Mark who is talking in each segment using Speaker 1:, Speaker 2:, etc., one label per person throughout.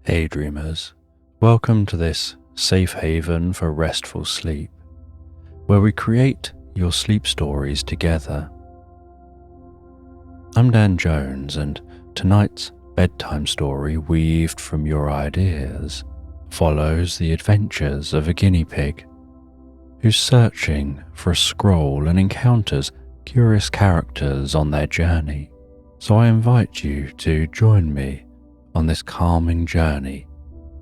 Speaker 1: Hey dreamers, welcome to this safe haven for restful sleep, where we create your sleep stories together. I'm Dan Jones, and tonight's bedtime story, weaved from your ideas, follows the adventures of a guinea pig who's searching for a scroll and encounters curious characters on their journey. So I invite you to join me on this calming journey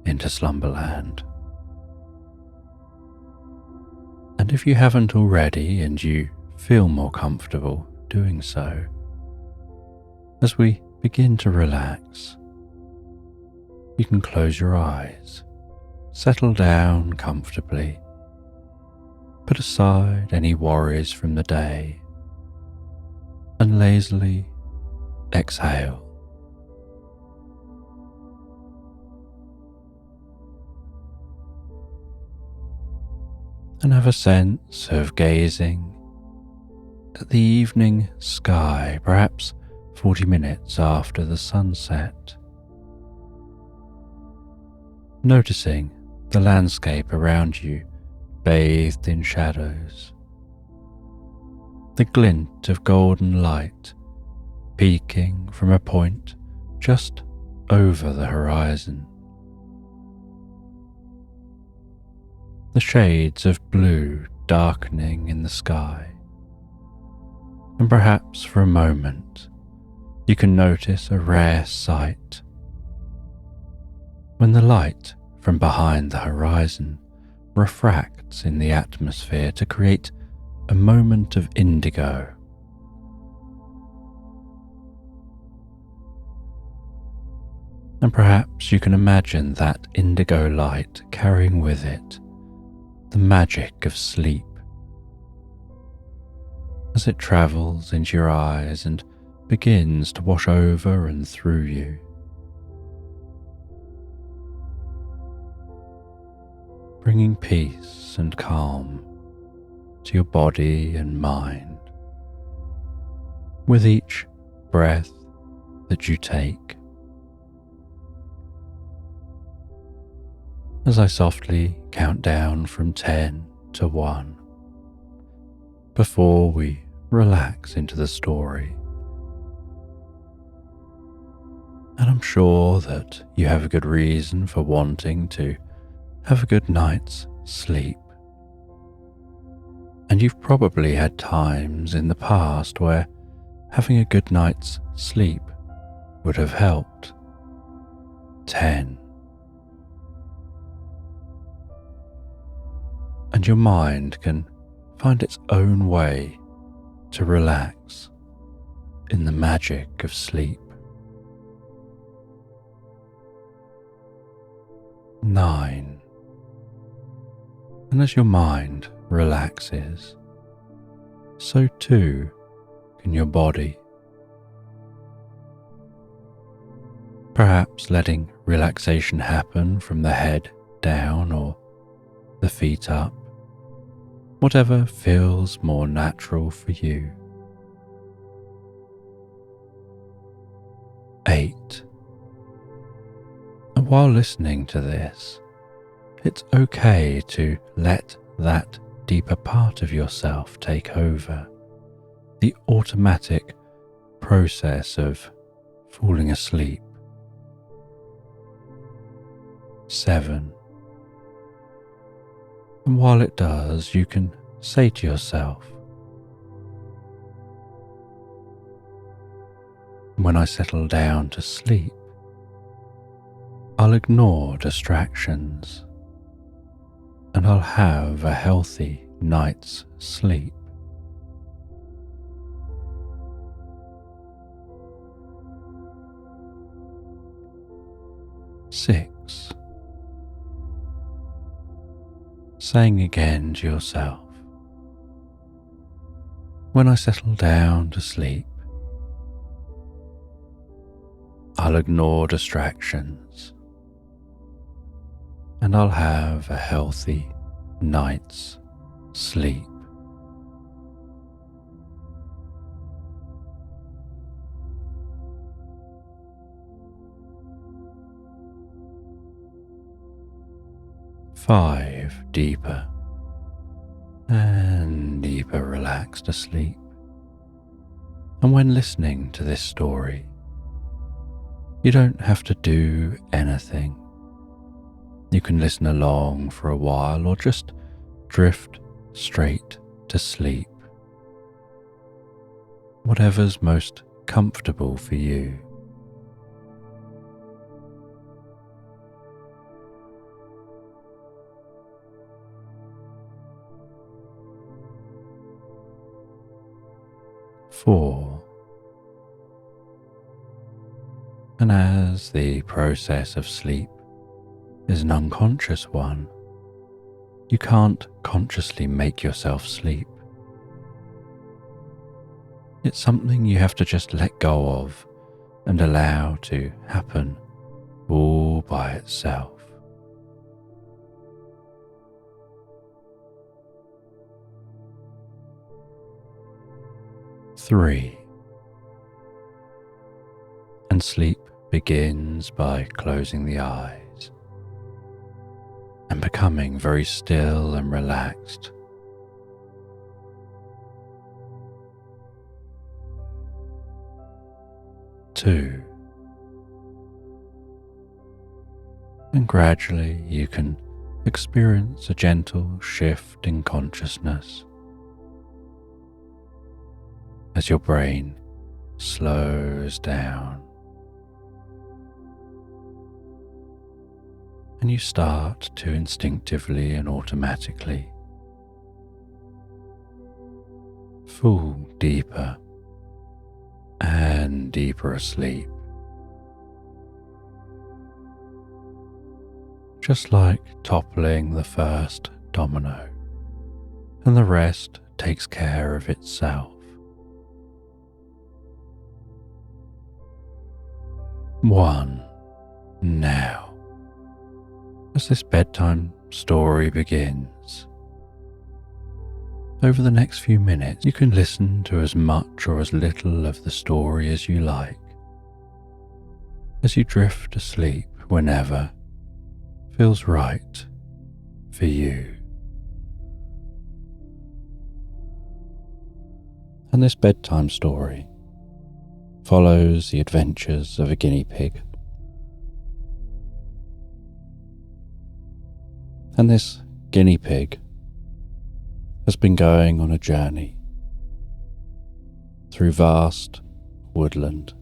Speaker 1: into Slumberland. And if you haven't already and you feel more comfortable doing so, as we begin to relax, you can close your eyes, settle down comfortably, put aside any worries from the day, and lazily exhale. And have a sense of gazing at the evening sky, perhaps 40 minutes after the sunset, noticing the landscape around you bathed in shadows, the glint of golden light peeking from a point just over the horizon, the shades of blue darkening in the sky, and perhaps for a moment you can notice a rare sight when the light from behind the horizon refracts in the atmosphere to create a moment of indigo. And perhaps you can imagine that indigo light carrying with it the magic of sleep as it travels into your eyes and begins to wash over and through you. Bringing peace and calm to your body and mind with each breath that you take. As I softly count down from 10 to 1, before we relax into the story. And I'm sure that you have a good reason for wanting to have a good night's sleep. And you've probably had times in the past where having a good night's sleep would have helped. 10. And your mind can find its own way to relax in the magic of sleep. 9. And as your mind relaxes, so too can your body. Perhaps letting relaxation happen from the head down or the feet up, whatever feels more natural for you. 8. And while listening to this, it's okay to let that deeper part of yourself take over, the automatic process of falling asleep. 7. And while it does, you can say to yourself, when I settle down to sleep, I'll ignore distractions and I'll have a healthy night's sleep. 6. Saying again to yourself, when I settle down to sleep, I'll ignore distractions and I'll have a healthy night's sleep. 5 deeper and deeper relaxed asleep. And when listening to this story, you don't have to do anything. You can listen along for a while or just drift straight to sleep. Whatever's most comfortable for you. Four. And as the process of sleep is an unconscious one, you can't consciously make yourself sleep. It's something you have to just let go of and allow to happen all by itself. Three. And sleep begins by closing the eyes and becoming very still and relaxed. Two. And gradually you can experience a gentle shift in consciousness as your brain slows down and you start to instinctively and automatically fall deeper and deeper asleep, just like toppling the first domino, and the rest takes care of itself. One. Now, as this bedtime story begins, over the next few minutes you can listen to as much or as little of the story as you like, as you drift asleep whenever feels right for you. And this bedtime story follows the adventures of a guinea pig. And this guinea pig has been going on a journey through vast woodland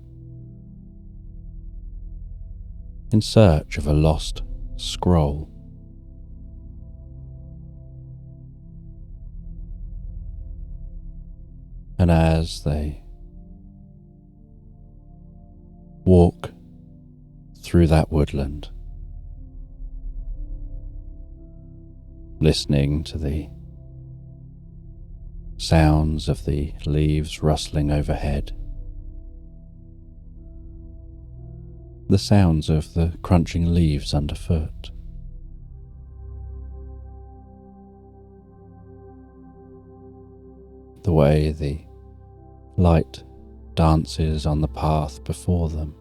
Speaker 1: in search of a lost scroll. And as they walk through that woodland, listening to the sounds of the leaves rustling overhead, the sounds of the crunching leaves underfoot, the way the light dances on the path before them.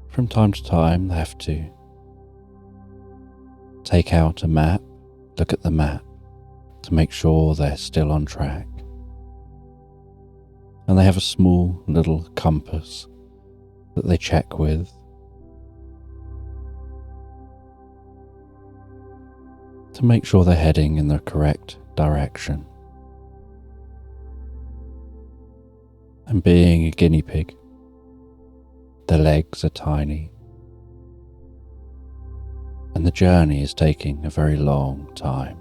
Speaker 1: From time to time, they have to take out a map, look at the map to make sure they're still on track. And they have a small little compass that they check with. To make sure they're heading in the correct direction. And being a guinea pig, their legs are tiny, and the journey is taking a very long time.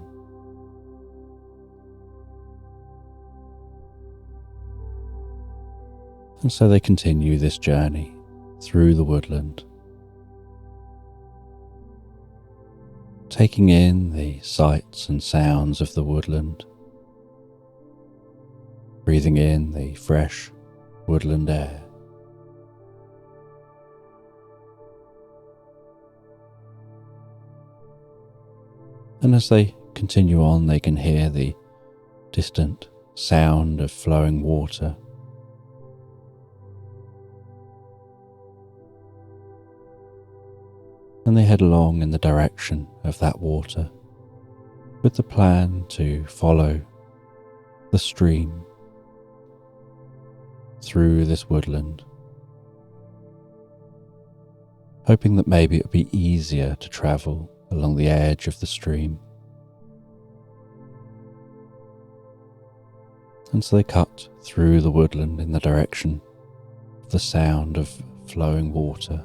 Speaker 1: And so they continue this journey through the woodland, taking in the sights and sounds of the woodland, breathing in the fresh woodland air. And as they continue on, they can hear the distant sound of flowing water, and they head along in the direction of that water with the plan to follow the stream through this woodland, hoping that maybe it would be easier to travel along the edge of the stream. And so they cut through the woodland in the direction of the sound of flowing water.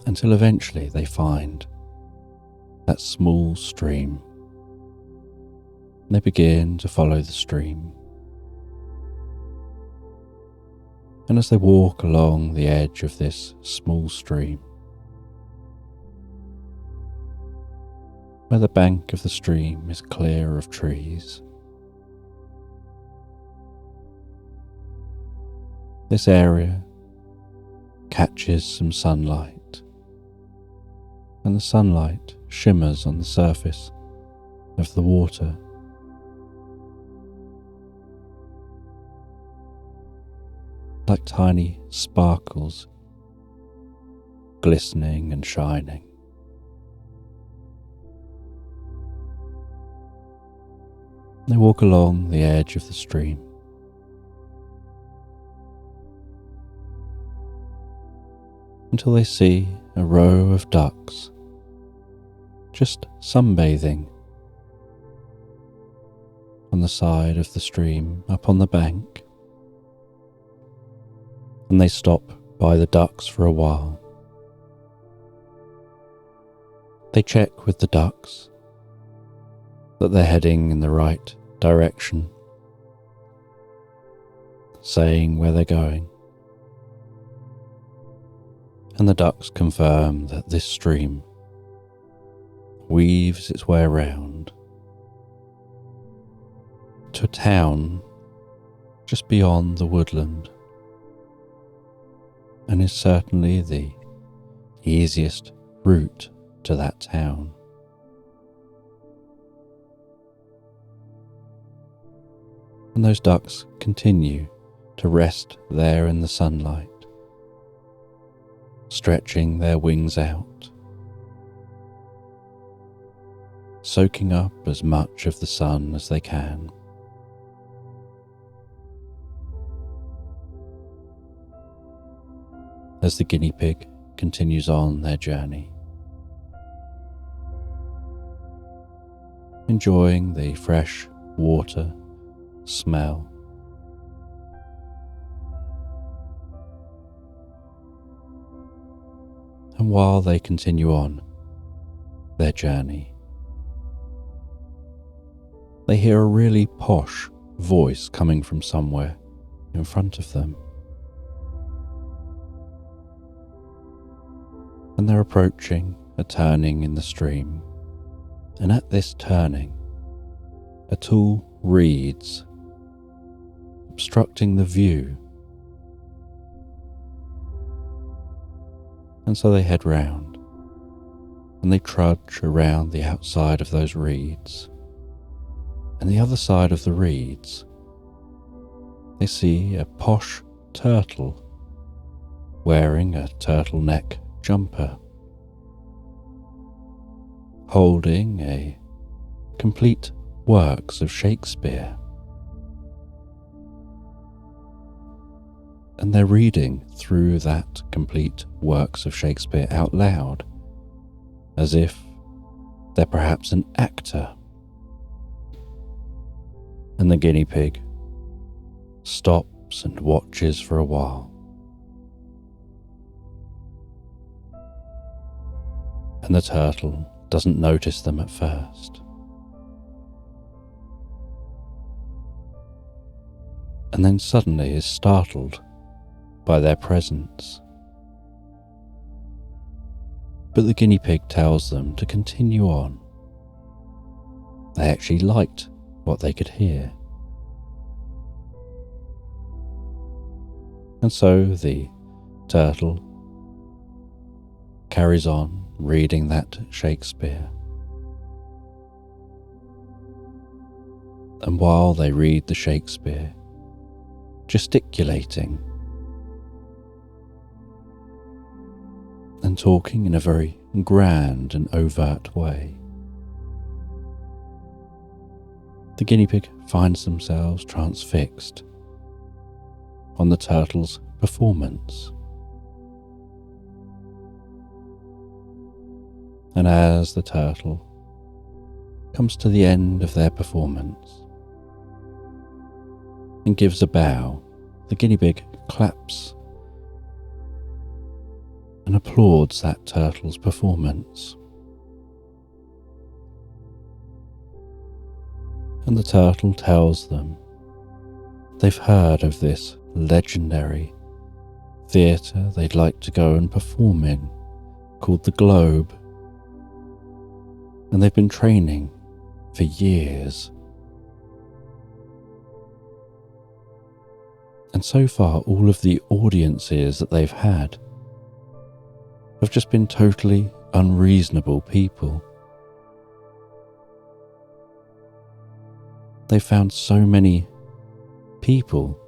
Speaker 1: Until eventually they find that small stream. They begin to follow the stream. And as they walk along the edge of this small stream, where the bank of the stream is clear of trees, this area catches some sunlight, and the sunlight shimmers on the surface of the water. Like tiny sparkles, glistening and shining. They walk along the edge of the stream, until they see a row of ducks just sunbathing on the side of the stream up on the bank. And they stop by the ducks for a while. They check with the ducks that they're heading in the right direction, saying where they're going. And the ducks confirm that this stream weaves its way around to a town just beyond the woodland, and is certainly the easiest route to that town. And those ducks continue to rest there in the sunlight, stretching their wings out, soaking up as much of the sun as they can. As the guinea pig continues on their journey, enjoying the fresh water smell. And while they continue on their journey, they hear a really posh voice coming from somewhere in front of them. And they're approaching a turning in the stream, and at this turning, a tall reeds obstructing the view. And so they head round, and they trudge around the outside of those reeds, and the other side of the reeds, they see a posh turtle wearing a turtleneck jumper, holding a complete works of Shakespeare. And they're reading through that complete works of Shakespeare out loud, as if they're perhaps an actor. And the guinea pig stops and watches for a while. And the turtle doesn't notice them at first. And then suddenly is startled by their presence. But the guinea pig tells them to continue on. They actually liked what they could hear. And so the turtle carries on reading that Shakespeare. And while they read the Shakespeare, gesticulating and talking in a very grand and overt way. The guinea pig finds themselves transfixed on the turtle's performance. And as the turtle comes to the end of their performance and gives a bow, the guinea pig claps and applauds that turtle's performance. And the turtle tells them they've heard of this legendary theatre they'd like to go and perform in, called the Globe, and they've been training for years. And so far, all of the audiences that they've had have just been totally unreasonable people. They've found so many people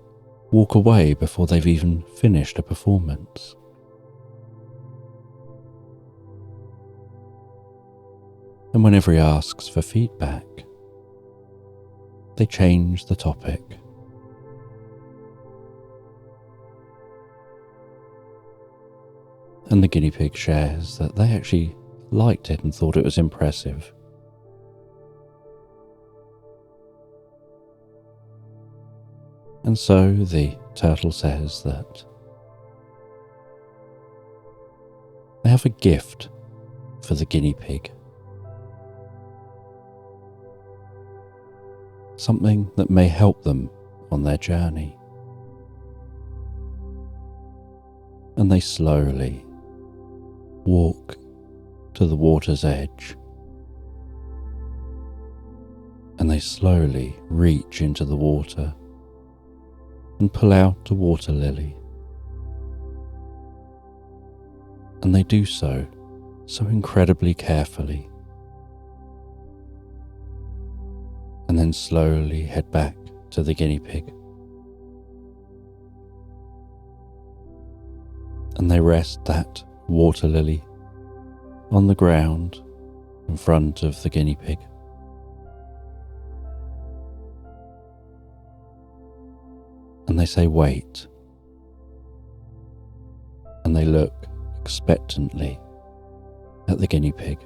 Speaker 1: walk away before they've even finished a performance. And whenever he asks for feedback, they change the topic. And the guinea pig shares that they actually liked it and thought it was impressive. And so the turtle says that they have a gift for the guinea pig. Something that may help them on their journey. And they slowly walk to the water's edge. And they slowly reach into the water and pull out a water lily. And they do so incredibly carefully. And then slowly head back to the guinea pig. And they rest that water lily on the ground in front of the guinea pig. And they say, "Wait." And they look expectantly at the guinea pig.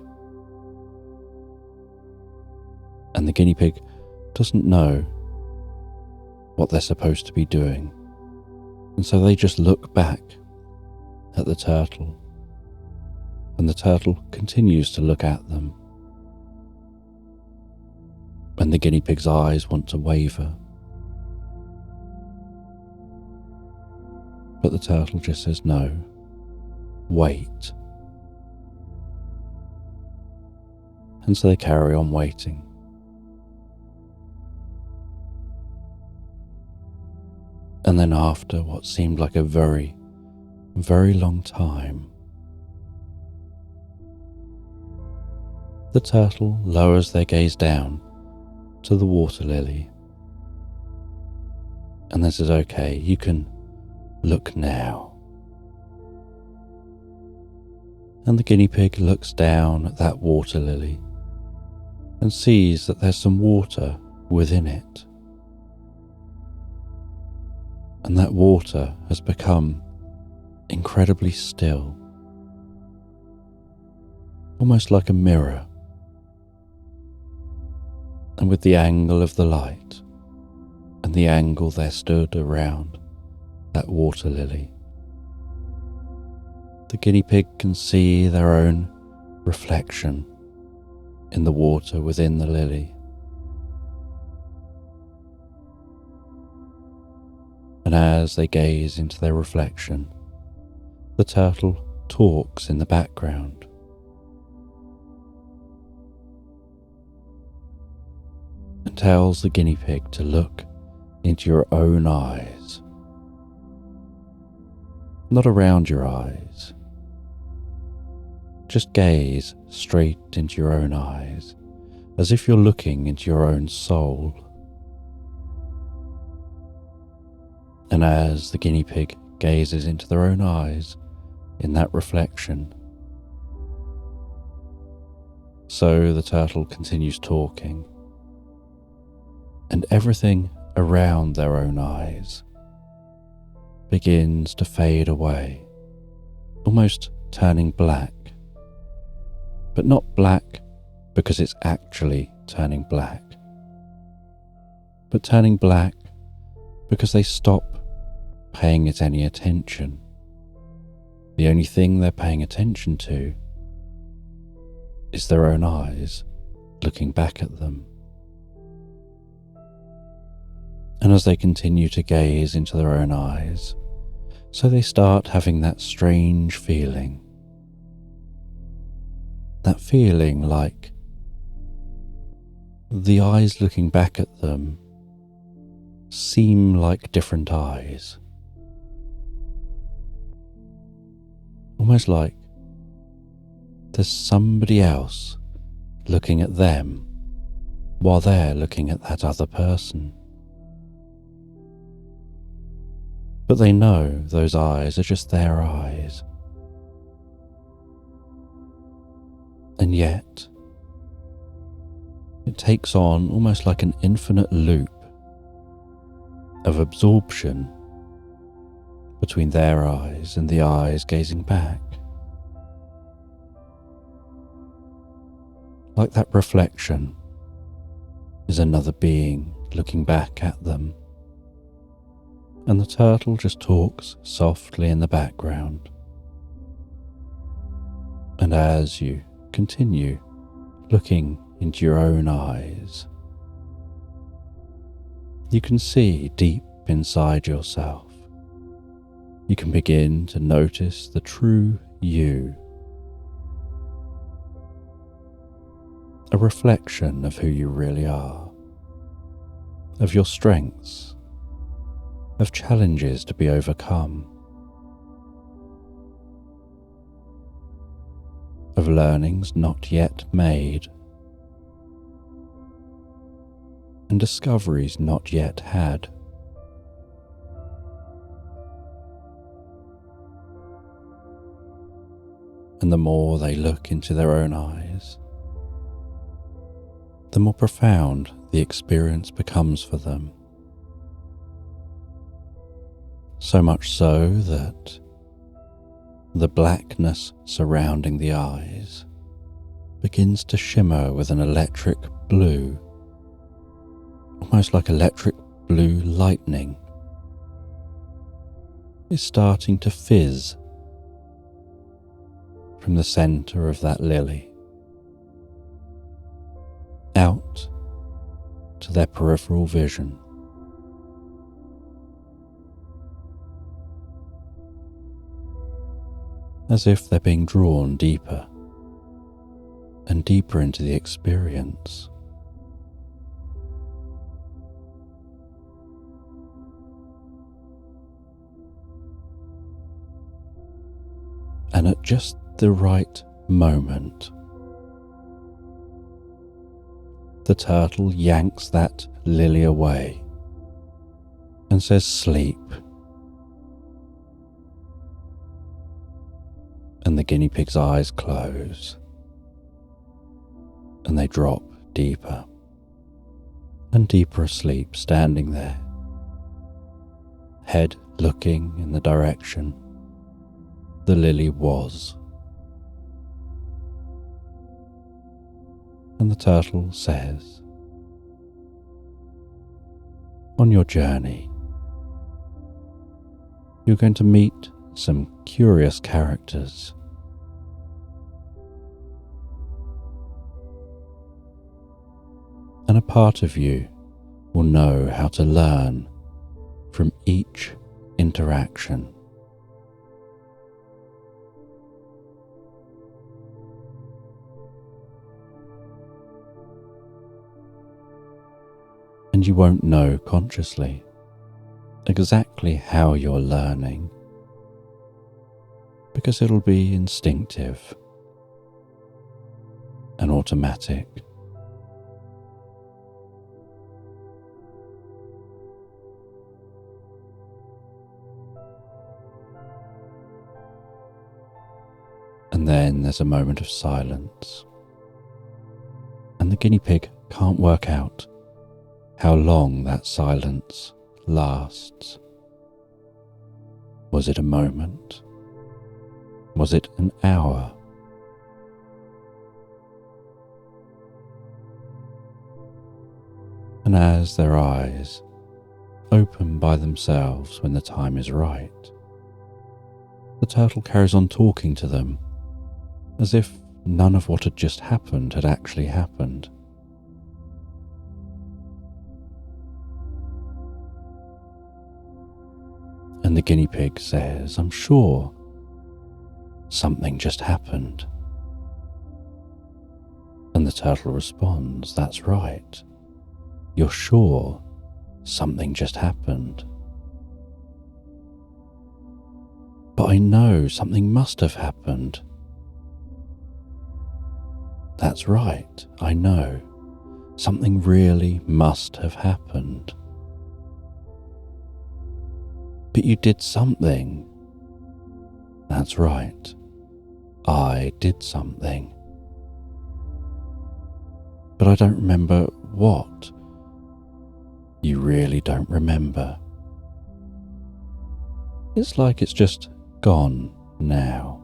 Speaker 1: And the guinea pig doesn't know what they're supposed to be doing. And so they just look back at the turtle. And the turtle continues to look at them. And the guinea pig's eyes want to waver. But the turtle just says, "No, wait." And so they carry on waiting. And then after what seemed like a very, very long time, the turtle lowers their gaze down to the water lily. And they says, "Okay, you can look now." And the guinea pig looks down at that water lily and sees that there's some water within it. And that water has become incredibly still, almost like a mirror. And with the angle of the light and the angle there stood around that water lily, the guinea pig can see their own reflection in the water within the lily. And as they gaze into their reflection, the turtle talks in the background. And tells the guinea pig to look into your own eyes. Not around your eyes. Just gaze straight into your own eyes, as if you're looking into your own soul. And as the guinea pig gazes into their own eyes in that reflection, so the turtle continues talking, and everything around their own eyes begins to fade away, almost turning black, but not black because it's actually turning black, but turning black because they stop paying it any attention. The only thing they're paying attention to is their own eyes looking back at them. And as they continue to gaze into their own eyes, so they start having that strange feeling. That feeling like the eyes looking back at them seem like different eyes. Almost like there's somebody else looking at them while they're looking at that other person. But they know those eyes are just their eyes. And yet, it takes on almost like an infinite loop of absorption between their eyes and the eyes gazing back. Like that reflection is another being looking back at them, and the turtle just talks softly in the background. And as you continue looking into your own eyes, you can see deep inside yourself. You can begin to notice the true you, a reflection of who you really are, of your strengths, of challenges to be overcome, of learnings not yet made, and discoveries not yet had. And the more they look into their own eyes, the more profound the experience becomes for them. So much so that the blackness surrounding the eyes begins to shimmer with an electric blue, almost like electric blue lightning. It's starting to fizz from the center of that lily out to their peripheral vision. As if they're being drawn deeper and deeper into the experience. And at just the right moment, the turtle yanks that lily away and says, "Sleep." And the guinea pig's eyes close, and they drop deeper and deeper asleep, standing there, head looking in the direction the lily was. And the turtle says, "On your journey, you're going to meet some curious characters. And a part of you will know how to learn from each interaction. And you won't know consciously exactly how you're learning, because it'll be instinctive and automatic. And then there's a moment of silence, and the guinea pig can't work out how long that silence lasts. Was it a moment? Was it an hour? And as their eyes open by themselves when the time is right, the turtle carries on talking to them as if none of what had just happened had actually happened. And the guinea pig says, "I'm sure something just happened." And the turtle responds, "That's right. You're sure something just happened." "But I know something must have happened." "That's right, I know. Something really must have happened." "But you did something." "That's right, I did something. But I don't remember what." "You really don't remember. It's like it's just gone now,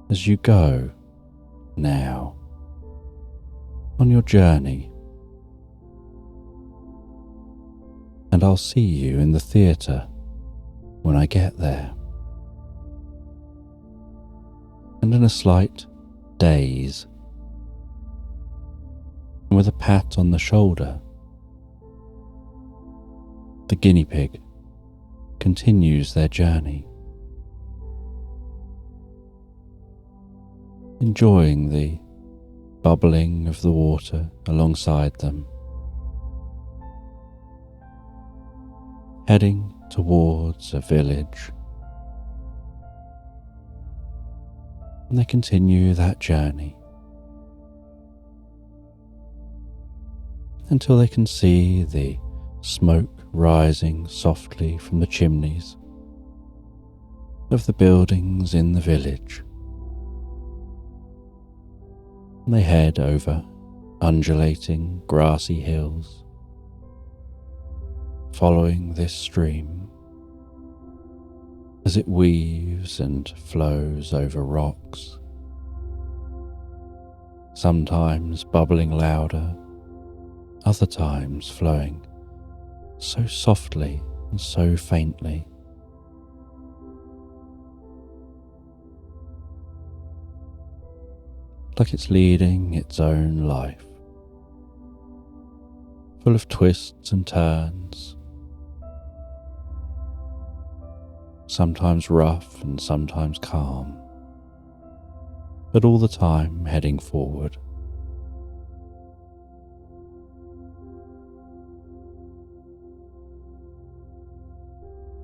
Speaker 1: as you go now, on your journey. And I'll see you in the theatre when I get there." And in a slight daze, and with a pat on the shoulder, the guinea pig continues their journey, enjoying the bubbling of the water alongside them, heading towards a village. And they continue that journey until they can see the smoke rising softly from the chimneys of the buildings in the village. And they head over undulating grassy hills, following this stream as it weaves and flows over rocks, sometimes bubbling louder, other times flowing so softly and so faintly. Like it's leading its own life, full of twists and turns, sometimes rough and sometimes calm, but all the time heading forward.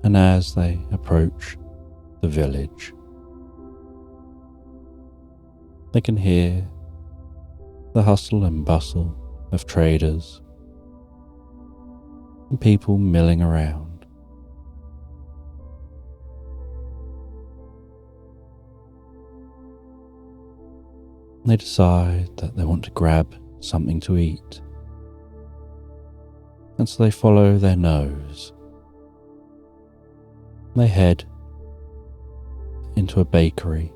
Speaker 1: And as they approach the village, they can hear the hustle and bustle of traders and people milling around. They decide that they want to grab something to eat, and so they follow their nose. They head into a bakery,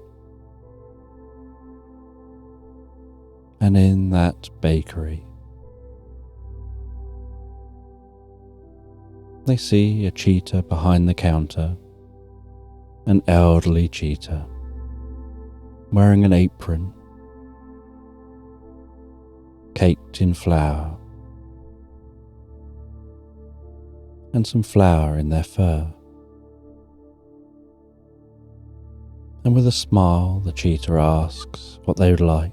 Speaker 1: and in that bakery they see a cheetah behind the counter, an elderly cheetah wearing an apron caked in flour and some flour in their fur. And with a smile, the cheetah asks what they would like.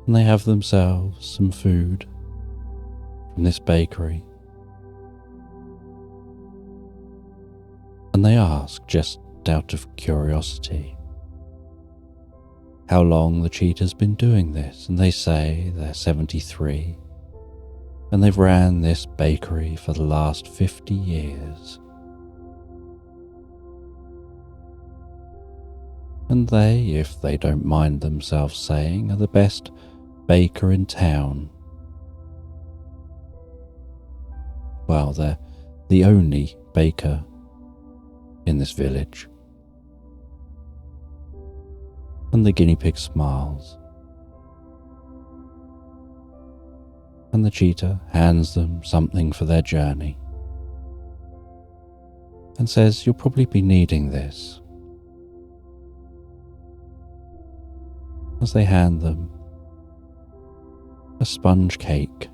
Speaker 1: And they have themselves some food from this bakery. And they ask, just out of curiosity, how long the cheetah's been doing this. And they say they're 73, and they've ran this bakery for the last 50 years. and they, if they don't mind themselves saying, are the best baker in town. Well, they're the only baker in this village. And the guinea pig smiles, and the cheetah hands them something for their journey and says, "You'll probably be needing this," as they hand them a sponge cake.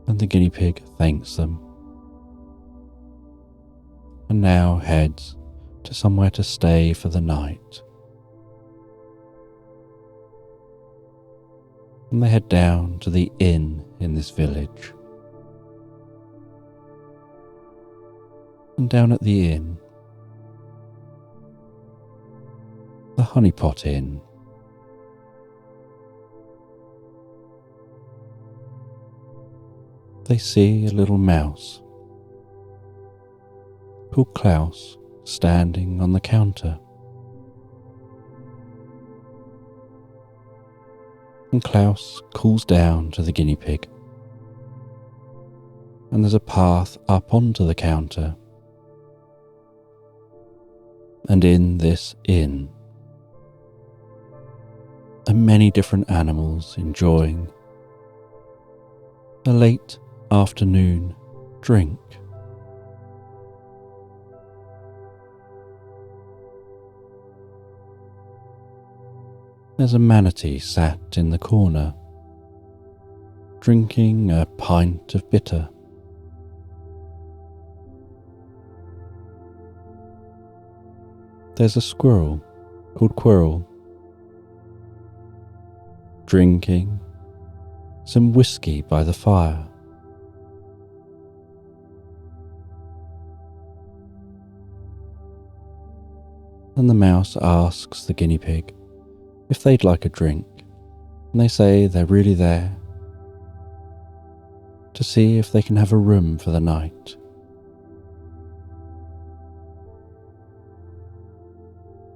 Speaker 1: And the guinea pig thanks them and now heads to somewhere to stay for the night. And they head down to the inn in this village. And down at the inn, the Honey Pot Inn, they see a little mouse called Klaus standing on the counter. And Klaus calls down to the guinea pig, and there's a path up onto the counter. And in this inn are many different animals enjoying a late afternoon drink. There's a manatee sat in the corner, drinking a pint of bitter. There's a squirrel called Quirrell, drinking some whiskey by the fire. And the mouse asks the guinea pig if they'd like a drink, and they say they're really there to see if they can have a room for the night.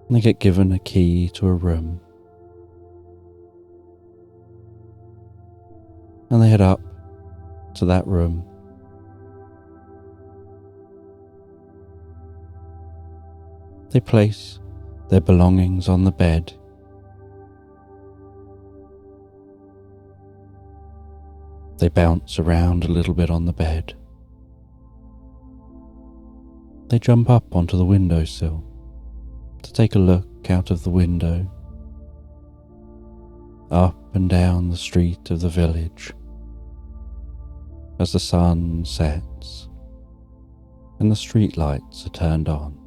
Speaker 1: And they get given a key to a room, and they head up to that room. They place their belongings on the bed, they bounce around a little bit on the bed. They jump up onto the windowsill to take a look out of the window, up and down the street of the village, as the sun sets and the street lights are turned on.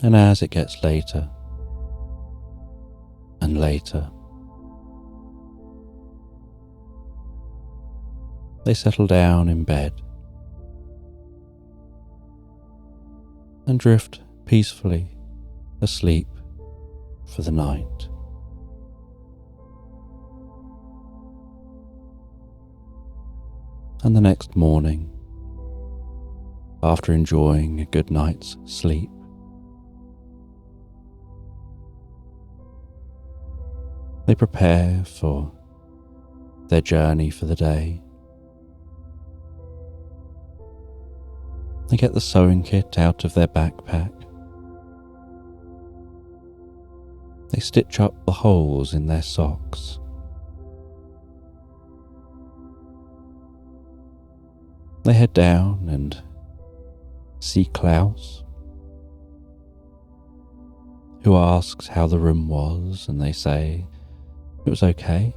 Speaker 1: And as it gets later and later, they settle down in bed and drift peacefully asleep for the night. And the next morning, after enjoying a good night's sleep, they prepare for their journey for the day. They get the sewing kit out of their backpack. They stitch up the holes in their socks. They head down and see Klaus, who asks how the room was, and they say it was okay.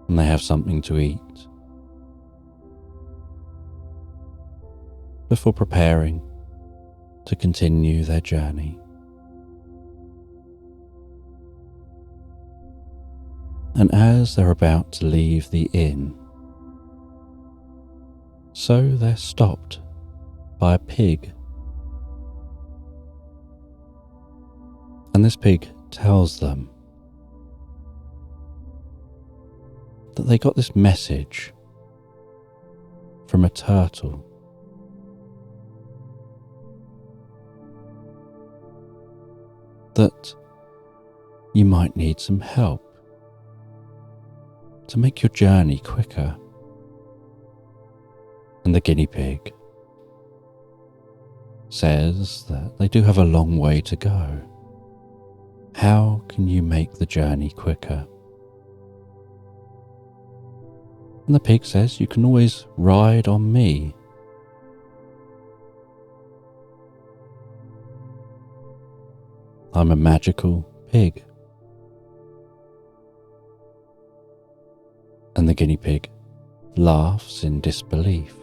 Speaker 1: And they have something to eat before preparing to continue their journey. And as they're about to leave the inn, so they're stopped by a pig. And this pig tells them that they got this message from a turtle that you might need some help to make your journey quicker. And the guinea pig says that they do have a long way to go. How can you make the journey quicker? And the pig says, you can always ride on me. I'm a magical pig. And the guinea pig laughs in disbelief.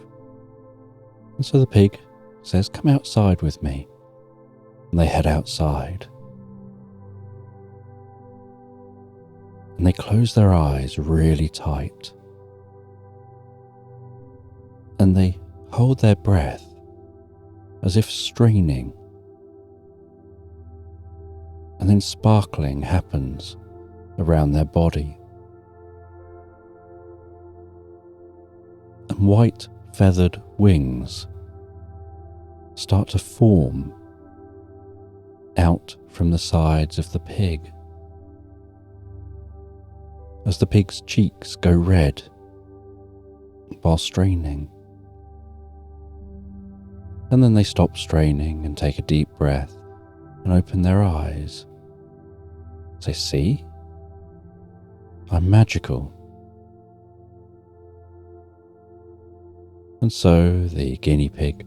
Speaker 1: And so the pig says, come outside with me. And they head outside. And they close their eyes really tight. And they hold their breath as if straining. And then sparkling happens around their body. And white feathered wings start to form out from the sides of the pig as the pig's cheeks go red while straining. And then they stop straining and take a deep breath and open their eyes. Say, see? I'm magical. And so the guinea pig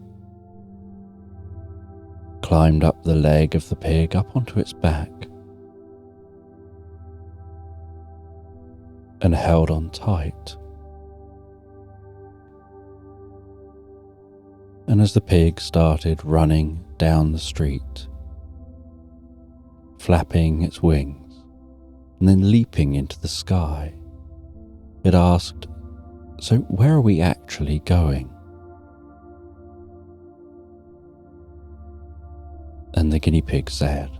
Speaker 1: climbed up the leg of the pig up onto its back and held on tight. And as the pig started running down the street, flapping its wings and then leaping into the sky, it asked, so where are we actually going? And the guinea pig said,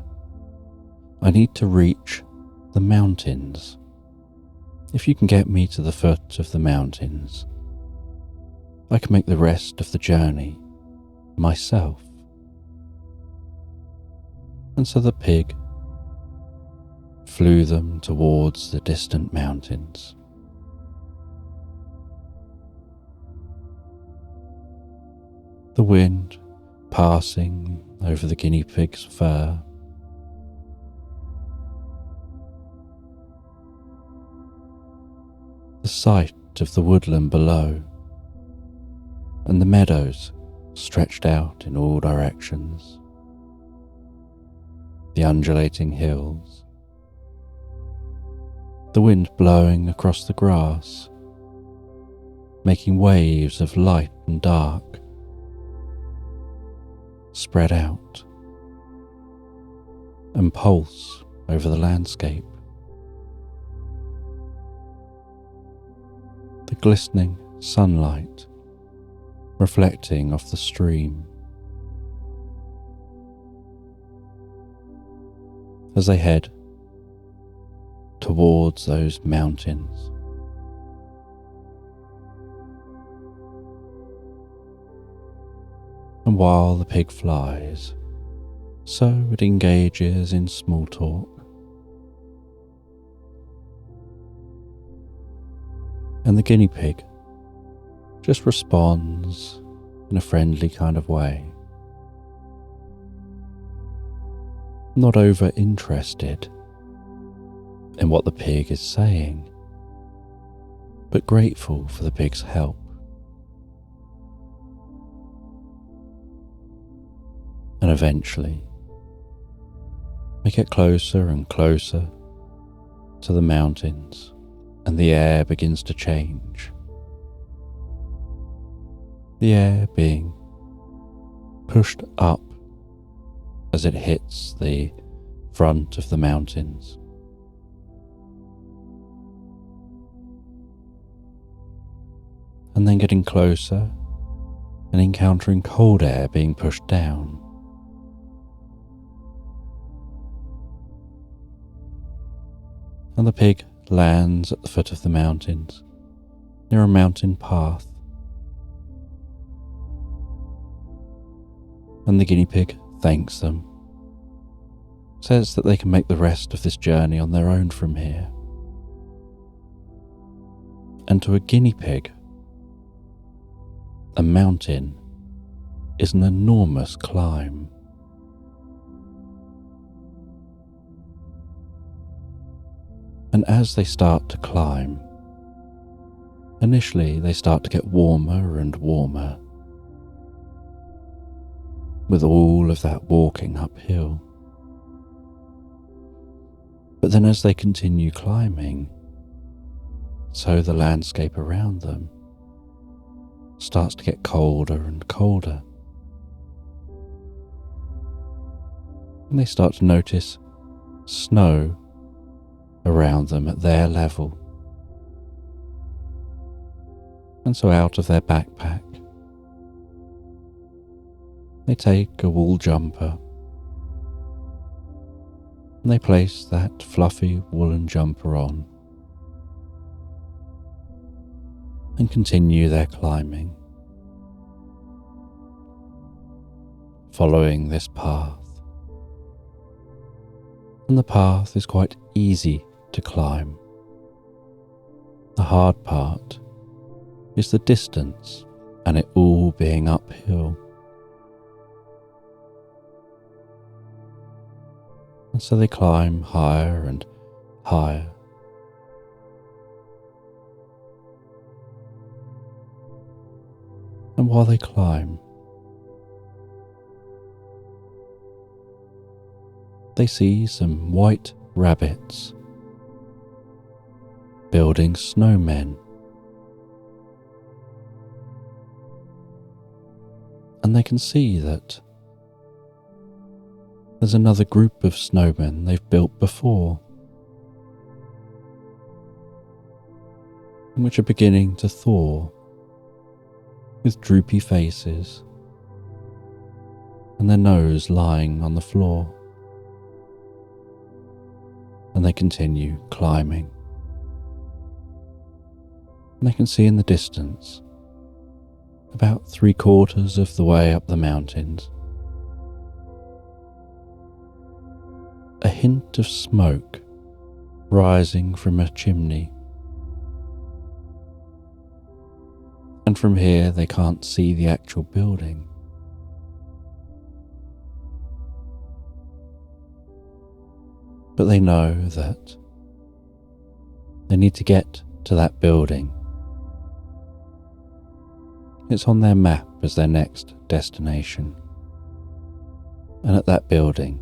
Speaker 1: I need to reach the mountains. If you can get me to the foot of the mountains, I can make the rest of the journey myself. And so the pig flew them towards the distant mountains. The wind passing over the guinea pig's fur, the sight of the woodland below, and the meadows stretched out in all directions, the undulating hills, the wind blowing across the grass, making waves of light and dark, spread out and pulse over the landscape. The glistening sunlight reflecting off the stream as they head towards those mountains. And while the pig flies, so it engages in small talk. And the guinea pig just responds in a friendly kind of way, not over interested in what the pig is saying, but grateful for the pig's help. And eventually, they get closer and closer to the mountains, and the air begins to change. The air being pushed up as it hits the front of the mountains. And then getting closer and encountering cold air being pushed down. and the pig lands at the foot of the mountains, near a mountain path. And the guinea pig thanks them, says that they can make the rest of this journey on their own from here. And to a guinea pig, a mountain is an enormous climb. And as they start to climb, initially they start to get warmer and warmer, with all of that walking uphill. But then as they continue climbing, so the landscape around them starts to get colder and colder. And they start to notice snow around them at their level. And so out of their backpack, they take a wool jumper and they place that fluffy woolen jumper on and continue their climbing, following this path. And the path is quite easy to climb. The hard part is the distance and it all being uphill. And so they climb higher and higher. And while they climb, they see some white rabbits building snowmen. And they can see that there's another group of snowmen they've built before, which are beginning to thaw with droopy faces and their nose lying on the floor. And they continue climbing. And they can see in the distance, about 3/4 of the way up the mountains, a hint of smoke rising from a chimney. And from here they can't see the actual building. But they know that they need to get to that building. It's on their map as their next destination. And at that building,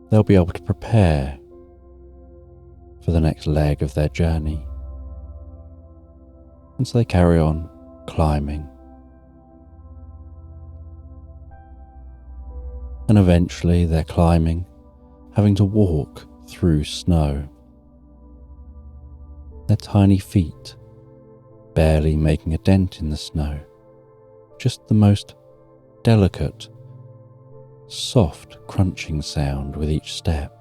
Speaker 1: they'll be able to prepare for the next leg of their journey. And so they carry on climbing. And eventually they're climbing, having to walk through snow. Their tiny feet barely making a dent in the snow, just the most delicate, soft crunching sound with each step.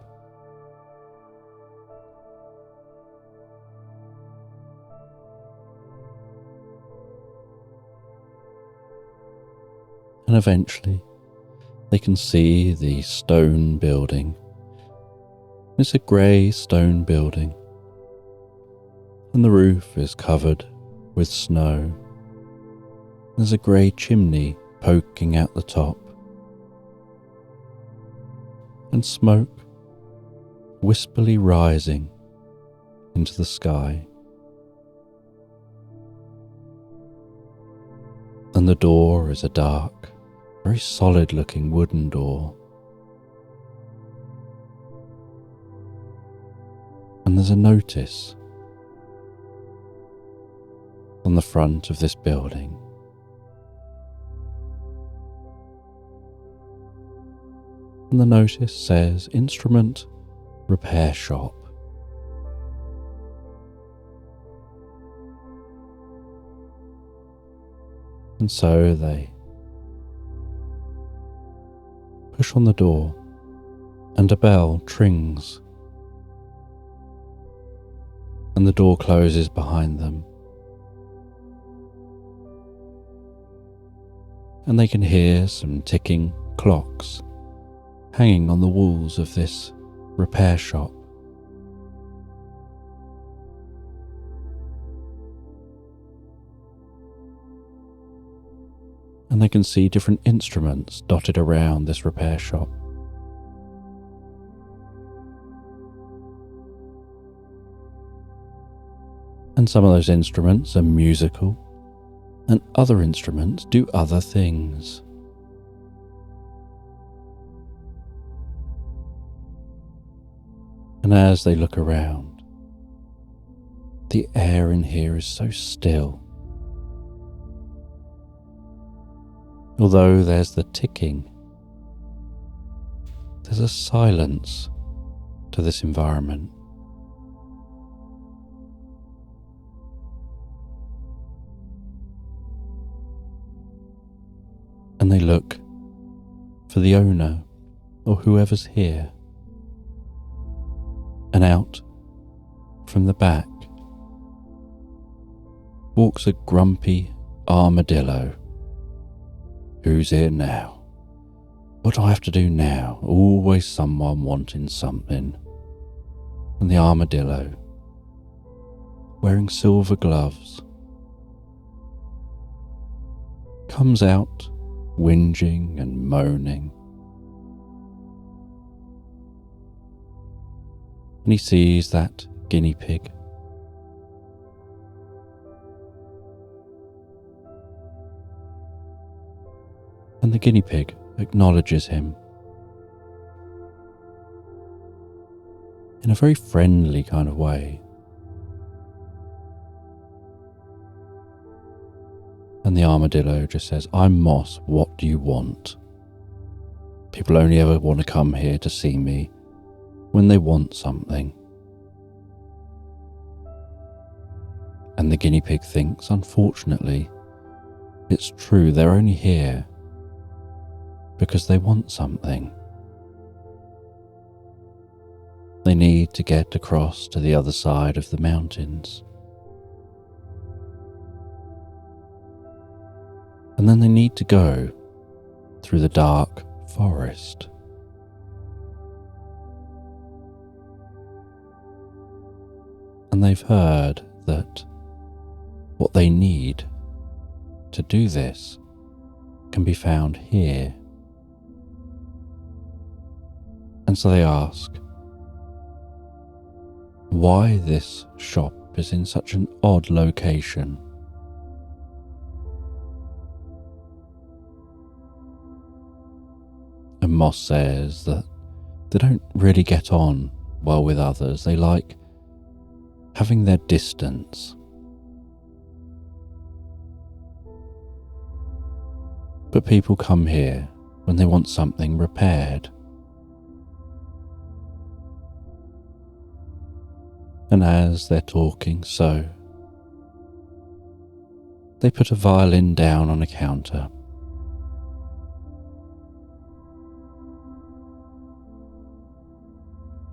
Speaker 1: And eventually they can see the stone building. It's a grey stone building, and the roof is covered with snow. There's a grey chimney poking out the top, and smoke wispily rising into the sky. And the door is a dark, very solid looking wooden door. And there's a notice on the front of this building. And the notice says Instrument Repair Shop. And so they push on the door and a bell trings, and the door closes behind them, and they can hear some ticking clocks hanging on the walls of this repair shop. And they can see different instruments dotted around this repair shop. And some of those instruments are musical, and other instruments do other things. And as they look around, the air in here is so still. Although there's the ticking, there's a silence to this environment. And they look for the owner or whoever's here. And out from the back walks a grumpy armadillo. Who's here now? What do I have to do now? Always someone wanting something. And the armadillo, wearing silver gloves, comes out whinging and moaning. And he sees that guinea pig. And the guinea pig acknowledges him in a very friendly kind of way. And the armadillo just says, "I'm Moss, what do you want? People only ever want to come here to see me when they want something." And the guinea pig thinks, unfortunately, it's true, they're only here because they want something. They need to get across to the other side of the mountains. And then they need to go through the dark forest. And they've heard that what they need to do this can be found here. And so they ask why this shop is in such an odd location. And Moss says that they don't really get on well with others. They like having their distance. But people come here when they want something repaired. And as they're talking so, they put a violin down on a counter.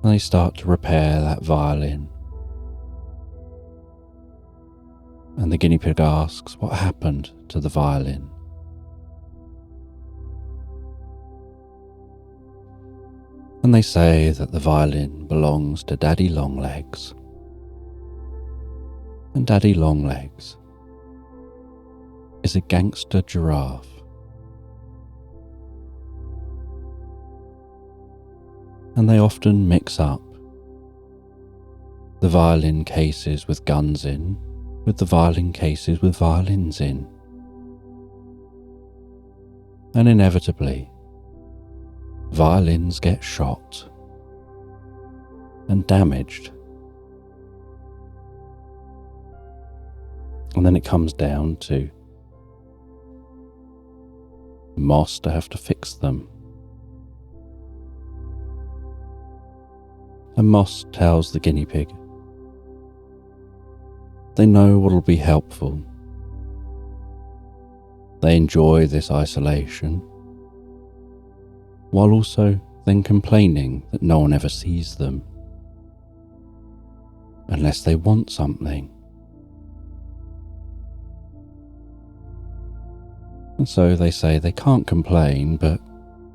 Speaker 1: And they start to repair that violin. And the guinea pig asks what happened to the violin. And they say that the violin belongs to Daddy Longlegs. And Daddy Longlegs is a gangster giraffe. And they often mix up the violin cases with guns in, with the violin cases with violins in. And inevitably, violins get shot and damaged. And then it comes down to Moss to have to fix them. And Moss tells the guinea pig they know what'll be helpful. They enjoy this isolation, while also then complaining that no one ever sees them, unless they want something. And so they say they can't complain, but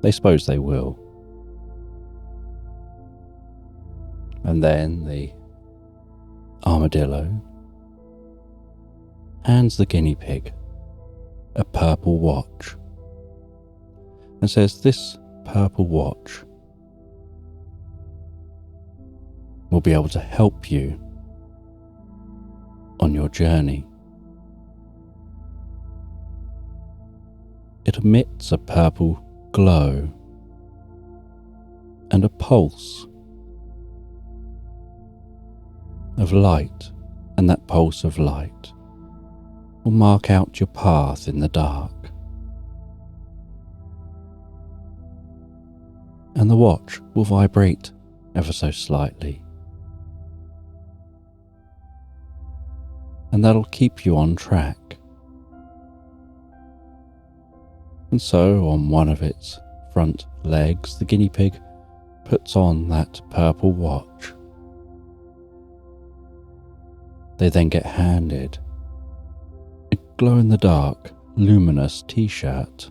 Speaker 1: they suppose they will. And then the armadillo hands the guinea pig a purple watch and says this purple watch will be able to help you on your journey. It emits a purple glow and a pulse of light, and that pulse of light will mark out your path in the dark. And the watch will vibrate ever so slightly. And that'll keep you on track. And so, on one of its front legs, the guinea pig puts on that purple watch. They then get handed a glow-in-the-dark, luminous t-shirt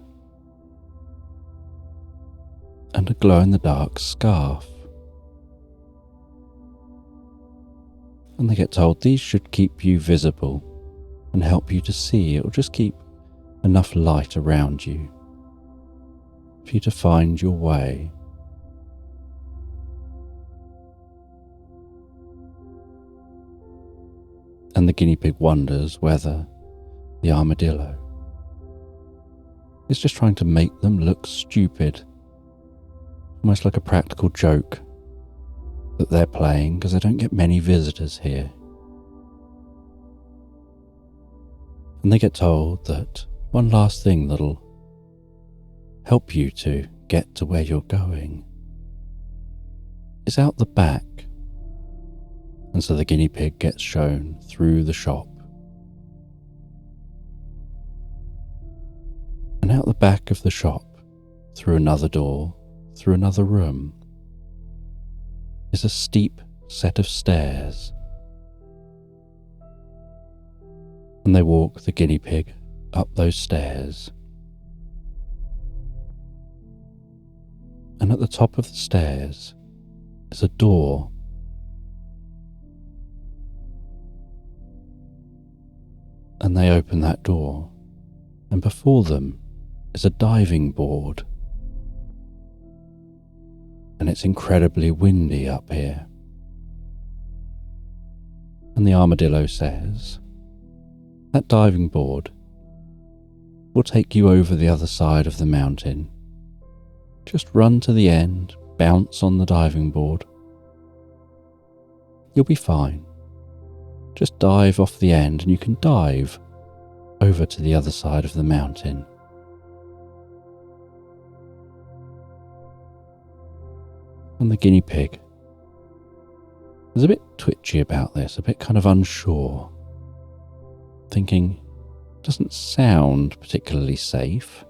Speaker 1: and a glow-in-the-dark scarf. And they get told these should keep you visible and help you to see. It will just keep enough light around you for you to find your way. And the guinea pig wonders whether the armadillo is just trying to make them look stupid, almost like a practical joke that they're playing because they don't get many visitors here. And they get told that one last thing that'll help you to get to where you're going is out the back. And so the guinea pig gets shown through the shop. And out the back of the shop, through another door, through another room, is a steep set of stairs. And they walk the guinea pig up those stairs. And at the top of the stairs is a door. And they open that door, and before them is a diving board. And it's incredibly windy up here. And the armadillo says, that diving board will take you over the other side of the mountain. Just run to the end, bounce on the diving board. You'll be fine. Just dive off the end and you can dive over to the other side of the mountain. And the guinea pig is a bit twitchy about this, a bit kind of unsure, thinking, doesn't sound particularly safe.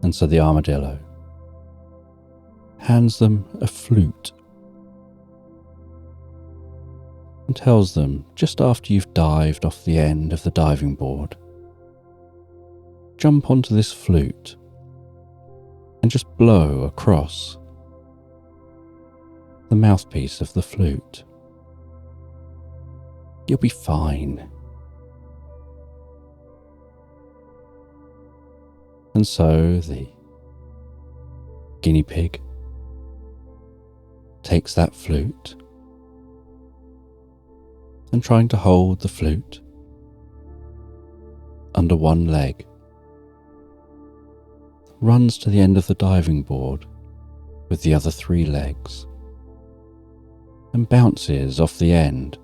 Speaker 1: And so the armadillo hands them a flute and tells them, just after you've dived off the end of the diving board, jump onto this flute and just blow across the mouthpiece of the flute. You'll be fine. And so the guinea pig takes that flute and, trying to hold the flute under one leg, runs to the end of the diving board with the other 3 legs and bounces off the end,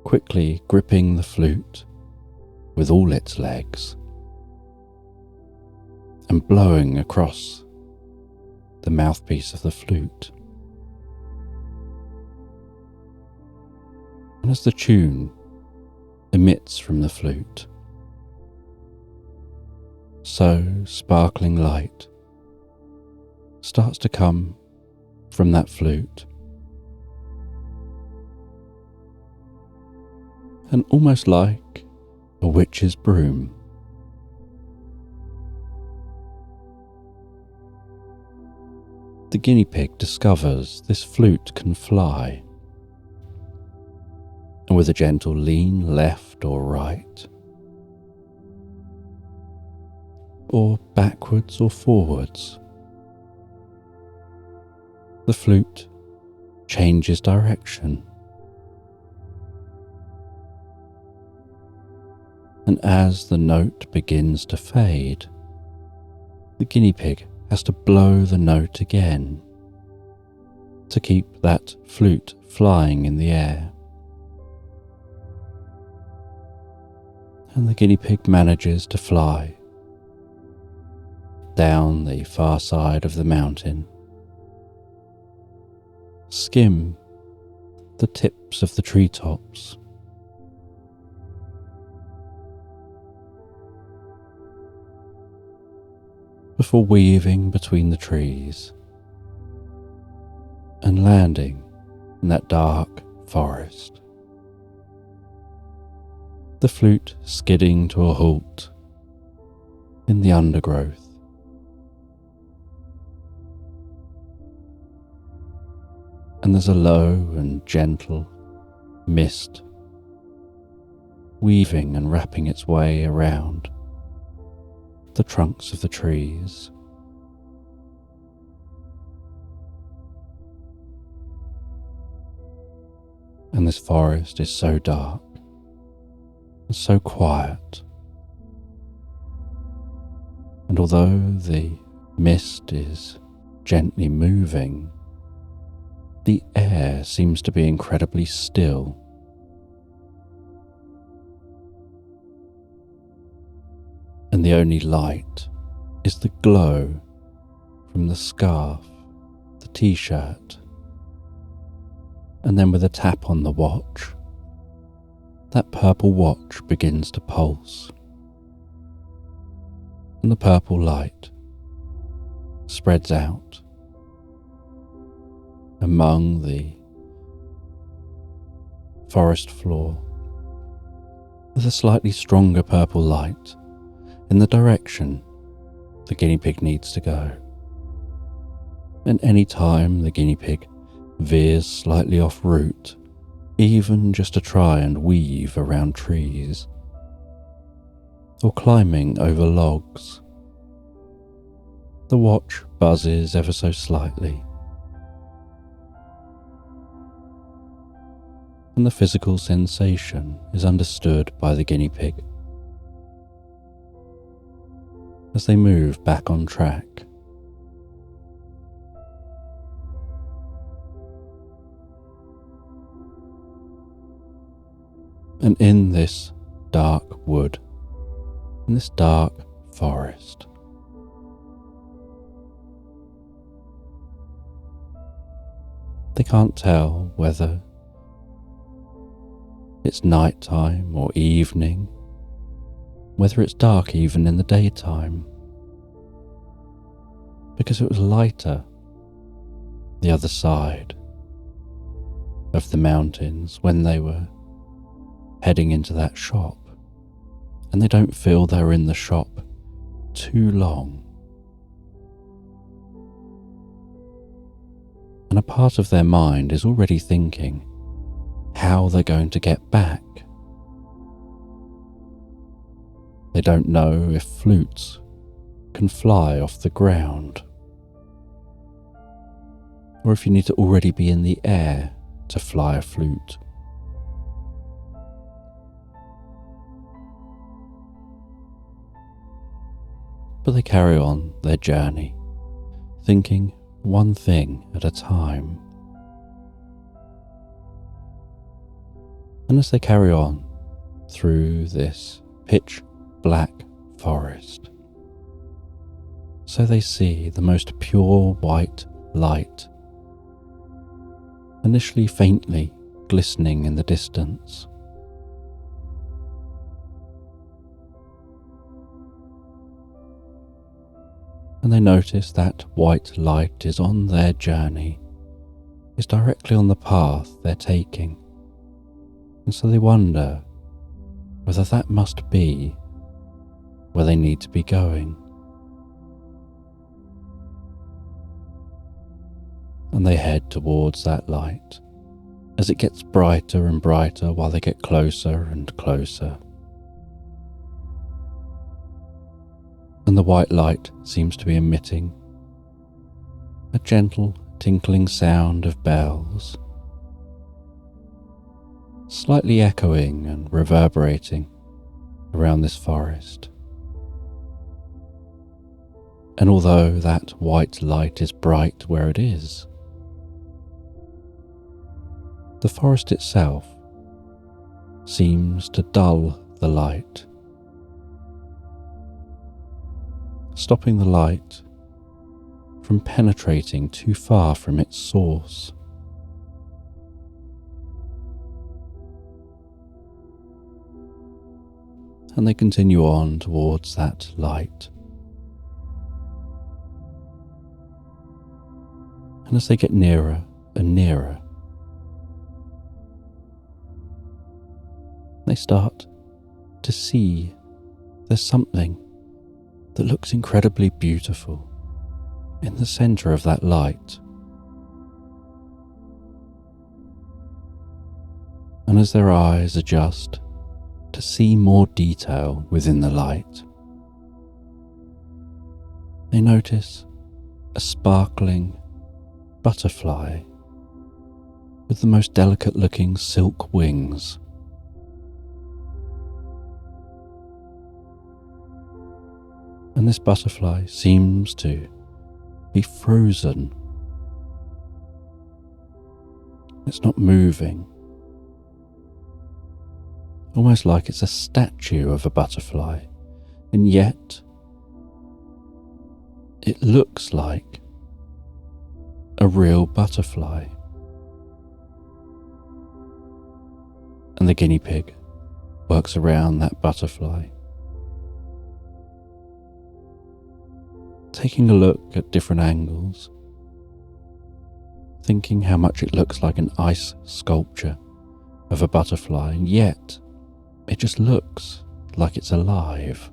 Speaker 1: quickly gripping the flute with all its legs and blowing across the mouthpiece of the flute. And as the tune emits from the flute, So sparkling light starts to come from that flute, and almost like a witch's broom, the guinea pig discovers this flute can fly, and with a gentle lean left or right, or backwards or forwards, the flute changes direction. And as the note begins to fade, the guinea pig has to blow the note again to keep that flute flying in the air. And the guinea pig manages to fly down the far side of the mountain, skim the tips of the treetops, before weaving between the trees and landing in that dark forest, the flute skidding to a halt in the undergrowth. And there's a low and gentle mist weaving and wrapping its way around the trunks of the trees. And this forest is so dark and so quiet. And although the mist is gently moving, the air seems to be incredibly still. And the only light is the glow from the scarf, the t-shirt, and then with a tap on the watch, that purple watch begins to pulse, and the purple light spreads out among the forest floor with a slightly stronger purple light in the direction the guinea pig needs to go. And any time the guinea pig veers slightly off route, even just to try and weave around trees or climbing over logs, the watch buzzes ever so slightly, and the physical sensation is understood by the guinea pig as they move back on track. And in this dark wood, in this dark forest, they can't tell whether it's night time or evening, whether it's dark even in the daytime, because it was lighter the other side of the mountains when they were heading into that shop, and they don't feel they're in the shop too long. And a part of their mind is already thinking how they're going to get back. They don't know if flutes can fly off the ground, or if you need to already be in the air to fly a flute. But they carry on their journey, thinking one thing at a time. And as they carry on through this pitch black forest, so they see the most pure white light, initially faintly glistening in the distance. and they notice that white light is on their journey, is directly on the path they're taking, and so they wonder whether that must be where they need to be going. And they head towards that light as it gets brighter and brighter while they get closer and closer. And the white light seems to be emitting a gentle tinkling sound of bells, slightly echoing and reverberating around this forest. And although that white light is bright where it is, the forest itself seems to dull the light, stopping the light from penetrating too far from its source. And they continue on towards that light. And as they get nearer and nearer, they start to see there's something that looks incredibly beautiful in the center of that light. And as their eyes adjust to see more detail within the light, they notice a sparkling butterfly with the most delicate looking silk wings. And this butterfly seems to be frozen. It's not moving, almost like it's a statue of a butterfly, and yet it looks like a real butterfly. And the guinea pig works around that butterfly, taking a look at different angles, thinking how much it looks like an ice sculpture of a butterfly, and yet it just looks like it's alive.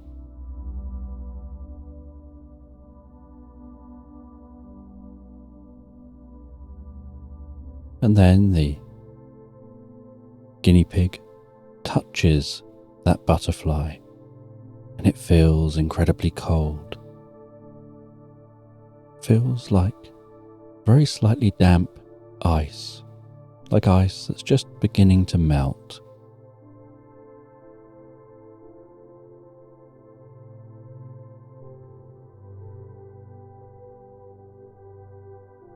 Speaker 1: And then the guinea pig touches that butterfly, and it feels incredibly cold. Feels like very slightly damp ice, like ice that's just beginning to melt.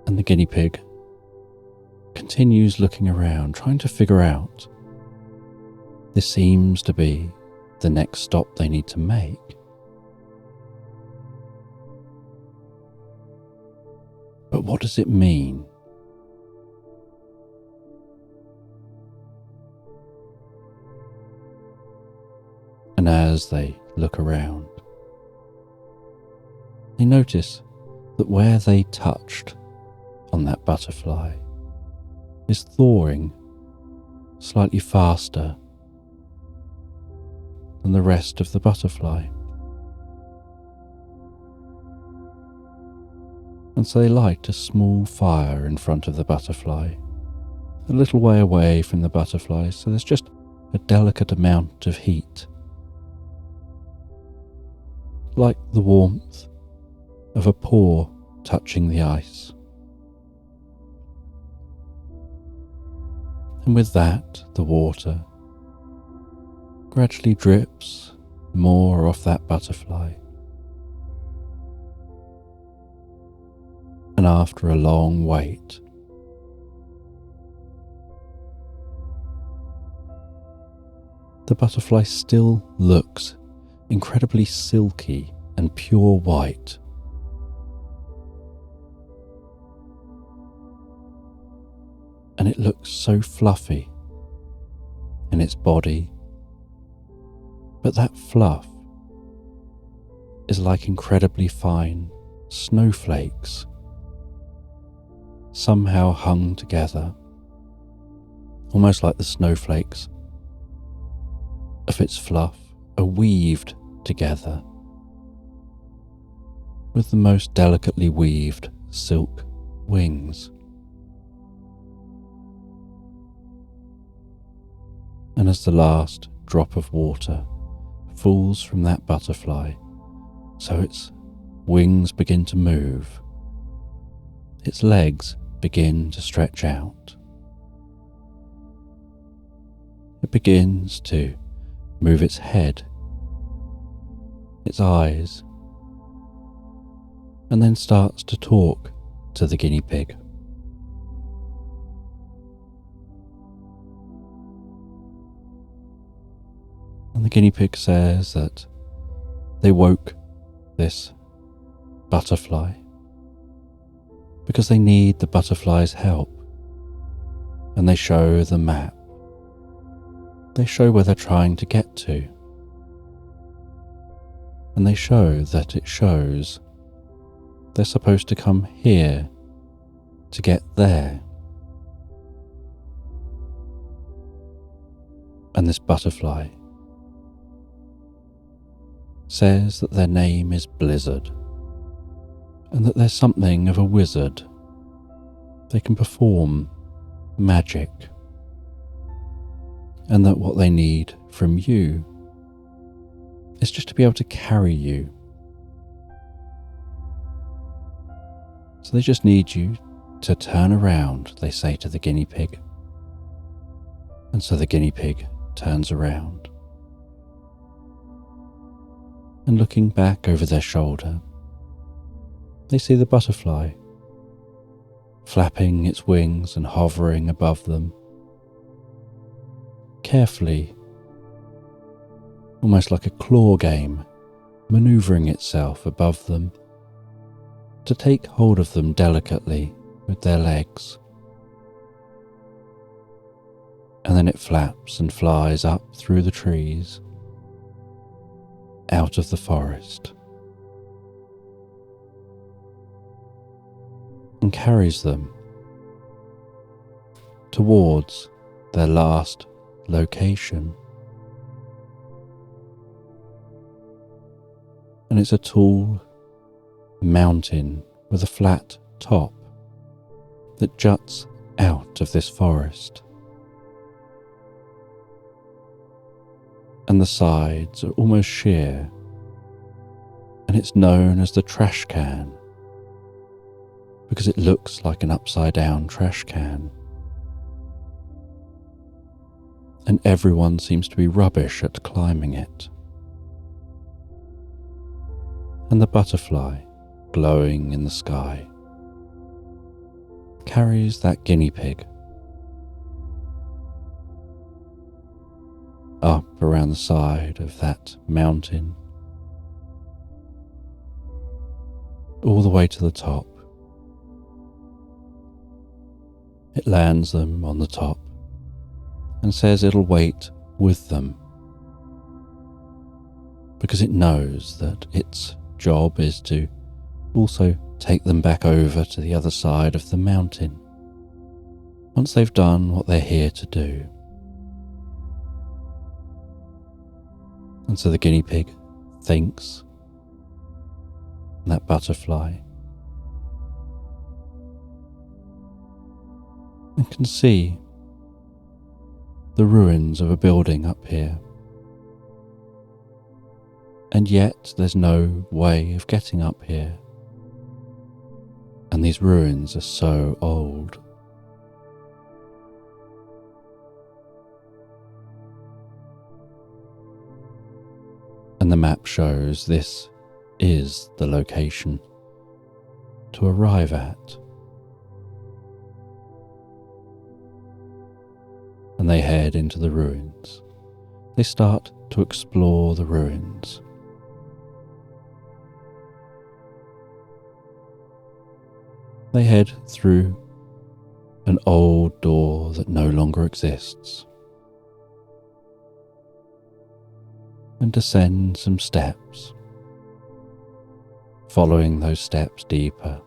Speaker 1: And the guinea pig continues looking around, trying to figure out, this seems to be the next stop they need to make. But what does it mean? And as they look around, they notice that where they touched on that butterfly is thawing slightly faster than the rest of the butterfly. And so they light a small fire in front of the butterfly, a little way away from the butterfly, so there's just a delicate amount of heat, like the warmth of a paw touching the ice. And with that, the water gradually drips more off that butterfly. And after a long wait, the butterfly still looks incredibly silky and pure white. And it looks so fluffy in its body, but that fluff is like incredibly fine snowflakes somehow hung together, almost like the snowflakes of its fluff are weaved together with the most delicately weaved silk wings. And as the last drop of water falls from that butterfly, so its wings begin to move, its legs begin to stretch out. It begins to move its head, its eyes, and then starts to talk to the guinea pig. And the guinea pig says that they woke this butterfly because they need the butterfly's help, and they show the map. They show where they're trying to get to, and they show that it shows they're supposed to come here to get there. And this butterfly says that their name is Blizzard, and that they're something of a wizard. They can perform magic, and that what they need from you is just to be able to carry you. So they just need you to turn around, they say to the guinea pig. And so the guinea pig turns around. And looking back over their shoulder, they see the butterfly flapping its wings and hovering above them, carefully, almost like a claw game, manoeuvring itself above them to take hold of them delicately with their legs. And then it flaps and flies up through the trees, out of the forest, and carries them towards their last location. And it's a tall mountain with a flat top that juts out of this forest. And the sides are almost sheer, and it's known as the trash can because it looks like an upside down trash can. And everyone seems to be rubbish at climbing it. And the butterfly, glowing in the sky, carries that guinea pig up around the side of that mountain, all the way to the top. It lands them on the top and says it'll wait with them because it knows that its job is to also take them back over to the other side of the mountain once they've done what they're here to do. And so the guinea pig thinks, and that butterfly, and can see the ruins of a building up here. And yet there's no way of getting up here. And these ruins are so old. And the map shows this is the location to arrive at. And they head into the ruins. They start to explore the ruins. They head through an old door that no longer exists and descend some steps, following those steps deeper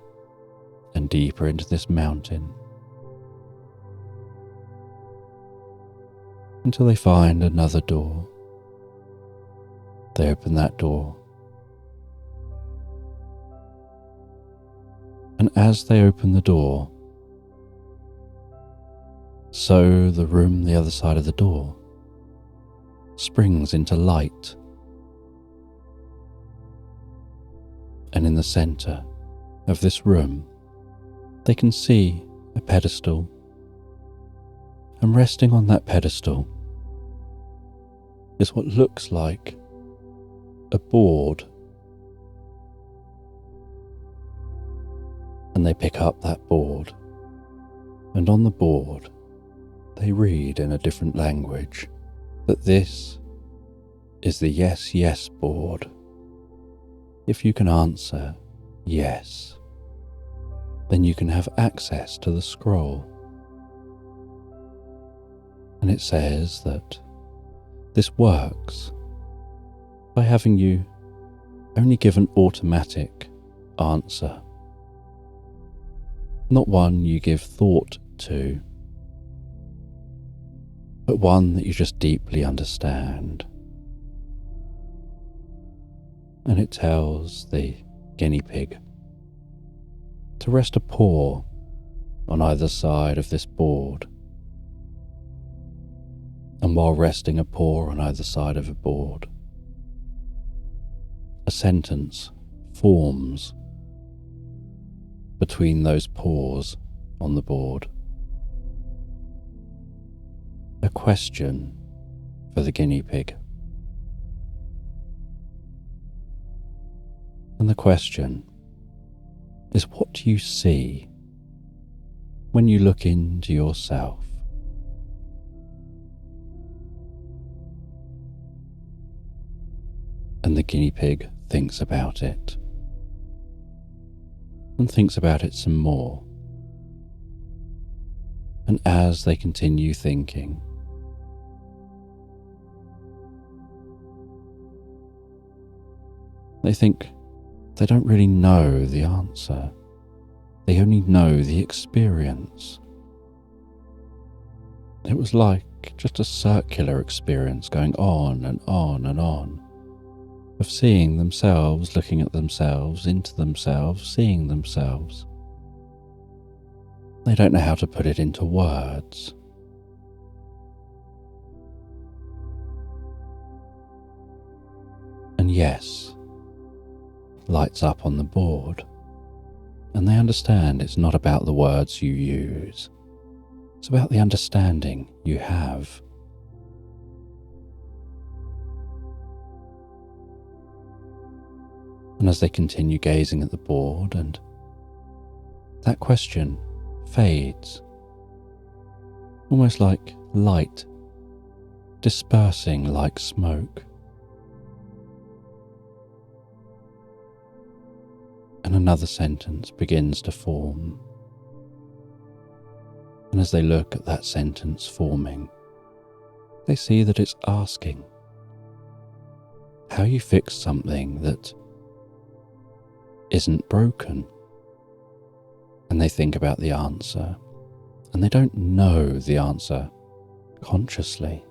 Speaker 1: and deeper into this mountain until they find another door. They open that door, and as they open the door, so the room the other side of the door springs into light, and in the centre of this room they can see a pedestal, and resting on that pedestal is what looks like a board. And they pick up that board, and on the board they read in a different language that this is the yes, yes board. If you can answer yes, then you can have access to the scroll. And it says that this works by having you only give an automatic answer, not one you give thought to, but one that you just deeply understand. And it tells the guinea pig to rest a paw on either side of this board. And while resting a paw on either side of a board, a sentence forms between those paws on the board. A question for the guinea pig. And the question is, what do you see when you look into yourself? And the guinea pig thinks about it, and thinks about it some more. And as they continue thinking, they think they don't really know the answer. They only know the experience. It was like just a circular experience going on and on and on, of seeing themselves, looking at themselves, into themselves, seeing themselves. They don't know how to put it into words. And yes, lights up on the board, and they understand it's not about the words you use, it's about the understanding you have. And as they continue gazing at the board, and that question fades, almost like light dispersing like smoke. And another sentence begins to form. And as they look at that sentence forming, they see that it's asking how you fix something that isn't broken. And they think about the answer, and they don't know the answer consciously.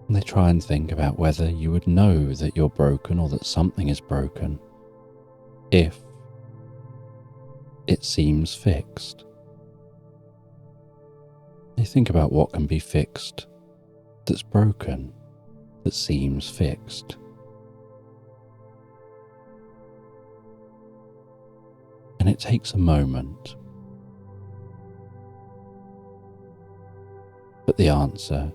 Speaker 1: And they try and think about whether you would know that you're broken or that something is broken if it seems fixed. They think about what can be fixed that's broken, that seems fixed. And it takes a moment, but the answer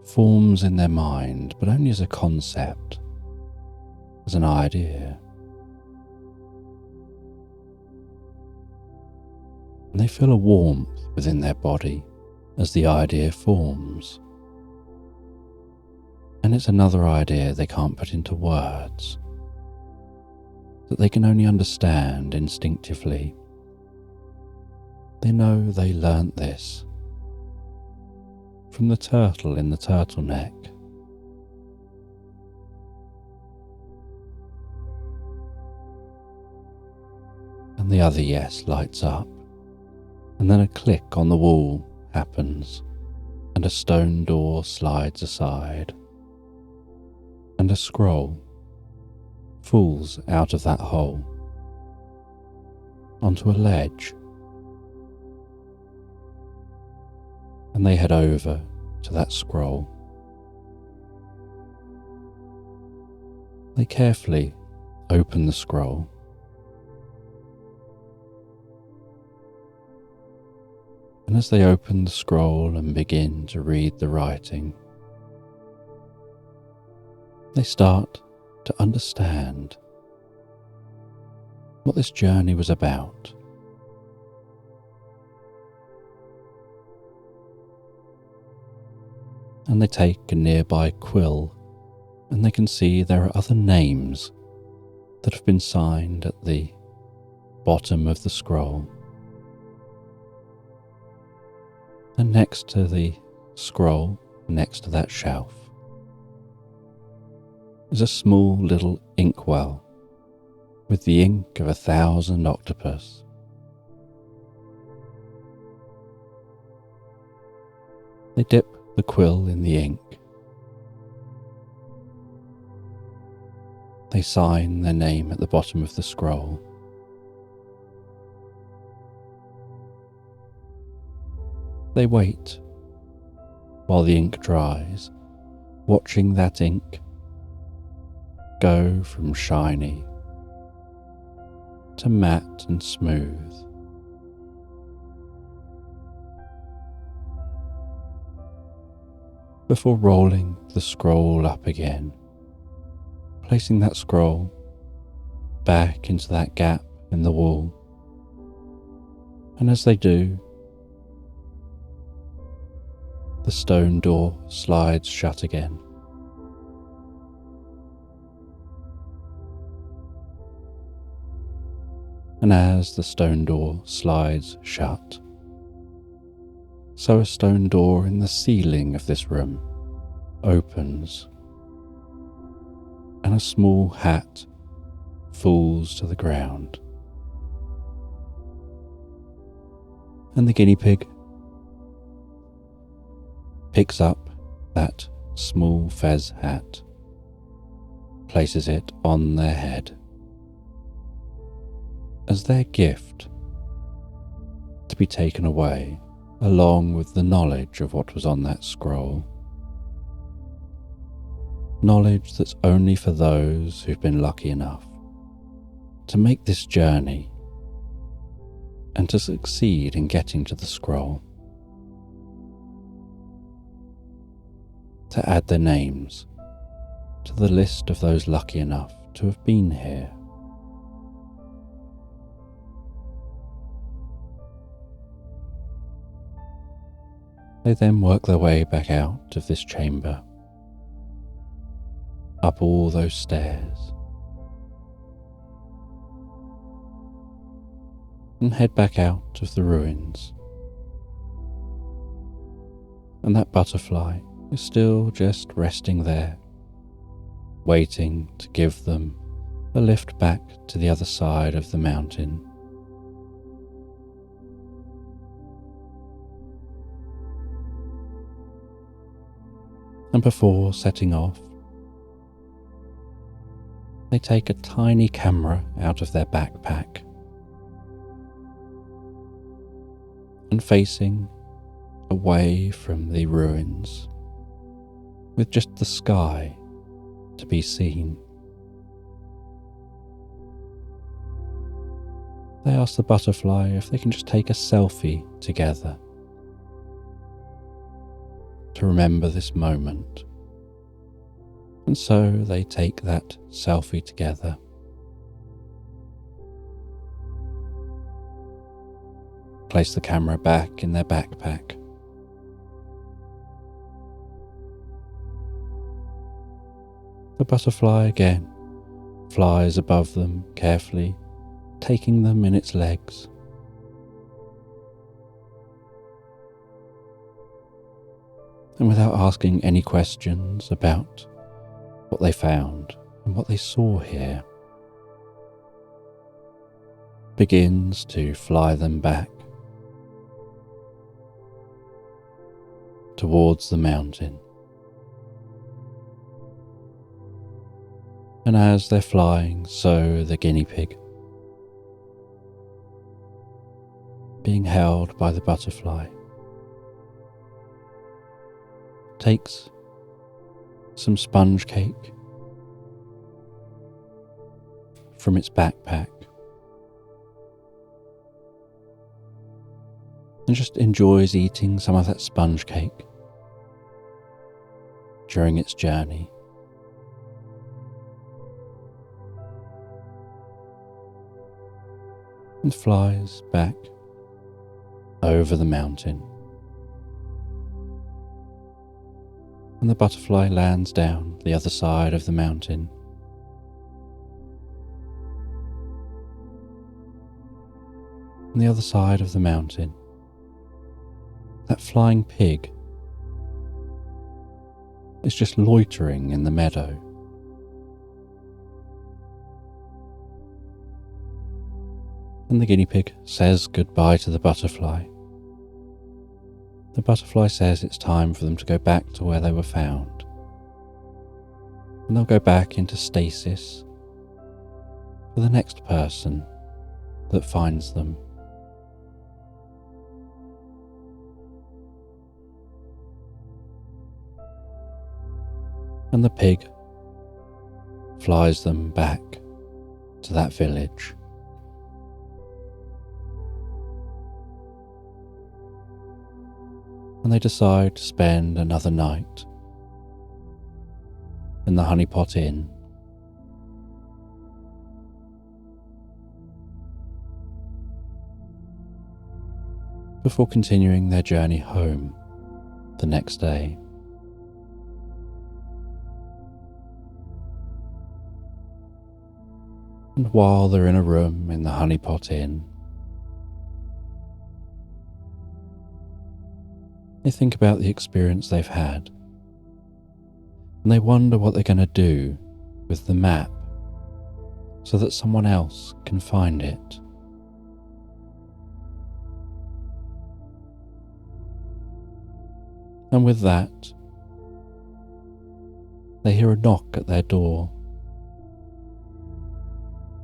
Speaker 1: forms in their mind, but only as a concept, as an idea. And they feel a warmth within their body as the idea forms. And it's another idea they can't put into words, that they can only understand instinctively. They know they learnt this from the turtle in the turtleneck. and the other yes lights up, and then a click on the wall happens, and a stone door slides aside, and a scroll falls out of that hole onto a ledge, and they head over to that scroll. They carefully open the scroll, and as they open the scroll and begin to read the writing, they start to understand what this journey was about. And they take a nearby quill, and they can see there are other names that have been signed at the bottom of the scroll. And next to the scroll, next to that shelf, is a small little inkwell with the ink of 1,000 octopus. They dip the quill in the ink. They sign their name at the bottom of the scroll. They wait while the ink dries, watching that ink go from shiny to matte and smooth. Before rolling the scroll up again, placing that scroll back into that gap in the wall. And as they do, the stone door slides shut again. And as the stone door slides shut, so a stone door in the ceiling of this room opens, and a small hat falls to the ground. And the guinea pig picks up that small fez hat, places it on their head as their gift to be taken away along with the knowledge of what was on that scroll. Knowledge that's only for those who've been lucky enough to make this journey and to succeed in getting to the scroll, to add their names to the list of those lucky enough to have been here. They then work their way back out of this chamber, up all those stairs, and head back out of the ruins. And that butterfly is still just resting there, waiting to give them a lift back to the other side of the mountain. And before setting off, they take a tiny camera out of their backpack, and facing away from the ruins, with just the sky to be seen, they ask the butterfly if they can just take a selfie together to remember this moment. And so they take that selfie together. Place the camera back in their backpack. The butterfly again flies above them carefully, taking them in its legs. And without asking any questions about what they found and what they saw here, begins to fly them back towards the mountain. And as they're flying, so the guinea pig, being held by the butterfly, takes some sponge cake from its backpack and just enjoys eating some of that sponge cake during its journey. And flies back over the mountain. And the butterfly lands down the other side of the mountain. On the other side of the mountain, that flying pig is just loitering in the meadow. And the guinea pig says goodbye to the butterfly. The butterfly says it's time for them to go back to where they were found. And they'll go back into stasis for the next person that finds them. And the pig flies them back to that village. And they decide to spend another night in the Honey Pot Inn. Before continuing their journey home the next day. And while they're in a room in the Honey Pot Inn, they think about the experience they've had, and they wonder what they're going to do with the map so that someone else can find it. And with that, they hear a knock at their door.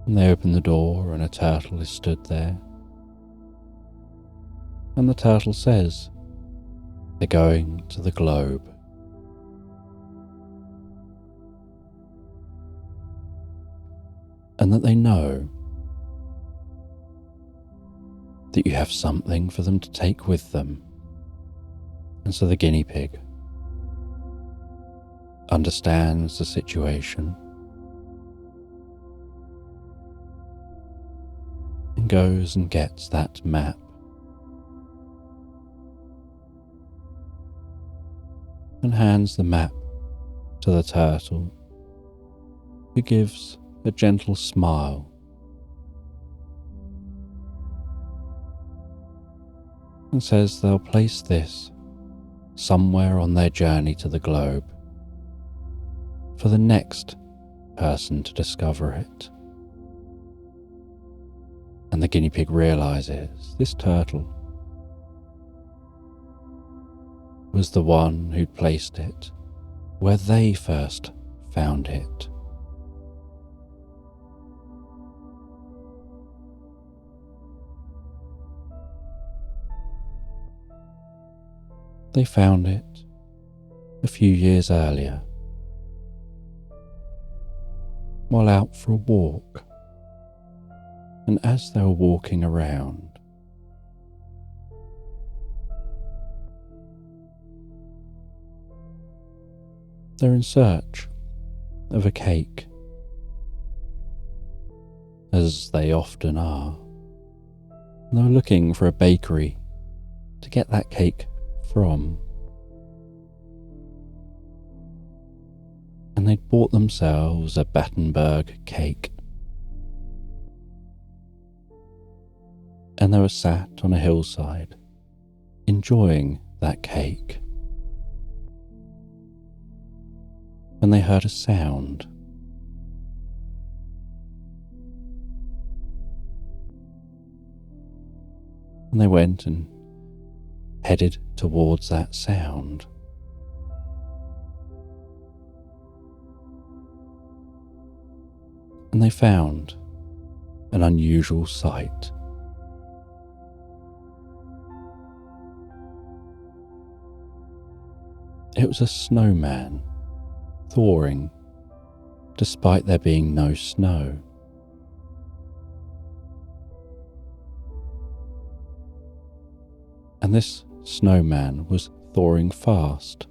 Speaker 1: And they open the door and a turtle is stood there. And the turtle says they're going to the globe. And that they know that you have something for them to take with them. And so the guinea pig understands the situation and goes and gets that map. And hands the map to the turtle, who gives a gentle smile and says they'll place this somewhere on their journey to the globe for the next person to discover it. And the guinea pig realizes this turtle was the one who'd placed it where they first found it. They found it a few years earlier while out for a walk, and as they were walking around, they're in search of a cake, as they often are. And they're looking for a bakery to get that cake from. And they'd bought themselves a Battenberg cake. And they were sat on a hillside, enjoying that cake. And they heard a sound. And they went and headed towards that sound. And they found an unusual sight. It was a snowman thawing despite there being no snow. And this snowman was thawing fast.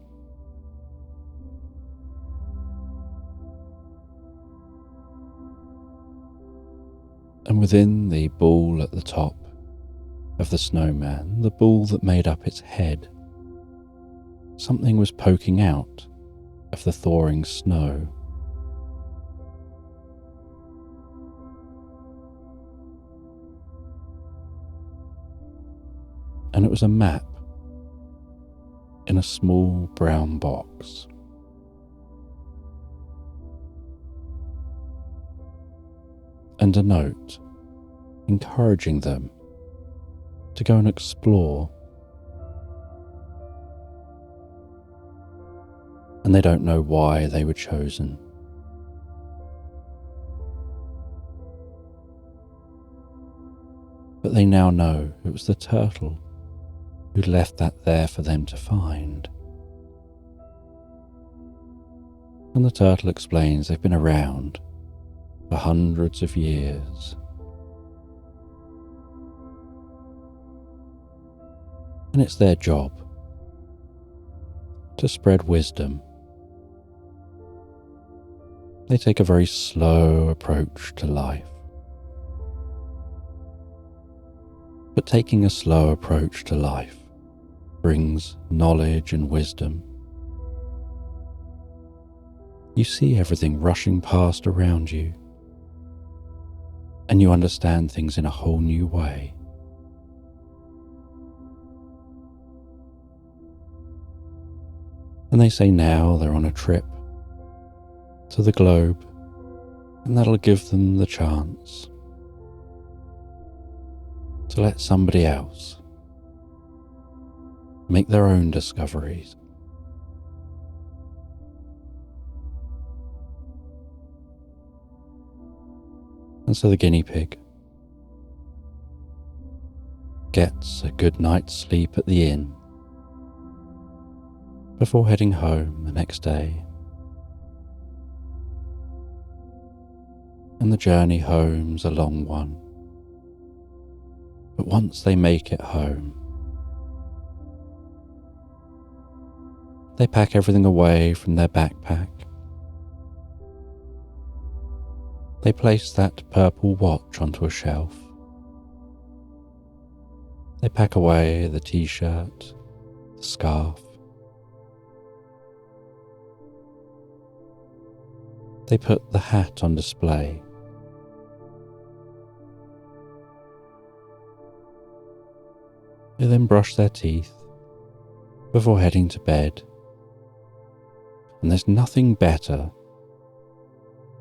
Speaker 1: And within the ball at the top of the snowman, the ball that made up its head, something was poking out of the thawing snow. And it was a map in a small brown box. And a note encouraging them to go and explore. And they don't know why they were chosen. But they now know it was the turtle who'd left that there for them to find. And the turtle explains they've been around for hundreds of years. And it's their job to spread wisdom. They take a very slow approach to life. But taking a slow approach to life brings knowledge and wisdom. You see everything rushing past around you, and you understand things in a whole new way. And they say now they're on a trip to the globe, and that'll give them the chance to let somebody else make their own discoveries. And so the guinea pig gets a good night's sleep at the inn before heading home the next day. And the journey home's a long one. But once they make it home, they pack everything away from their backpack. They place that purple watch onto a shelf. They pack away the t-shirt, the scarf. They put the hat on display. They then brush their teeth before heading to bed. And there's nothing better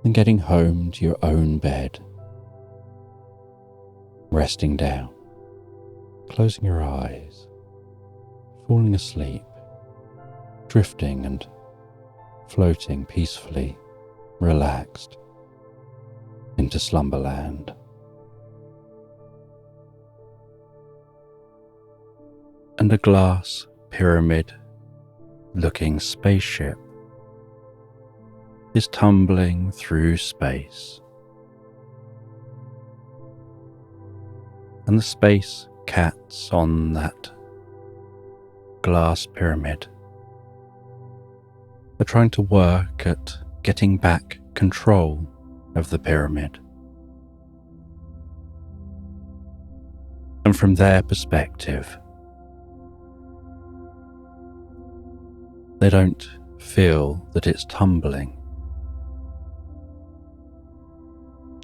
Speaker 1: than getting home to your own bed, resting down, closing your eyes, falling asleep, drifting and floating peacefully, relaxed into Slumberland. And a glass pyramid-looking spaceship is tumbling through space. And the space cats on that glass pyramid are trying to work at getting back control of the pyramid. And from their perspective, they don't feel that it's tumbling.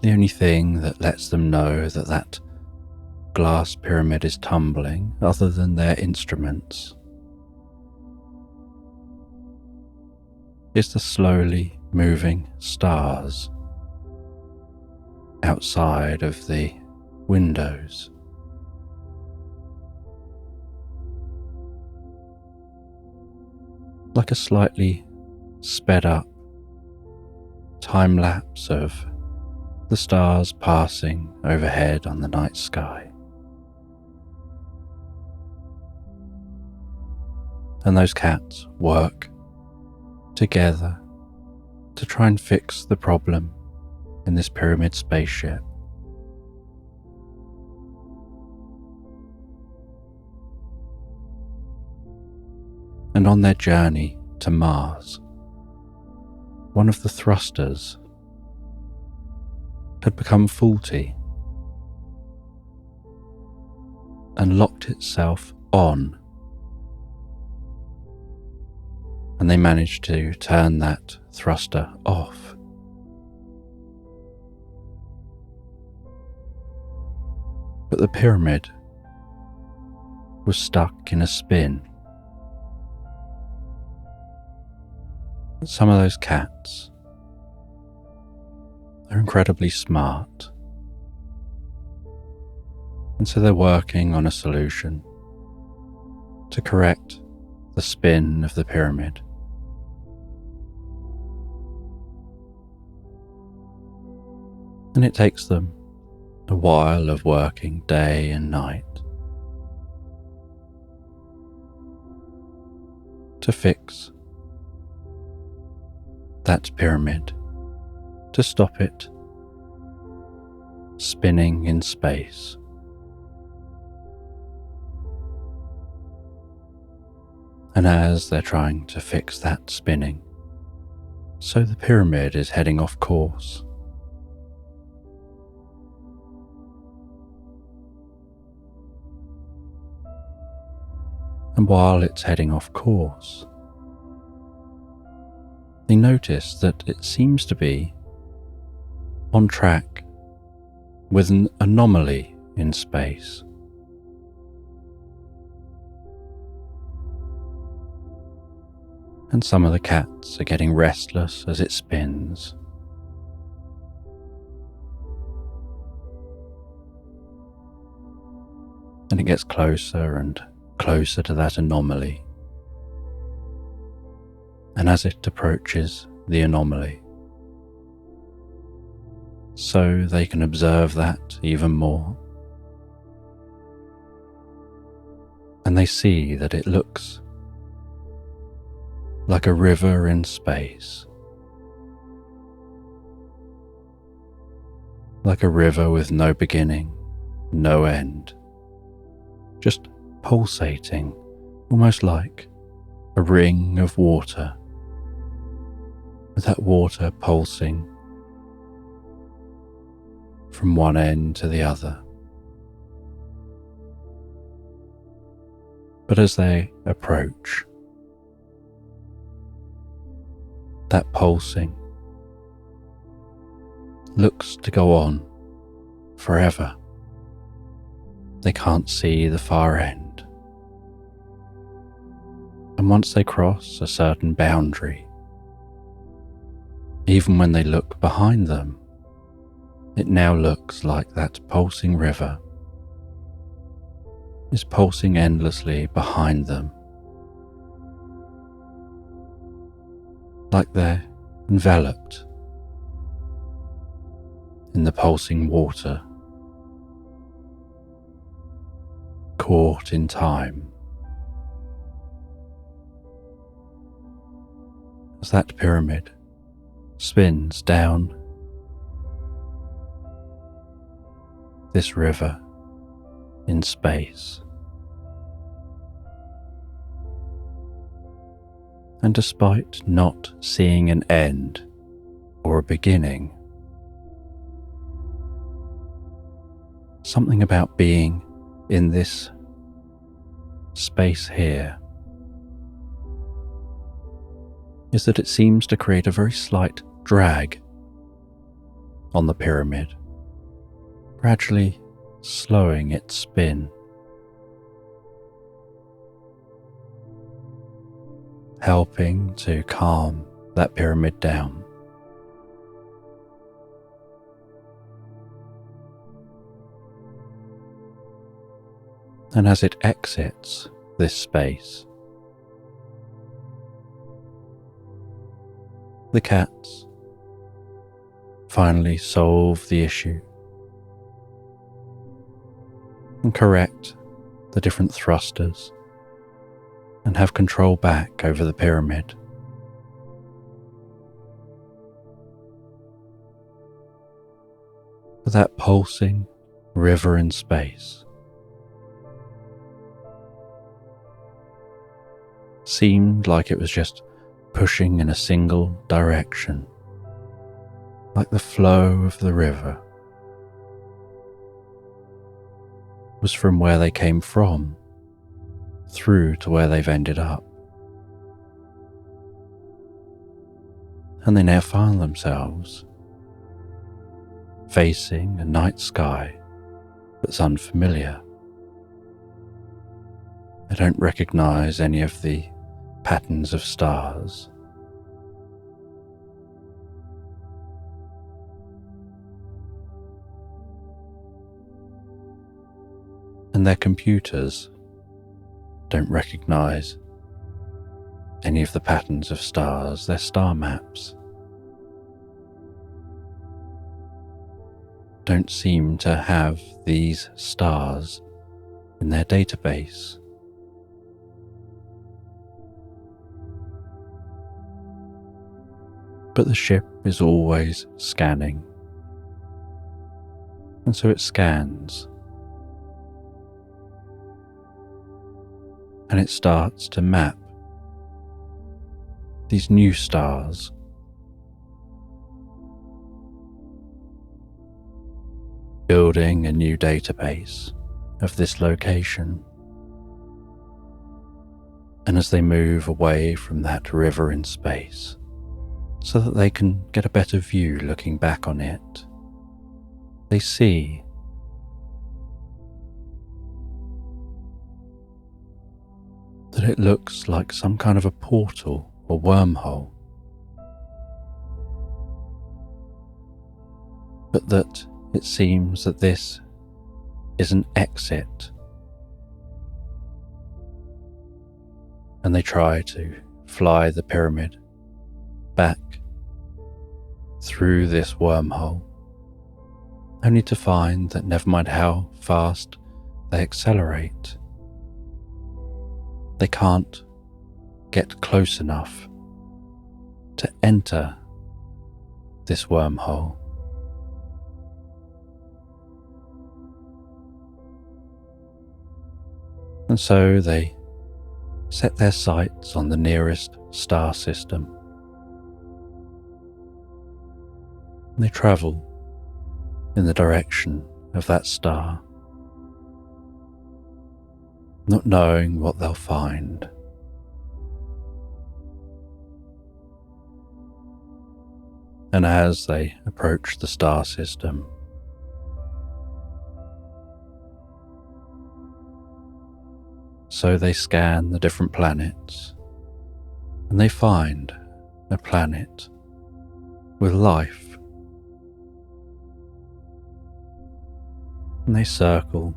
Speaker 1: The only thing that lets them know that that glass pyramid is tumbling, other than their instruments, is the slowly moving stars outside of the windows like a slightly sped up time lapse of the stars passing overhead on the night sky. And those cats work together to try and fix the problem in this pyramid spaceship. And on their journey to Mars, one of the thrusters had become faulty and locked itself on, and they managed to turn that thruster off. But the pyramid was stuck in a spin. Some of those cats are incredibly smart, and so they're working on a solution to correct the spin of the pyramid. And it takes them a while of working day and night to fix that pyramid, to stop it spinning in space. And as they're trying to fix that spinning, so the pyramid is heading off course. And while it's heading off course, they notice that it seems to be on track with an anomaly in space. And some of the cats are getting restless as it spins. And it gets closer and closer to that anomaly. And as it approaches the anomaly, so they can observe that even more, and they see that it looks like a river in space, like a river with no beginning, no end, just pulsating, almost like a ring of water, with that water pulsing from one end to the other. But as they approach, that pulsing looks to go on forever. They can't see the far end. And once they cross a certain boundary, even when they look behind them, it now looks like that pulsing river is pulsing endlessly behind them, like they're enveloped in the pulsing water, caught in time. As that pyramid spins down this river in space. And despite not seeing an end or a beginning, something about being in this space here is that it seems to create a very slight drag on the pyramid, gradually slowing its spin, helping to calm that pyramid down. And as it exits this space, The cats finally solve the issue and correct the different thrusters and have control back over the pyramid. But that pulsing river in space seemed like it was just pushing in a single direction, like the flow of the river was from where they came from through to where they've ended up. And they now find themselves facing a night sky that's unfamiliar. They don't recognize any of the patterns of stars. And their computers don't recognize any of the patterns of stars, their star maps don't seem to have these stars in their database. But the ship is always scanning, and so it scans, and it starts to map these new stars, building a new database of this location. And as they move away from that river in space, so that they can get a better view looking back on it, they see that it looks like some kind of a portal or wormhole, but that it seems that this is an exit, and they try to fly the pyramid back through this wormhole, only to find that never mind how fast they accelerate, they can't get close enough to enter this wormhole. And so they set their sights on the nearest star system. And they travel in the direction of that star, not knowing what they'll find. And as they approach the star system, so they scan the different planets, and they find a planet with life. And they circle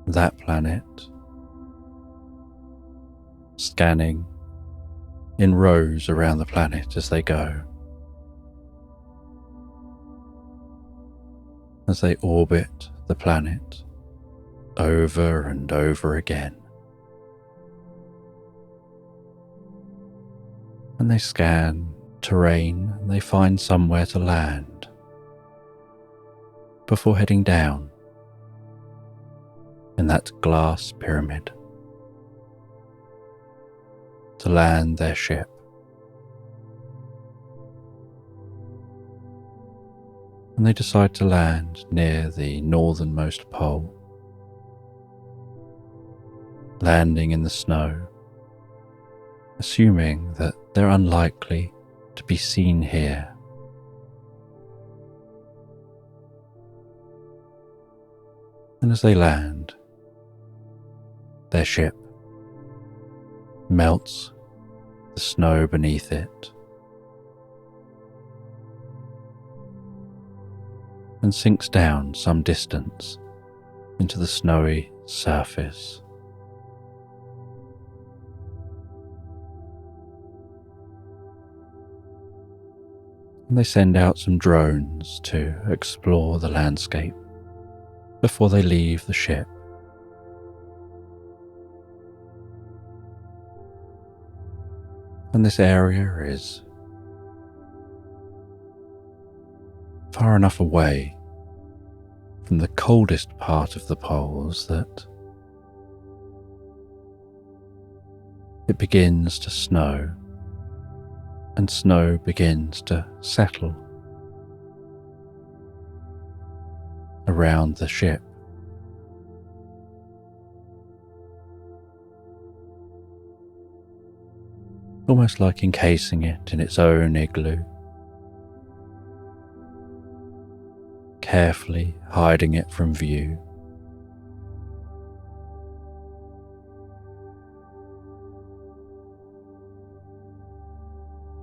Speaker 1: that planet, scanning in rows around the planet as they go, as they orbit the planet over and over again. And they scan terrain and they find somewhere to land before heading down in that glass pyramid to land their ship. And they decide to land near the northernmost pole, landing in the snow, assuming that they're unlikely to be seen here. And as they land, their ship melts the snow beneath it and sinks down some distance into the snowy surface. and they send out some drones to explore the landscape before they leave the ship. And this area is far enough away from the coldest part of the poles that it begins to snow, and snow begins to settle around the ship. Almost like encasing it in its own igloo, carefully hiding it from view.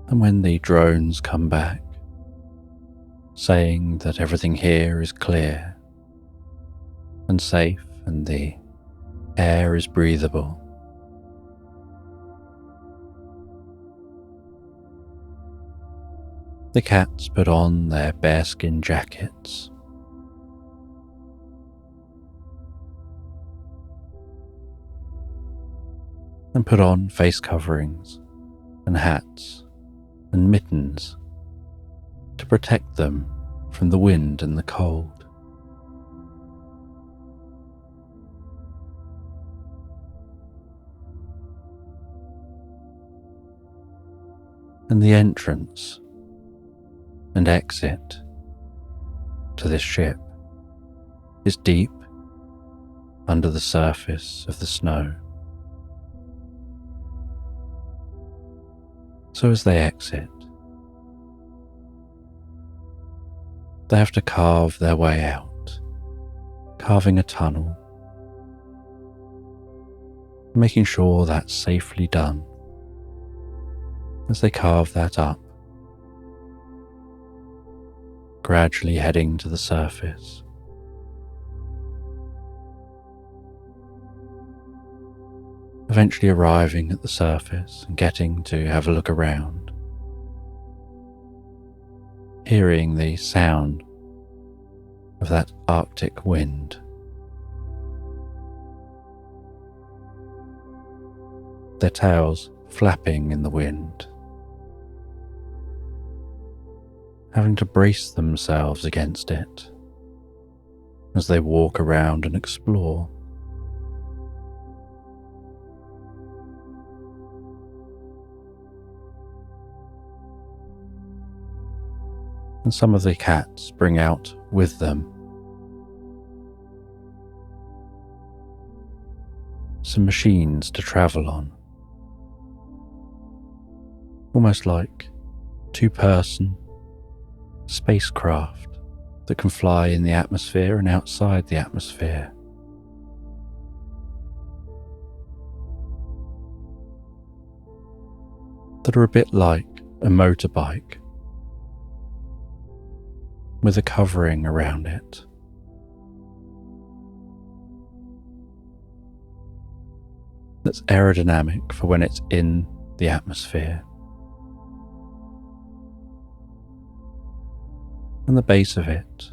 Speaker 1: And when the drones come back, saying that everything here is clear and safe and the air is breathable, the cats put on their bearskin jackets and put on face coverings and hats and mittens to protect them from the wind and the cold. And the entrance and exit to this ship is deep under the surface of the snow. So as they exit, they have to carve their way out, carving a tunnel, making sure that's safely done. As they carve that up, gradually heading to the surface. Eventually arriving at the surface and getting to have a look around, hearing the sound of that Arctic wind. Their tails flapping in the wind, having to brace themselves against it as they walk around and explore. And some of the cats bring out with them some machines to travel on, almost like two-person spacecraft that can fly in the atmosphere and outside the atmosphere. That are a bit like a motorbike with a covering around it. That's aerodynamic for when it's in the atmosphere. And the base of it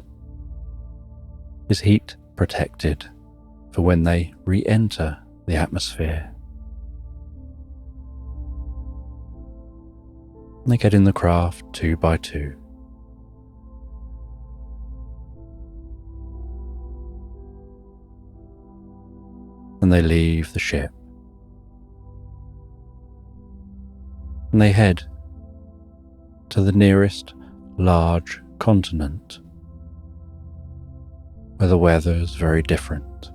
Speaker 1: is heat protected for when they re-enter the atmosphere. And they get in the craft 2 by 2. And they leave the ship. And they head to the nearest large continent, where the weather is very different.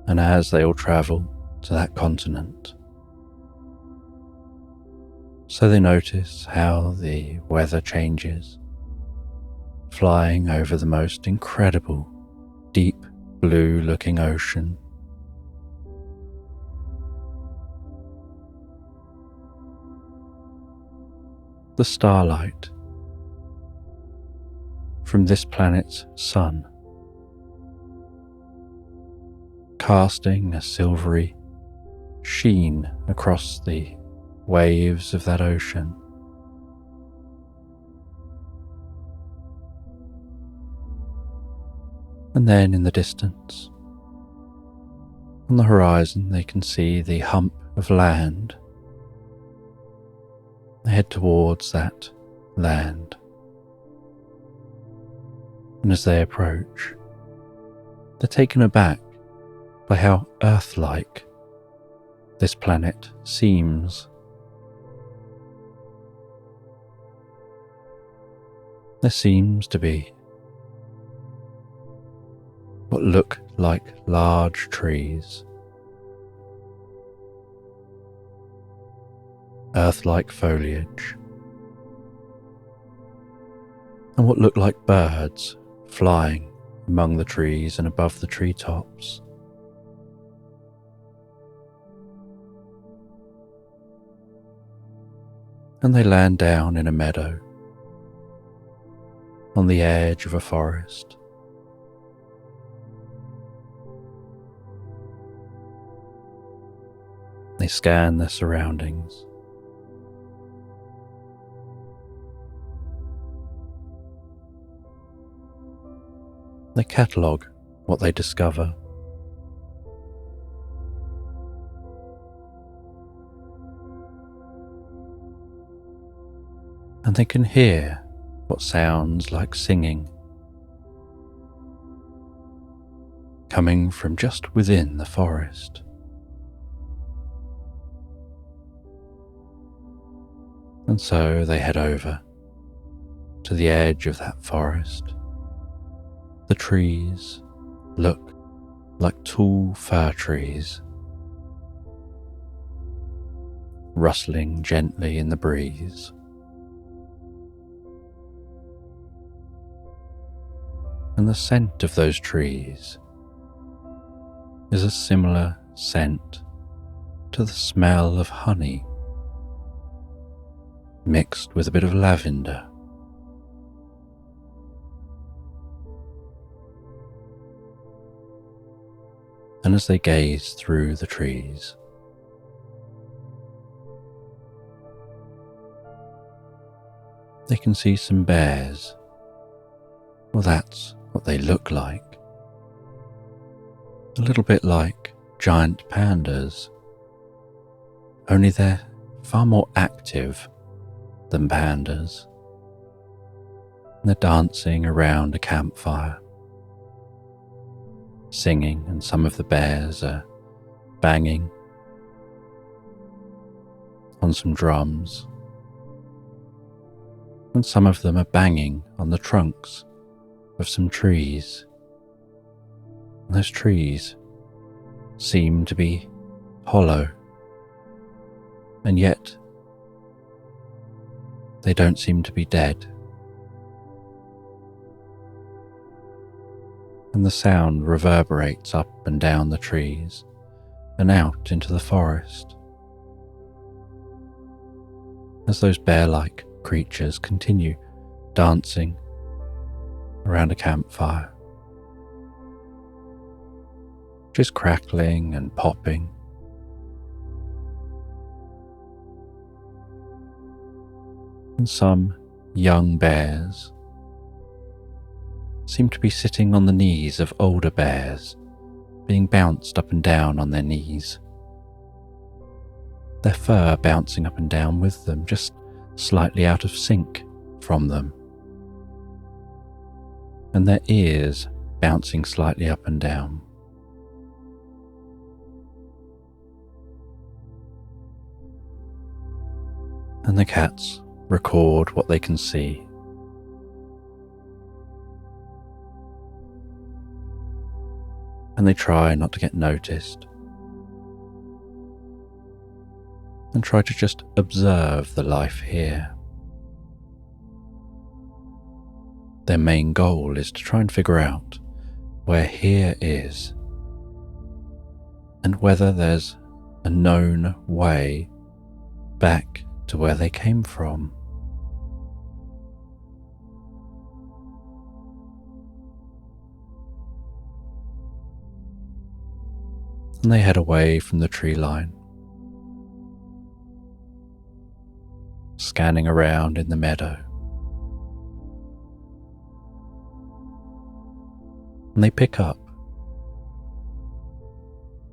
Speaker 1: And as they all travel to that continent, so they notice how the weather changes, flying over the most incredible, deep blue-looking ocean. The starlight from this planet's sun, casting a silvery sheen across the waves of that ocean. And then in the distance, on the horizon, they can see the hump of land. They head towards that land. And as they approach, they're taken aback by how Earth-like this planet seems. There seems to be what look like large trees, Earth-like foliage, and what look like birds flying among the trees and above the treetops. And they land down in a meadow on the edge of a forest. They scan their surroundings. They catalogue what they discover. And they can hear what sounds like singing coming from just within the forest. And so they head over to the edge of that forest. The trees look like tall fir trees, rustling gently in the breeze. And the scent of those trees is a similar scent to the smell of honey, mixed with a bit of lavender. And as they gaze through the trees, they can see some bears. Well, that's what they look like. A little bit like giant pandas, only they're far more active than pandas. And they're dancing around a campfire, singing, and some of the bears are banging on some drums, and some of them are banging on the trunks of some trees. And those trees seem to be hollow, and yet they don't seem to be dead. And the sound reverberates up and down the trees and out into the forest as those bear-like creatures continue dancing around a campfire, just crackling and popping. And some young bears seem to be sitting on the knees of older bears, being bounced up and down on their knees, their fur bouncing up and down with them, just slightly out of sync from them, and their ears bouncing slightly up and down. And the cats record what they can see. And they try not to get noticed, and try to just observe the life here. Their main goal is to try and figure out where here is, and whether there's a known way back to where they came from. And they head away from the tree line scanning around in the meadow. And they pick up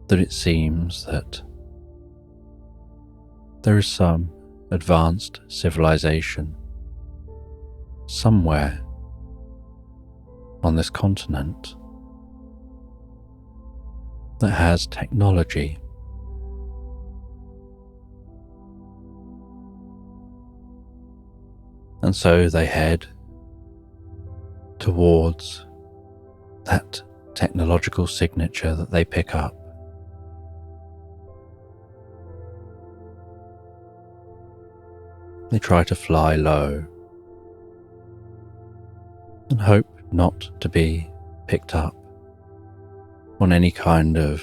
Speaker 1: that it seems that there is some advanced civilization somewhere on this continent that has technology. And so they head towards that technological signature that they pick up. They try to fly low and hope not to be picked up on any kind of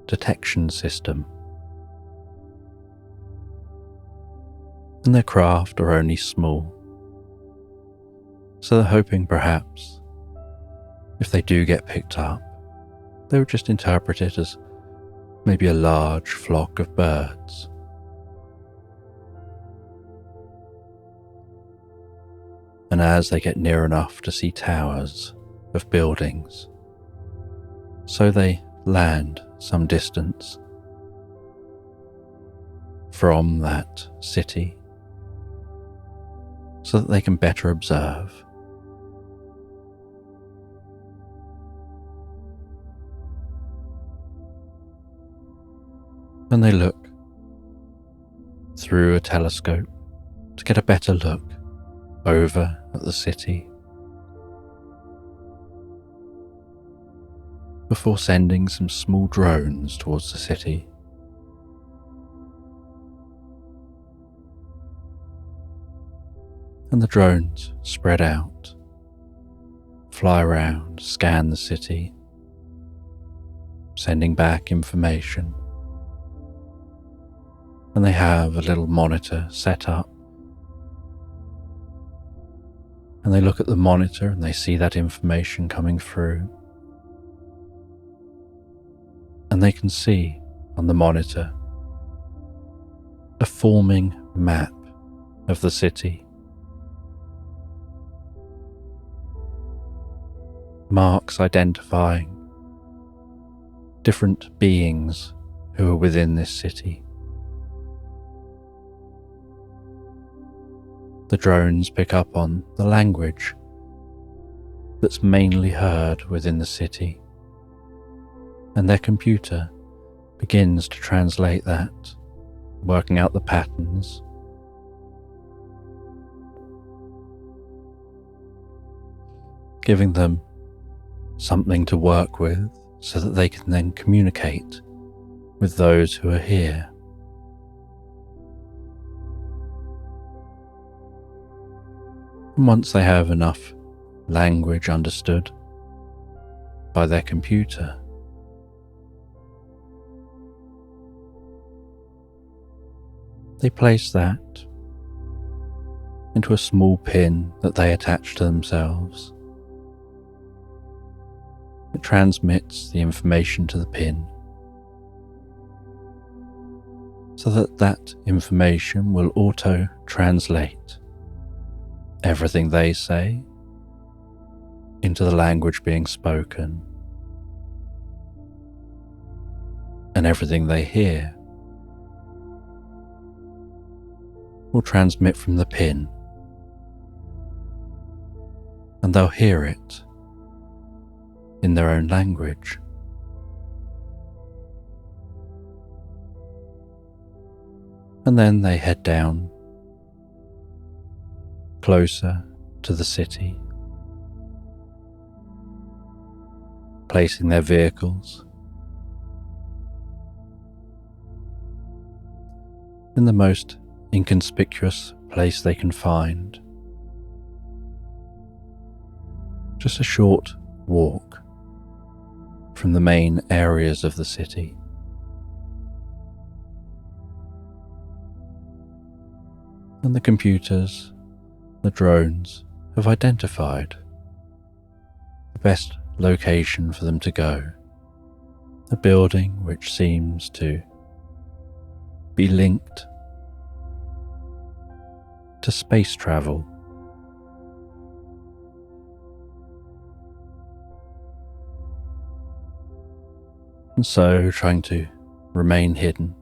Speaker 1: detection system. And their craft are only small, so they're hoping perhaps if they do get picked up, they would just interpret it as maybe a large flock of birds. And as they get near enough to see towers of buildings, so they land some distance from that city so that they can better observe. And they look through a telescope to get a better look over at the city before sending some small drones towards the city. And the drones spread out, fly around, scan the city, sending back information. And they have a little monitor set up. And they look at the monitor and they see that information coming through. And they can see on the monitor a forming map of the city. Marks identifying different beings who are within this city. The drones pick up on the language that's mainly heard within the city, and their computer begins to translate that, working out the patterns. Giving them something to work with so that they can then communicate with those who are here. And once they have enough language understood by their computer, they place that into a small pin that they attach to themselves. It transmits the information to the pin so that that information will auto-translate everything they say into the language being spoken, and everything they hear will transmit from the pin, and they'll hear it in their own language. And then they head down closer to the city, placing their vehicles in the most inconspicuous place they can find. Just a short walk from the main areas of the city. And the computers, the drones, have identified the best location for them to go. A building which seems to be linked into space travel. And so, trying to remain hidden,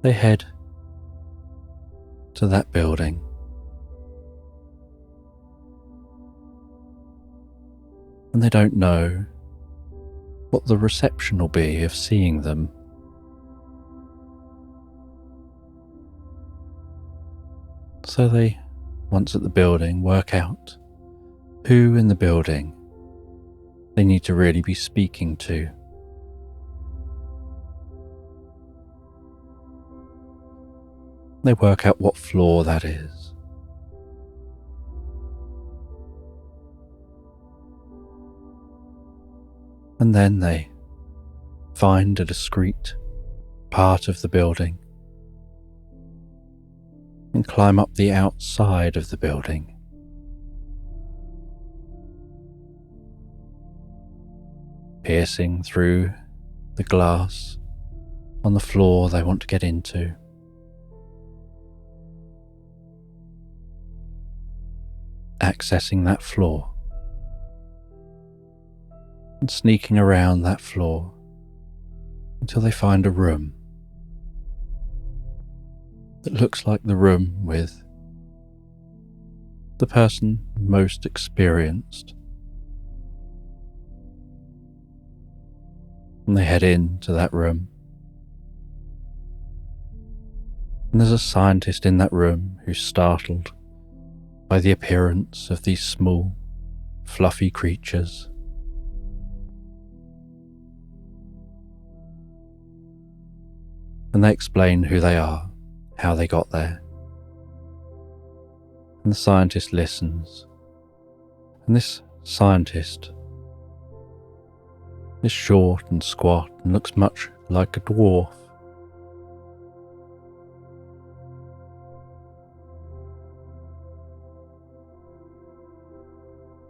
Speaker 1: they head to that building. And they don't know what the reception will be of seeing them. So they, once at the building, work out who in the building they need to really be speaking to. They work out what floor that is. And then they find a discreet part of the building and climb up the outside of the building. Piercing through the glass on the floor they want to get into. Accessing that floor and sneaking around that floor until they find a room that looks like the room with the person most experienced. And they head into that room. And there's a scientist in that room who's startled by the appearance of these small, fluffy creatures. And they explain who they are, how they got there. And the scientist listens. And this scientist is short and squat and looks much like a dwarf.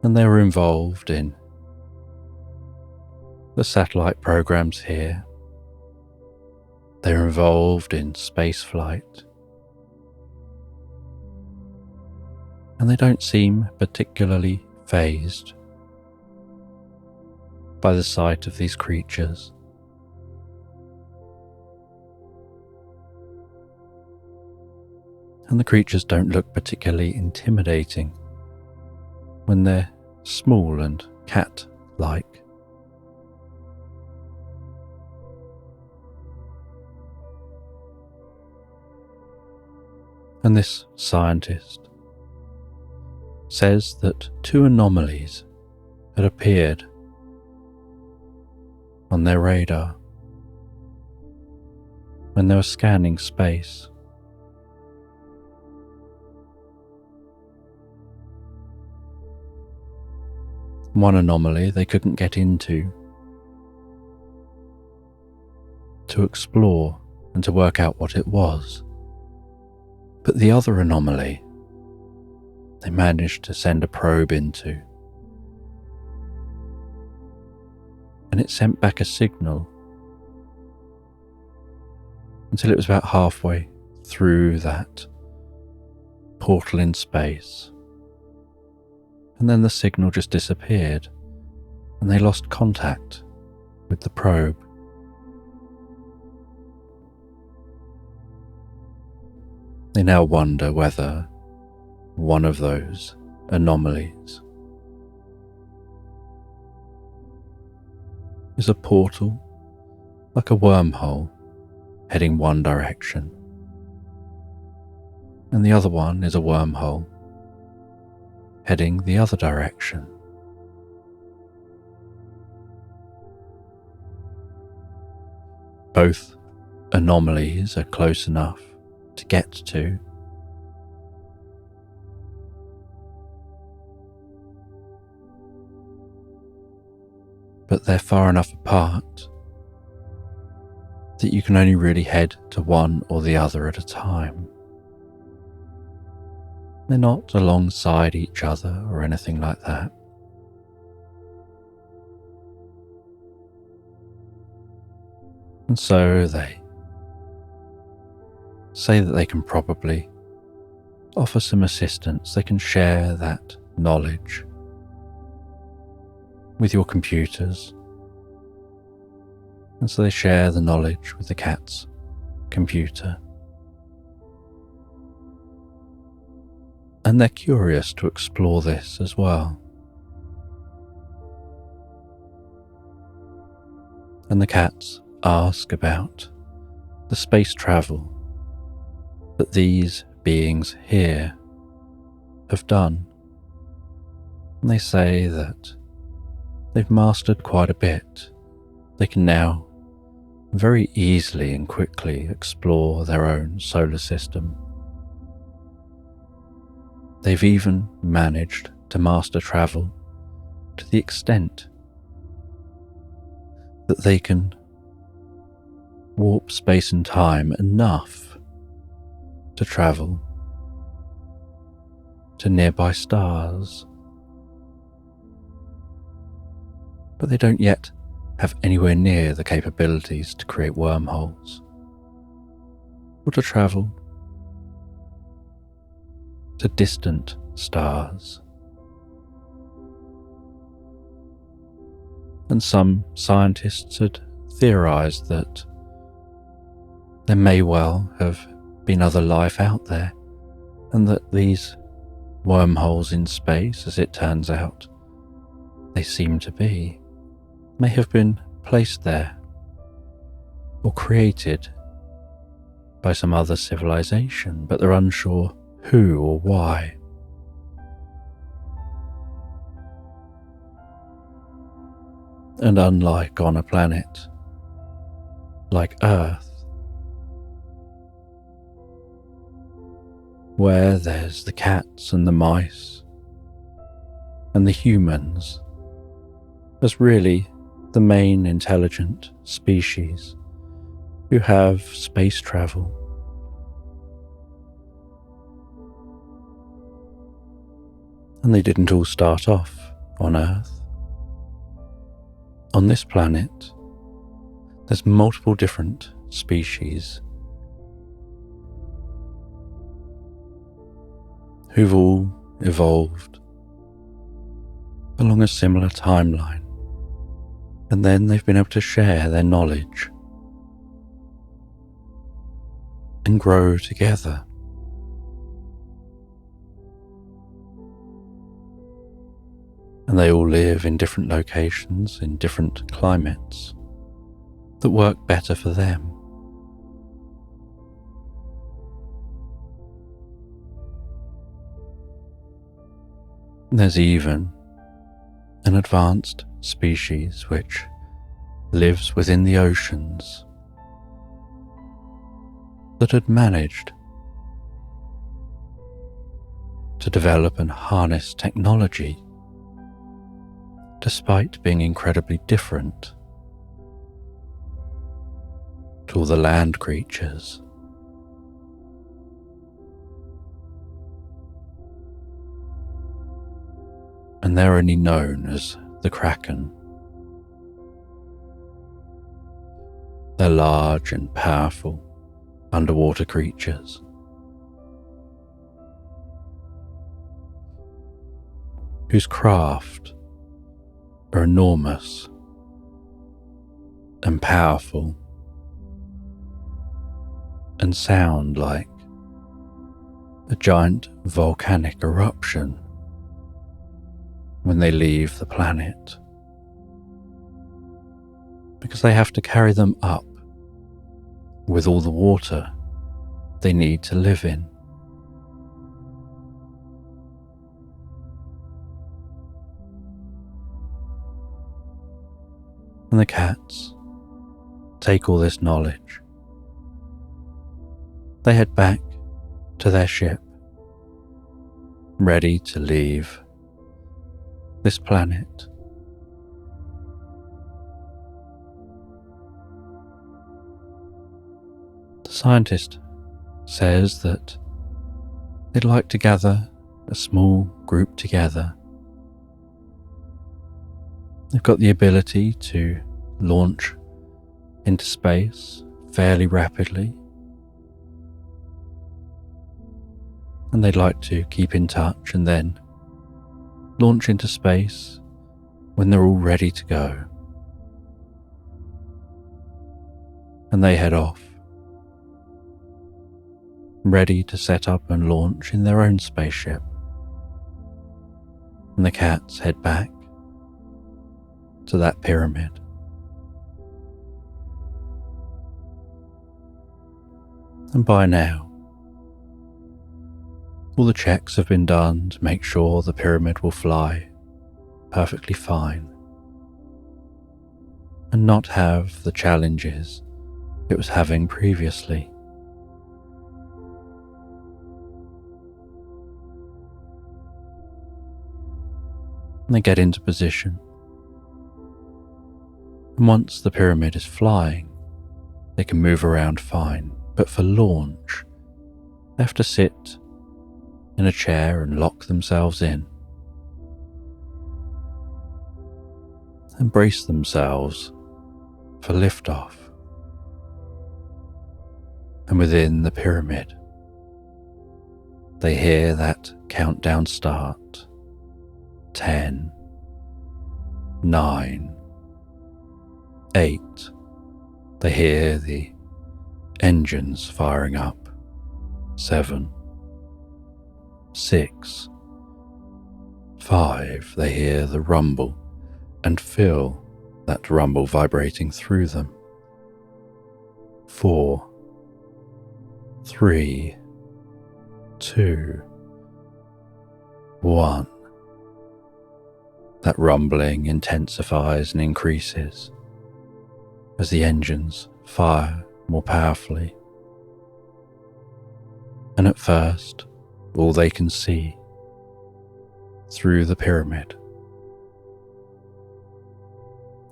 Speaker 1: And they were involved in the satellite programs here. They were involved in space flight. And they don't seem particularly fazed by the sight of these creatures. And the creatures don't look particularly intimidating when they're small and cat-like. And this scientist says that 2 anomalies had appeared on their radar when they were scanning space. One anomaly they couldn't get into to explore and to work out what it was. But the other anomaly they managed to send a probe into. And it sent back a signal until it was about halfway through that portal in space. And then the signal just disappeared and they lost contact with the probe. They now wonder whether one of those anomalies is a portal, like a wormhole, heading one direction, and the other one is a wormhole, heading the other direction. Both anomalies are close enough to get to, but they're far enough apart that you can only really head to one or the other at a time. They're not alongside each other or anything like that. And so they say that they can probably offer some assistance. They can share that knowledge with your computers. And so they share the knowledge with the cat's computer. And they're curious to explore this as well. And the cats ask about the space travel that these beings here have done. And they say that they've mastered quite a bit. They can now very easily and quickly explore their own solar system. They've even managed to master travel to the extent that they can warp space and time enough to travel to nearby stars. But they don't yet have anywhere near the capabilities to create wormholes or to travel to distant stars. And some scientists had theorized that there may well have been other life out there, and that these wormholes in space, as it turns out, they seem to be, may have been placed there or created by some other civilization, but they're unsure who or why. And unlike on a planet like Earth, where there's the cats and the mice and the humans as really the main intelligent species who have space travel, and they didn't all start off on Earth. On this planet, there's multiple different species who've all evolved along a similar timeline, and then they've been able to share their knowledge and grow together. And they all live in different locations, in different climates that work better for them. There's even an advanced species which lives within the oceans that had managed to develop and harness technology despite being incredibly different to all the land creatures. And they're only known as the Kraken. They're large and powerful underwater creatures whose craft are enormous and powerful and sound like a giant volcanic eruption when they leave the planet, because they have to carry them up with all the water they need to live in. And the cats take all this knowledge. They head back to their ship, ready to leave this planet. The scientist says that they'd like to gather a small group together. They've got the ability to launch into space fairly rapidly. and they'd like to keep in touch and then launch into space when they're all ready to go. And they head off, ready to set up and launch in their own spaceship. And the cats head back to that pyramid. And by now, all the checks have been done to make sure the pyramid will fly perfectly fine and not have the challenges it was having previously. And they get into position. And once the pyramid is flying, they can move around fine. But for launch, they have to sit in a chair and lock themselves in and brace themselves for liftoff. And within the pyramid, they hear that countdown start. 10, 9, 8. They hear the engines firing up. 7, 6, 5. They hear the rumble and feel that rumble vibrating through them. 4, 3, 2, 1. That rumbling intensifies and increases as the engines fire more powerfully. And at first, all they can see through the pyramid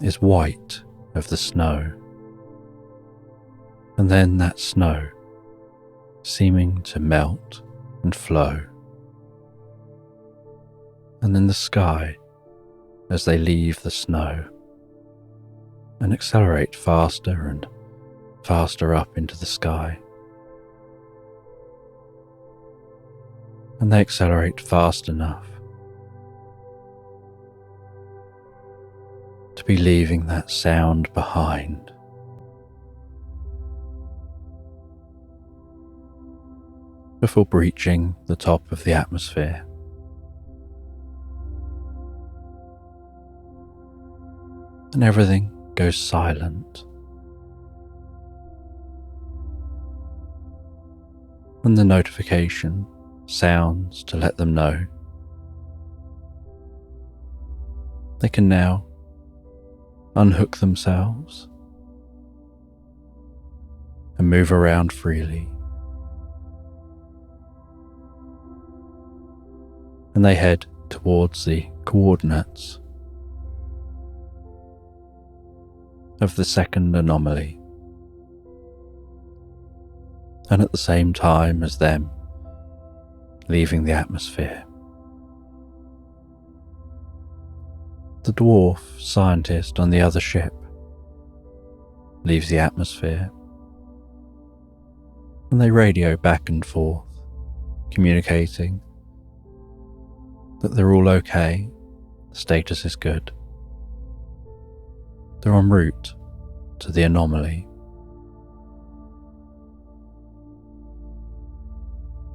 Speaker 1: is white of the snow, and then that snow seeming to melt and flow, and then the sky as they leave the snow and accelerate faster and faster up into the sky. And they accelerate fast enough to be leaving that sound behind. Before breaching the top of the atmosphere. And everything goes silent. And the notification sounds to let them know they can now unhook themselves and move around freely. And they head towards the coordinates of the second anomaly, and at the same time as them leaving the atmosphere, the dwarf scientist on the other ship leaves the atmosphere, and they radio back and forth, communicating that they're all okay, the status is good. They're en route to the anomaly.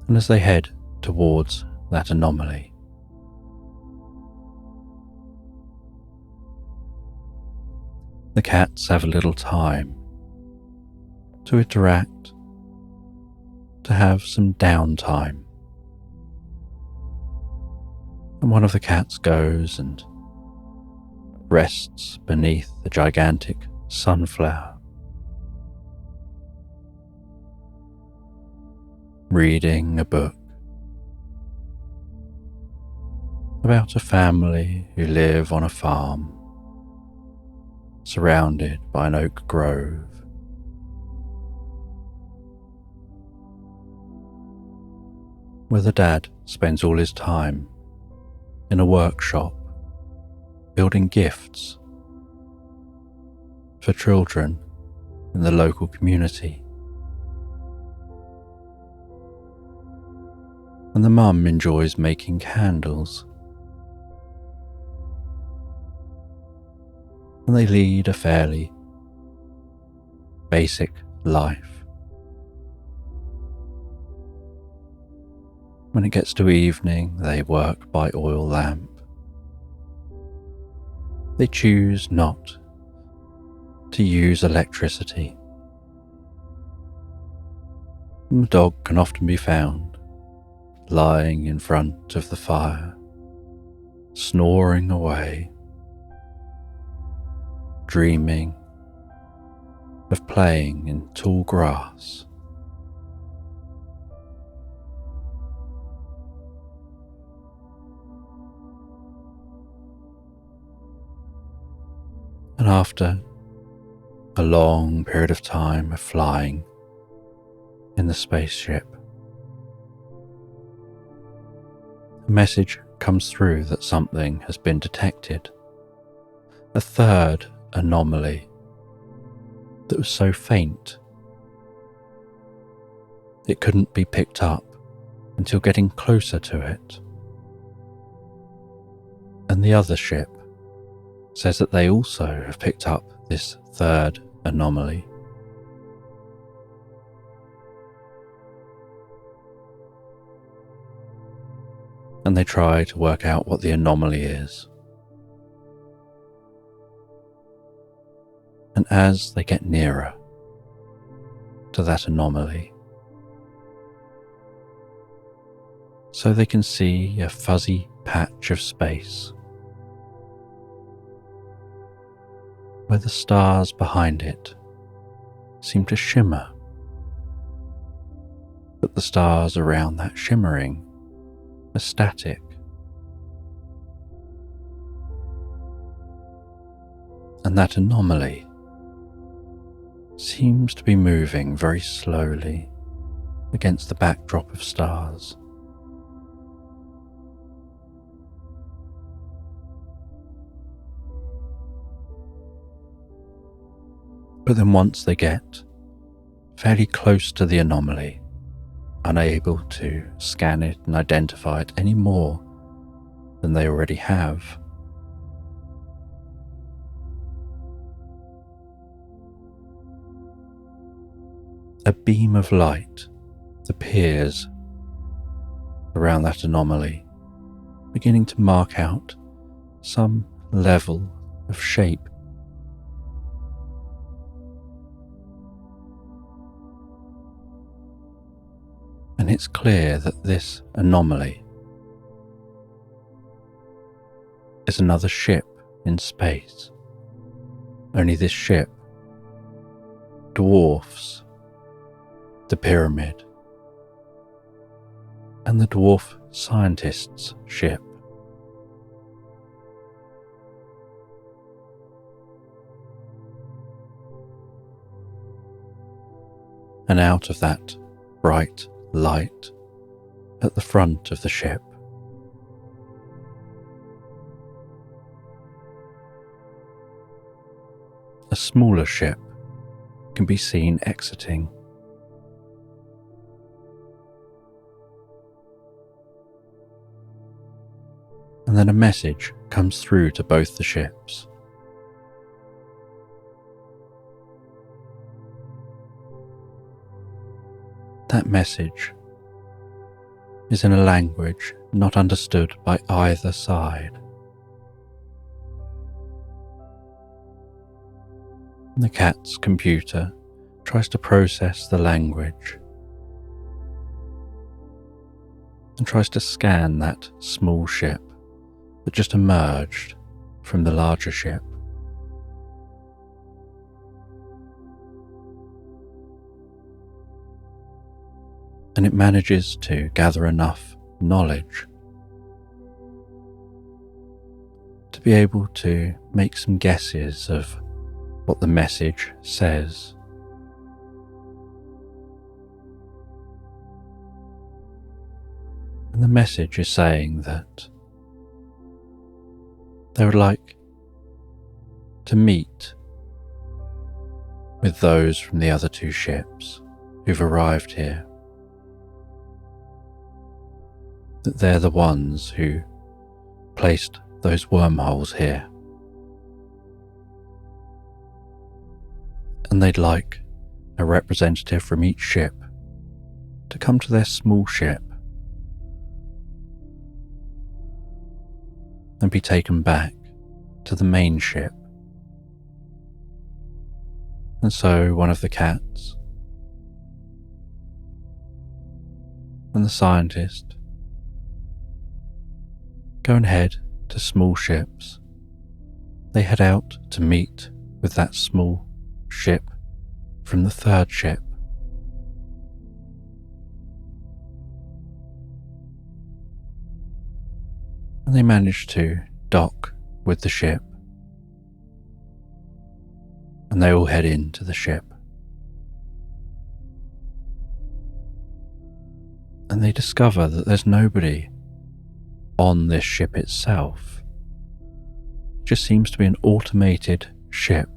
Speaker 1: And as they head towards that anomaly, the cats have a little time to interact, to have some downtime. And one of the cats goes and rests beneath the gigantic sunflower, reading a book about a family who live on a farm surrounded by an oak grove. Where the dad spends all his time in a workshop building gifts for children in the local community. and the mum enjoys making candles. And they lead a fairly basic life. When it gets to evening, they work by oil lamp. They choose not to use electricity. The dog can often be found lying in front of the fire, snoring away, dreaming of playing in tall grass. And after a long period of time of flying in the spaceship, a message comes through that something has been detected. A third anomaly that was so faint it couldn't be picked up until getting closer to it. And the other ship says that they also have picked up this third anomaly. And they try to work out what the anomaly is. And as they get nearer to that anomaly, so they can see a fuzzy patch of space where the stars behind it seem to shimmer, but the stars around that shimmering are static. And that anomaly seems to be moving very slowly against the backdrop of stars. But then once they get fairly close to the anomaly, unable to scan it and identify it any more than they already have, a beam of light appears around that anomaly, beginning to mark out some level of shape. And it's clear that this anomaly is another ship in space. Only this ship dwarfs the pyramid and the dwarf scientist's ship. And out of that bright light at the front of the ship, a smaller ship can be seen exiting. And then a message comes through to both the ships. That message is in a language not understood by either side. The cat's computer tries to process the language and tries to scan that small ship that just emerged from the larger ship. And it manages to gather enough knowledge to be able to make some guesses of what the message says. And the message is saying that they would like to meet with those from the other two ships who've arrived here. that they're the ones who placed those wormholes here. And they'd like a representative from each ship to come to their small ship and be taken back to the main ship. And so one of the cats and the scientist go and head to small ships. They head out to meet with that small ship from the third ship. And they manage to dock with the ship. And they all head into the ship. And they discover that there's nobody on this ship itself. It just seems to be an automated ship,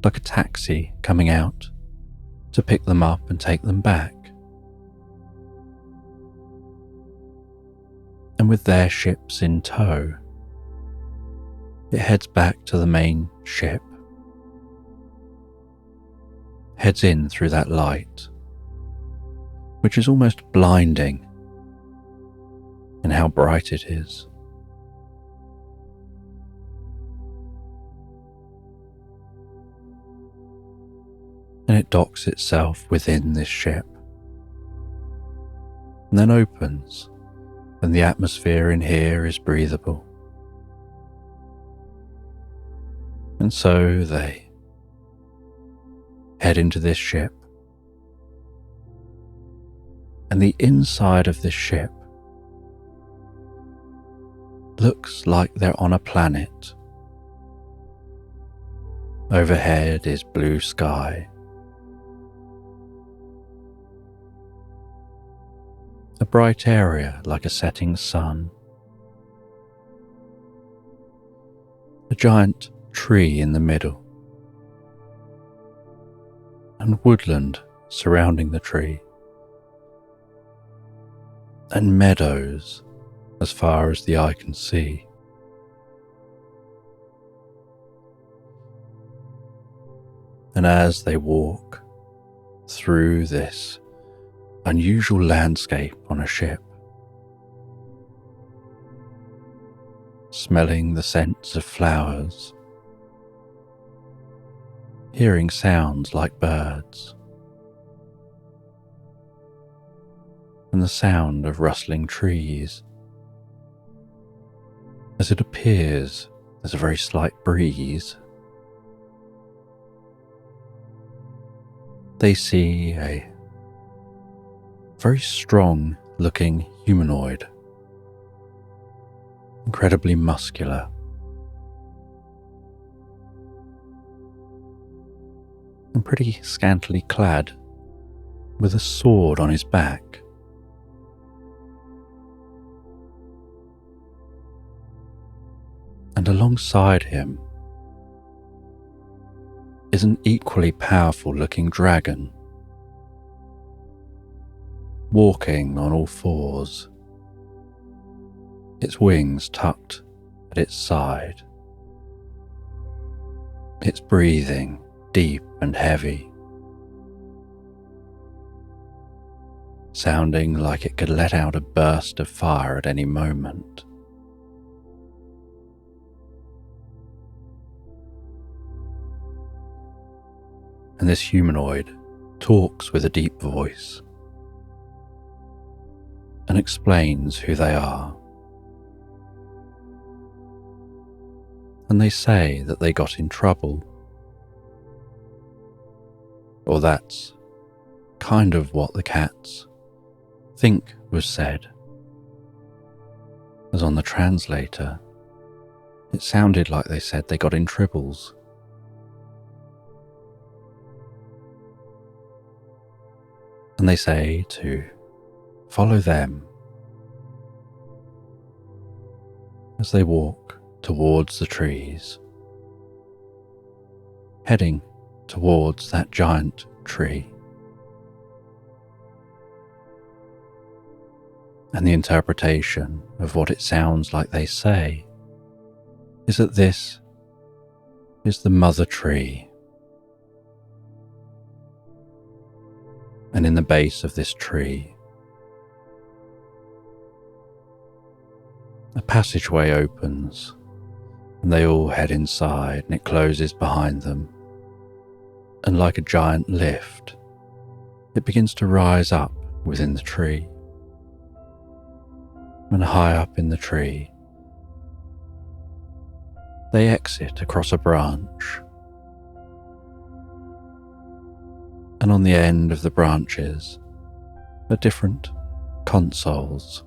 Speaker 1: like a taxi coming out to pick them up and take them back. And with their ships in tow, it heads back to the main ship, heads in through that light, which is almost blinding in how bright it is. And it docks itself within this ship, and then opens, and the atmosphere in here is breathable. And so they head into this ship, and the inside of this ship looks like they're on a planet. Overhead is blue sky. A bright area like a setting sun. A giant tree in the middle, and woodland surrounding the tree, and meadows as far as the eye can see. And as they walk through this unusual landscape on a ship, smelling the scents of flowers, hearing sounds like birds, and the sound of rustling trees, as it appears there's a very slight breeze, they see a very strong looking humanoid, incredibly muscular, and pretty scantily clad, with a sword on his back. And alongside him is an equally powerful looking dragon, walking on all fours, its wings tucked at its side, its breathing deep and heavy, sounding like it could let out a burst of fire at any moment. And this humanoid talks with a deep voice and explains who they are. And they say that they got in trouble, or that's kind of what the cats think was said, as on the translator it sounded like they said they got in tribbles. And they say to follow them as they walk towards the trees, heading towards that giant tree. And the interpretation of what it sounds like they say is that this is the mother tree. And in the base of this tree, a passageway opens, and they all head inside, and it closes behind them. And like a giant lift, it begins to rise up within the tree. And high up in the tree, they exit across a branch. And on the end of the branches are different consoles.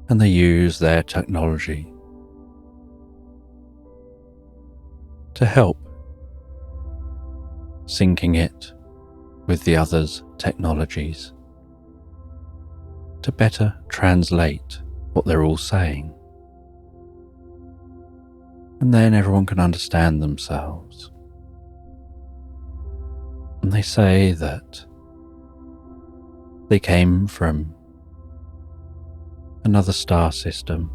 Speaker 1: And they use their technology to help syncing it with the others' technologies to better translate what they're all saying. And then everyone can understand themselves. And they say that they came from another star system,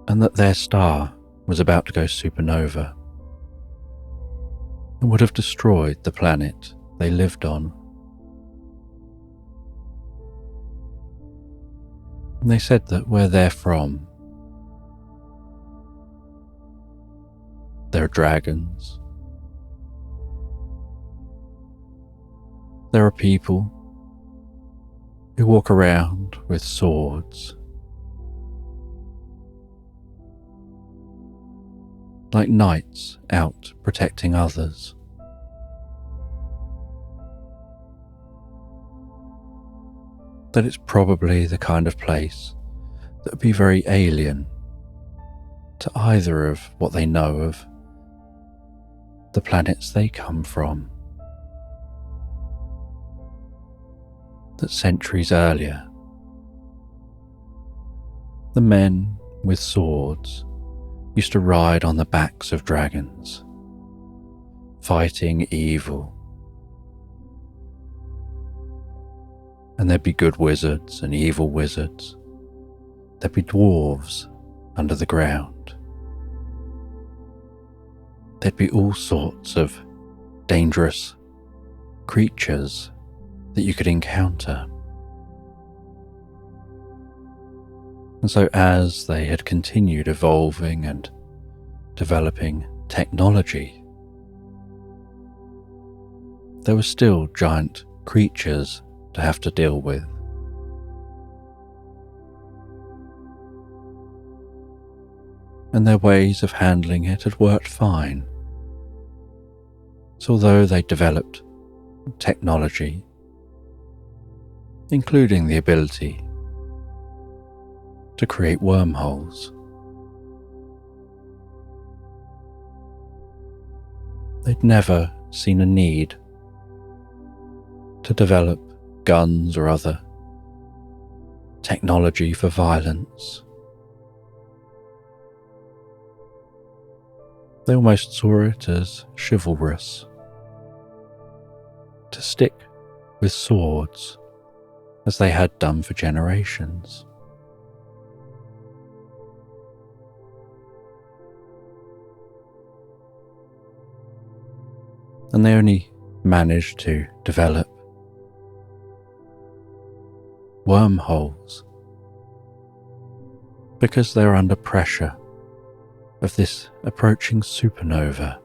Speaker 1: and that their star was about to go supernova and would have destroyed the planet they lived on. And they said that where they're from, there are dragons, there are people who walk around with swords, like knights out protecting others. That it's probably the kind of place that would be very alien to either of what they know of the planets they come from. That centuries earlier, the men with swords used to ride on the backs of dragons, fighting evil. And there'd be good wizards and evil wizards. There'd be dwarves under the ground. There'd be all sorts of dangerous creatures that you could encounter. And so as they had continued evolving and developing technology, there were still giant creatures to have to deal with. And their ways of handling it had worked fine. So although they developed technology, including the ability to create wormholes, they'd never seen a need to develop guns or other technology for violence. They almost saw it as chivalrous to stick with swords as they had done for generations. And they only managed to develop wormholes because they were under pressure of this approaching supernova.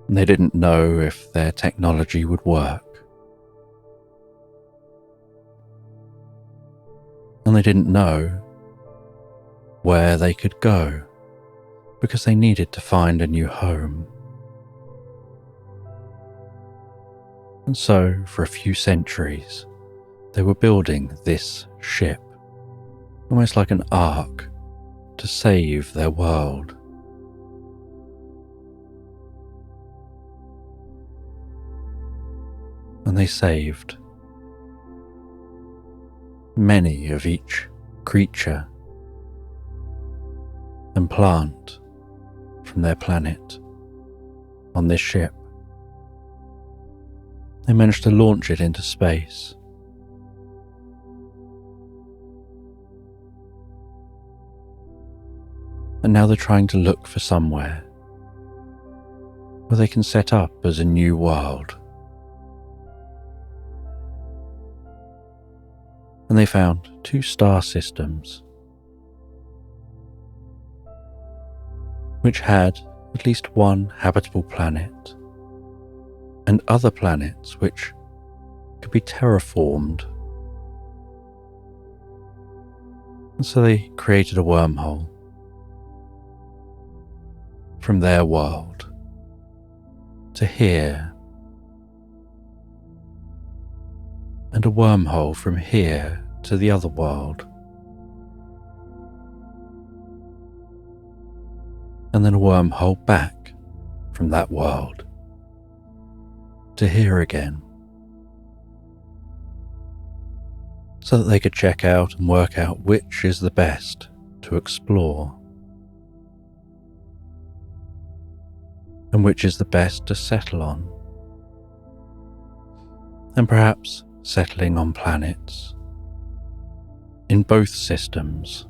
Speaker 1: And they didn't know if their technology would work. And they didn't know where they could go because they needed to find a new home. And so, for a few centuries, they were building this ship, almost like an ark, to save their world. And they saved many of each creature and plant from their planet on this ship. They managed to launch it into space. And now they're trying to look for somewhere where they can set up as a new world. And they found 2 star systems which had at least one habitable planet and other planets which could be terraformed. And so they created a wormhole from their world to here, and a wormhole from here to the other world, and then a wormhole back from that world to here again, so that they could check out and work out which is the best to explore and which is the best to settle on, and perhaps settling on planets in both systems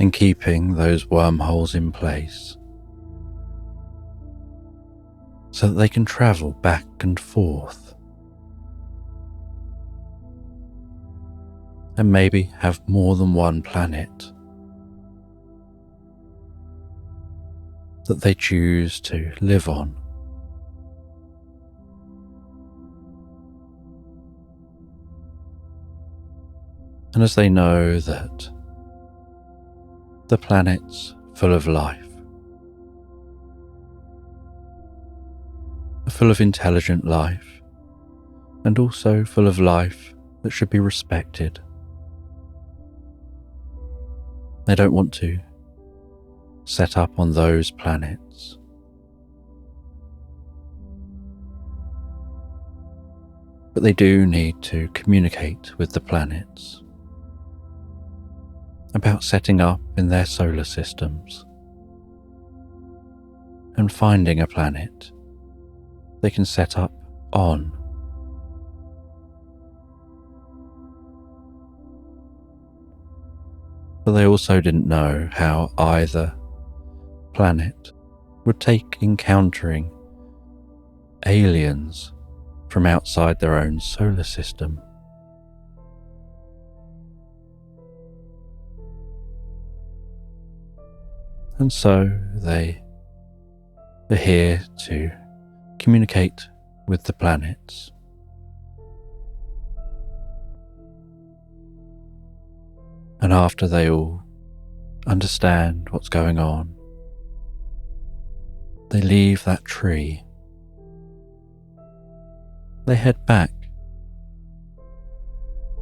Speaker 1: and keeping those wormholes in place so that they can travel back and forth and maybe have more than one planet that they choose to live on. And as they know that the planet's full of life, full of intelligent life, and also full of life that should be respected, they don't want to set up on those planets. But they do need to communicate with the planets about setting up in their solar systems and finding a planet they can set up on. But they also didn't know how either planet would take encountering aliens from outside their own solar system. And so they are here to communicate with the planets. And after they all understand what's going on, they leave that tree. They head back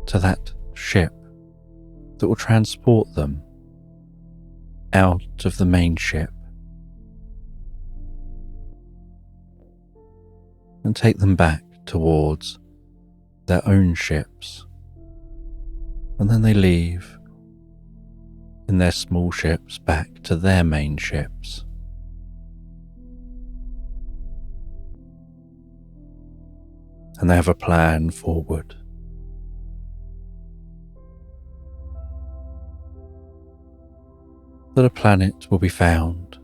Speaker 1: to that ship that will transport them out of the main ship and take them back towards their own ships. And then they leave in their small ships back to their main ships. And they have a plan forward. That a planet will be found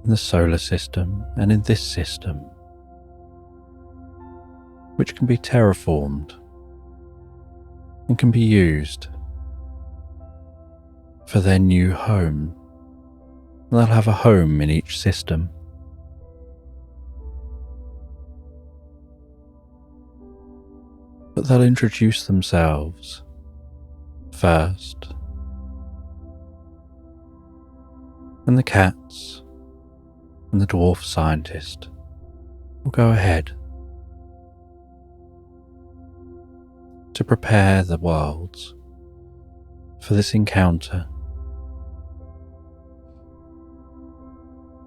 Speaker 1: in the solar system and in this system, which can be terraformed and can be used for their new home. And they'll have a home in each system. But they'll introduce themselves first. And the cats and the dwarf scientist will go ahead to prepare the worlds for this encounter.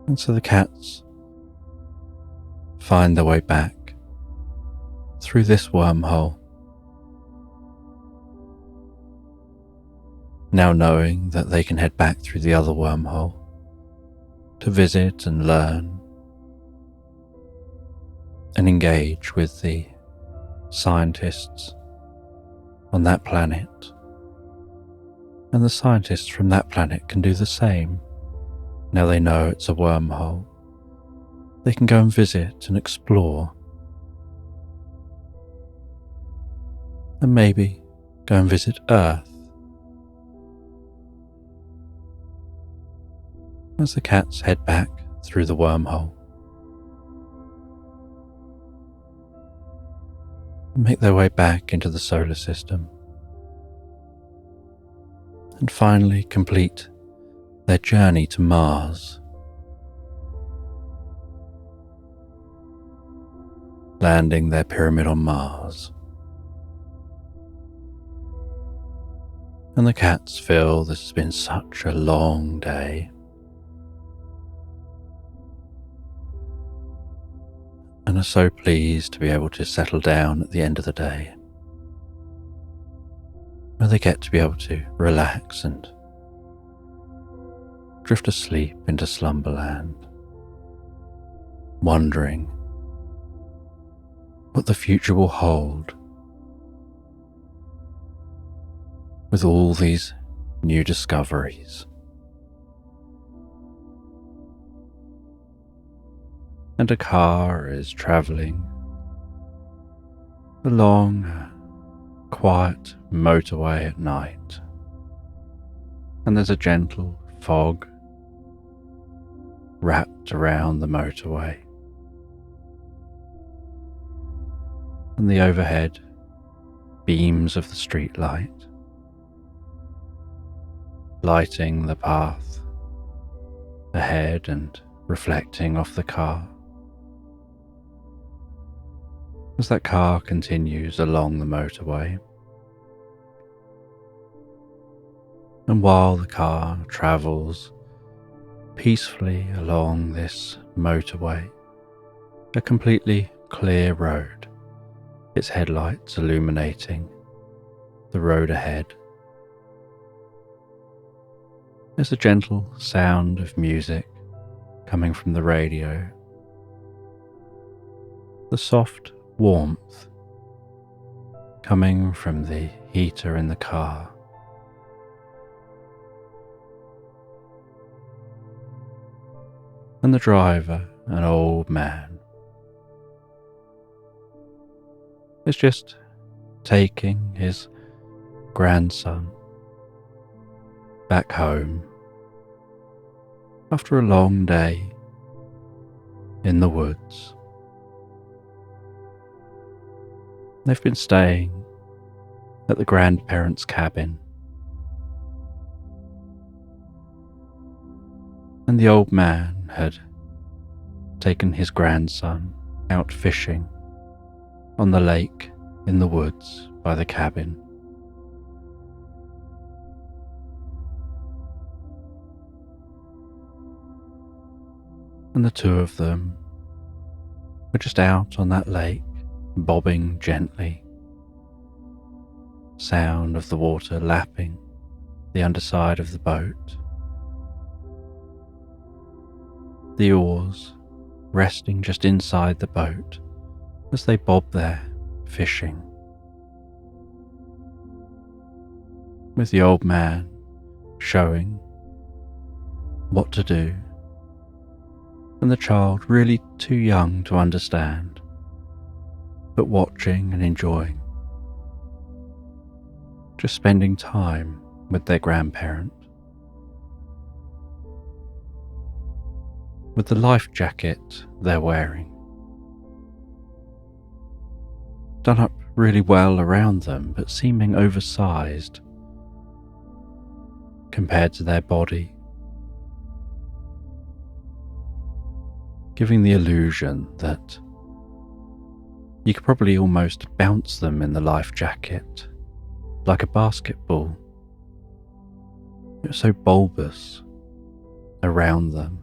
Speaker 1: And so the cats find their way back through this wormhole now knowing that they can head back through the other wormhole to visit and learn and engage with the scientists on that planet. And the scientists from that planet can do the same. Now they know it's a wormhole. They can go and visit and explore. And maybe go and visit Earth. As the cats head back through the wormhole, and make their way back into the solar system, and finally complete their journey to Mars, landing their pyramid on Mars. And the cats feel this has been such a long day, and are so pleased to be able to settle down at the end of the day, where they get to be able to relax and drift asleep into Slumberland, wondering what the future will hold with all these new discoveries. And a car is travelling along a quiet motorway at night, and there's a gentle fog wrapped around the motorway, and the overhead beams of the street light lighting the path ahead and reflecting off the car. As that car continues along the motorway, and while the car travels peacefully along this motorway, a completely clear road, its headlights illuminating the road ahead, there's a gentle sound of music coming from the radio, the soft warmth coming from the heater in the car. And the driver, an old man, is just taking his grandson back home after a long day in the woods. They've been staying at the grandparents' cabin, and the old man had taken his grandson out fishing on the lake in the woods by the cabin. And the two of them were just out on that lake, bobbing gently, sound of the water lapping the underside of the boat, the oars resting just inside the boat as they bob there fishing, with the old man showing what to do, and the child really too young to understand, but watching and enjoying, just spending time with their grandparent. With the life jacket they're wearing done up really well around them, but seeming oversized compared to their body, giving the illusion that you could probably almost bounce them in the life jacket like a basketball. It was so bulbous around them.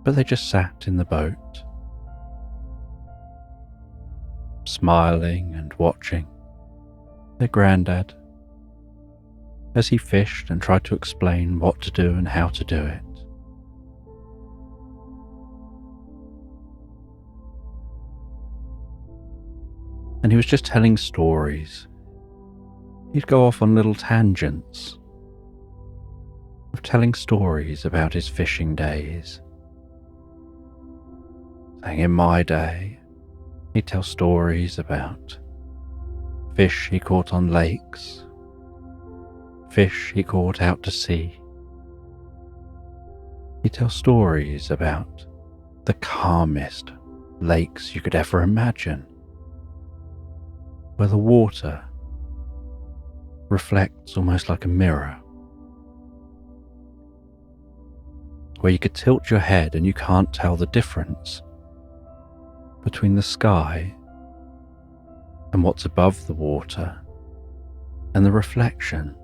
Speaker 1: But they just sat in the boat, smiling and watching their granddad as he fished and tried to explain what to do and how to do it. And he was just telling stories. He'd go off on little tangents of telling stories about his fishing days. Saying, in my day, he'd tell stories about fish he caught on lakes, fish he caught out to sea. He'd tell stories about the calmest lakes you could ever imagine, where the water reflects almost like a mirror, where you could tilt your head and you can't tell the difference between the sky and what's above the water and the reflection,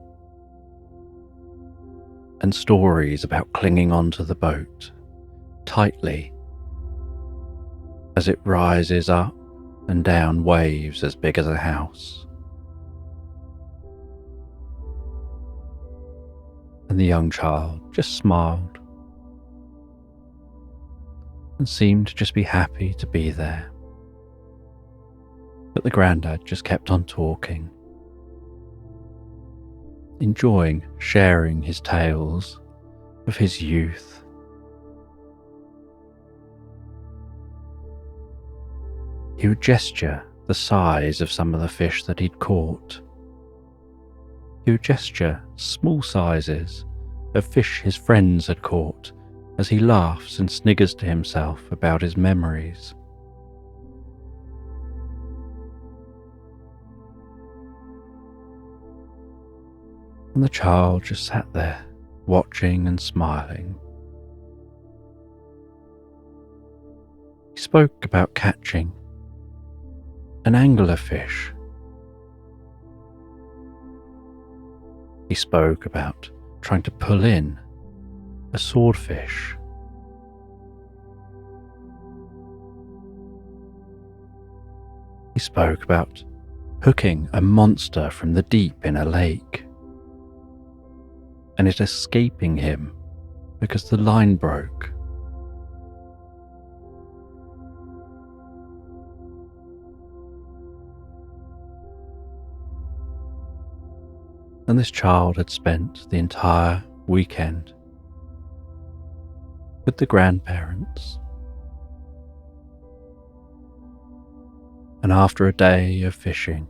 Speaker 1: and stories about clinging onto the boat tightly as it rises up and down waves as big as a house. And the young child just smiled and seemed to just be happy to be there. But the grandad just kept on talking, enjoying sharing his tales of his youth. He would gesture the size of some of the fish that he'd caught. He would gesture small sizes of fish his friends had caught as he laughs and sniggers to himself about his memories. And the child just sat there, watching and smiling. He spoke about catching an anglerfish. He spoke about trying to pull in a swordfish. He spoke about hooking a monster from the deep in a lake, and it escaping him because the line broke. And this child had spent the entire weekend with the grandparents. And after a day of fishing,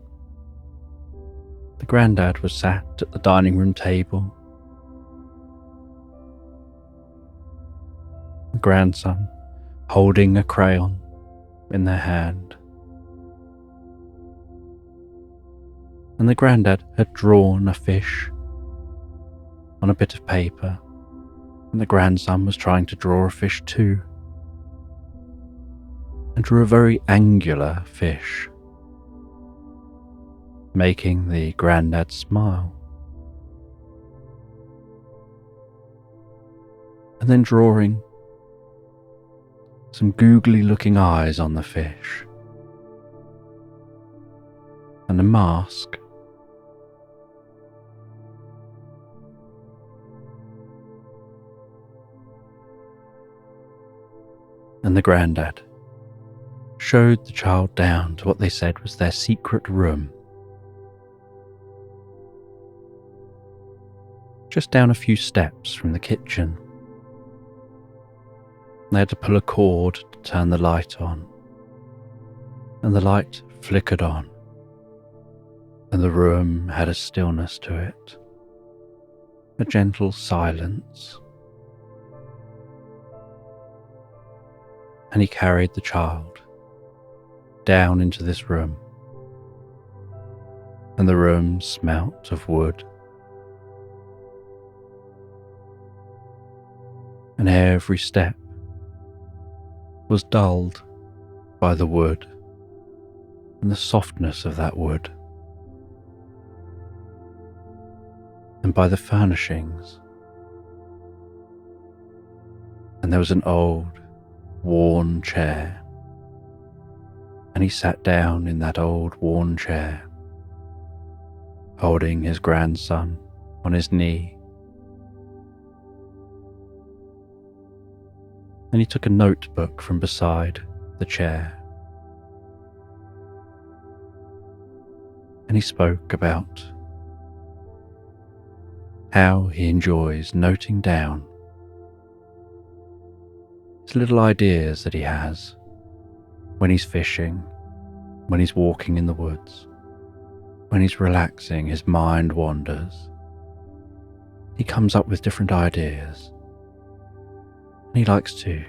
Speaker 1: the grandad was sat at the dining room table. The grandson holding a crayon in their hand. And the grandad had drawn a fish on a bit of paper, and the grandson was trying to draw a fish too, and drew a very angular fish, making the grandad smile, and then drawing some googly looking eyes on the fish, and a mask. And the grandad showed the child down to what they said was their secret room, just down a few steps from the kitchen. They had to pull a cord to turn the light on, and the light flickered on, and the room had a stillness to it, a gentle silence. And he carried the child down into this room, and the room smelt of wood, and every step was dulled by the wood and the softness of that wood, and by the furnishings. And there was an old worn chair and he sat down in that old worn chair, holding his grandson on his knee. And he took a notebook from beside the chair, and he spoke about how he enjoys noting down his little ideas that he has when he's fishing, when he's walking in the woods, when he's relaxing, his mind wanders. He comes up with different ideas, and he likes to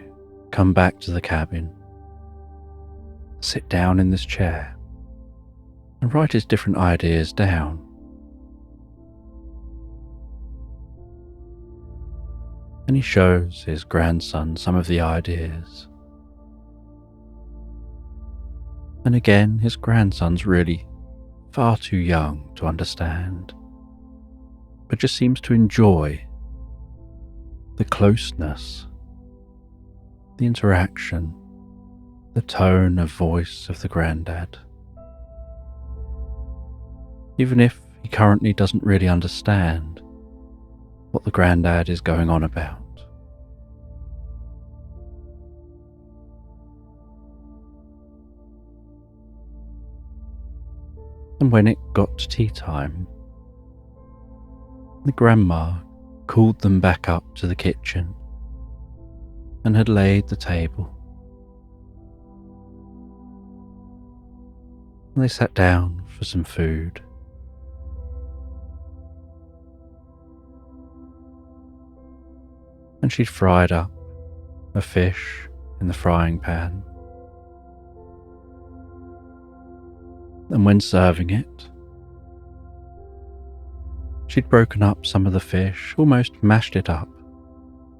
Speaker 1: come back to the cabin, sit down in this chair, and write his different ideas down. And he shows his grandson some of the ideas. And again, his grandson's really far too young to understand, but just seems to enjoy the closeness, the interaction, the tone of voice of the granddad. Even if he currently doesn't really understand what the granddad is going on about. And when it got to tea time, the grandma called them back up to the kitchen and had laid the table. And they sat down for some food. And she'd fried up a fish in the frying pan. And when serving it, she'd broken up some of the fish, almost mashed it up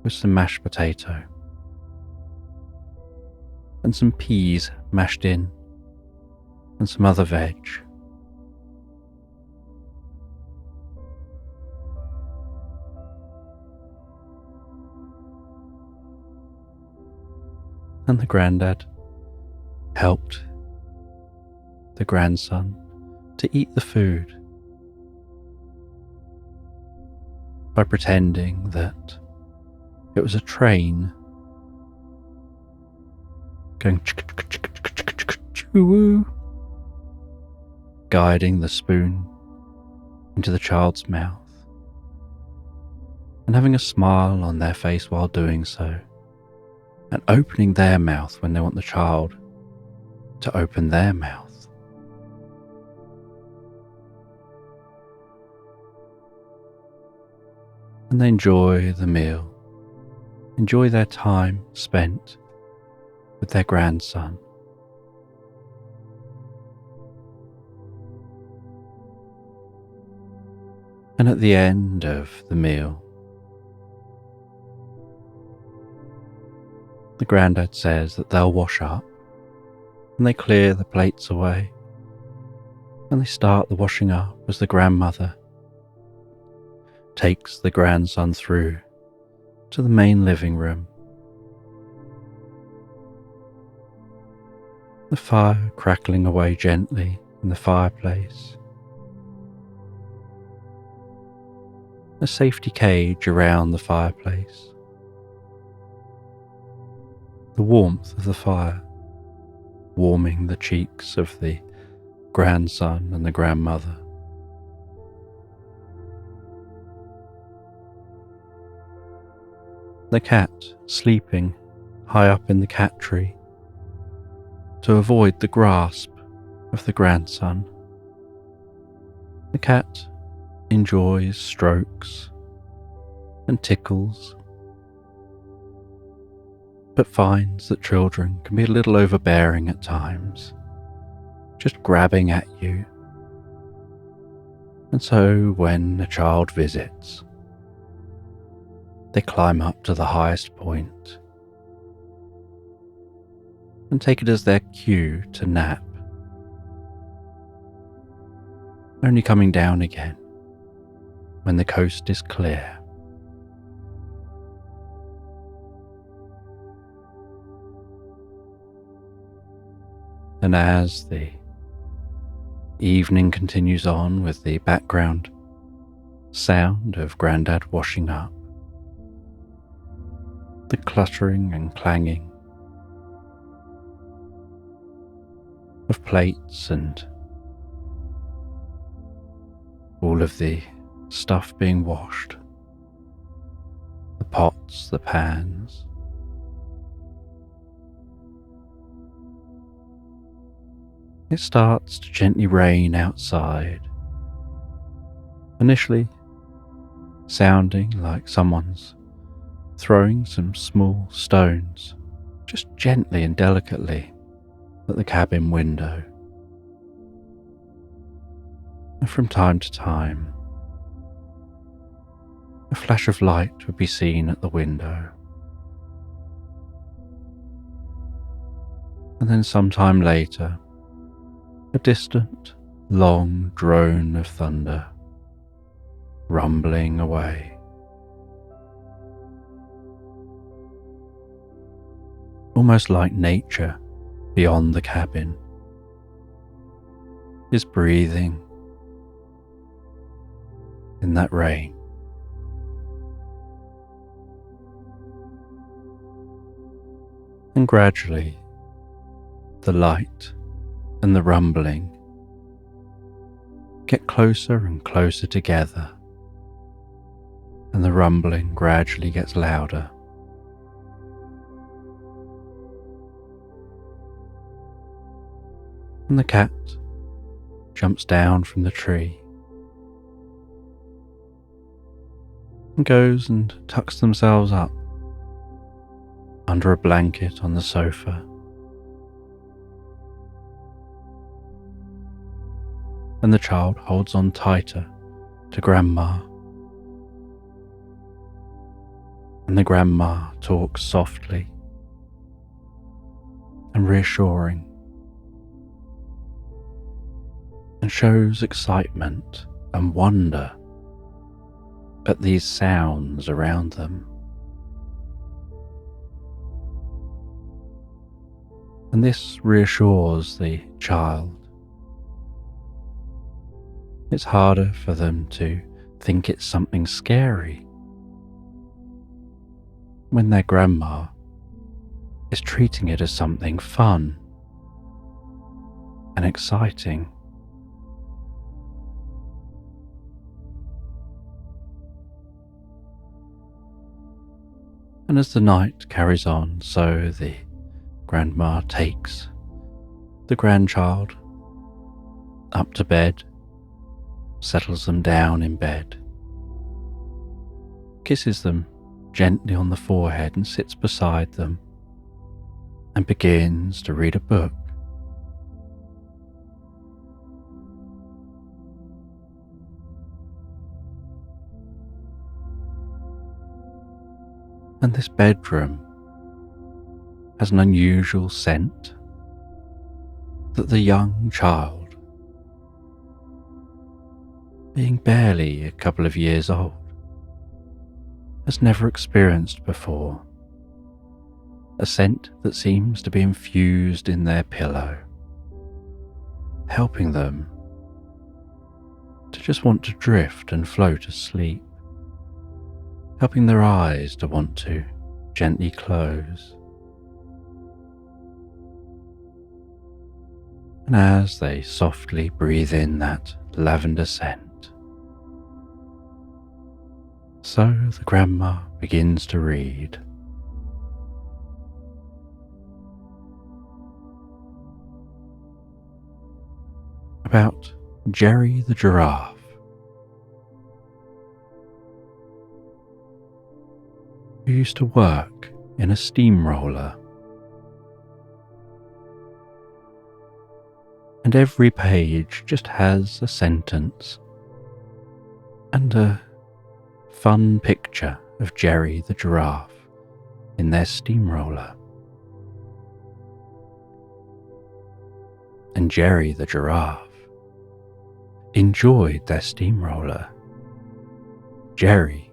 Speaker 1: with some mashed potato and some peas mashed in and some other veg. And the granddad helped the grandson to eat the food by pretending that it was a train going choo-woo, guiding the spoon into the child's mouth and having a smile on their face while doing so, and opening their mouth when they want the child to open their mouth. And they enjoy the meal, enjoy their time spent with their grandson. And at the end of the meal, the granddad says that they'll wash up, and they clear the plates away, and they start the washing up as the grandmother takes the grandson through to the main living room. The fire crackling away gently in the fireplace. A safety cage around the fireplace. The warmth of the fire warming the cheeks of the grandson and the grandmother. The cat sleeping high up in the cat tree to avoid the grasp of the grandson. The cat enjoys strokes and tickles, but finds that children can be a little overbearing at times, just grabbing at you. And so when a child visits, they climb up to the highest point and take it as their cue to nap, only coming down again when the coast is clear. And as the evening continues on with the background sound of Grandad washing up, the cluttering and clanging of plates and all of the stuff being washed, the pots, the pans, it starts to gently rain outside, initially sounding like someone's throwing some small stones just gently and delicately at the cabin window. And from time to time, a flash of light would be seen at the window. And then sometime later, a distant, long drone of thunder rumbling away. Almost like nature beyond the cabin is breathing in that rain. And gradually, the light and the rumbling get closer and closer together, and the rumbling gradually gets louder. And the cat jumps down from the tree and goes and tucks themselves up under a blanket on the sofa. And the child holds on tighter to Grandma. And the Grandma talks softly and reassuring, and shows excitement and wonder at these sounds around them. And this reassures the child. It's harder for them to think it's something scary when their grandma is treating it as something fun and exciting. And as the night carries on, so the grandma takes the grandchild up to bed, settles them down in bed, kisses them gently on the forehead and sits beside them and begins to read a book. And this bedroom has an unusual scent that the young child, being barely a couple of years old, has never experienced before. A scent that seems to be infused in their pillow, helping them to just want to drift and float asleep, helping their eyes to want to gently close. And as they softly breathe in that lavender scent, so the grandma begins to read. About Jerry the giraffe. Who used to work in a steamroller. And every page just has a sentence and a fun picture of Jerry the giraffe in their steamroller. And Jerry the giraffe enjoyed their steamroller. Jerry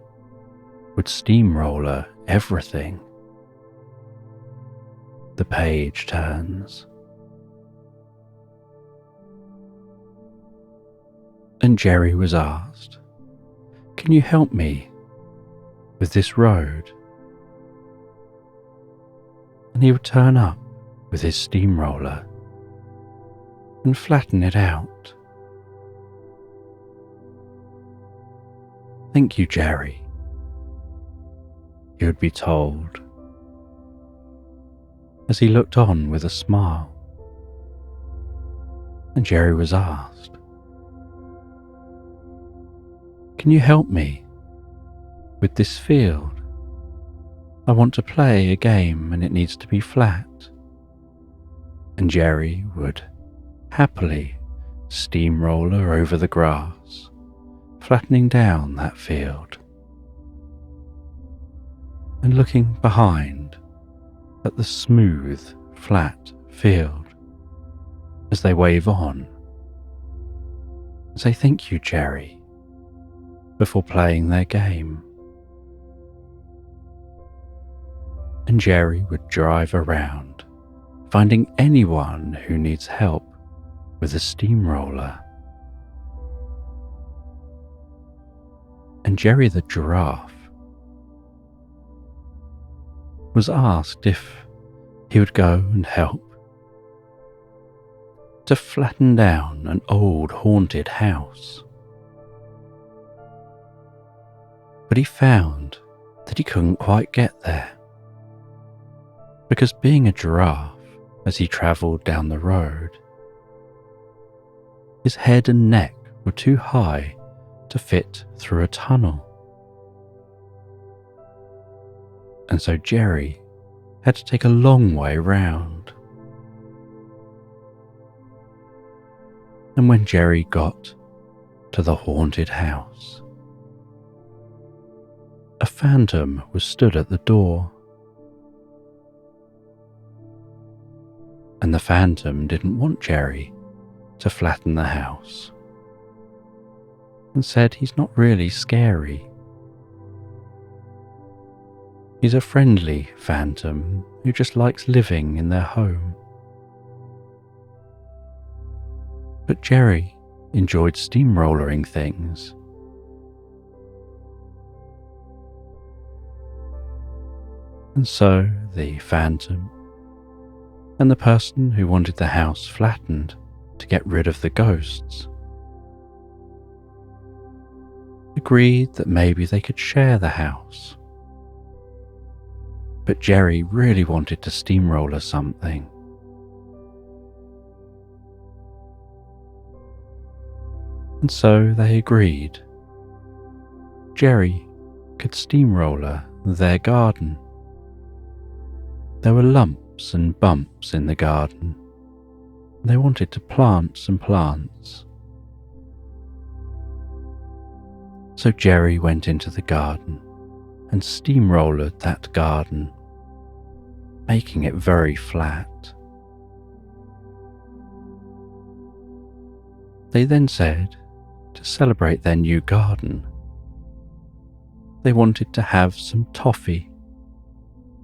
Speaker 1: would steamroller everything. The page turns, and Jerry was asked, "Can you help me with this road?" And he would turn up with his steamroller and flatten it out. "Thank you, Jerry," he would be told, as he looked on with a smile. And Jerry was asked, "Can you help me with this field? I want to play a game and it needs to be flat." And Jerry would happily steamroller over the grass, flattening down that field. And looking behind at the smooth, flat field as they wave on, say "Thank you, Jerry," before playing their game. And Jerry would drive around, finding anyone who needs help with a steamroller. And Jerry the giraffe was asked if he would go and help to flatten down an old haunted house. But he found that he couldn't quite get there, because being a giraffe, as he travelled down the road, his head and neck were too high to fit through a tunnel. And so Jerry had to take a long way round. And when Jerry got to the haunted house, a phantom was stood at the door. And the phantom didn't want Jerry to flatten the house, and said he's not really scary. He's a friendly phantom who just likes living in their home. But Jerry enjoyed steamrollering things. And so the phantom and the person who wanted the house flattened to get rid of the ghosts agreed that maybe they could share the house. But Jerry really wanted to steamroller something. And so they agreed. Jerry could steamroller their garden. There were lumps and bumps in the garden. They wanted to plant some plants. So Jerry went into the garden and steamrollered that garden, making it very flat. They then said, to celebrate their new garden, they wanted to have some toffee,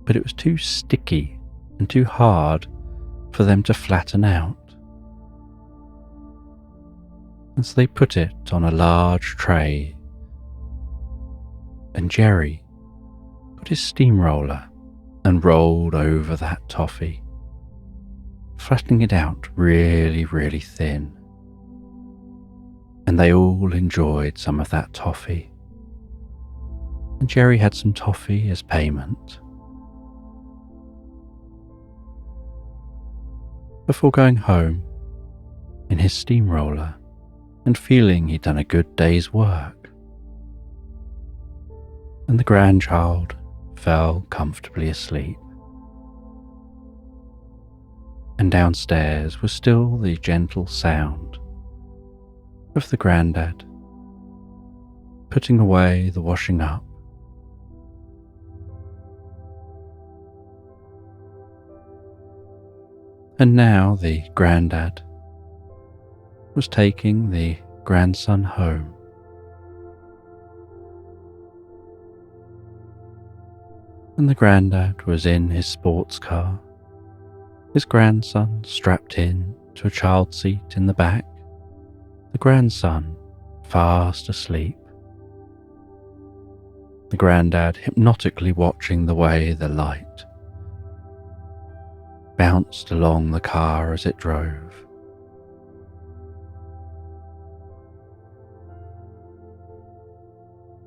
Speaker 1: but it was too sticky and too hard for them to flatten out. And so they put it on a large tray, and Jerry put his steamroller and rolled over that toffee, flattening it out really, really thin. And they all enjoyed some of that toffee. And Jerry had some toffee as payment. Before going home in his steamroller and feeling he'd done a good day's work, and the grandchild fell comfortably asleep. And downstairs was still the gentle sound of the grandad putting away the washing up. And now the grandad was taking the grandson home. And the grandad was in his sports car, his grandson strapped in to a child seat in the back, the grandson fast asleep. The grandad hypnotically watching the way the light bounced along the car as it drove.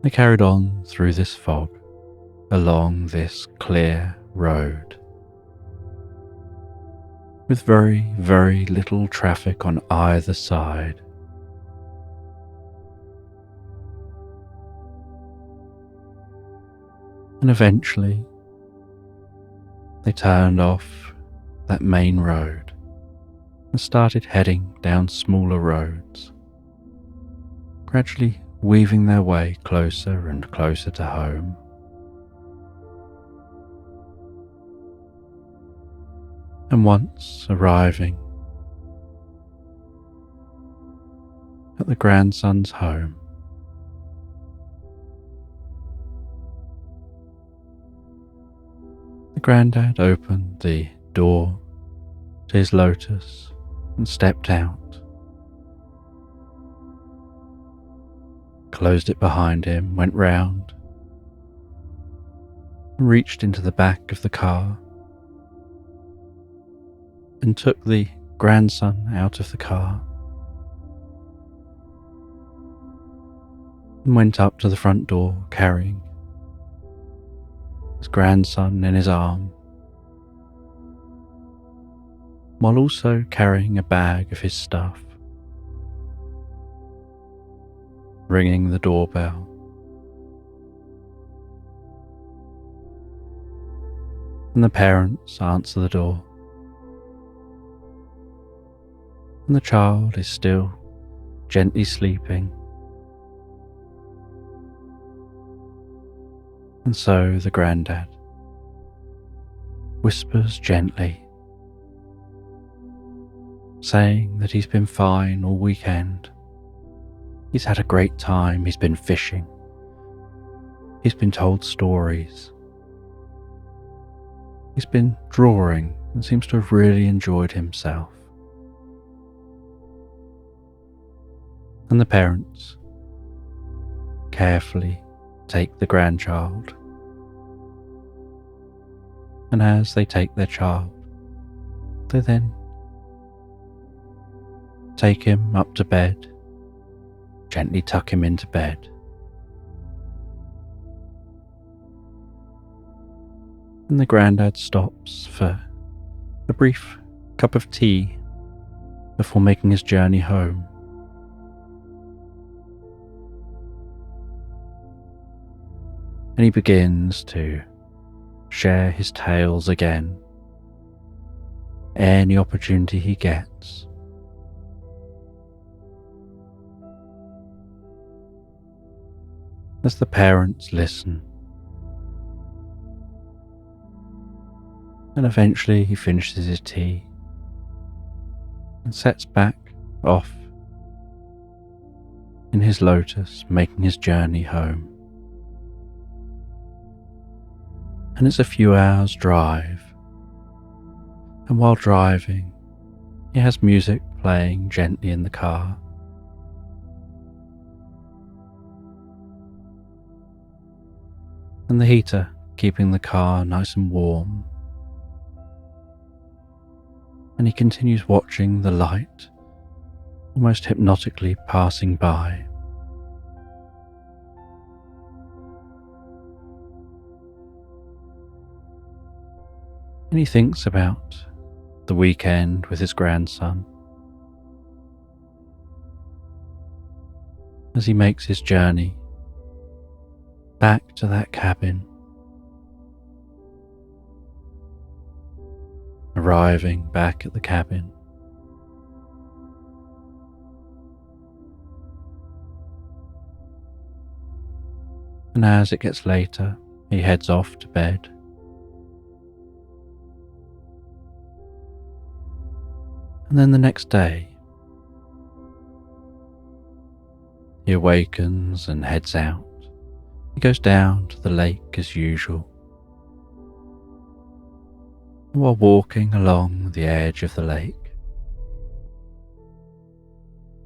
Speaker 1: They carried on through this fog, along this clear road, with very, very little traffic on either side. And eventually, they turned off that main road and started heading down smaller roads, gradually weaving their way closer and closer to home. And once arriving at the grandson's home, the grandad opened the door to his lotus and stepped out, closed it behind him, went round, and reached into the back of the car and took the grandson out of the car and went up to the front door carrying his grandson in his arm, while also carrying a bag of his stuff, ringing the doorbell. And the parents answer the door, and the child is still gently sleeping. And so the grandad whispers gently, saying that he's been fine all weekend. He's had a great time, he's been fishing, he's been told stories, he's been drawing and seems to have really enjoyed himself. And the parents carefully take the grandchild, and as they take their child, they then take him up to bed, gently tuck him into bed, and the grandad stops for a brief cup of tea before making his journey home. And he begins to share his tales again, any opportunity he gets. As the parents listen, and eventually he finishes his tea and sets back off in his lotus, making his journey home. And it's a few hours drive, and while driving he has music playing gently in the car. And the heater keeping the car nice and warm, and he continues watching the light almost hypnotically passing by. And he thinks about the weekend with his grandson as he makes his journey back to that cabin, arriving back at the cabin. And as it gets later, he heads off to bed. And then the next day, he awakens and heads out. He goes down to the lake as usual. And while walking along the edge of the lake,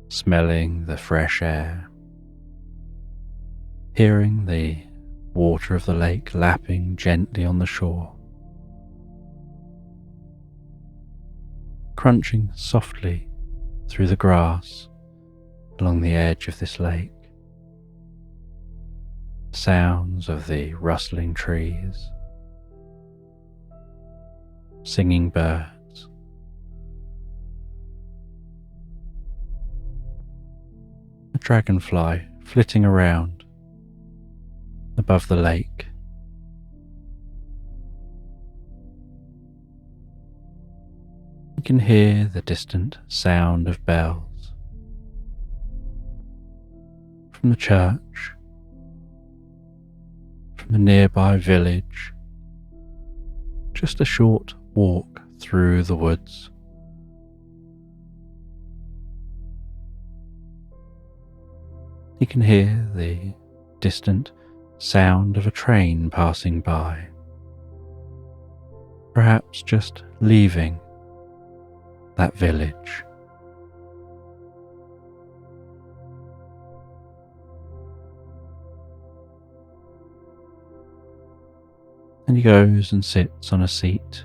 Speaker 1: smelling the fresh air, hearing the water of the lake lapping gently on the shore, crunching softly through the grass along the edge of this lake, sounds of the rustling trees, singing birds, a dragonfly flitting around above the lake. You can hear the distant sound of bells from the church, from the nearby village, just a short walk through the woods. You can hear the distant sound of a train passing by, perhaps just leaving that village. And he goes and sits on a seat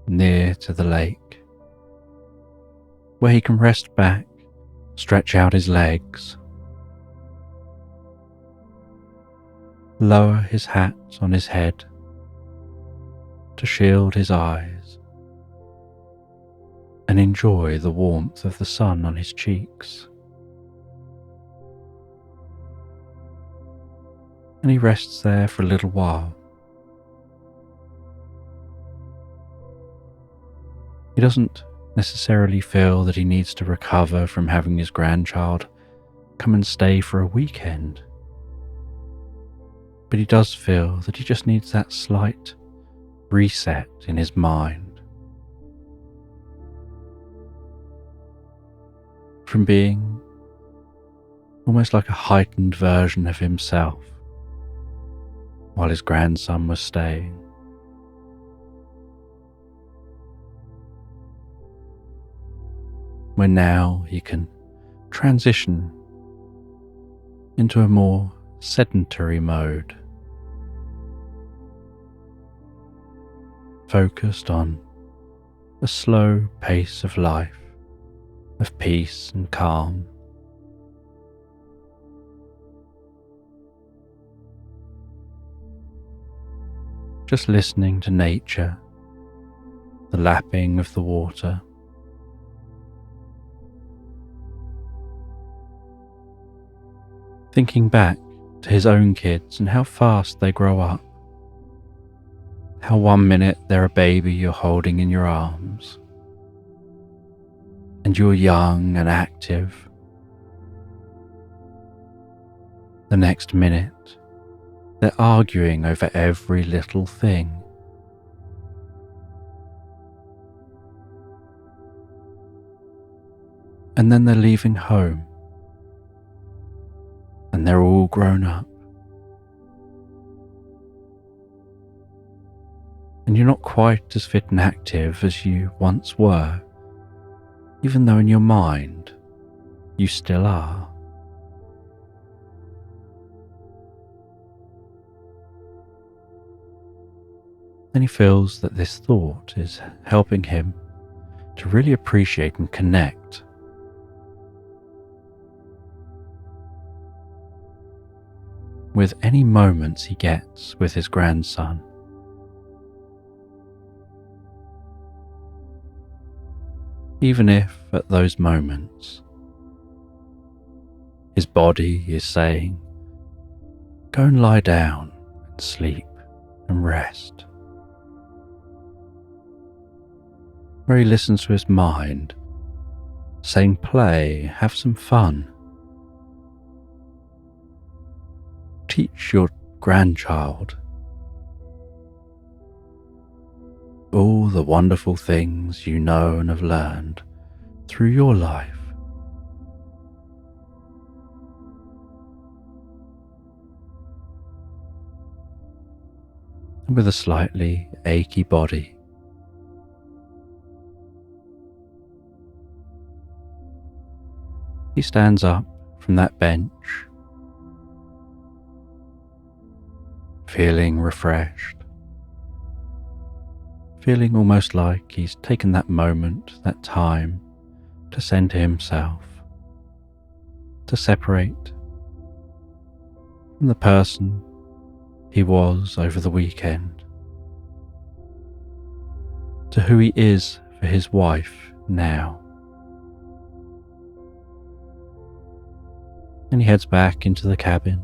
Speaker 1: near to the lake, where he can rest back, stretch out his legs, lower his hat on his head to shield his eyes, and enjoy the warmth of the sun on his cheeks. And he rests there for a little while. He doesn't necessarily feel that he needs to recover from having his grandchild come and stay for a weekend, but he does feel that he just needs that slight reset in his mind from being almost like a heightened version of himself while his grandson was staying. Where now he can transition into a more sedentary mode, focused on a slow pace of life, of peace and calm. Just listening to nature, the lapping of the water, thinking back to his own kids and how fast they grow up, how 1 minute they're a baby you're holding in your arms, and you're young and active. The next minute, they're arguing over every little thing. And then they're leaving home, and they're all grown up. And you're not quite as fit and active as you once were, even though in your mind you still are. And he feels that this thought is helping him to really appreciate and connect with any moments he gets with his grandson. Even if at those moments his body is saying, "Go and lie down and sleep and rest," where he listens to his mind saying, "Play, have some fun. Teach your grandchild all the wonderful things you know and have learned through your life." And with a slightly achy body, he stands up from that bench, feeling refreshed, feeling almost like he's taken that moment, that time to center himself, to separate from the person he was over the weekend, to who he is for his wife now. And he heads back into the cabin,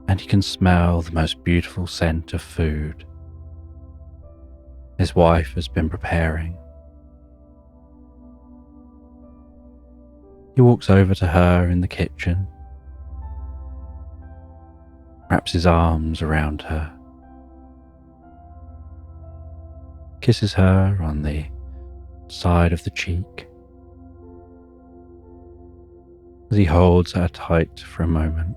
Speaker 1: and he can smell the most beautiful scent of food his wife has been preparing. He walks over to her in the kitchen, wraps his arms around her, kisses her on the side of the cheek as he holds her tight for a moment,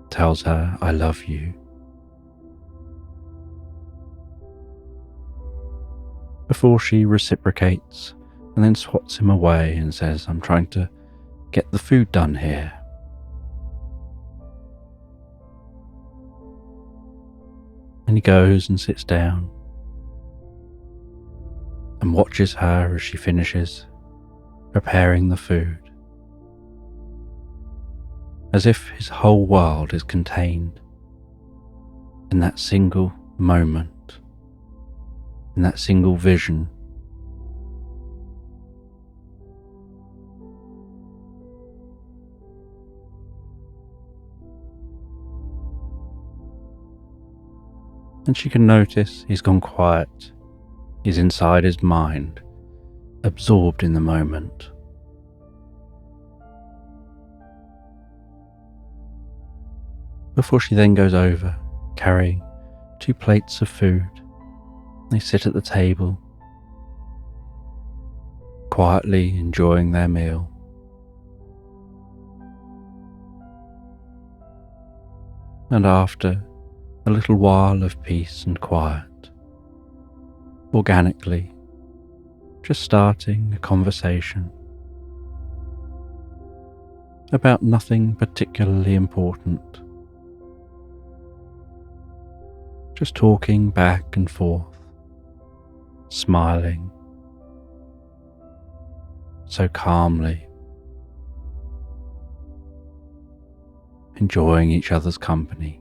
Speaker 1: tells her, "I love you." Before she reciprocates and then swats him away and says, "I'm trying to get the food done here." And he goes and sits down and watches her as she finishes preparing the food, as if his whole world is contained in that single moment, in that single vision. And she can notice he's gone quiet. He's inside his mind, absorbed in the moment. Before she then goes over, carrying 2 plates of food, they sit at the table, quietly enjoying their meal. And after a little while of peace and quiet, organically, just starting a conversation about nothing particularly important, just talking back and forth, smiling so calmly, enjoying each other's company,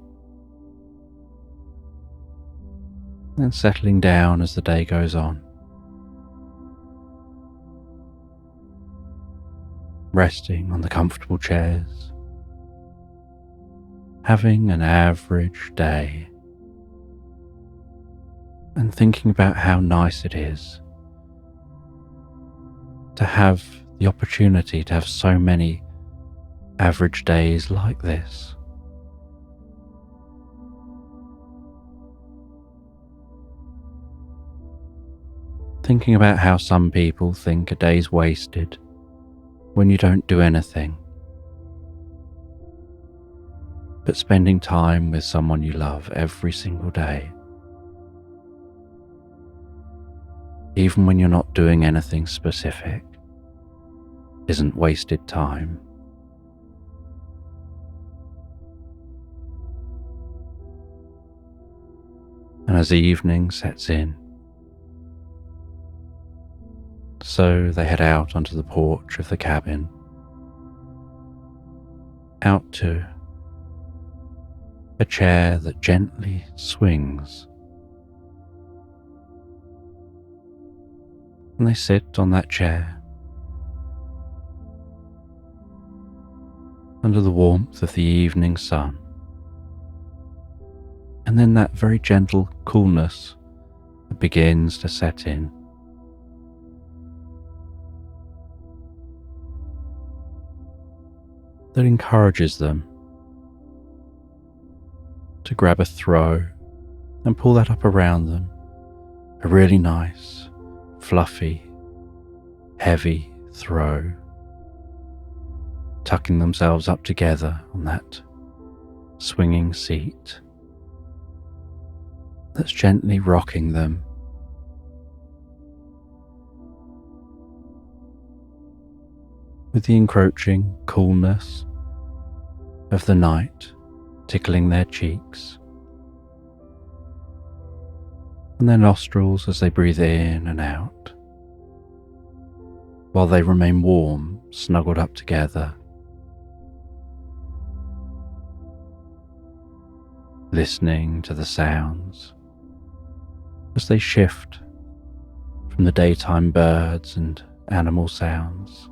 Speaker 1: and settling down as the day goes on, resting on the comfortable chairs, having an average day, and thinking about how nice it is to have the opportunity to have so many average days like this. Thinking about how some people think a day's wasted when you don't do anything, but spending time with someone you love every single day, even when you're not doing anything specific, isn't wasted time. And as the evening sets in, so they head out onto the porch of the cabin, out to a chair that gently swings, and they sit on that chair under the warmth of the evening sun, and then that very gentle coolness that begins to set in. That encourages them to grab a throw and pull that up around them, a really nice, fluffy, heavy throw, tucking themselves up together on that swinging seat that's gently rocking them, with the encroaching coolness of the night tickling their cheeks and their nostrils as they breathe in and out, while they remain warm, snuggled up together, listening to the sounds as they shift from the daytime birds and animal sounds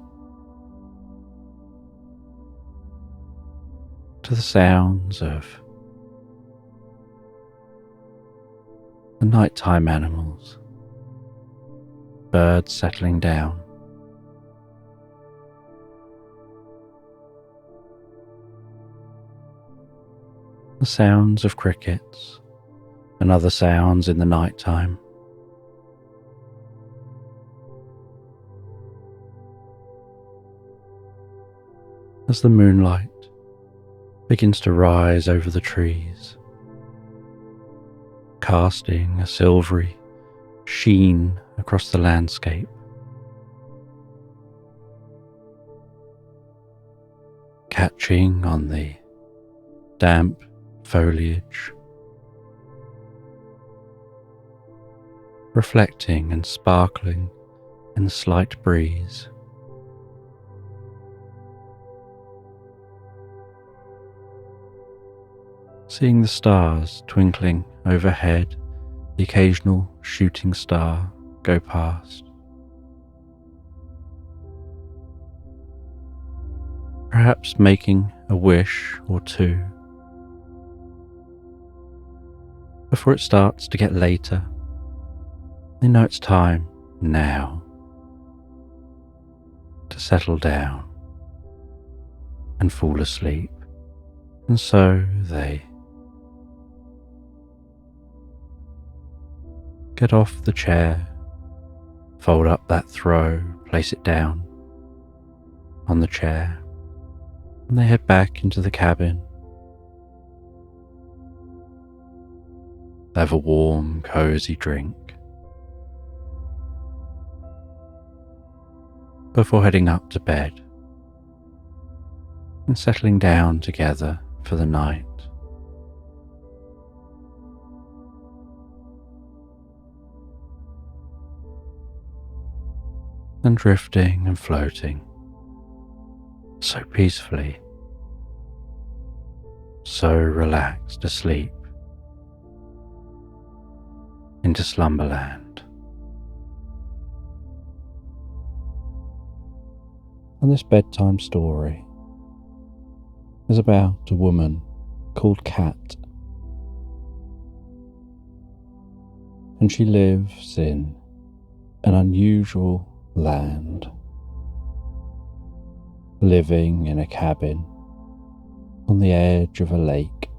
Speaker 1: to the sounds of the nighttime animals, birds settling down, the sounds of crickets and other sounds in the nighttime. As the moonlight begins to rise over the trees, casting a silvery sheen across the landscape, catching on the damp foliage, reflecting and sparkling in the slight breeze. Seeing the stars twinkling overhead, the occasional shooting star go past. Perhaps making a wish or two before it starts to get later. They know it's time now to settle down and fall asleep, and so they get off the chair, fold up that throw, place it down on the chair, and they head back into the cabin. They have a warm, cozy drink before heading up to bed and settling down together for the night. And drifting and floating so peacefully, so relaxed asleep into Slumberland. And this bedtime story is about a woman called Cat, and she lives in an unusual land, living in a cabin on the edge of a lake,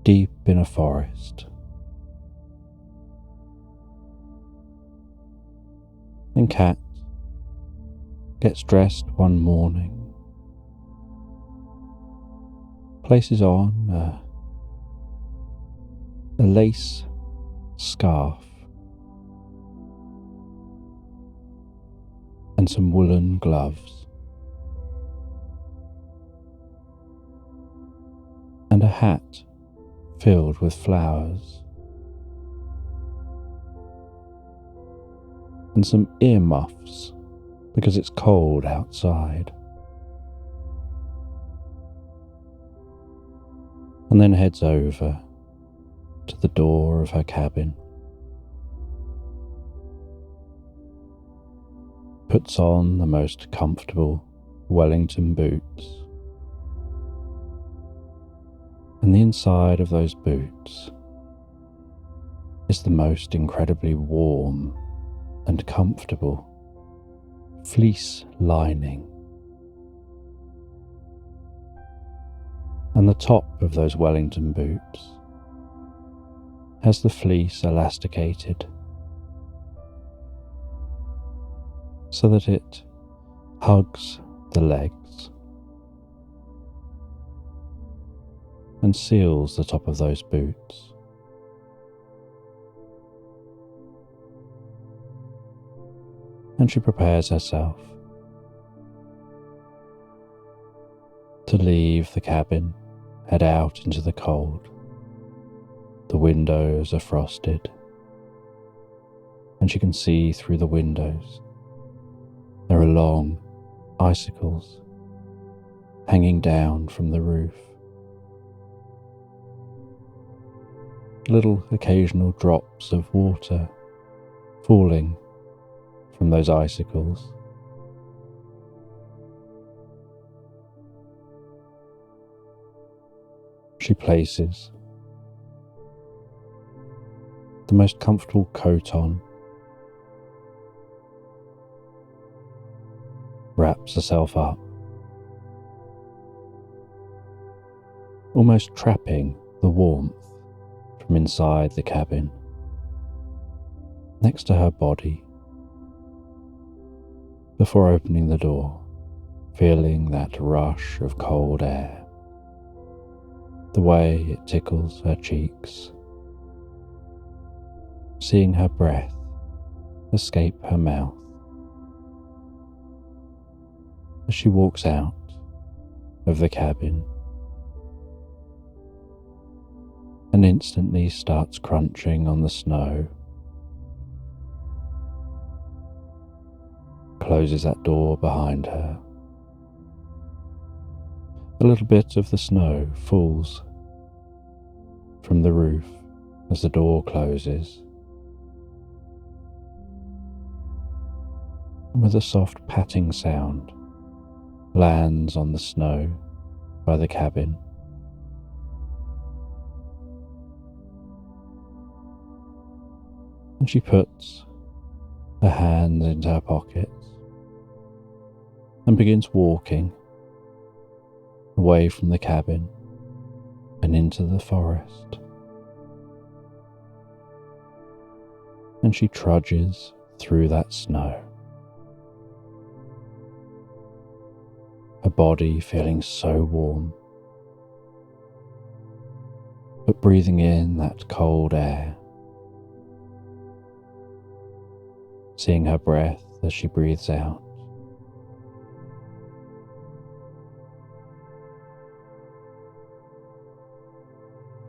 Speaker 1: deep in a forest. And Cat gets dressed one morning, places on a lace scarf and some woolen gloves, and a hat filled with flowers, and some earmuffs because it's cold outside, and then heads over to the door of her cabin, puts on the most comfortable Wellington boots, and the inside of those boots is the most incredibly warm and comfortable fleece lining, and the top of those Wellington boots has the fleece elasticated so that it hugs the legs and seals the top of those boots. And she prepares herself to leave the cabin, head out into the cold. The windows are frosted, and she can see through the windows. There are long icicles hanging down from the roof. Little occasional drops of water falling from those icicles. She places the most comfortable coat on, wraps herself up, almost trapping the warmth from inside the cabin next to her body, before opening the door, feeling that rush of cold air, the way it tickles her cheeks, seeing her breath escape her mouth as she walks out of the cabin and instantly starts crunching on the snow, closes that door behind her. A little bit of the snow falls from the roof as the door closes, and with a soft patting sound lands on the snow by the cabin. And she puts her hands into her pockets and begins walking away from the cabin and into the forest. And she trudges through that snow, her body feeling so warm, but breathing in that cold air, seeing her breath as she breathes out.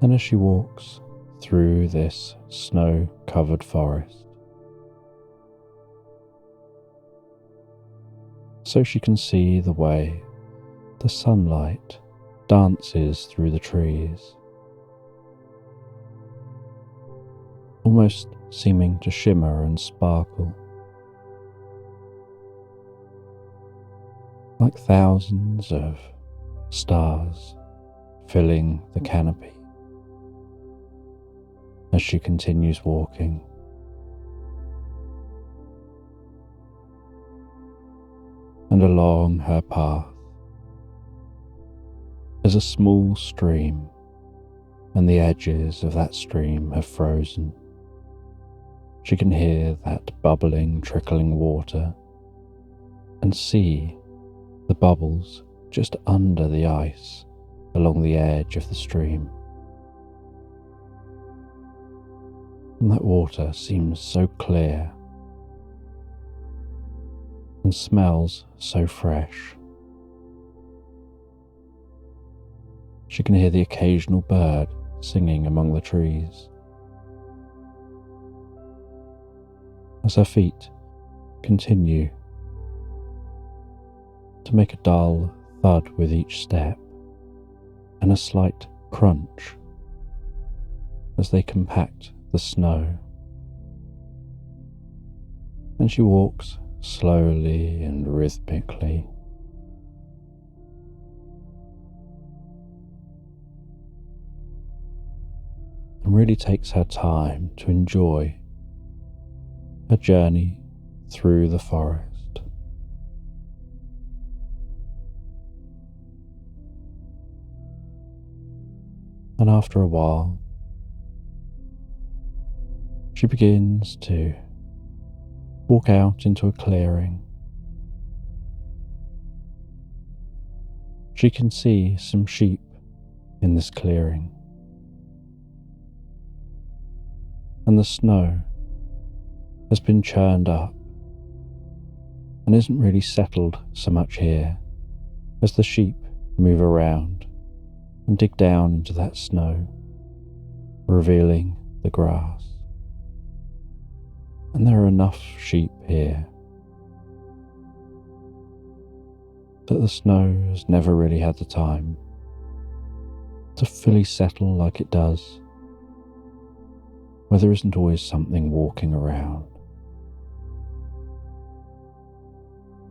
Speaker 1: And as she walks through this snow-covered forest, so she can see the way the sunlight dances through the trees, almost seeming to shimmer and sparkle, like thousands of stars filling the canopy as she continues walking. And along her path is a small stream, and the edges of that stream have frozen. She can hear that bubbling, trickling water and see the bubbles just under the ice along the edge of the stream. And that water seems so clear and smells so fresh. She can hear the occasional bird singing among the trees. As her feet continue to make a dull thud with each step and a slight crunch as they compact the snow, and she walks slowly and rhythmically, and really takes her time to enjoy her journey through the forest. And after a while, she begins to walk out into a clearing. She can see some sheep in this clearing, and the snow has been churned up and isn't really settled so much here as the sheep move around and dig down into that snow, revealing the grass. And there are enough sheep here that the snow has never really had the time to fully settle like it does, where there isn't always something walking around.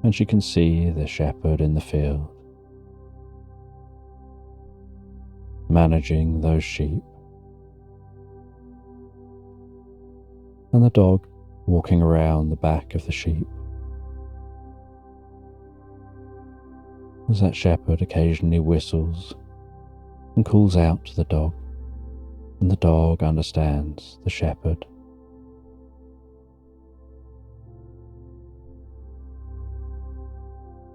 Speaker 1: And she can see the shepherd in the field, managing those sheep, and the dog walking around the back of the sheep. As that shepherd occasionally whistles and calls out to the dog, and the dog understands the shepherd.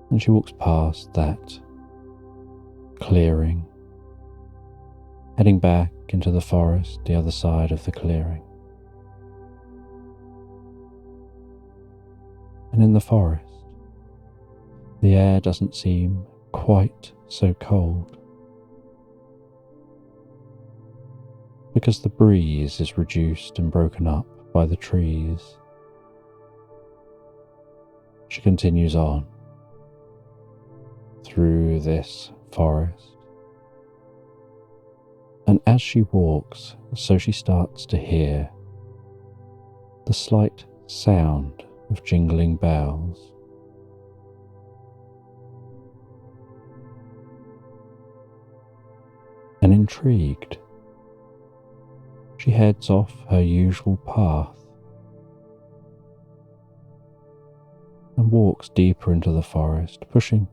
Speaker 1: And she walks past that clearing, heading back into the forest the other side of the clearing. And in the forest, the air doesn't seem quite so cold, because the breeze is reduced and broken up by the trees. She continues on through this forest, and as she walks, so she starts to hear the slight sound of jingling bells. And intrigued, she heads off her usual path and walks deeper into the forest, pushing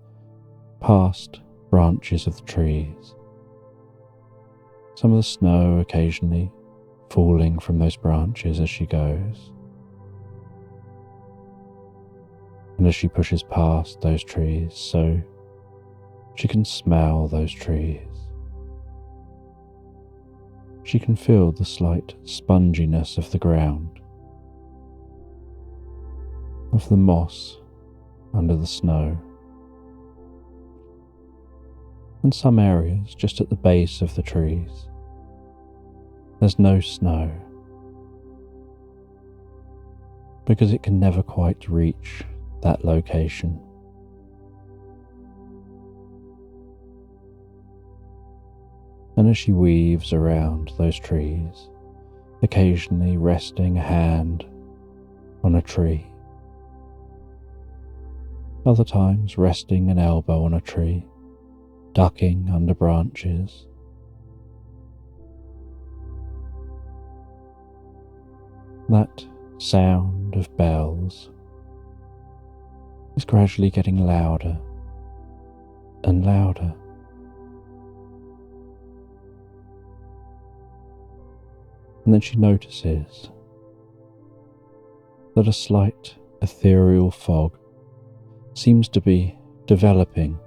Speaker 1: past branches of the trees, some of the snow occasionally falling from those branches as she goes. And as she pushes past those trees, so she can smell those trees. She can feel the slight sponginess of the ground, of the moss under the snow. And some areas just at the base of the trees, there's no snow, because it can never quite reach that location. And as she weaves around those trees, occasionally resting a hand on a tree, other times resting an elbow on a tree, ducking under branches, that sound of bells is gradually getting louder and louder. And then she notices that a slight ethereal fog seems to be developing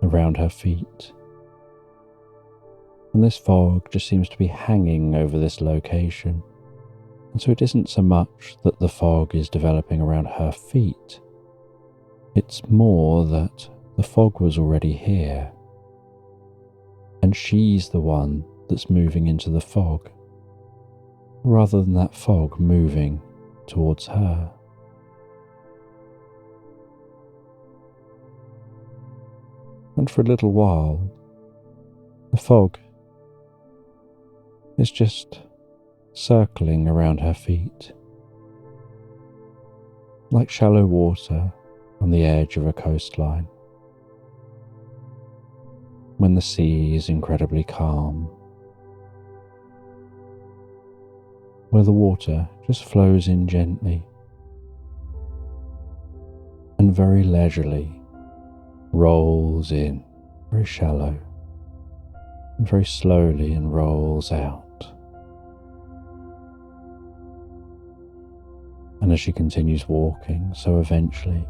Speaker 1: around her feet. And this fog just seems to be hanging over this location. And so it isn't so much that the fog is developing around her feet, it's more that the fog was already here, and she's the one that's moving into the fog, rather than that fog moving towards her. And for a little while, the fog is just circling around her feet, like shallow water on the edge of a coastline, when the sea is incredibly calm, where the water just flows in gently and very leisurely rolls in, very shallow, and very slowly and rolls out. And as she continues walking, so eventually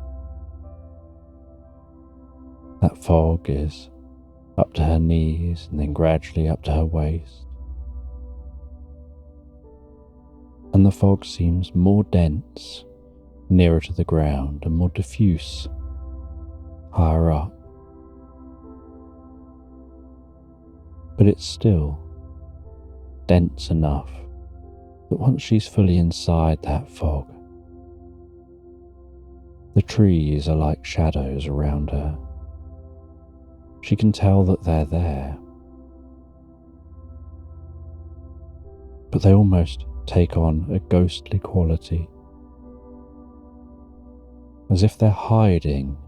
Speaker 1: that fog is up to her knees and then gradually up to her waist. And the fog seems more dense, nearer to the ground, and more diffuse, higher up. but it's still dense enough that once she's fully inside that fog, the trees are like shadows around her. She can tell that they're there, but they almost take on a ghostly quality, as if they're hiding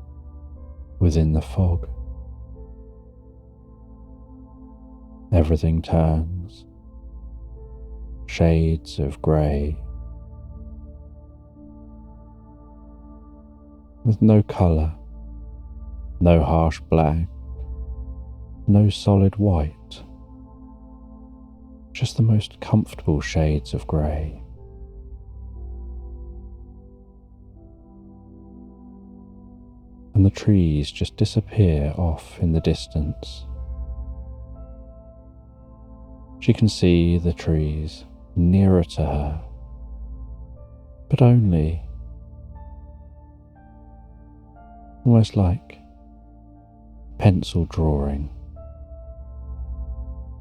Speaker 1: within the fog. Everything turns shades of grey, with no colour, no harsh black, no solid white, just the most comfortable shades of grey. And the trees just disappear off in the distance. She can see the trees nearer to her, but only almost like pencil drawing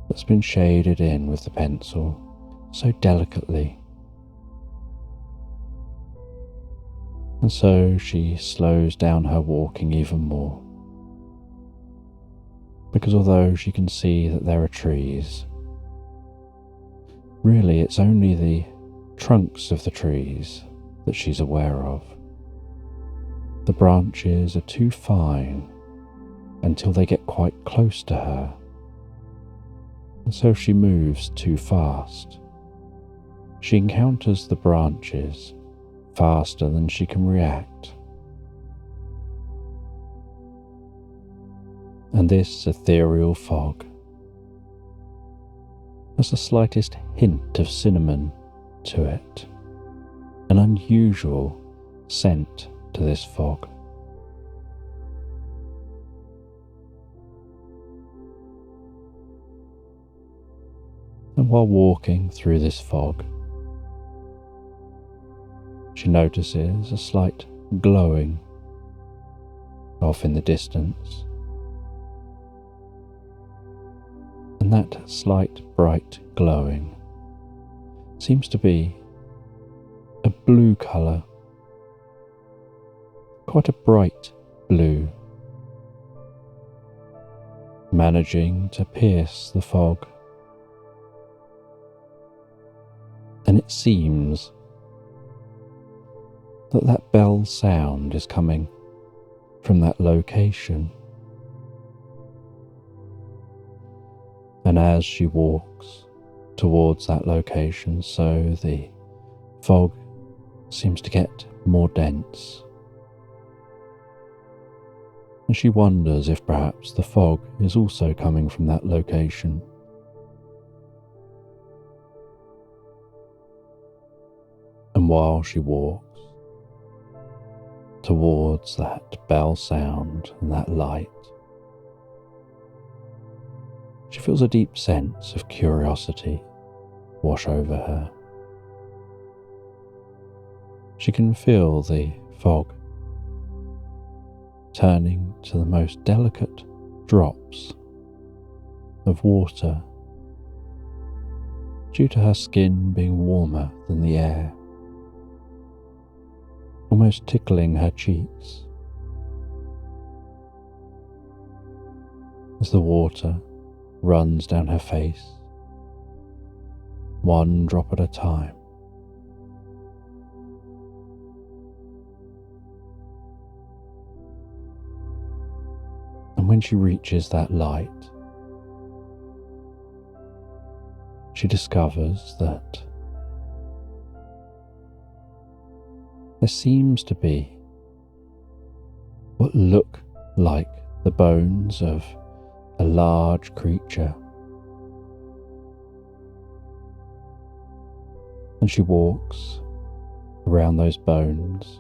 Speaker 1: that's been shaded in with the pencil so delicately. And so she slows down her walking even more, because although she can see that there are trees, really it's only the trunks of the trees that she's aware of. The branches are too fine until they get quite close to her, and so she moves too fast. She encounters the branches faster than she can react. And this ethereal fog has the slightest hint of cinnamon to it, an unusual scent to this fog. And while walking through this fog, she notices a slight glowing off in the distance, and that slight bright glowing seems to be a blue colour, quite a bright blue, managing to pierce the fog. And it seems that bell sound is coming from that location. And as she walks towards that location, so the fog seems to get more dense. And she wonders if perhaps the fog is also coming from that location. And while she walks towards that bell sound and that light, she feels a deep sense of curiosity wash over her. She can feel the fog turning to the most delicate drops of water due to her skin being warmer than the air, almost tickling her cheeks as the water runs down her face, one drop at a time. And when she reaches that light, she discovers that there seems to be what look like the bones of a large creature. And she walks around those bones,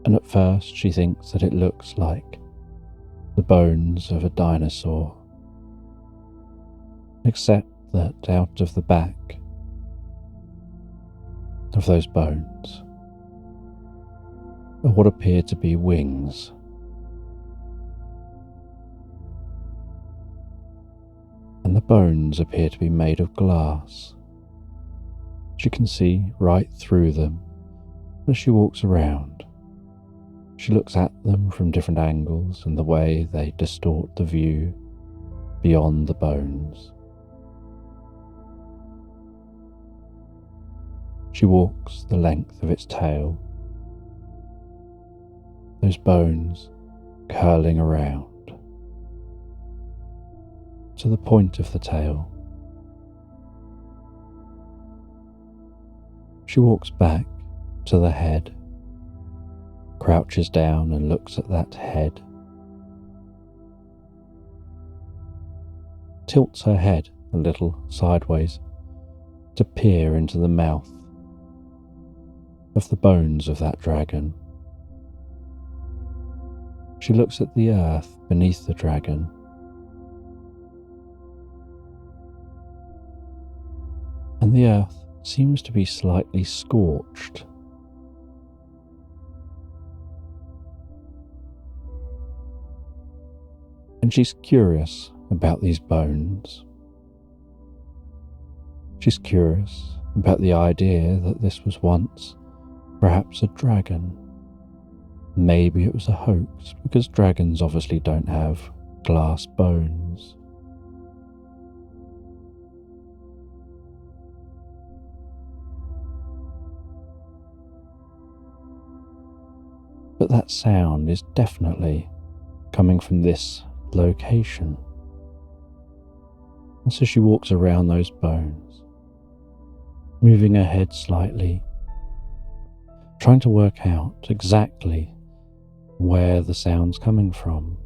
Speaker 1: and at first she thinks that it looks like the bones of a dinosaur, except that out of the back of those bones are what appear to be wings. bones appear to be made of glass. She can see right through them as she walks around. She looks at them from different angles and the way they distort the view beyond the bones. She walks the length of its tail, those bones curling around to the point of the tail. She walks back to the head, crouches down and looks at that head, tilts her head a little sideways to peer into the mouth of the bones of that dragon. She looks at the earth beneath the dragon. And the earth seems to be slightly scorched. And she's curious about these bones. She's curious about the idea that this was once perhaps a dragon. Maybe it was a hoax, because dragons obviously don't have glass bones. But that sound is definitely coming from this location. And so she walks around those bones, moving her head slightly, trying to work out exactly where the sound's coming from.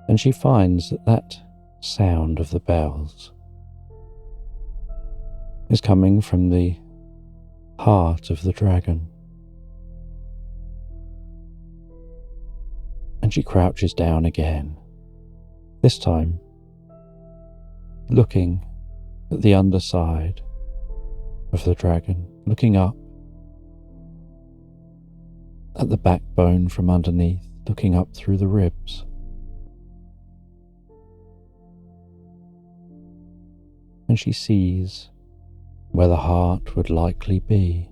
Speaker 1: And she finds that that sound of the bells is coming from the heart of the dragon. And she crouches down again, this time looking at the underside of the dragon, looking up at the backbone from underneath, looking up through the ribs. And she sees where the heart would likely be.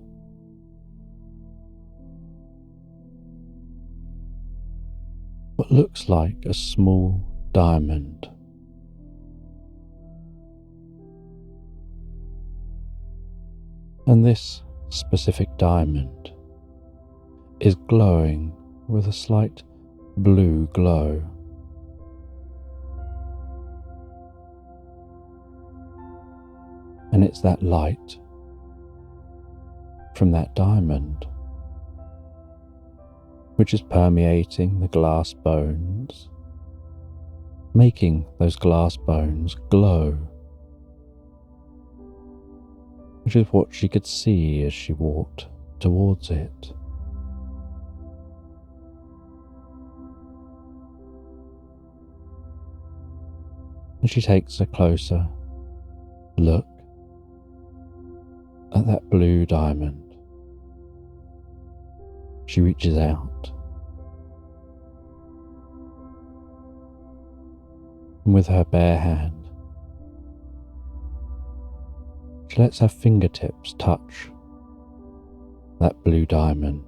Speaker 1: What looks like a small diamond. And this specific diamond is glowing with a slight blue glow. And it's that light from that diamond which is permeating the glass bones, making those glass bones glow, which is what she could see as she walked towards it. And she takes a closer look at that blue diamond. She reaches out, and with her bare hand, she lets her fingertips touch that blue diamond.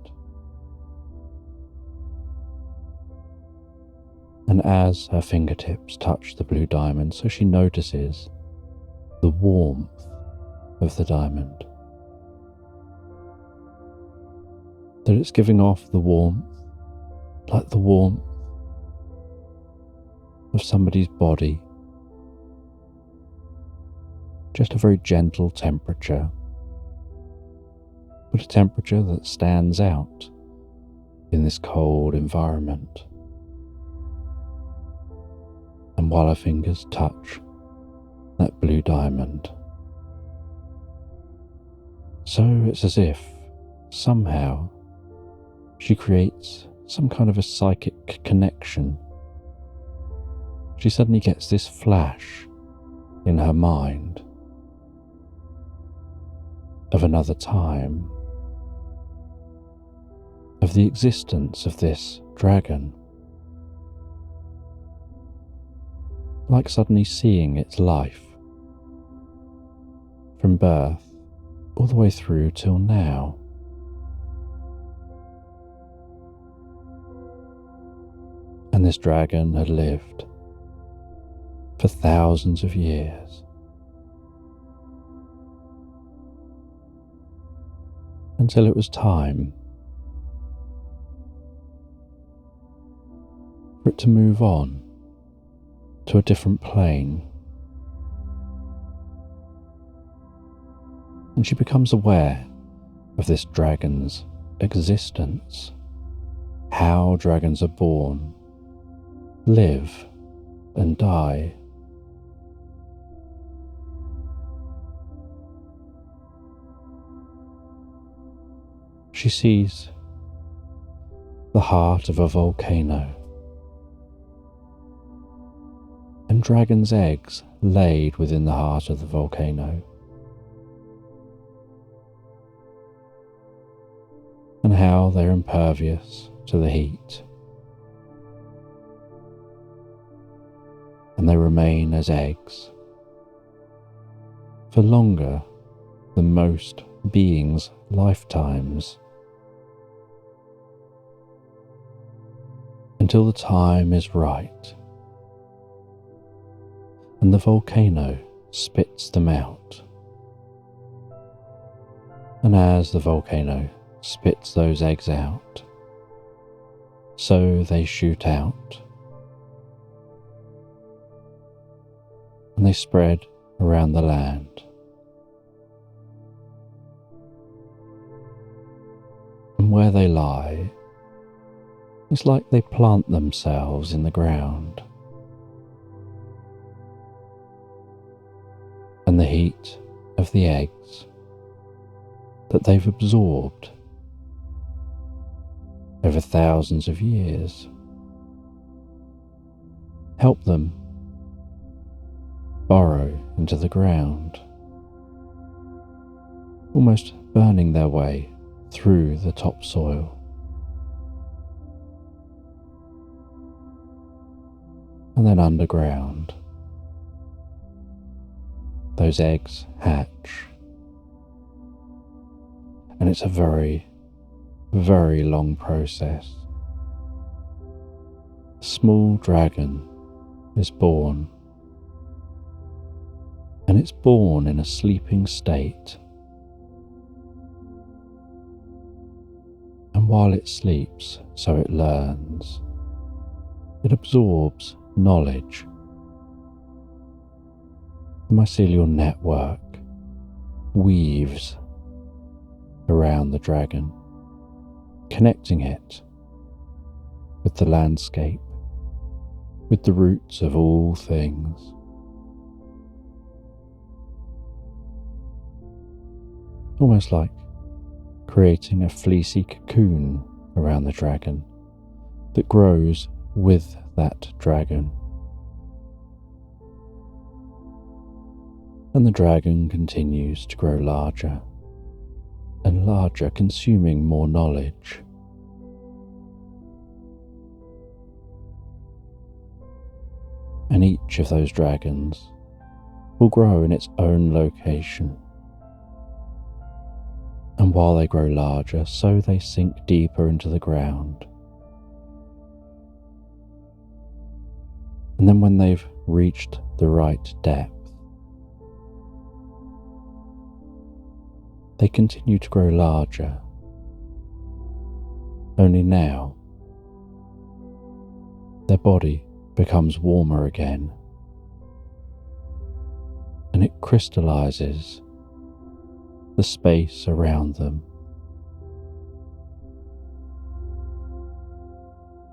Speaker 1: And as her fingertips touch the blue diamond, so she notices the warmth of the diamond. That it's giving off the warmth, like the warmth of somebody's body. Just a very gentle temperature, but a temperature that stands out in this cold environment. And while her fingers touch that blue diamond, so it's as if somehow she creates some kind of a psychic connection. She suddenly gets this flash in her mind of another time, of the existence of this dragon, like suddenly seeing its life from birth all the way through till now. And this dragon had lived for thousands of years, until it was time for it to move on to a different plane. And she becomes aware of this dragon's existence, how dragons are born, live, and die. She sees the heart of a volcano and dragon's eggs laid within the heart of the volcano, and how they're impervious to the heat, and they remain as eggs for longer than most beings' lifetimes, until the time is right and the volcano spits them out. And as the volcano spits those eggs out, so they shoot out, and they spread around the land. And where they lie, it's like they plant themselves in the ground. And the heat of the eggs that they've absorbed over thousands of years help them burrow into the ground, almost burning their way through the topsoil. And then underground, those eggs hatch, and it's a very, very long process. A small dragon is born, and it's born in a sleeping state. And while it sleeps, so it learns, it absorbs knowledge. The mycelial network weaves around the dragon, connecting it with the landscape, with the roots of all things. Almost like creating a fleecy cocoon around the dragon that grows with that dragon. And the dragon continues to grow larger and larger, consuming more knowledge. And each of those dragons will grow in its own location. And while they grow larger, so they sink deeper into the ground. And then when they've reached the right depth, they continue to grow larger. Only now, their body becomes warmer again, and it crystallizes the space around them.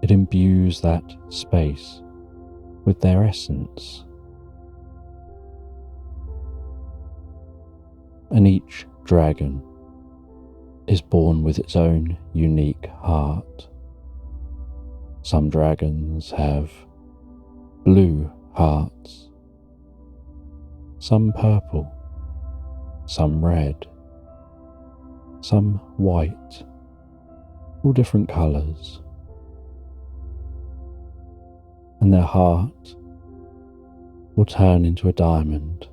Speaker 1: It imbues that space with their essence, and each dragon is born with its own unique heart. Some dragons have blue hearts, some purple, some red, some white, all different colours. And their heart will turn into a diamond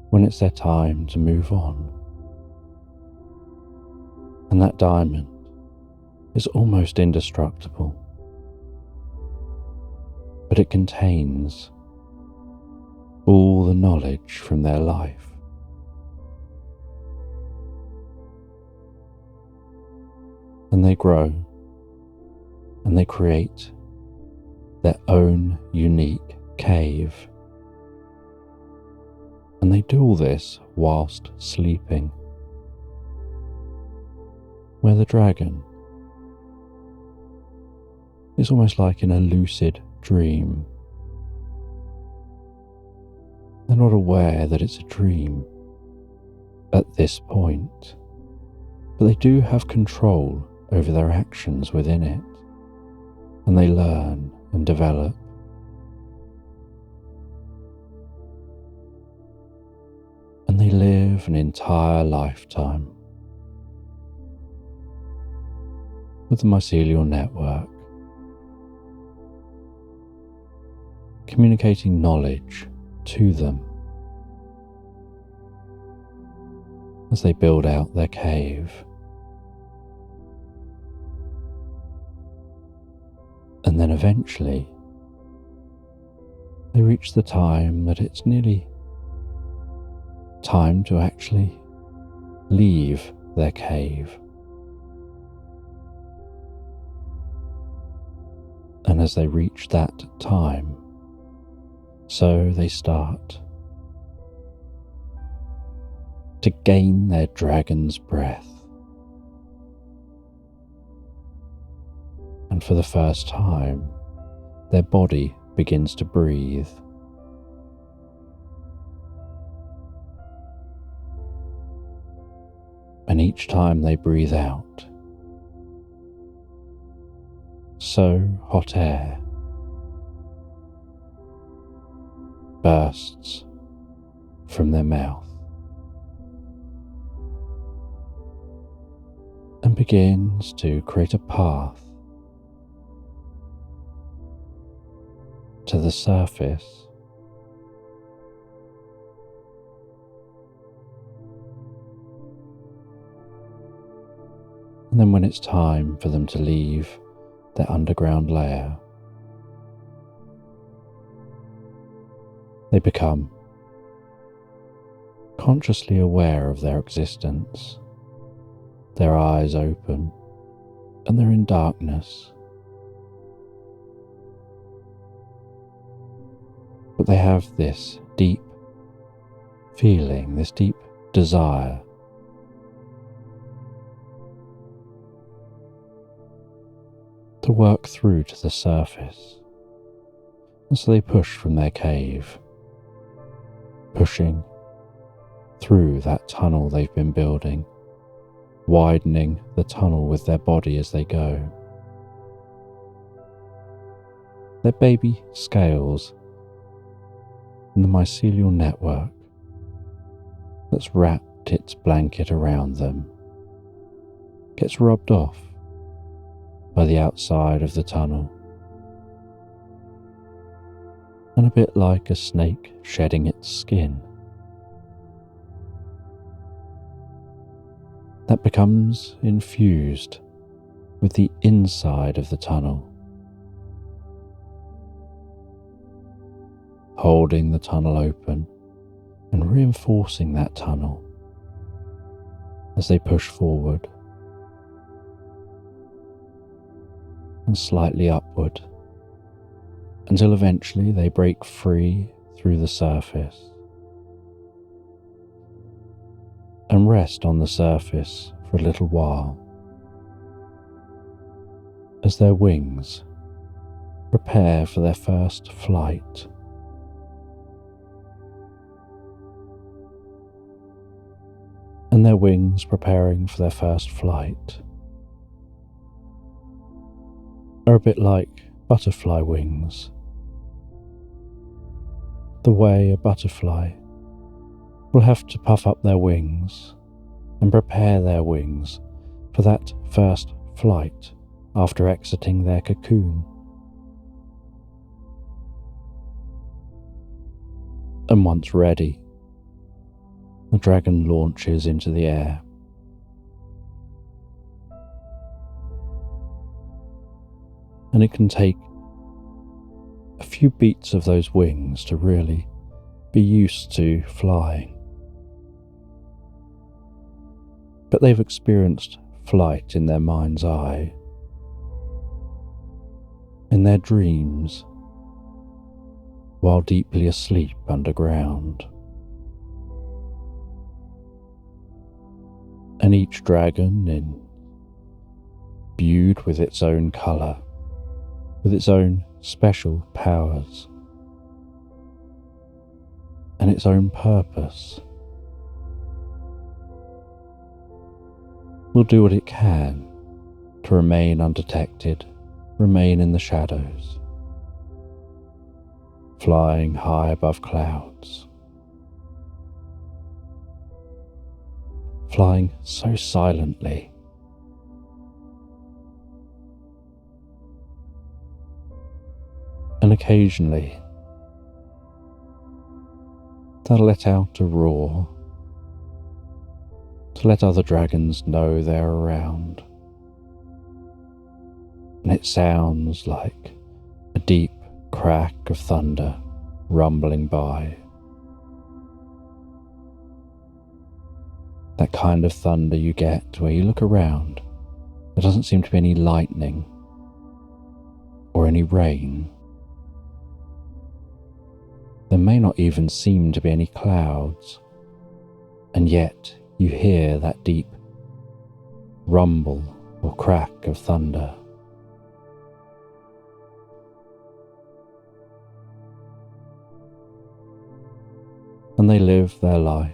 Speaker 1: when it's their time to move on. And that diamond is almost indestructible, but it contains all the knowledge from their life. And they grow and they create their own unique cave. And they do all this whilst sleeping, where the dragon is almost like in a lucid dream. They're not aware that it's a dream at this point, but they do have control over their actions within it, and they learn and develop. And they live an entire lifetime with the mycelial network, communicating knowledge to them as they build out their cave. And then eventually they reach the time that it's nearly time to actually leave their cave. And as they reach that time, so they start to gain their dragon's breath. And for the first time, their body begins to breathe. And each time they breathe out, so hot air bursts from their mouth and begins to create a path to the surface. And then when it's time for them to leave their underground lair, they become consciously aware of their existence. Their eyes open and they're in darkness. But they have this deep feeling, this deep desire to work through to the surface. And so they push from their cave, pushing through that tunnel they've been building, widening the tunnel with their body as they go. Their baby scales in the mycelial network that's wrapped its blanket around them gets rubbed off by the outside of the tunnel. And a bit like a snake shedding its skin, that becomes infused with the inside of the tunnel, holding the tunnel open and reinforcing that tunnel as they push forward and slightly upward, until eventually they break free through the surface and rest on the surface for a little while as their wings prepare for their first flight. And their wings preparing for their first flight are a bit like butterfly wings. The way a butterfly will have to puff up their wings and prepare their wings for that first flight after exiting their cocoon. And once ready, the dragon launches into the air. And it can take a few beats of those wings to really be used to flying. But they've experienced flight in their mind's eye, in their dreams, while deeply asleep underground. And each dragon, imbued with its own colour, with its own special powers, and its own purpose, will do what it can to remain undetected, remain in the shadows, flying high above clouds, flying so silently. And occasionally, they'll let out a roar to let other dragons know they're around. And it sounds like a deep crack of thunder rumbling by. That kind of thunder you get where you look around, there doesn't seem to be any lightning or any rain. There may not even seem to be any clouds, and yet you hear that deep rumble or crack of thunder. And they live their life,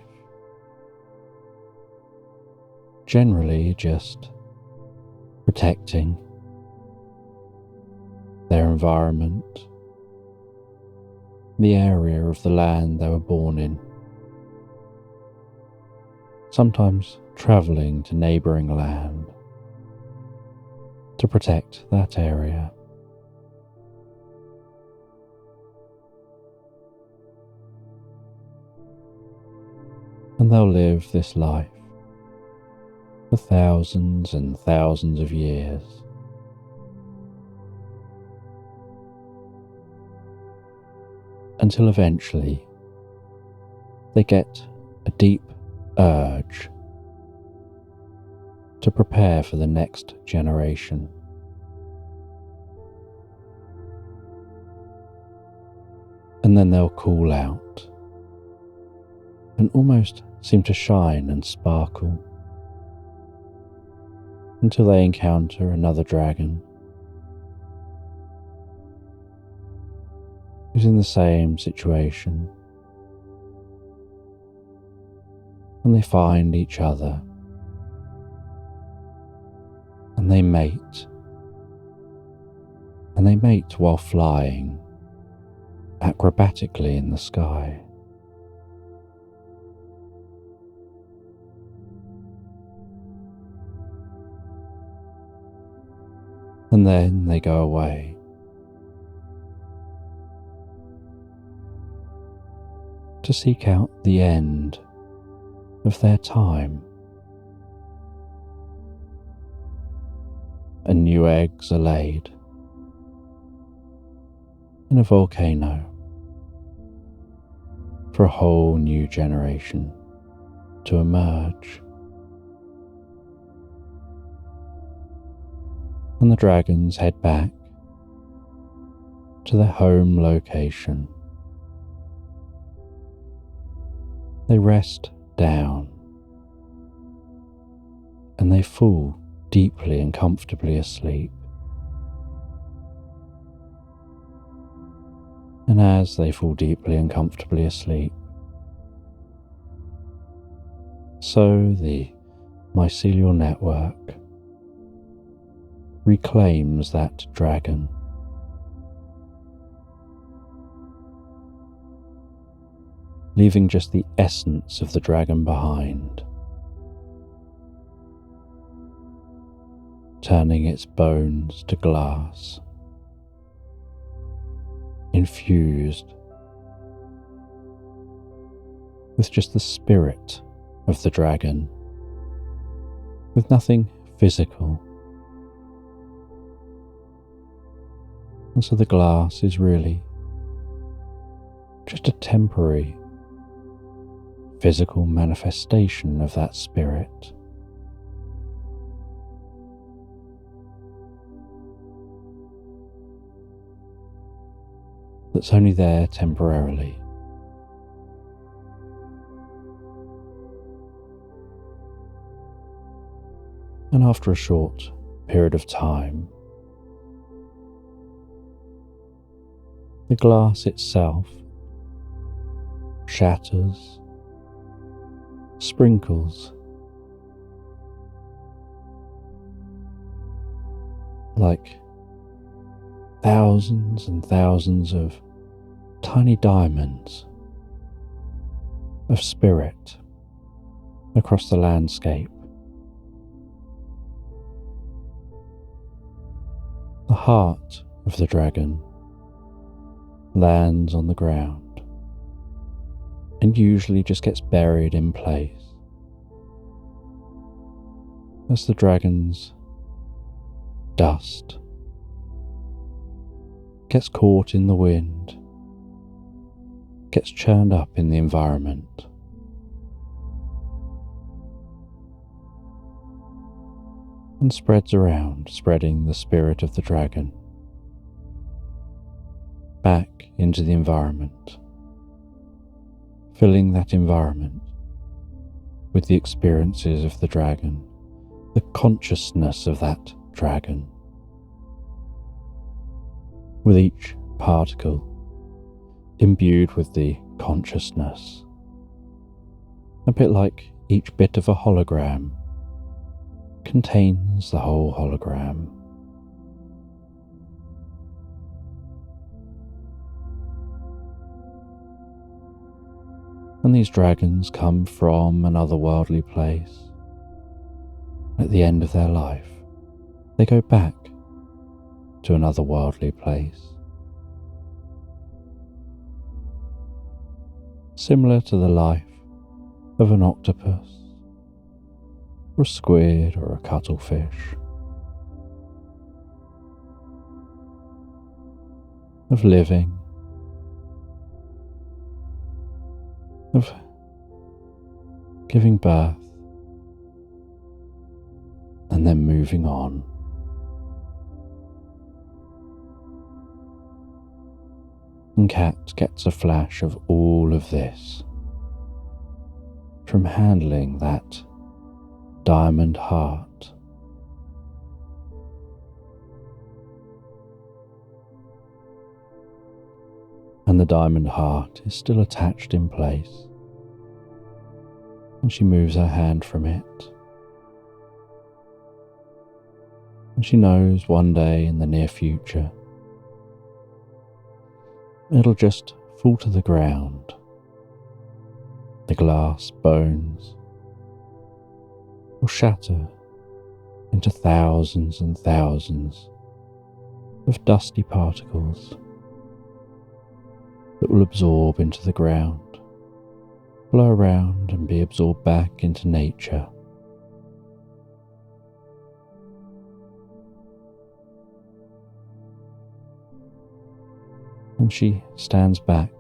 Speaker 1: generally just protecting their environment, the area of the land they were born in, sometimes travelling to neighbouring land to protect that area. And they'll live this life for thousands and thousands of years. Until eventually they get a deep urge to prepare for the next generation. And then they'll call out and almost seem to shine and sparkle until they encounter another dragon who's in the same situation, and they find each other and they mate, and they mate while flying acrobatically in the sky. And then they go away, to seek out the end of their time. And new eggs are laid in a volcano for a whole new generation to emerge. And the dragons head back to their home location. They rest down and they fall deeply and comfortably asleep. And as they fall deeply and comfortably asleep, so the mycelial network reclaims that dragon, leaving just the essence of the dragon behind, turning its bones to glass, infused with just the spirit of the dragon, with nothing physical. And so the glass is really just a temporary physical manifestation of that spirit. That's only there temporarily. And after a short period of time, the glass itself shatters, sprinkles, like thousands and thousands of tiny diamonds of spirit across the landscape. The heart of the dragon lands on the ground and usually just gets buried in place as the dragon's dust gets caught in the wind, gets churned up in the environment. And spreads around, spreading the spirit of the dragon back into the environment, filling that environment with the experiences of the dragon, the consciousness of that dragon, with each particle imbued with the consciousness, a bit like each bit of a hologram contains the whole hologram. And these dragons come from an otherworldly place. At the end of their life, they go back to an otherworldly place, similar to the life of an octopus, or a squid, or a cuttlefish, of living, of giving birth, and then moving on. And Cat gets a flash of all of this from handling that diamond heart. And the diamond heart is still attached in place, and she moves her hand from it. And she knows one day in the near future it'll just fall to the ground. The glass bones will shatter into thousands and thousands of dusty particles that will absorb into the ground, blow around and be absorbed back into nature. And she stands back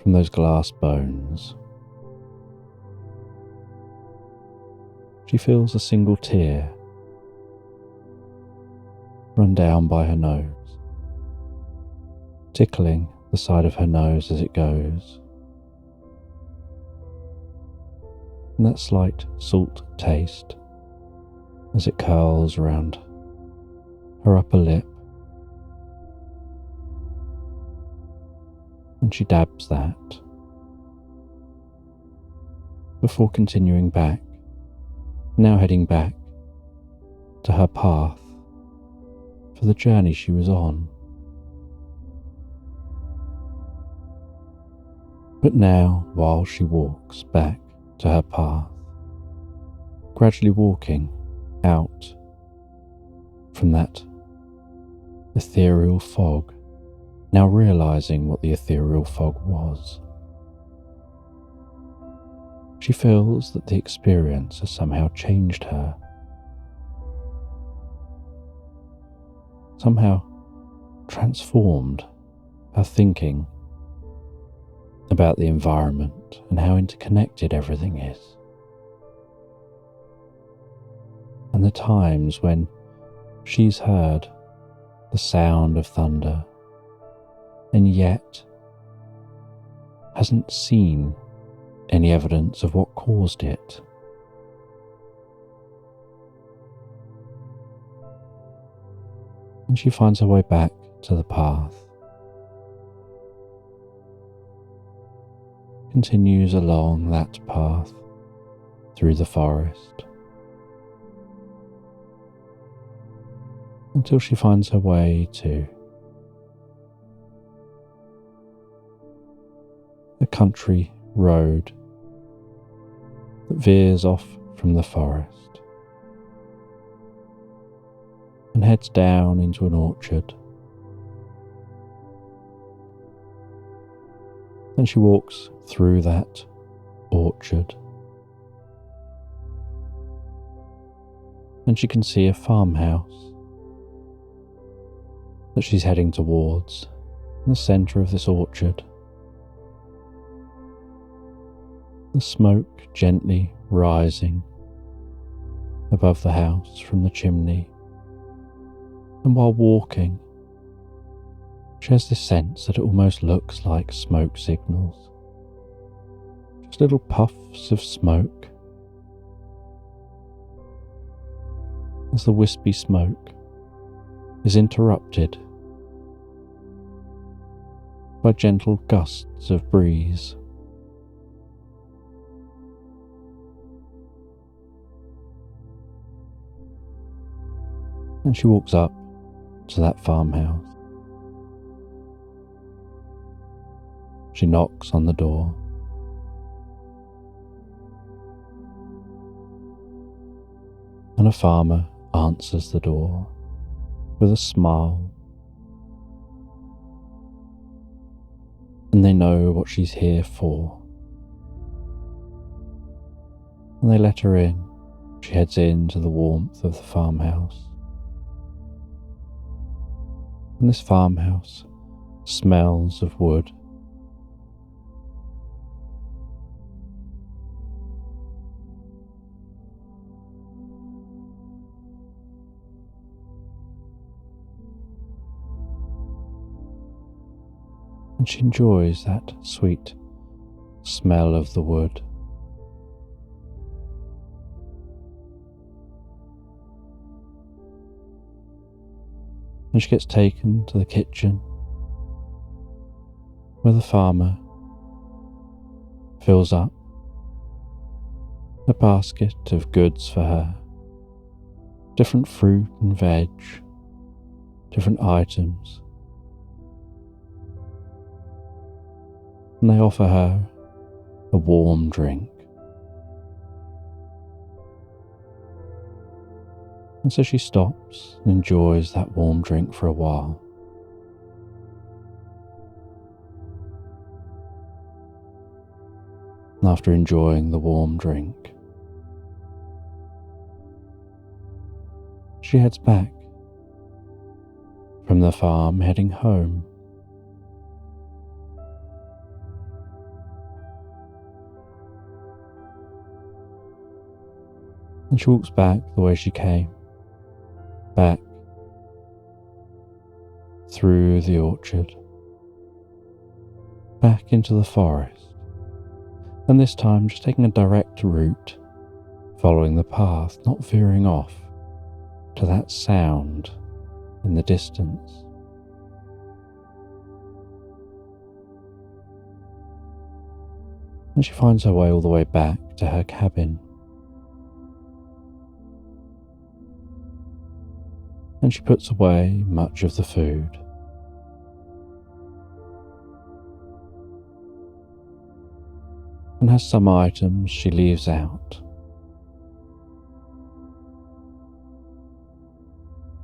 Speaker 1: from those glass bones. She feels a single tear run down by her nose, tickling the side of her nose as it goes. And that slight salt taste as it curls around her upper lip. And she dabs that before continuing back, now heading back to her path for the journey she was on. But now, while she walks back to her path, gradually walking out from that ethereal fog now realizing what the ethereal fog was. She feels that the experience has somehow changed her, somehow transformed her thinking about the environment and how interconnected everything is. And the times when she's heard the sound of thunder and yet hasn't seen any evidence of what caused it. And she finds her way back to the path, continues along that path through the forest until she finds her way to a country road that veers off from the forest and heads down into an orchard. Then she walks through that orchard and she can see a farmhouse that she's heading towards in the centre of this orchard. The smoke gently rising above the house from the chimney, and while walking she has this sense that it almost looks like smoke signals, just little puffs of smoke. As the wispy smoke is interrupted by gentle gusts of breeze. And she walks up to that farmhouse. She knocks on the door. And a farmer answers the door with a smile. And they know what she's here for. And they let her in. She heads into the warmth of the farmhouse. And this farmhouse smells of wood. And she enjoys that sweet smell of the wood. And she gets taken to the kitchen where the farmer fills up a basket of goods for her, different fruit and veg, different items. And they offer her a warm drink. And so she stops and enjoys that warm drink for a while. And after enjoying the warm drink, she heads back from the farm, heading home. And she walks back the way she came, back through the orchard, back into the forest, and this time just taking a direct route, following the path, not veering off to that sound in the distance. And she finds her way all the way back to her cabin. And she puts away much of the food. And has some items she leaves out.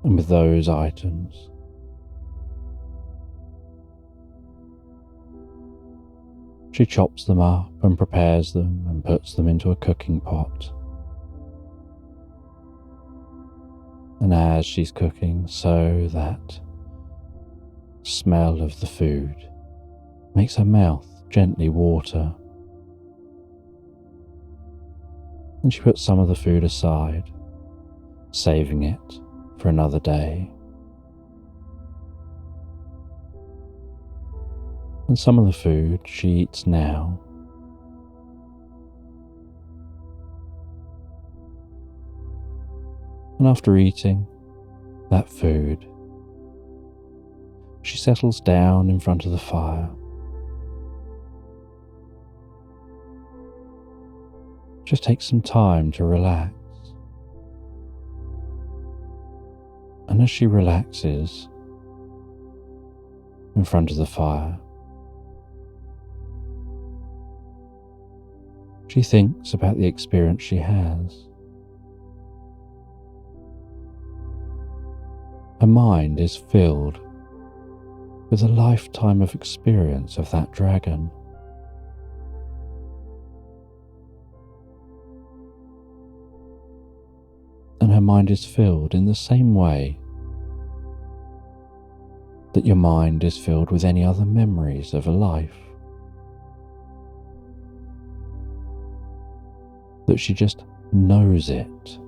Speaker 1: And with those items, She chops them up and prepares them and puts them into a cooking pot. And as she's cooking, so that smell of the food makes her mouth gently water. And she puts some of the food aside, saving it for another day. And some of the food she eats now. And after eating that food, she settles down in front of the fire. Just take some time to relax. And as she relaxes in front of the fire, she thinks about the experience she has. Her mind is filled with a lifetime of experience of that dragon. And her mind is filled in the same way that your mind is filled with any other memories of a life. That she just knows it,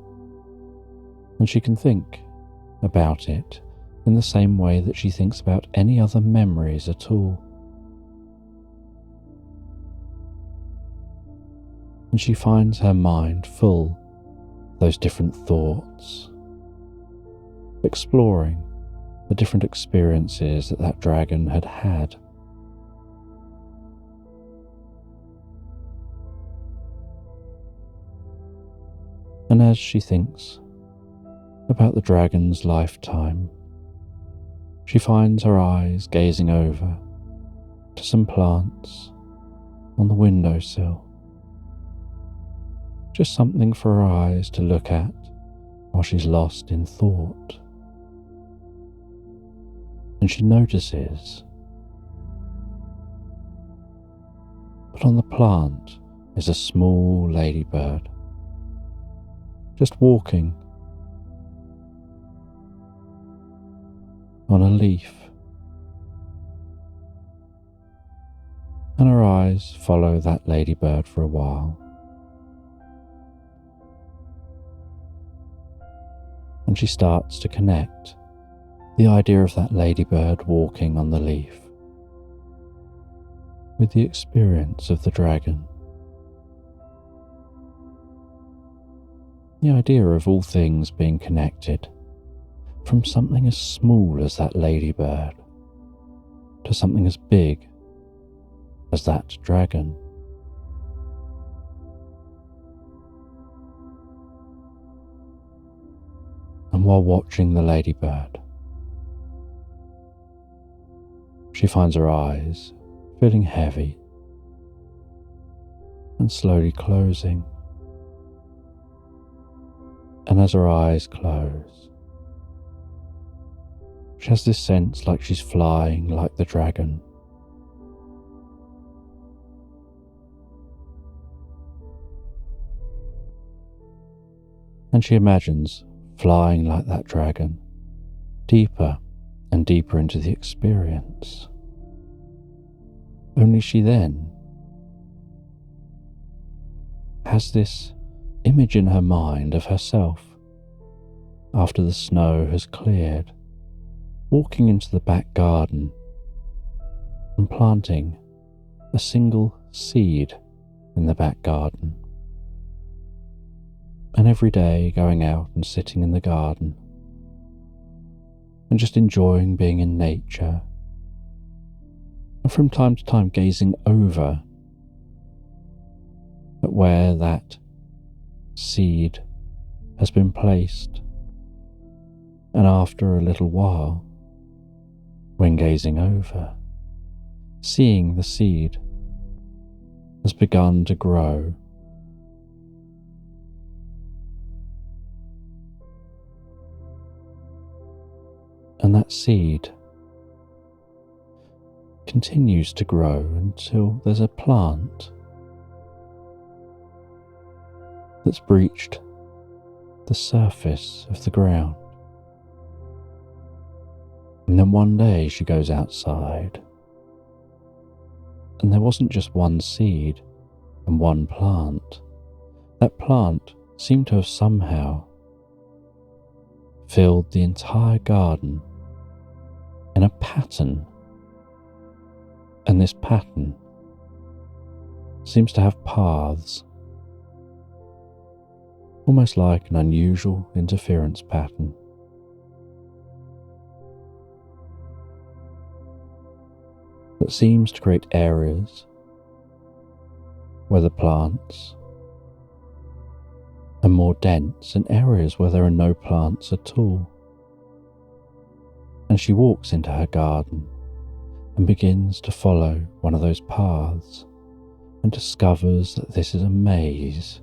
Speaker 1: and she can think about it in the same way that she thinks about any other memories at all. And she finds her mind full of those different thoughts, exploring the different experiences that that dragon had had. And as she thinks about the dragon's lifetime, she finds her eyes gazing over to some plants on the windowsill. Just something for her eyes to look at while she's lost in thought. And she notices that on the plant is a small ladybird, just walking on a leaf. And her eyes follow that ladybird for a while. And she starts to connect the idea of that ladybird walking on the leaf with the experience of the dragon. The idea of all things being connected, from something as small as that ladybird to something as big as that dragon. And while watching the ladybird, she finds her eyes feeling heavy and slowly closing. And as her eyes close, she has this sense like she's flying like the dragon. And she imagines flying like that dragon, deeper and deeper into the experience. Only she then has this image in her mind of herself, after the snow has cleared, walking into the back garden and planting a single seed in the back garden. And every day going out and sitting in the garden and just enjoying being in nature, and from time to time gazing over at where that seed has been placed. And after a little while, when gazing over, seeing the seed has begun to grow. And that seed continues to grow until there's a plant that's breached the surface of the ground. And then one day she goes outside, and there wasn't just one seed and one plant. That plant seemed to have somehow filled the entire garden in a pattern, and this pattern seems to have paths, almost like an unusual interference pattern. That seems to create areas where the plants are more dense and areas where there are no plants at all. And she walks into her garden and begins to follow one of those paths and discovers that this is a maze.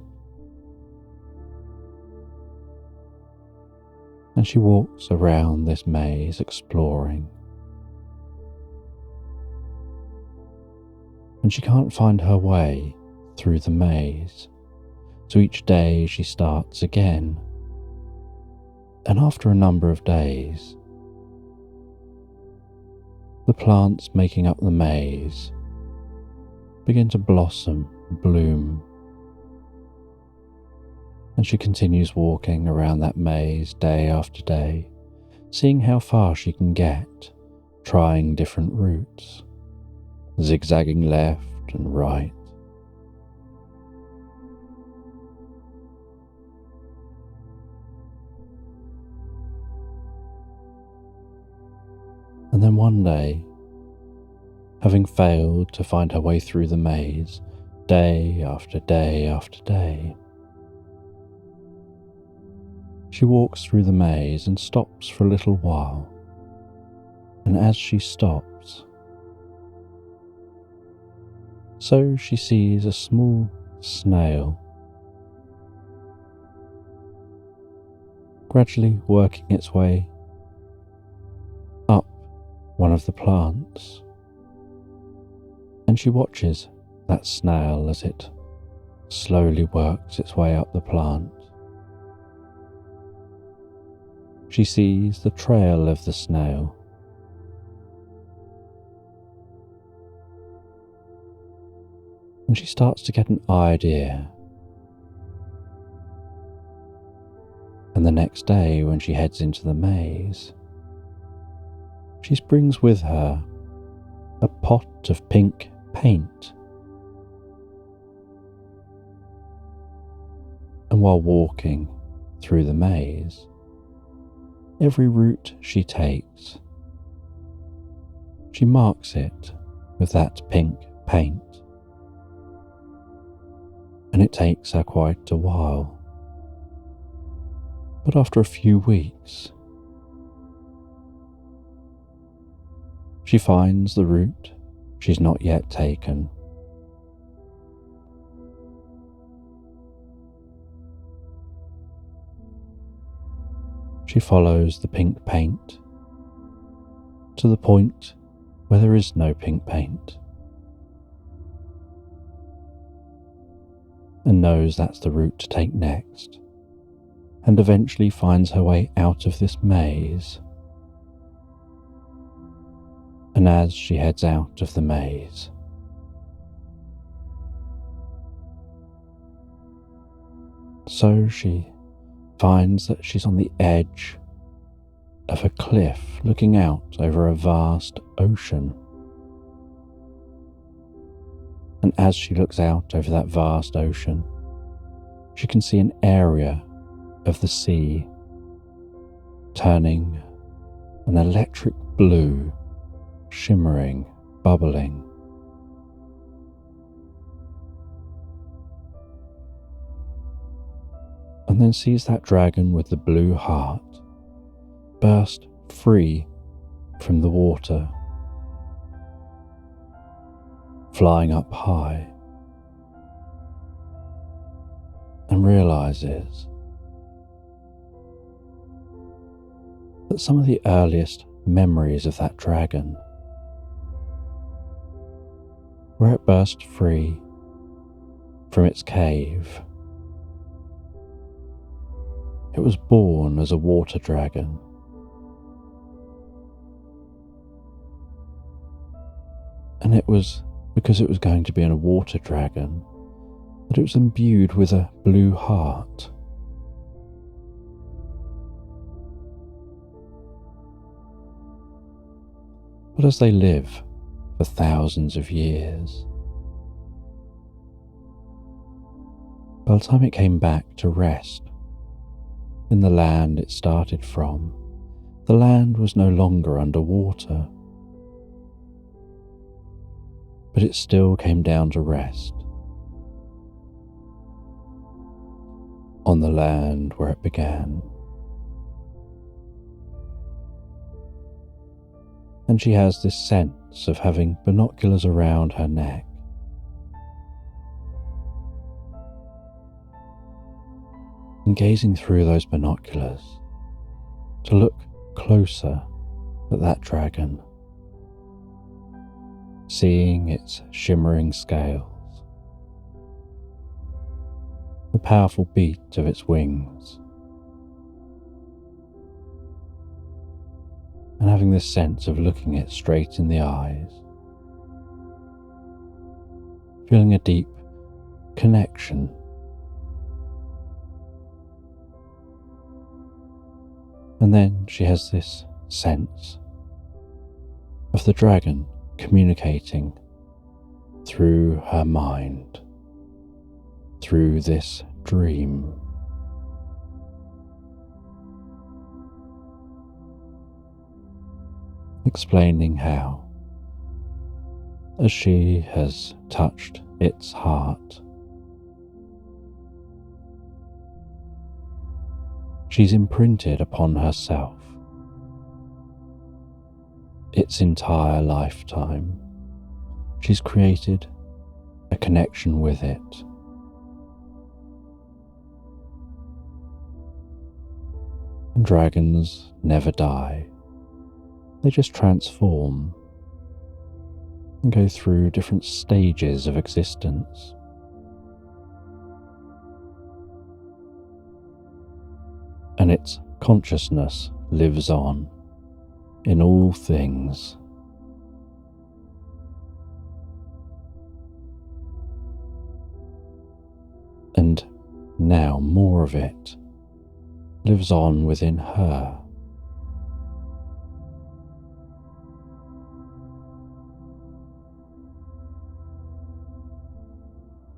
Speaker 1: And she walks around this maze exploring. And she can't find her way through the maze, so each day she starts again. And after a number of days, the plants making up the maze begin to blossom and bloom, and she continues walking around that maze day after day, seeing how far she can get, trying different routes, zigzagging left and right. And then one day, having failed to find her way through the maze, day after day after day, she walks through the maze and stops for a little while. And as she stops, so she sees a small snail gradually working its way up one of the plants, and she watches that snail as it slowly works its way up the plant. She sees the trail of the snail, and she starts to get an idea. And the next day, when she heads into the maze, she brings with her a pot of pink paint. And while walking through the maze, every route she takes, she marks it with that pink paint. And it takes her quite a while. But after a few weeks, she finds the route she's not yet taken. She follows the pink paint to the point where there is no pink paint, and knows that's the route to take next, and eventually finds her way out of this maze. And as she heads out of the maze, so she finds that she's on the edge of a cliff looking out over a vast ocean. And as she looks out over that vast ocean, she can see an area of the sea turning an electric blue, shimmering, bubbling. And then sees that dragon with the blue heart burst free from the water, flying up high, and realizes that some of the earliest memories of that dragon where it burst free from its cave. It was born as a water dragon. And it was because it was going to be a water dragon that it was imbued with a blue heart. But as they live for thousands of years, by the time it came back to rest in the land it started from, the land was no longer underwater, but it still came down to rest on the land where it began. And she has this sense of having binoculars around her neck, and gazing through those binoculars to look closer at that dragon, seeing its shimmering scales, the powerful beat of its wings, and having this sense of looking it straight in the eyes, feeling a deep connection. And then she has this sense of the dragon communicating through her mind, through this dream. Explaining how, as she has touched its heart, she's imprinted upon herself its entire lifetime. She's created a connection with it. And dragons never die. They just transform and go through different stages of existence. And its consciousness lives on in all things. And now more of it lives on within her.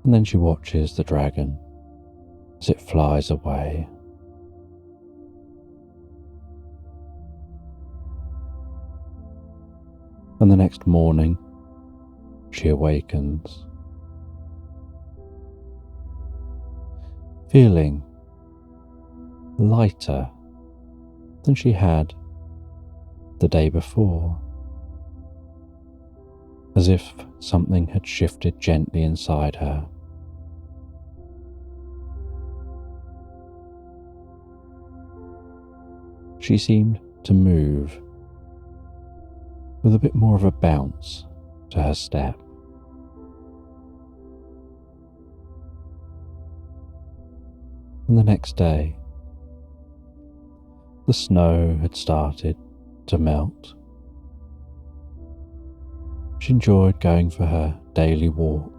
Speaker 1: And then she watches the dragon as it flies away. And the next morning, she awakens, feeling lighter than she had the day before, as if something had shifted gently inside her. She seemed to move with a bit more of a bounce to her step. And the next day, the snow had started to melt. She enjoyed going for her daily walk.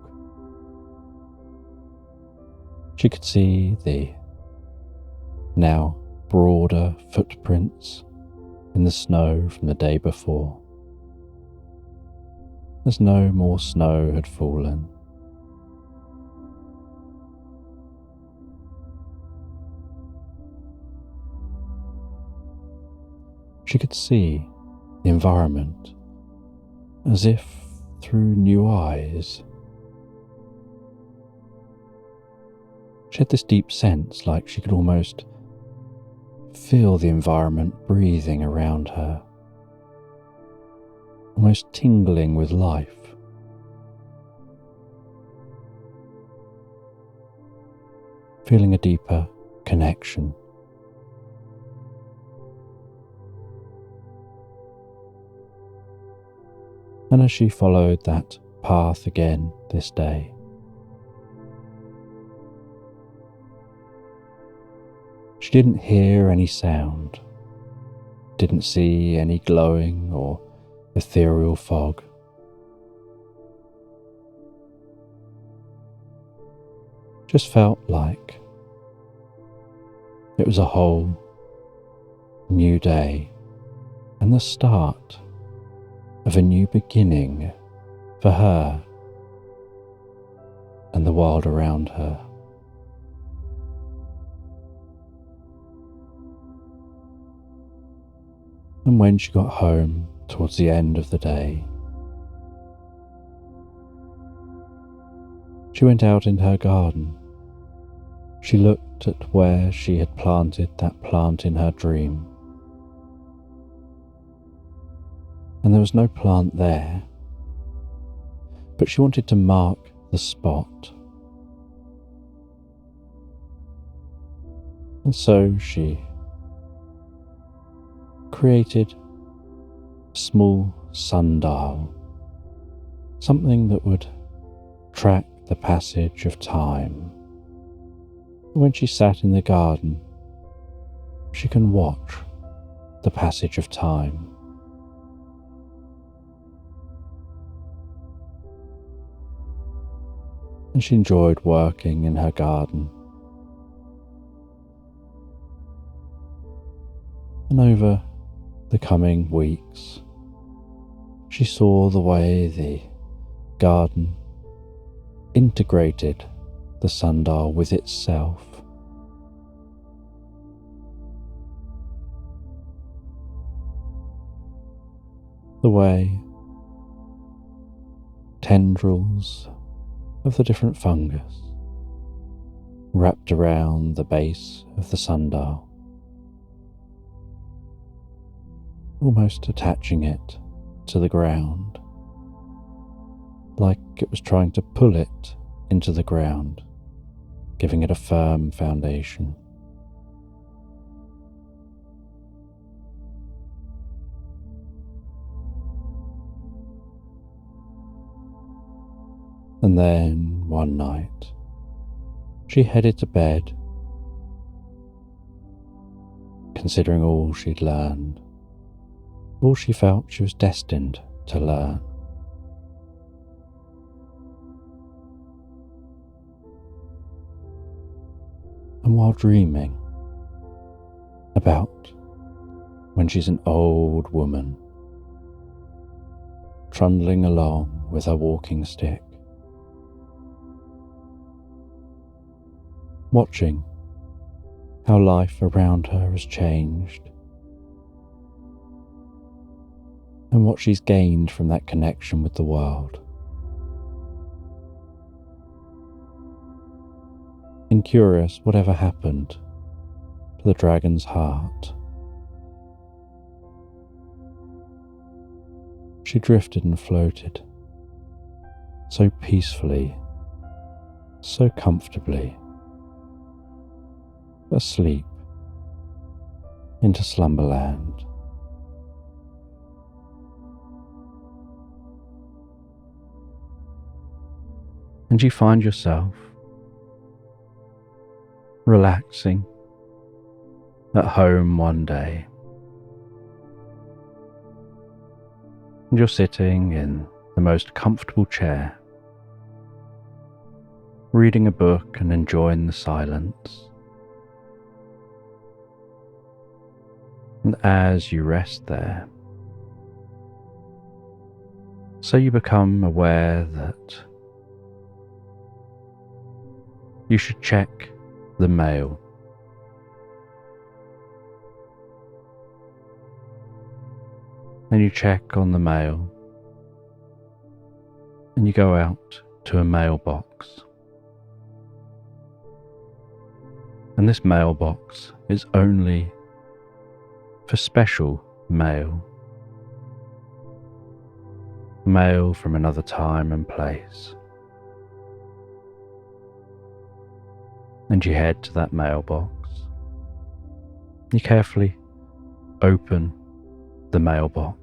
Speaker 1: She could see the now broader footprints in the snow from the day before, as no more snow had fallen. She could see the environment as if through new eyes. She had this deep sense like she could almost feel the environment breathing around her, almost tingling with life. Feeling a deeper connection. And as she followed that path again this day. She didn't hear any sound, didn't see any glowing or ethereal fog. Just felt like it was a whole new day and the start of a new beginning for her and the world around her. And when she got home towards the end of the day, she went out into her garden. She looked at where she had planted that plant in her dream. And there was no plant there, but she wanted to mark the spot. And so she created a small sundial, something that would track the passage of time. When she sat in the garden, she can watch the passage of time. And she enjoyed working in her garden. And over the coming weeks, she saw the way the garden integrated the sundial with itself. The way tendrils of the different fungus wrapped around the base of the sundial, almost attaching it to the ground, like it was trying to pull it into the ground, giving it a firm foundation. And then one night, she headed to bed, considering all she'd learned, all she felt she was destined to learn. And while dreaming about when she's an old woman, trundling along with her walking stick, watching how life around her has changed and what she's gained from that connection with the world. And curious whatever happened to the dragon's heart, she drifted and floated so peacefully, so comfortably, asleep into Slumberland. And you find yourself relaxing at home one day. And you're sitting in the most comfortable chair, reading a book and enjoying the silence. And as you rest there, so you become aware that you should check the mail. And you check on the mail, and you go out to a mailbox. And this mailbox is only for special mail. Mail from another time and place. And you head to that mailbox. You carefully open the mailbox.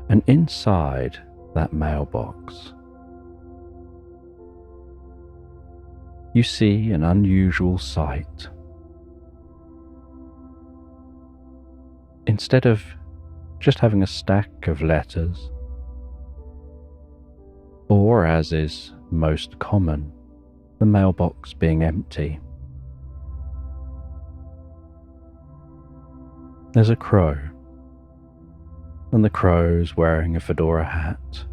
Speaker 1: And inside that mailbox, you see an unusual sight. Instead of just having a stack of letters, or as is most common, the mailbox being empty, there's a crow, and the crow's wearing a fedora hat.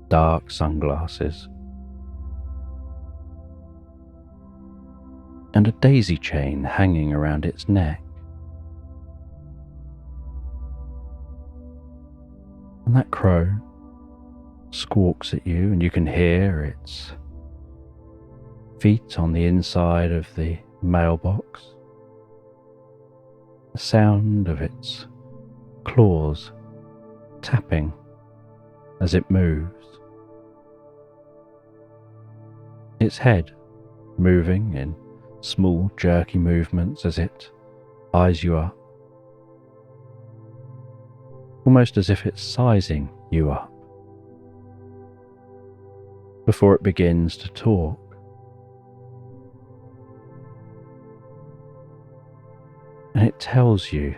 Speaker 1: Dark sunglasses, and a daisy chain hanging around its neck. And that crow squawks at you, and you can hear its feet on the inside of the mailbox, the sound of its claws tapping as it moves, its head moving in small jerky movements as it eyes you up, almost as if it's sizing you up before it begins to talk. And it tells you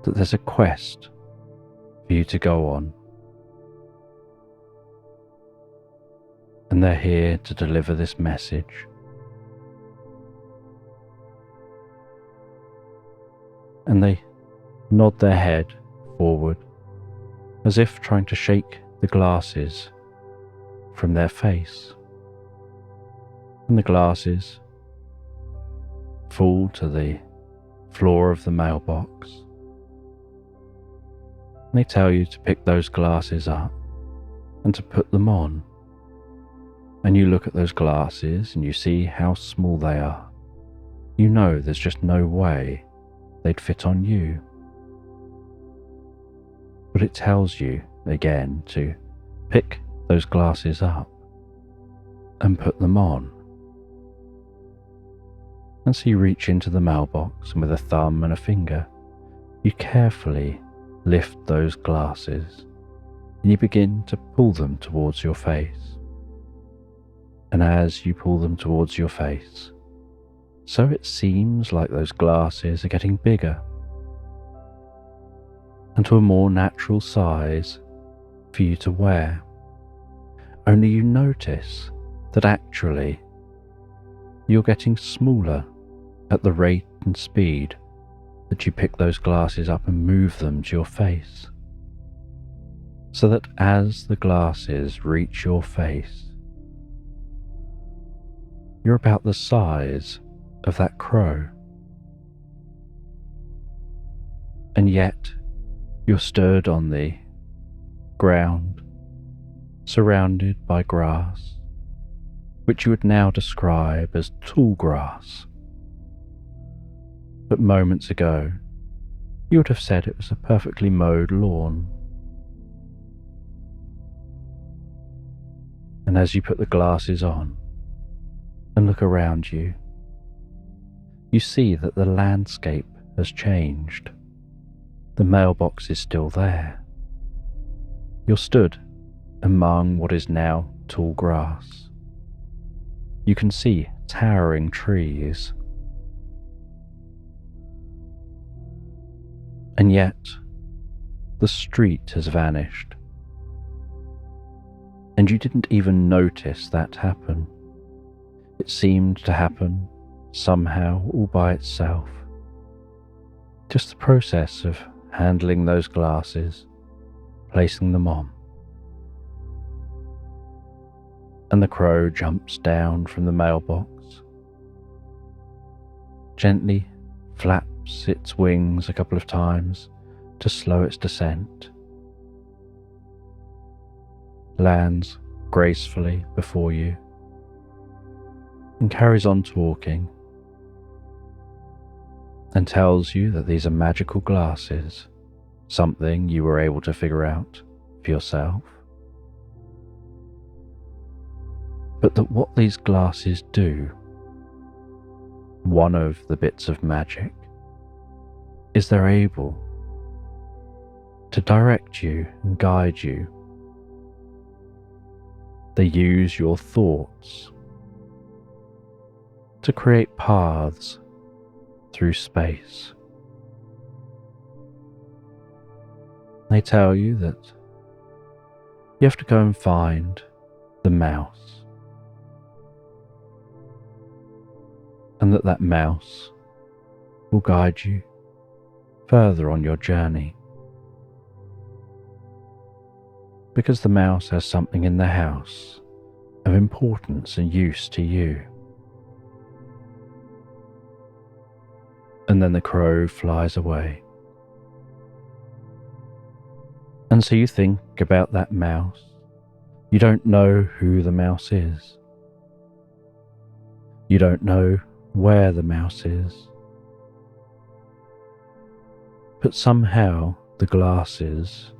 Speaker 1: that there's a quest for you to go on, and they're here to deliver this message. And they nod their head forward as if trying to shake the glasses from their face, and the glasses fall to the floor of the mailbox. And they tell you to pick those glasses up and to put them on. And you look at those glasses and you see how small they are. You know there's just no way they'd fit on you. But it tells you again to pick those glasses up and put them on. And so you reach into the mailbox, and with a thumb and a finger, you carefully lift those glasses and you begin to pull them towards your face. And as you pull them towards your face, so it seems like those glasses are getting bigger and to a more natural size for you to wear. Only you notice that actually you're getting smaller at the rate and speed that you pick those glasses up and move them to your face, so that as the glasses reach your face, you're about the size of that crow. And yet you're stood on the ground, surrounded by grass, which you would now describe as tall grass. But moments ago, you would have said it was a perfectly mowed lawn. And as you put the glasses on and look around you, you see that the landscape has changed. The mailbox is still there. You're stood among what is now tall grass. You can see towering trees. And yet, the street has vanished. And you didn't even notice that happen. It seemed to happen somehow all by itself. Just the process of handling those glasses, placing them on. And the crow jumps down from the mailbox, gently flaps its wings a couple of times to slow its descent, lands gracefully before you, and carries on talking, and tells you that these are magical glasses, something you were able to figure out for yourself. But that what these glasses do one of the bits of magic is they're able to direct you and guide you. They use your thoughts to create paths through space. They tell you that you have to go and find the mouse, and that mouse will guide you further on your journey. Because the mouse has something in the house of importance and use to you. And then the crow flies away. And so you think about that mouse. You don't know who the mouse is. You don't know where the mouse is. But somehow the glasses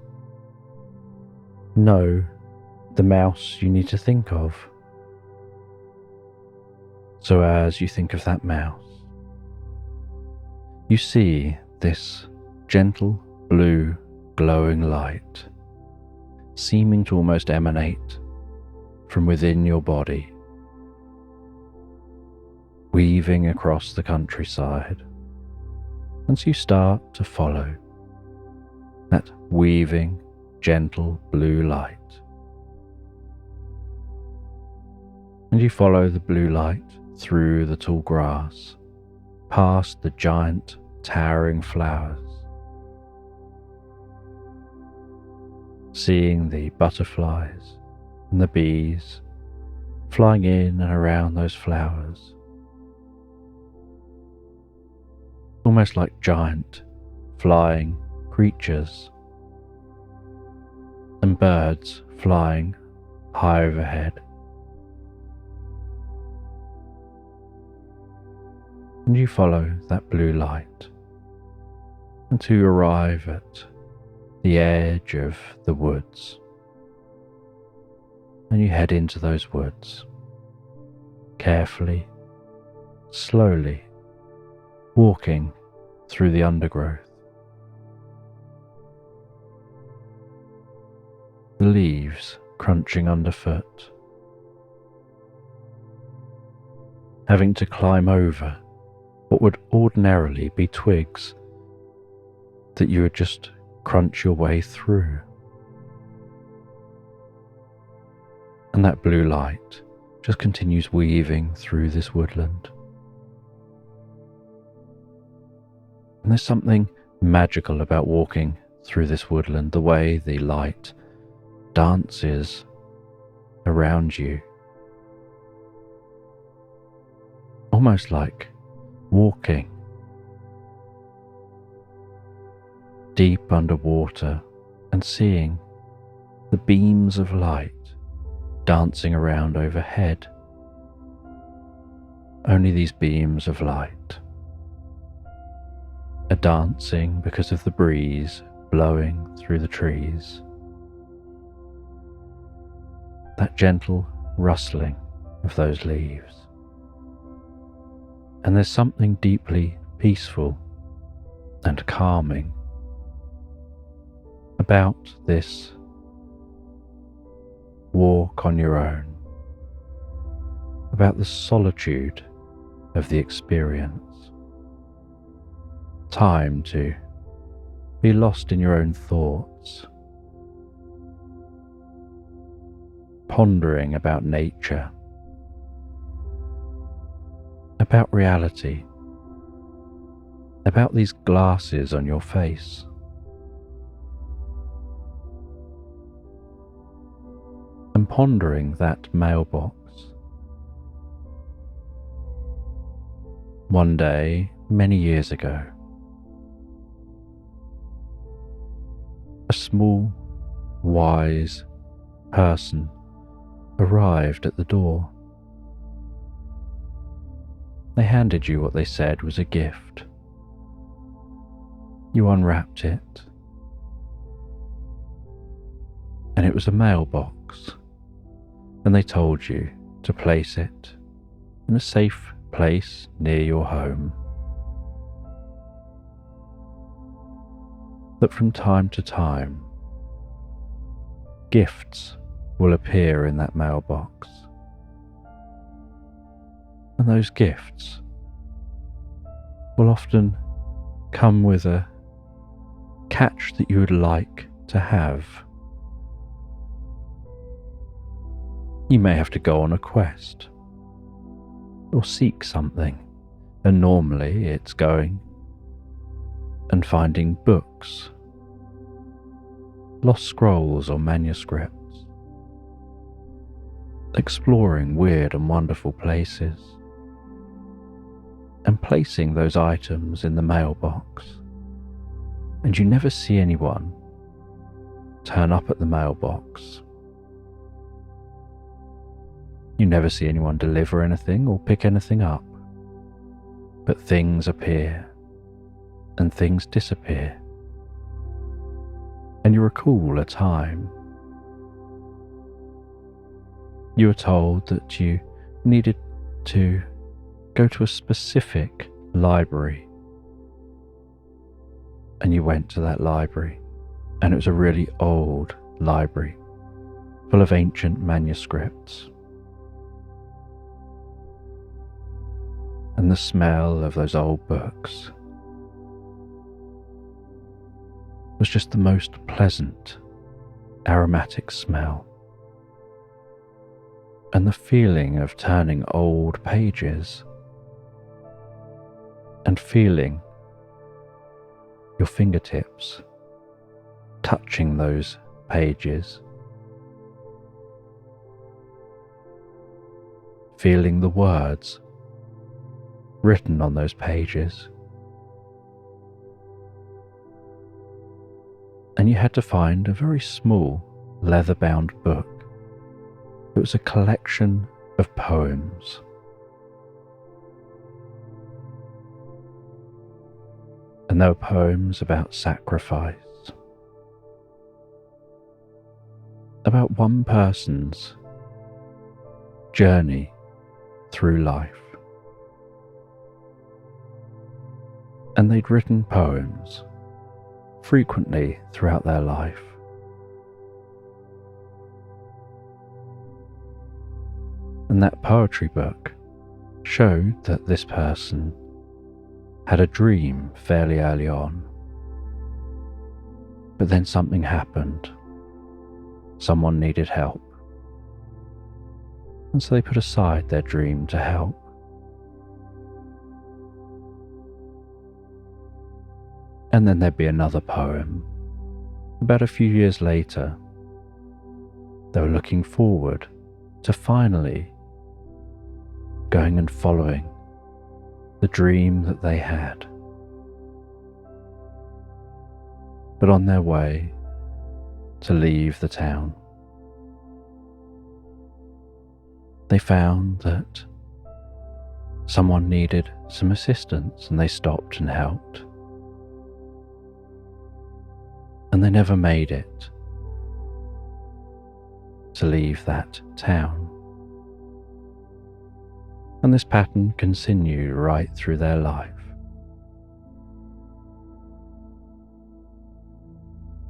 Speaker 1: know the mouse you need to think of. So as you think of that mouse, you see this gentle blue glowing light seeming to almost emanate from within your body, weaving across the countryside. And so you start to follow that weaving, gentle blue light. And you follow the blue light through the tall grass, past the giant towering flowers, seeing the butterflies and the bees flying in and around those flowers, almost like giant flying creatures, and birds flying high overhead. And you follow that blue light until you arrive at the edge of the woods, and you head into those woods, carefully, slowly, walking through the undergrowth. The leaves crunching underfoot, having to climb over what would ordinarily be twigs that you would just crunch your way through. And that blue light just continues weaving through this woodland. And there's something magical about walking through this woodland, the way the light dances around you, almost like walking deep underwater and seeing the beams of light dancing around overhead. Only these beams of light are dancing because of the breeze blowing through the trees, that gentle rustling of those leaves. And there's something deeply peaceful and calming about this walk on your own, about the solitude of the experience, time to be lost in your own thoughts, pondering about nature, about reality, about these glasses on your face. And pondering that mailbox. One day, many years ago, a small, wise person arrived at the door. They handed you what they said was a gift. You unwrapped it, and it was a mailbox, and they told you to place it in a safe place near your home that from time to time gifts will appear in that mailbox. And those gifts will often come with a catch that you would like to have. You may have to go on a quest or seek something, and normally it's going and finding books, lost scrolls or manuscripts, exploring weird and wonderful places, and placing those items in the mailbox. And you never see anyone turn up at the mailbox. You never see anyone deliver anything or pick anything up. But things appear and things disappear. And you recall a time you were told that you needed to go to a specific library. And you went to that library, and it was a really old library full of ancient manuscripts. And the smell of those old books was just the most pleasant, aromatic smell. And the feeling of turning old pages and feeling your fingertips touching those pages, feeling the words written on those pages. And you had to find a very small leather-bound book. It was a collection of poems. And there were poems about sacrifice, about one person's journey through life. And they'd written poems frequently throughout their life. And that poetry book showed that this person had a dream fairly early on. But then something happened. Someone needed help. And so they put aside their dream to help. And then there'd be another poem. About a few years later, they were looking forward to finally going and following the dream that they had. But on their way to leave the town, they found that someone needed some assistance, and they stopped and helped. And they never made it to leave that town. And this pattern continued right through their life.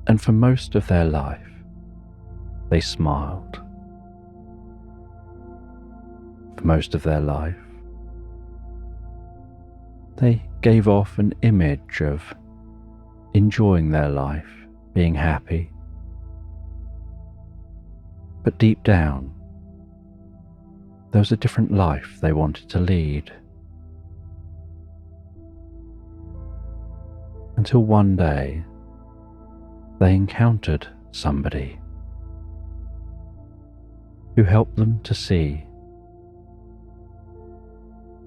Speaker 1: And for most of their life, they smiled. For most of their life, they gave off an image of enjoying their life, being happy. But deep down, there was a different life they wanted to lead. Until one day, they encountered somebody who helped them to see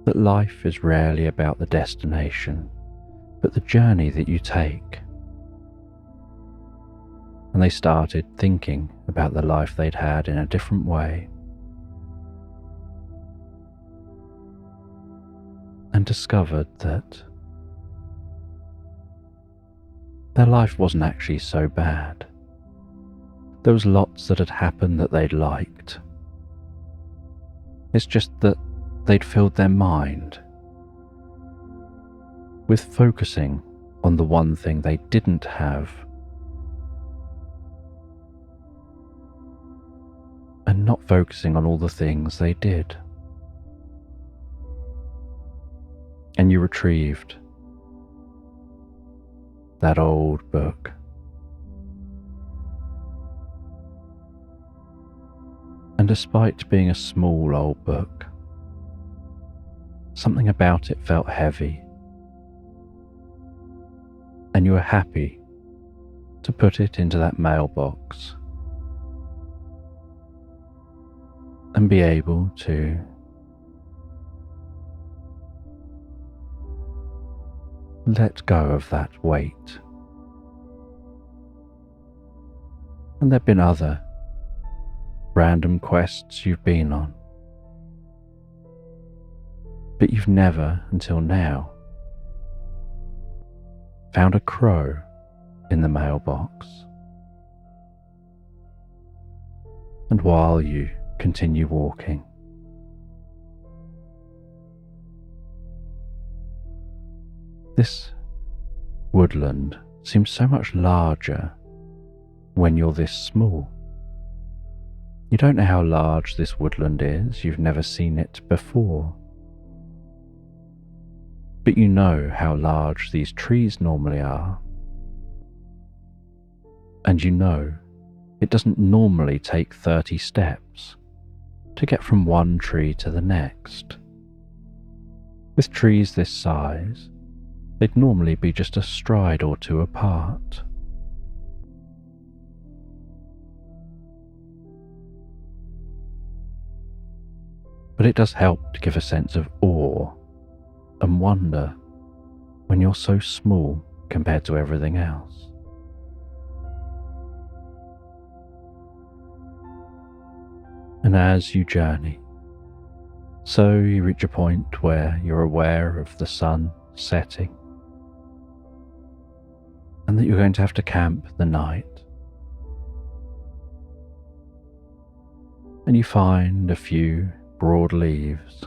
Speaker 1: that life is rarely about the destination, but the journey that you take. And they started thinking about the life they'd had in a different way, and discovered that their life wasn't actually so bad. There was lots that had happened that they'd liked. It's just that they'd filled their mind with focusing on the one thing they didn't have and not focusing on all the things they did. And you retrieved that old book. And despite being a small old book, something about it felt heavy, and you were happy to put it into that mailbox and be able to let go of that weight. And there've been other random quests you've been on, but you've never, until now, found a crow in the mailbox. And while you continue walking, this woodland seems so much larger when you're this small. You don't know how large this woodland is, you've never seen it before. But you know how large these trees normally are. And you know it doesn't normally take 30 steps to get from one tree to the next. With trees this size, they'd normally be just a stride or two apart. But it does help to give a sense of awe and wonder when you're so small compared to everything else. And as you journey, so you reach a point where you're aware of the sun setting and that you're going to have to camp the night. And you find a few broad leaves,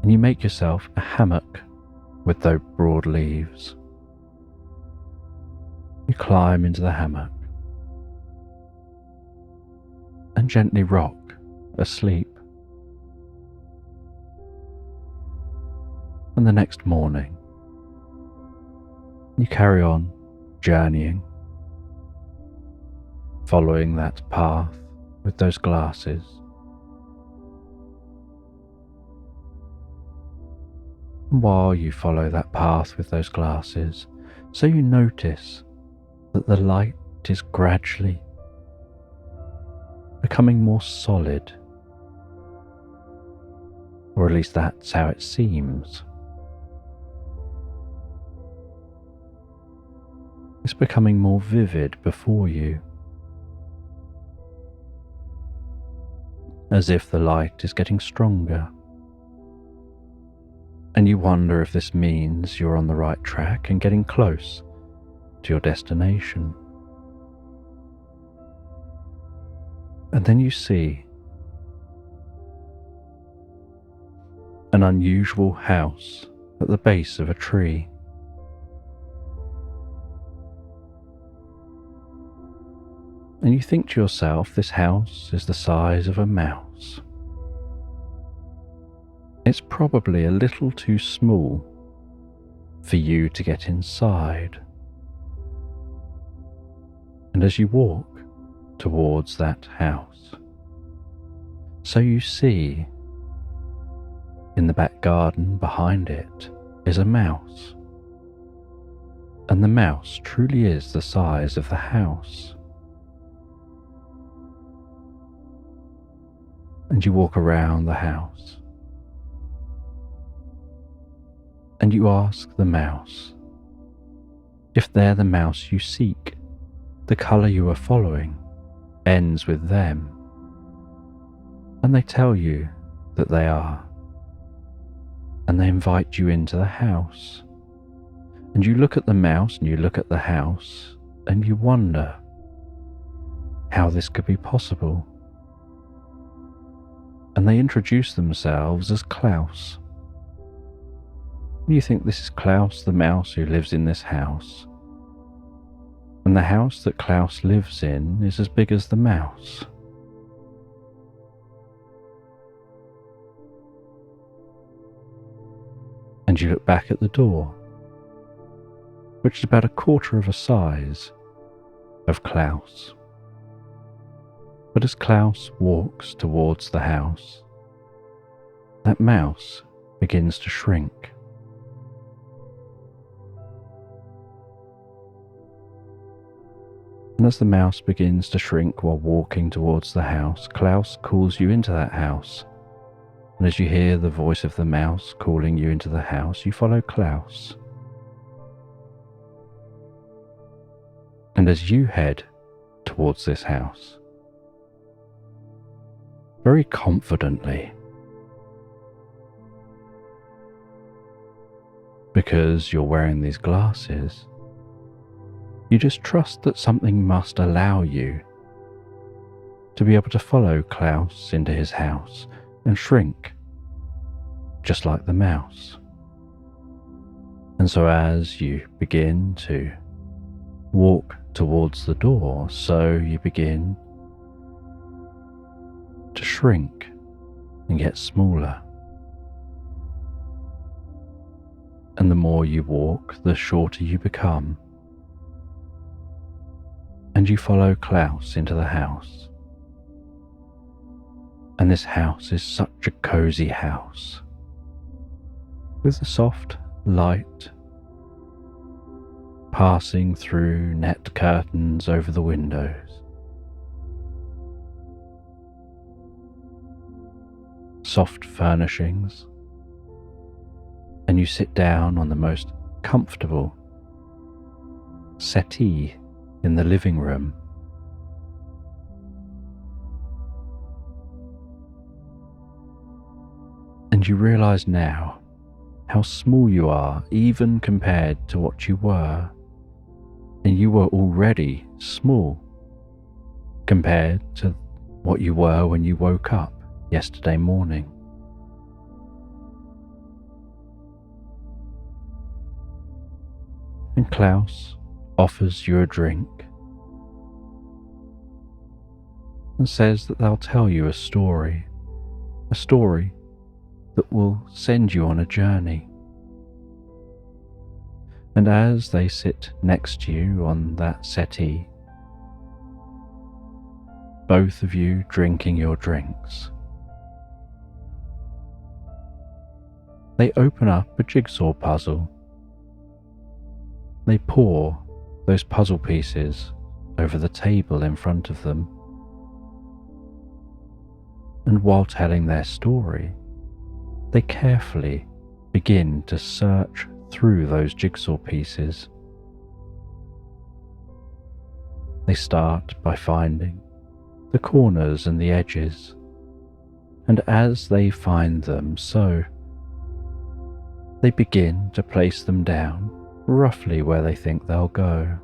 Speaker 1: and you make yourself a hammock with those broad leaves. You climb into the hammock and gently rock asleep. And the next morning, you carry on journeying, following that path with those glasses. And while you follow that path with those glasses, so you notice that the light is gradually becoming more solid, or at least that's how it seems. It's becoming more vivid before you, as if the light is getting stronger, and you wonder if this means you're on the right track and getting close to your destination. And then you see an unusual house at the base of a tree. And you think to yourself, this house is the size of a mouse. It's probably a little too small for you to get inside. And as you walk towards that house, so you see in the back garden behind it is a mouse. And the mouse truly is the size of the house. And you walk around the house, and you ask the mouse if they're the mouse you seek. The colour you are following ends with them, and they tell you that they are, and they invite you into the house. And you look at the mouse and you look at the house and you wonder how this could be possible. and they introduce themselves as Klaus. You think this is Klaus the mouse who lives in this house, and the house that Klaus lives in is as big as the mouse. And you look back at the door, which is about a quarter of a size of Klaus. But as Klaus walks towards the house, that mouse begins to shrink. And as the mouse begins to shrink while walking towards the house, Klaus calls you into that house. And as you hear the voice of the mouse calling you into the house, you follow Klaus. And as you head towards this house, very confidently, because you're wearing these glasses, you just trust that something must allow you to be able to follow Klaus into his house and shrink, just like the mouse. And so as you begin to walk towards the door, so you begin to shrink and get smaller. And the more you walk, the shorter you become. And you follow Klaus into the house. And this house is such a cozy house, with the soft light passing through net curtains over the windows. Soft furnishings, and you sit down on the most comfortable settee in the living room. And you realize now how small you are, even compared to what you were. And you were already small compared to what you were when you woke up yesterday morning. And Klaus offers you a drink and says that they'll tell you a story that will send you on a journey. And as they sit next to you on that settee, both of you drinking your drinks, they open up a jigsaw puzzle. They pour those puzzle pieces over the table in front of them. And while telling their story, they carefully begin to search through those jigsaw pieces. They start by finding the corners and the edges, and as they find them, so they begin to place them down roughly where they think they'll go.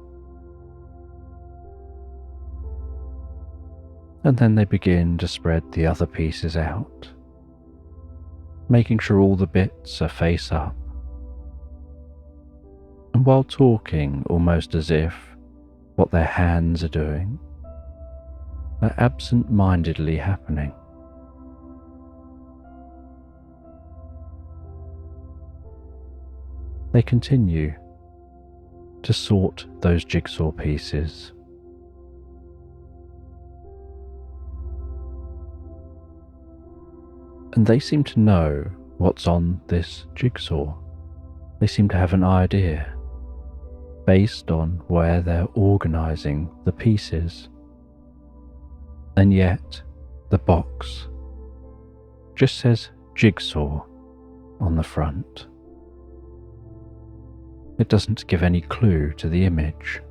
Speaker 1: And then they begin to spread the other pieces out, making sure all the bits are face up. And while talking, almost as if what their hands are doing are absent-mindedly happening. They continue to sort those jigsaw pieces. And they seem to know what's on this jigsaw. They seem to have an idea based on where they're organising the pieces. And yet the box just says jigsaw on the front. It doesn't give any clue to the image.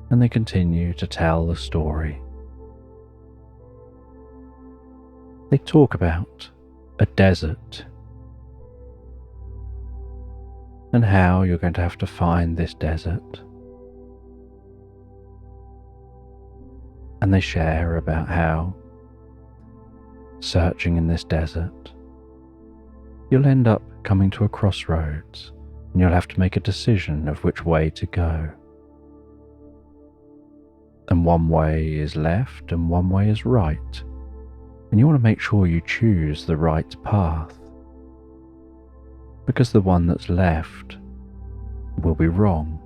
Speaker 1: And they continue to tell the story. They talk about a desert and how you're going to have to find this desert. And they share about how, searching in this desert, you'll end up coming to a crossroads and you'll have to make a decision of which way to go. And one way is left and one way is right. And you want to make sure you choose the right path, because the one that's left will be wrong.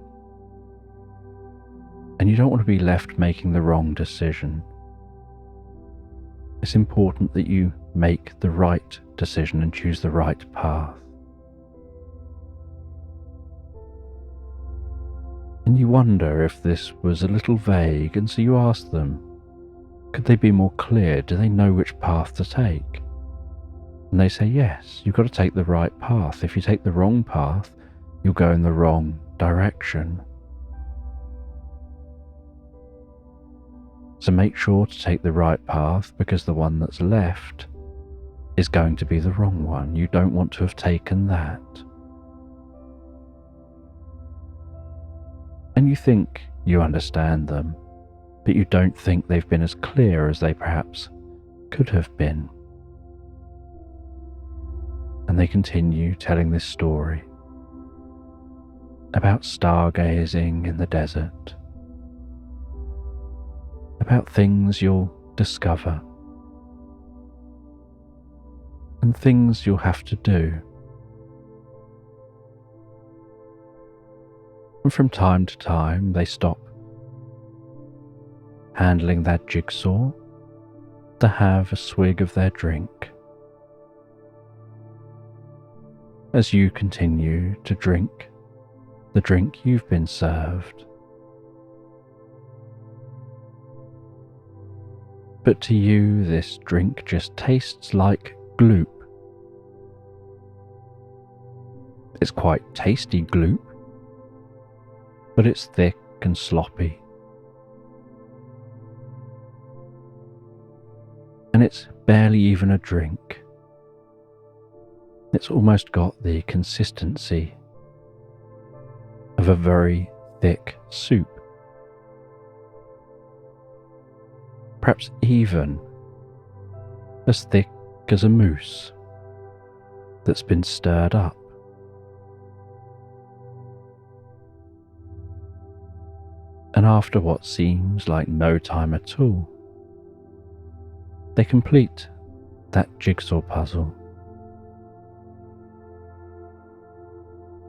Speaker 1: And you don't want to be left making the wrong decision. It's important that you make the right decision and choose the right path. And you wonder if this was a little vague, and so you ask them, could they be more clear? Do they know which path to take? And they say, yes, you've got to take the right path. If you take the wrong path, you'll go in the wrong direction. So make sure to take the right path, because the one that's left is going to be the wrong one. You don't want to have taken that. And you think you understand them, but you don't think they've been as clear as they perhaps could have been. And they continue telling this story about stargazing in the desert, about things you'll discover, and things you'll have to do. And from time to time they stop handling that jigsaw to have a swig of their drink. As you continue to drink the drink you've been served. But to you, this drink just tastes like gloop. It's quite tasty gloop, but it's thick and sloppy. And it's barely even a drink. It's almost got the consistency of a very thick soup. Perhaps even as thick as a mousse that's been stirred up. And after what seems like no time at all, they complete that jigsaw puzzle.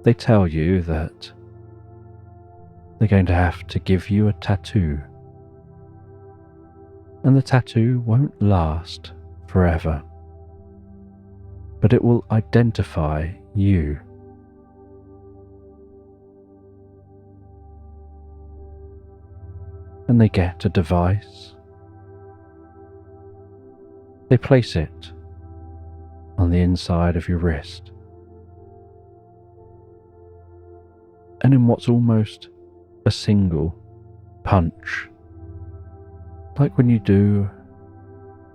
Speaker 1: They tell you that they're going to have to give you a tattoo, and the tattoo won't last forever, but it will identify you. And they get a device. They place it on the inside of your wrist. And in what's almost a single punch, like when you do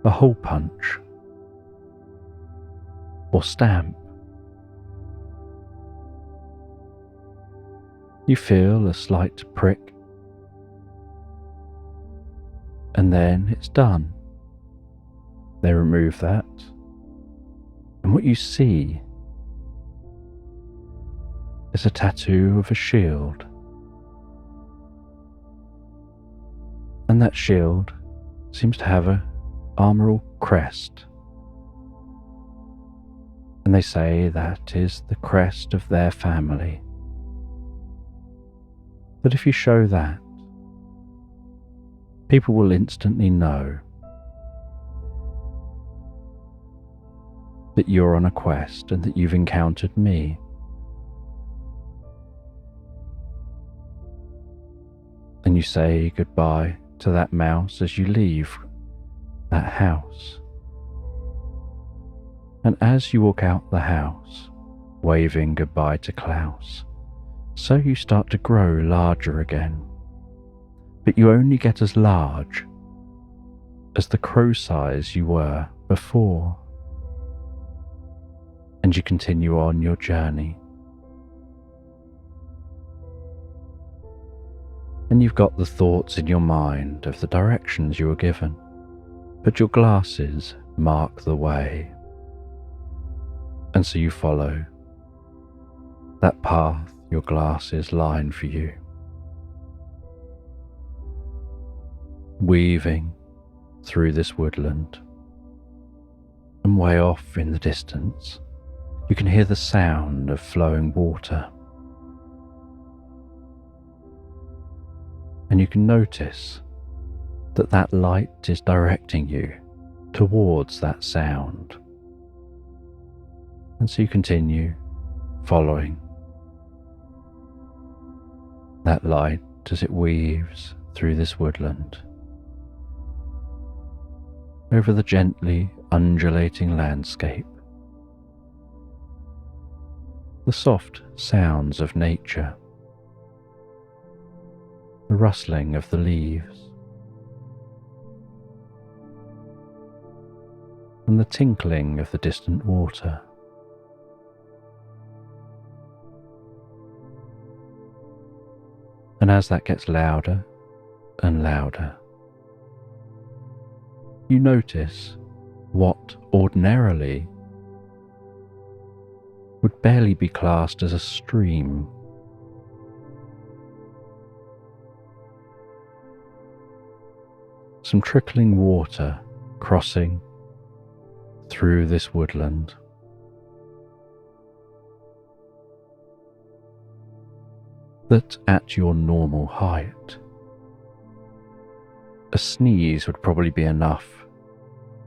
Speaker 1: a hole punch or stamp, you feel a slight prick, and then it's done. They remove that, and what you see is a tattoo of a shield. And that shield seems to have a armorial crest. And they say that is the crest of their family. That if you show that, people will instantly know that you're on a quest and that you've encountered me. And you say goodbye to that mouse as you leave that house. And as you walk out the house, waving goodbye to Klaus, so you start to grow larger again. But you only get as large as the crow size you were before. And you continue on your journey. and you've got the thoughts in your mind of the directions you were given, but your glasses mark the way. And so you follow that path your glasses line for you, weaving through this woodland. And way off in the distance, you can hear the sound of flowing water. And you can notice that that light is directing you towards that sound. And so you continue following that light as it weaves through this woodland, over the gently undulating landscape, the soft sounds of nature, the rustling of the leaves, and the tinkling of the distant water. And as that gets louder and louder, you notice what ordinarily would barely be classed as a stream. Some trickling water crossing through this woodland. That at your normal height, a sneeze would probably be enough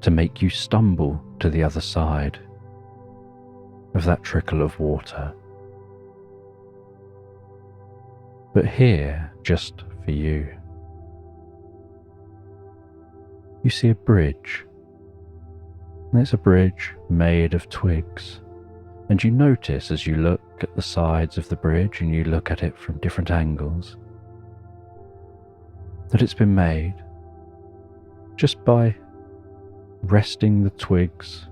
Speaker 1: to make you stumble to the other side of that trickle of water. But here, just for you, you see a bridge, and it's a bridge made of twigs, and you notice as you look at the sides of the bridge and you look at it from different angles that it's been made just by resting the twigs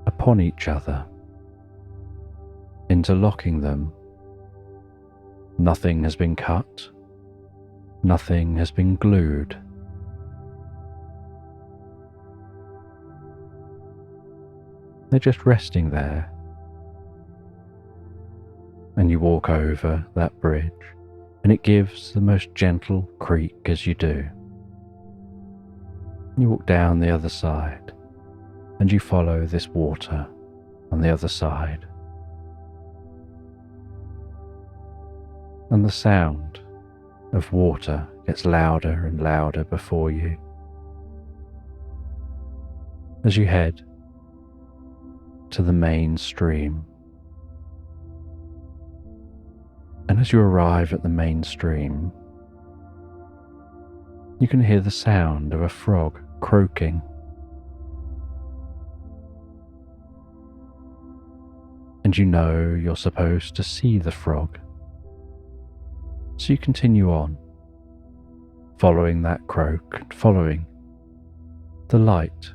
Speaker 1: upon each other, interlocking them. Nothing has been cut, nothing has been glued. They're just resting there. And you walk over that bridge, and it gives the most gentle creak as you do. You walk down the other side, and you follow this water on the other side. And the sound of water gets louder and louder before you as you head to the main stream. And as you arrive at the main stream, you can hear the sound of a frog croaking. And you know you're supposed to see the frog. So you continue on, following that croak and following the light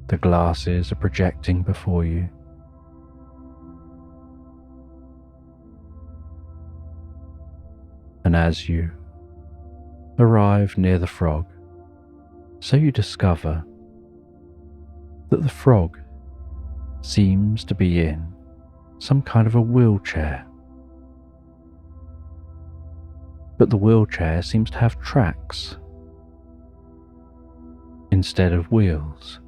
Speaker 1: the glasses are projecting before you. And as you arrive near the frog, so you discover that the frog seems to be in some kind of a wheelchair. But the wheelchair seems to have tracks instead of wheels.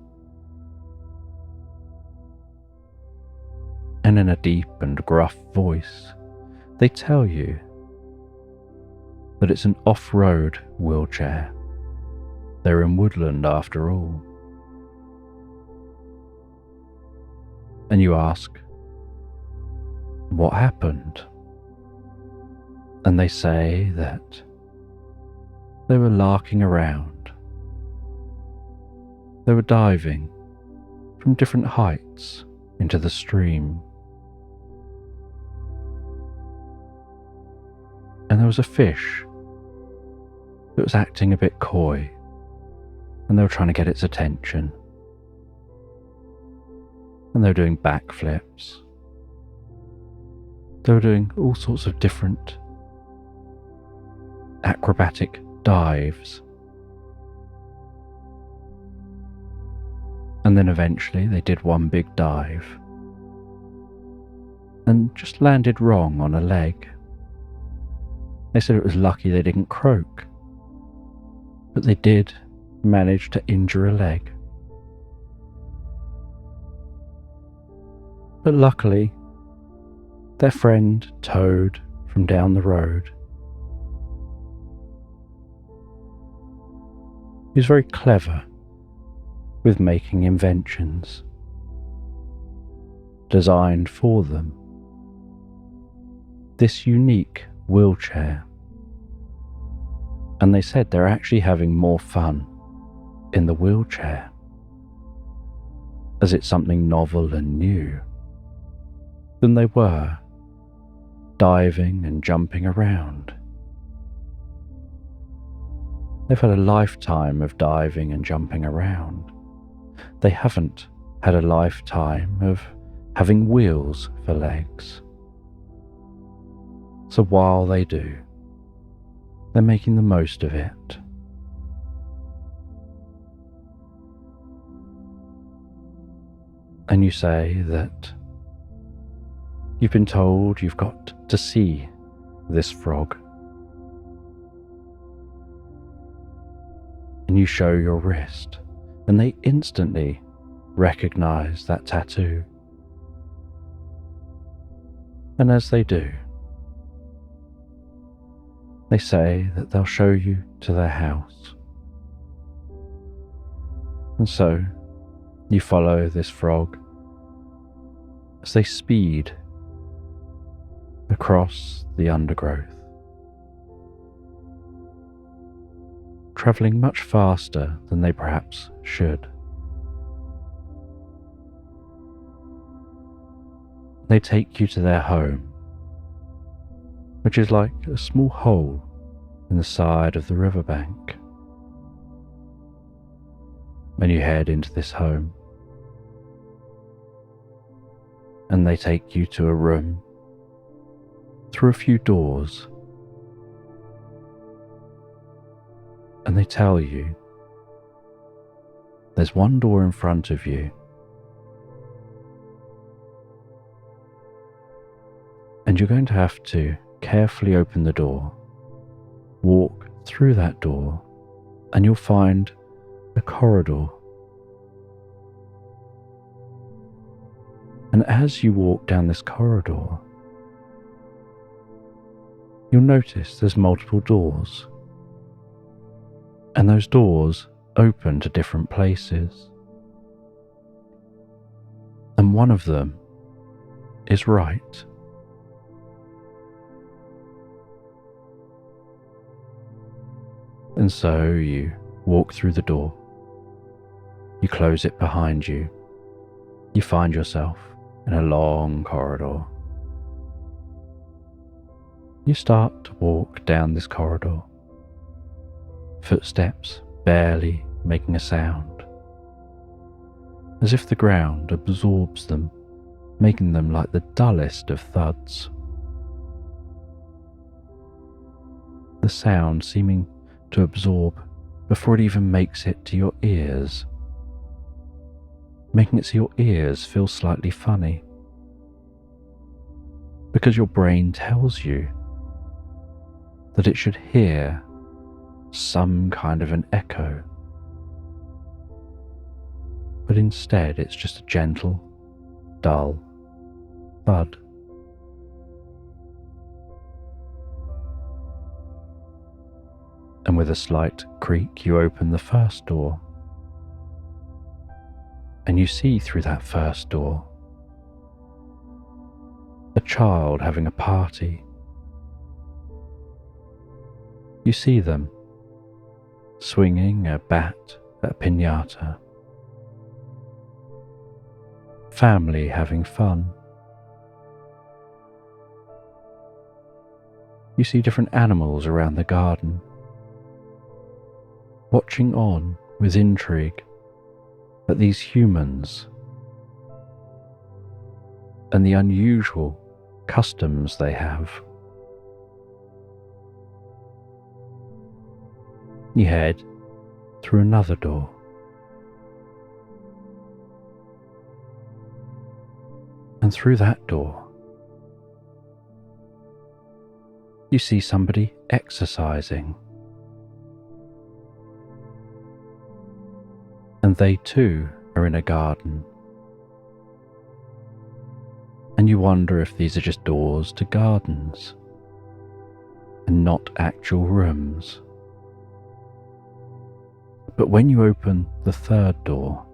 Speaker 1: And in a deep and gruff voice, they tell you that it's an off-road wheelchair. They're in woodland after all. And you ask, what happened? And they say that they were larking around. They were diving from different heights into the stream. And there was a fish that was acting a bit coy, and they were trying to get its attention. And they were doing backflips. They were doing all sorts of different acrobatic dives. And then eventually they did one big dive and just landed wrong on a leg. They said it was lucky they didn't croak, but they did manage to injure a leg. But luckily, their friend Toad from down the road, he was very clever with making inventions designed for them. This unique wheelchair. And they said they're actually having more fun in the wheelchair, as it's something novel and new, than they were diving and jumping around. They've had a lifetime of diving and jumping around. They haven't had a lifetime of having wheels for legs. So while they do, they're making the most of it. And you say that you've been told you've got to see this frog. And you show your wrist, and they instantly recognize that tattoo. And as they do, they say that they'll show you to their house. And so you follow this frog as they speed across the undergrowth, travelling much faster than they perhaps should. They take you to their home, which is like a small hole in the side of the riverbank. And you head into this home, and they take you to a room through a few doors, and they tell you there's one door in front of you, and you're going to have to carefully open the door, walk through that door, and you'll find a corridor. And as you walk down this corridor, you'll notice there's multiple doors, and those doors open to different places. And one of them is right. And so you walk through the door, you close it behind you, you find yourself in a long corridor. You start to walk down this corridor, footsteps barely making a sound, as if the ground absorbs them, making them like the dullest of thuds. The sound seeming to absorb before it even makes it to your ears, making it so your ears feel slightly funny, because your brain tells you that it should hear some kind of an echo, but instead it's just a gentle, dull thud. And with a slight creak, you open the first door, and you see through that first door a child having a party. You see them swinging a bat at a piñata, family having fun. You see different animals around the garden, watching on with intrigue at these humans and the unusual customs they have. You head through another door. And through that door, you see somebody exercising. And they too are in a garden. And you wonder if these are just doors to gardens and not actual rooms. But when you open the third door,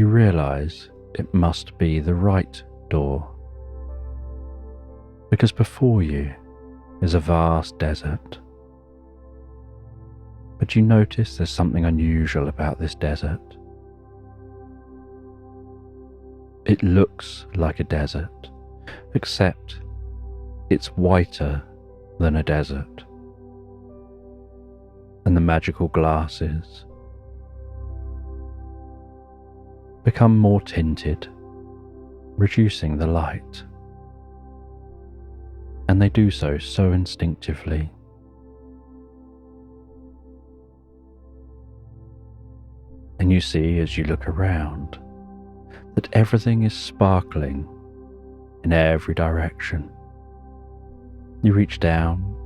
Speaker 1: you realize it must be the right door, because before you is a vast desert. But you notice there's something unusual about this desert. It looks like a desert, except it's whiter than a desert. And the magical glasses become more tinted, reducing the light. And they do so instinctively. And you see, as you look around, that everything is sparkling in every direction. You reach down,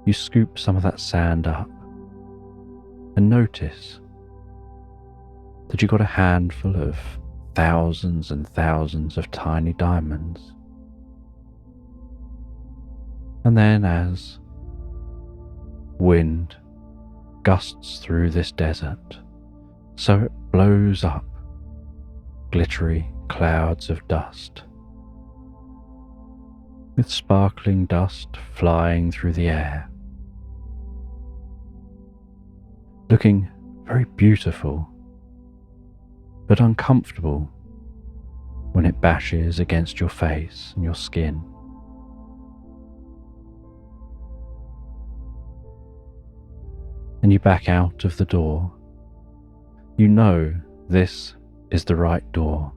Speaker 1: you scoop some of that sand up, and notice that you got a handful of thousands and thousands of tiny diamonds. And then as wind gusts through this desert, so it blows up glittery clouds of dust, with sparkling dust flying through the air, looking very beautiful but uncomfortable when it bashes against your face and your skin. And you back out of the door. You know this is the right door.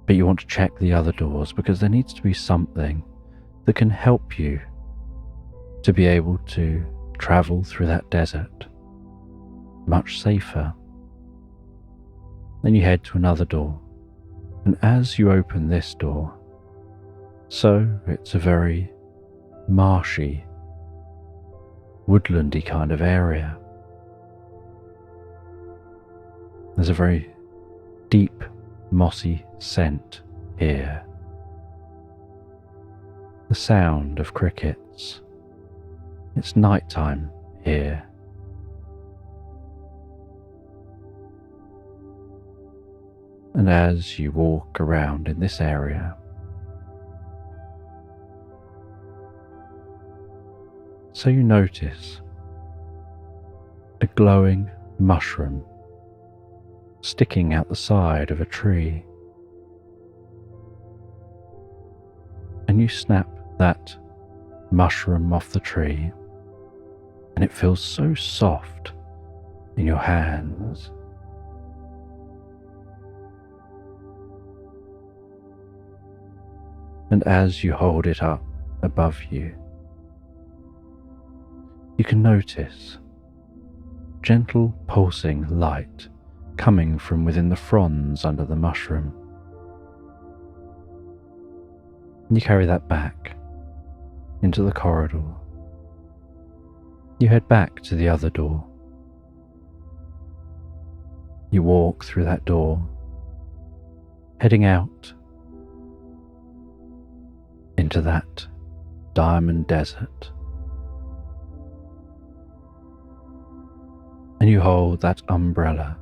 Speaker 1: But you want to check the other doors because there needs to be something that can help you to be able to travel through that desert much safer. Then you head to another door, and as you open this door, so it's a very marshy, woodlandy kind of area. There's a very deep, mossy scent here. The sound of crickets. It's nighttime here. And as you walk around in this area, so you notice a glowing mushroom sticking out the side of a tree. And you snap that mushroom off the tree, and it feels so soft in your hands. And as you hold it up above you, you can notice gentle pulsing light coming from within the fronds under the mushroom. And you carry that back into the corridor. You head back to the other door. You walk through that door, heading out into that diamond desert. And you hold that umbrella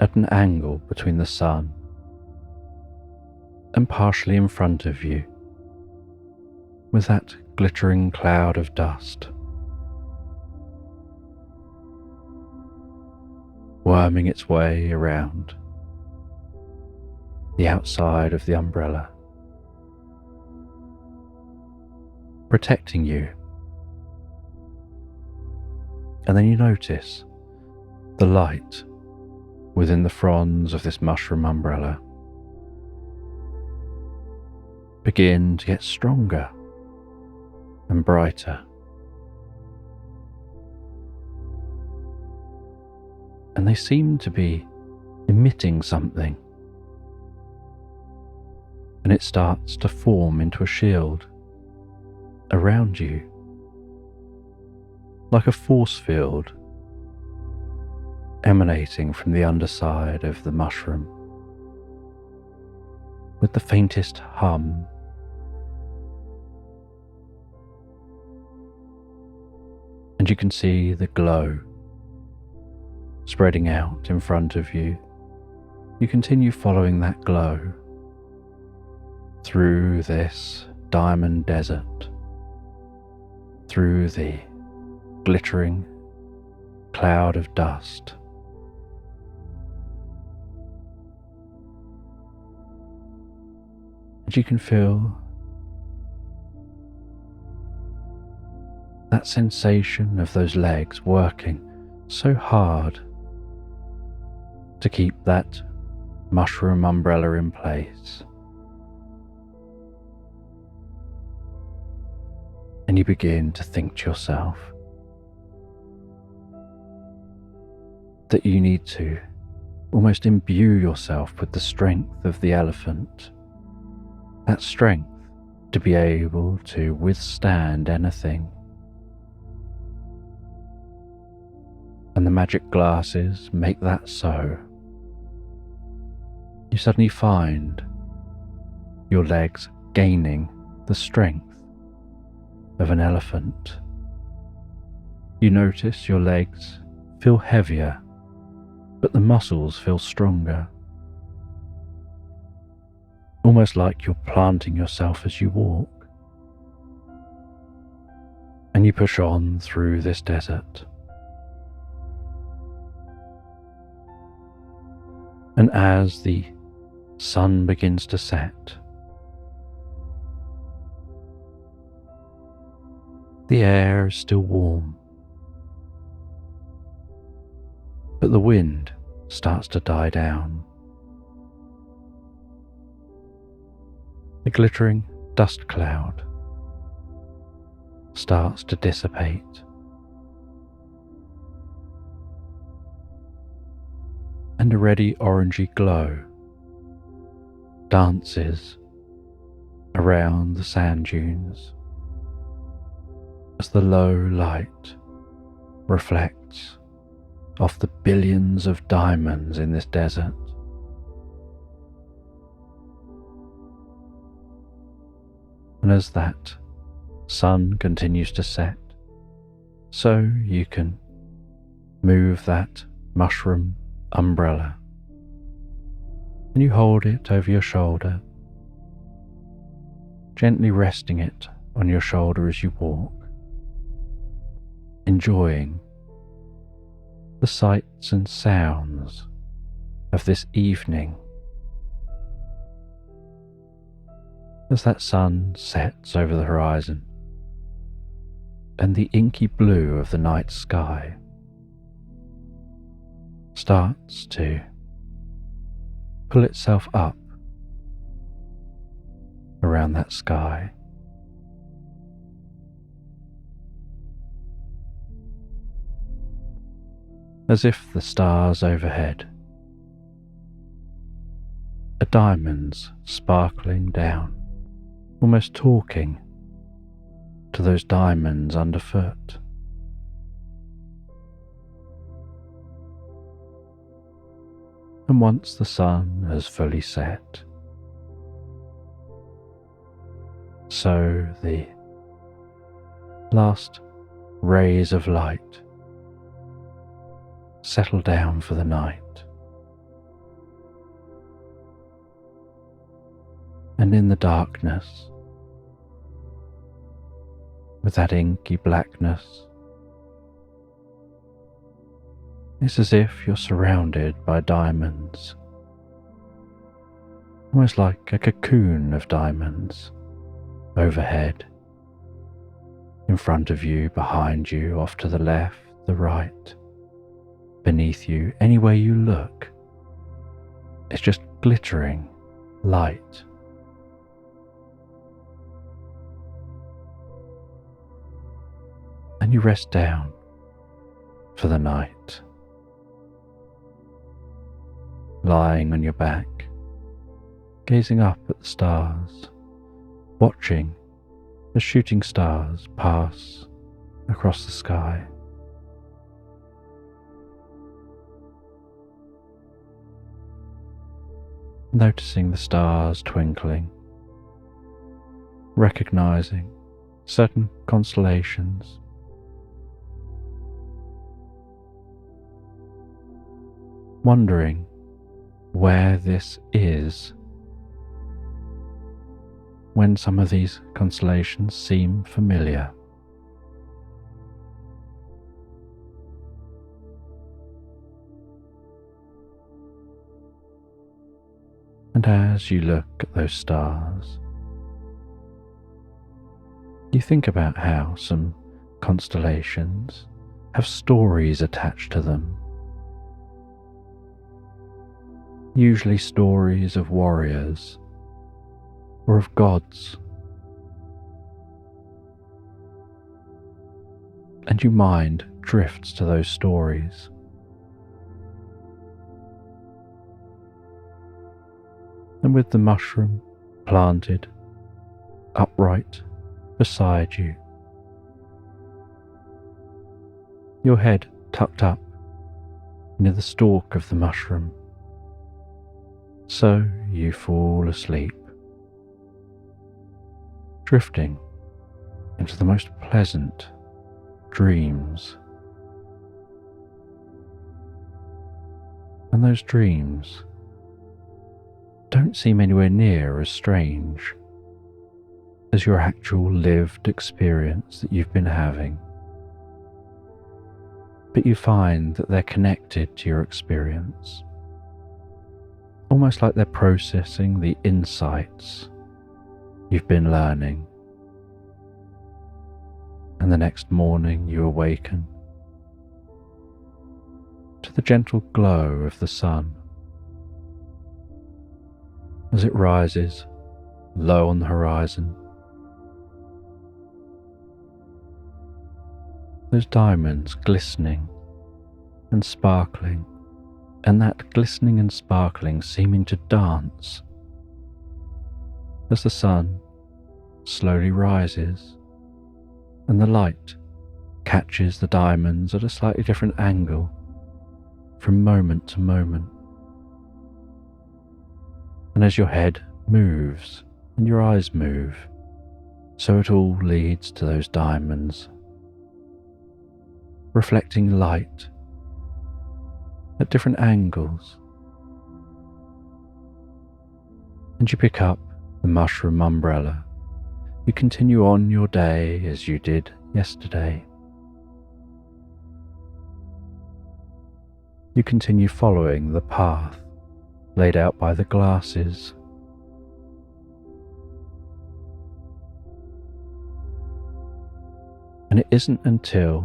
Speaker 1: at an angle between the sun and partially in front of you, with that glittering cloud of dust worming its way around the outside of the umbrella, protecting you. And then you notice the light within the fronds of this mushroom umbrella begin to get stronger and brighter. And they seem to be emitting something, and it starts to form into a shield around you, like a force field emanating from the underside of the mushroom, with the faintest hum. And you can see the glow spreading out in front of you. You continue following that glow through this diamond desert, through the glittering cloud of dust. And you can feel that sensation of those legs working so hard to keep that mushroom umbrella in place. And you begin to think to yourself that you need to almost imbue yourself with the strength of the elephant, that strength to be able to withstand anything. And the magic glasses make that so. You suddenly find your legs gaining the strength of an elephant. You notice your legs feel heavier, but the muscles feel stronger. Almost like you're planting yourself as you walk. And you push on through this desert. And as the sun begins to set, the air is still warm, but the wind starts to die down. The glittering dust cloud starts to dissipate. And a reddy orangey glow dances around the sand dunes as the low light reflects off the billions of diamonds in this desert. And as that sun continues to set, so you can move that mushroom umbrella and you hold it over your shoulder, gently resting it on your shoulder as you walk, enjoying the sights and sounds of this evening as that sun sets over the horizon and the inky blue of the night sky starts to pull itself up around that sky. As if the stars overhead are diamonds sparkling down, almost talking to those diamonds underfoot. And once the sun has fully set, so the last rays of light settle down for the night. And in the darkness, with that inky blackness, it's as if you're surrounded by diamonds, almost like a cocoon of diamonds overhead, in front of you, behind you, off to the left, the right, beneath you, anywhere you look. It's just glittering light. and you rest down for the night, lying on your back, gazing up at the stars, watching the shooting stars pass across the sky. Noticing the stars twinkling, recognizing certain constellations, wondering where this is when some of these constellations seem familiar. And as you look at those stars, you think about how some constellations have stories attached to them, usually stories of warriors or of gods, and your mind drifts to those stories. And with the mushroom planted upright beside you, your head tucked up near the stalk of the mushroom, so you fall asleep, drifting into the most pleasant dreams. And those dreams don't seem anywhere near as strange as your actual lived experience that you've been having. But you find that they're connected to your experience, almost like they're processing the insights you've been learning. And the next morning you awaken to the gentle glow of the sun as it rises low on the horizon. Those diamonds glistening and sparkling, and that glistening and sparkling seeming to dance as the sun slowly rises and the light catches the diamonds at a slightly different angle from moment to moment. And as your head moves and your eyes move, so it all leads to those diamonds, reflecting light at different angles. And you pick up the mushroom umbrella. You continue on your day as you did yesterday. You continue following the path laid out by the glasses. And it isn't until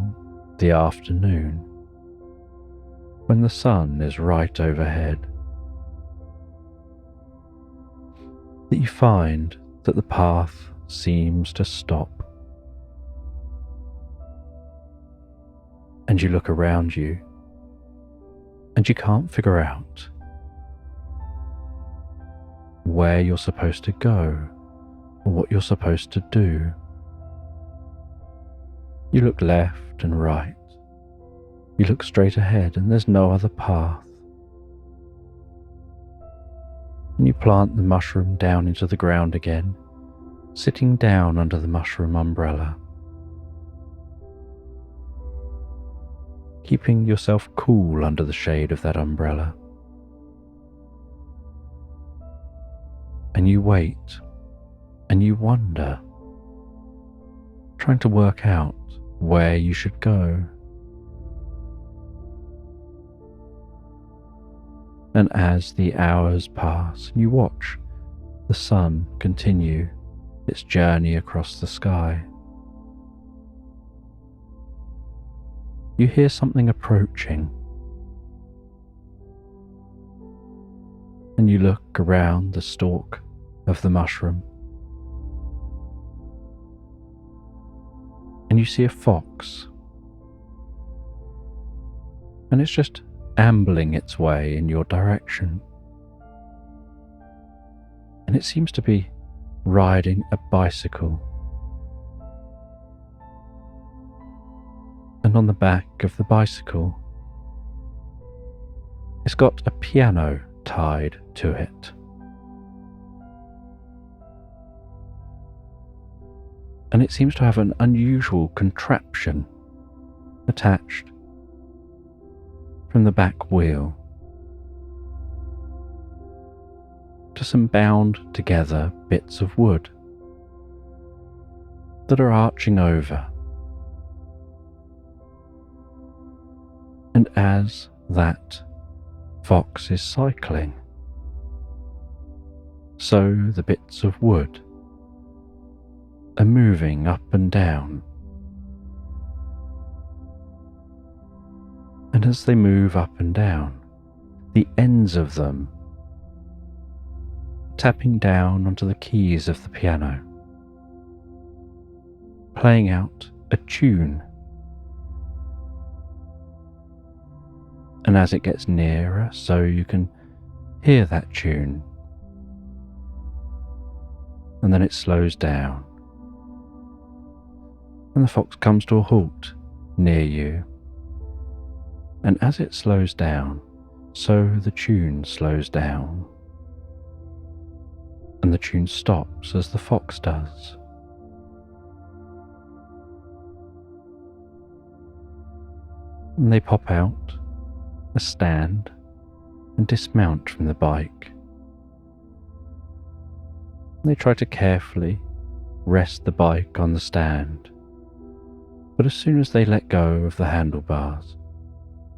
Speaker 1: the afternoon, when the sun is right overhead, that you find that the path seems to stop. And you look around you and you can't figure out where you're supposed to go or what you're supposed to do. You look left and right. You look straight ahead and there's no other path. And you plant the mushroom down into the ground again, sitting down under the mushroom umbrella, keeping yourself cool under the shade of that umbrella. And you wait and you wonder, trying to work out where you should go. And as the hours pass, you watch the sun continue its journey across the sky. You hear something approaching, and you look around the stalk of the mushroom, and you see a fox and it's just ambling its way in your direction. And it seems to be riding a bicycle. And on the back of the bicycle, it's got a piano tied to it. And it seems to have an unusual contraption attached from the back wheel to some bound together bits of wood that are arching over. And as that fox is cycling, so the bits of wood are moving up and down. And as they move up and down, the ends of them tapping down onto the keys of the piano, playing out a tune. And as it gets nearer, so you can hear that tune. And then it slows down. And the fox comes to a halt near you. And as it slows down, so the tune slows down. And the tune stops as the fox does. And they pop out a stand and dismount from the bike. They try to carefully rest the bike on the stand, but as soon as they let go of the handlebars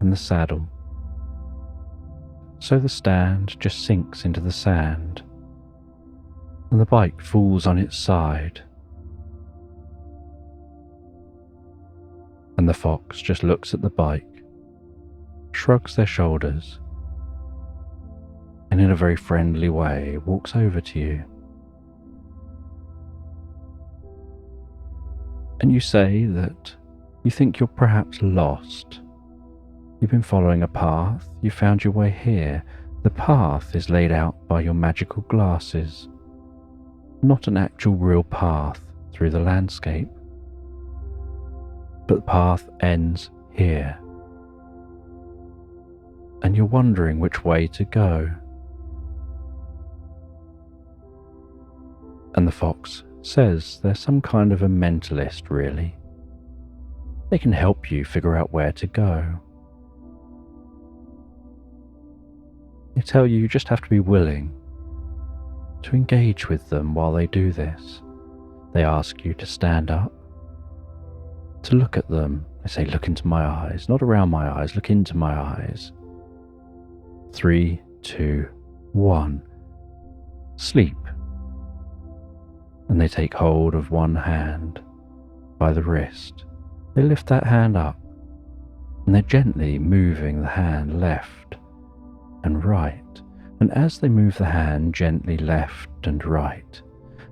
Speaker 1: and the saddle, so the stand just sinks into the sand and the bike falls on its side. And the fox just looks at the bike, shrugs their shoulders, and in a very friendly way walks over to you. And you say that you think you're perhaps lost. You've been following a path, you found your way here. The path is laid out by your magical glasses, not an actual real path through the landscape. But the path ends here. And you're wondering which way to go. And the fox says they're some kind of a mentalist, really. They can help you figure out where to go. They tell you just have to be willing to engage with them while they do this. They ask you to stand up, to look at them. They say, look into my eyes, not around my eyes, look into my eyes. 3, 2, 1. Sleep. And they take hold of one hand by the wrist. They lift that hand up, and they're gently moving the hand left and right. And as they move the hand gently left and right,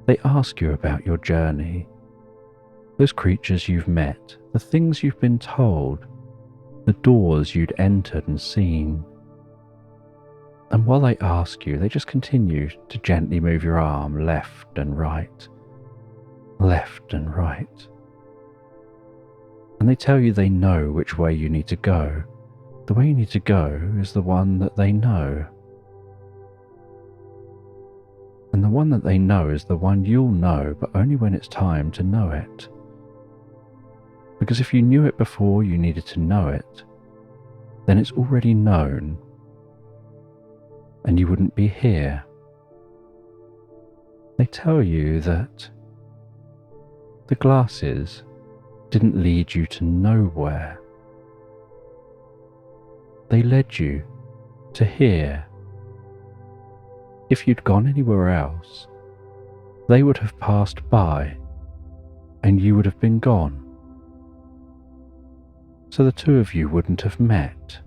Speaker 1: they ask you about your journey, those creatures you've met, the things you've been told, the doors you'd entered and seen. And while they ask you, they just continue to gently move your arm left and right, left and right. And they tell you they know which way you need to go. The way you need to go is the one that they know. And the one that they know is the one you'll know, but only when it's time to know it. Because if you knew it before you needed to know it, then it's already known, and you wouldn't be here. They tell you that the glasses didn't lead you to nowhere. They led you to here. If you'd gone anywhere else, they would have passed by and you would have been gone. So the two of you wouldn't have met.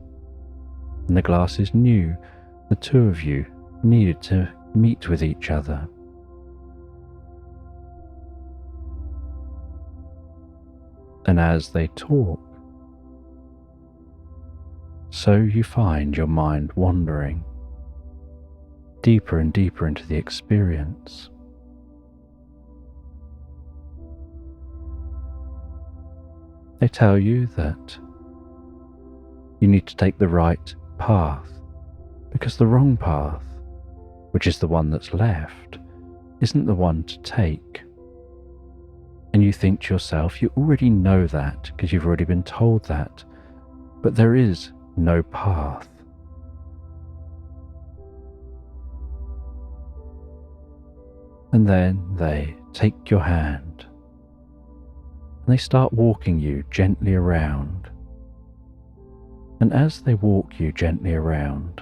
Speaker 1: And the glasses knew the two of you needed to meet with each other. And as they talk, So you find your mind wandering deeper and deeper into the experience. They tell you that you need to take the right path because the wrong path, which is the one that's left, isn't the one to take. And you think to yourself, you already know that because you've already been told that, but there is no path. And then they take your hand and they start walking you gently around. And as they walk you gently around,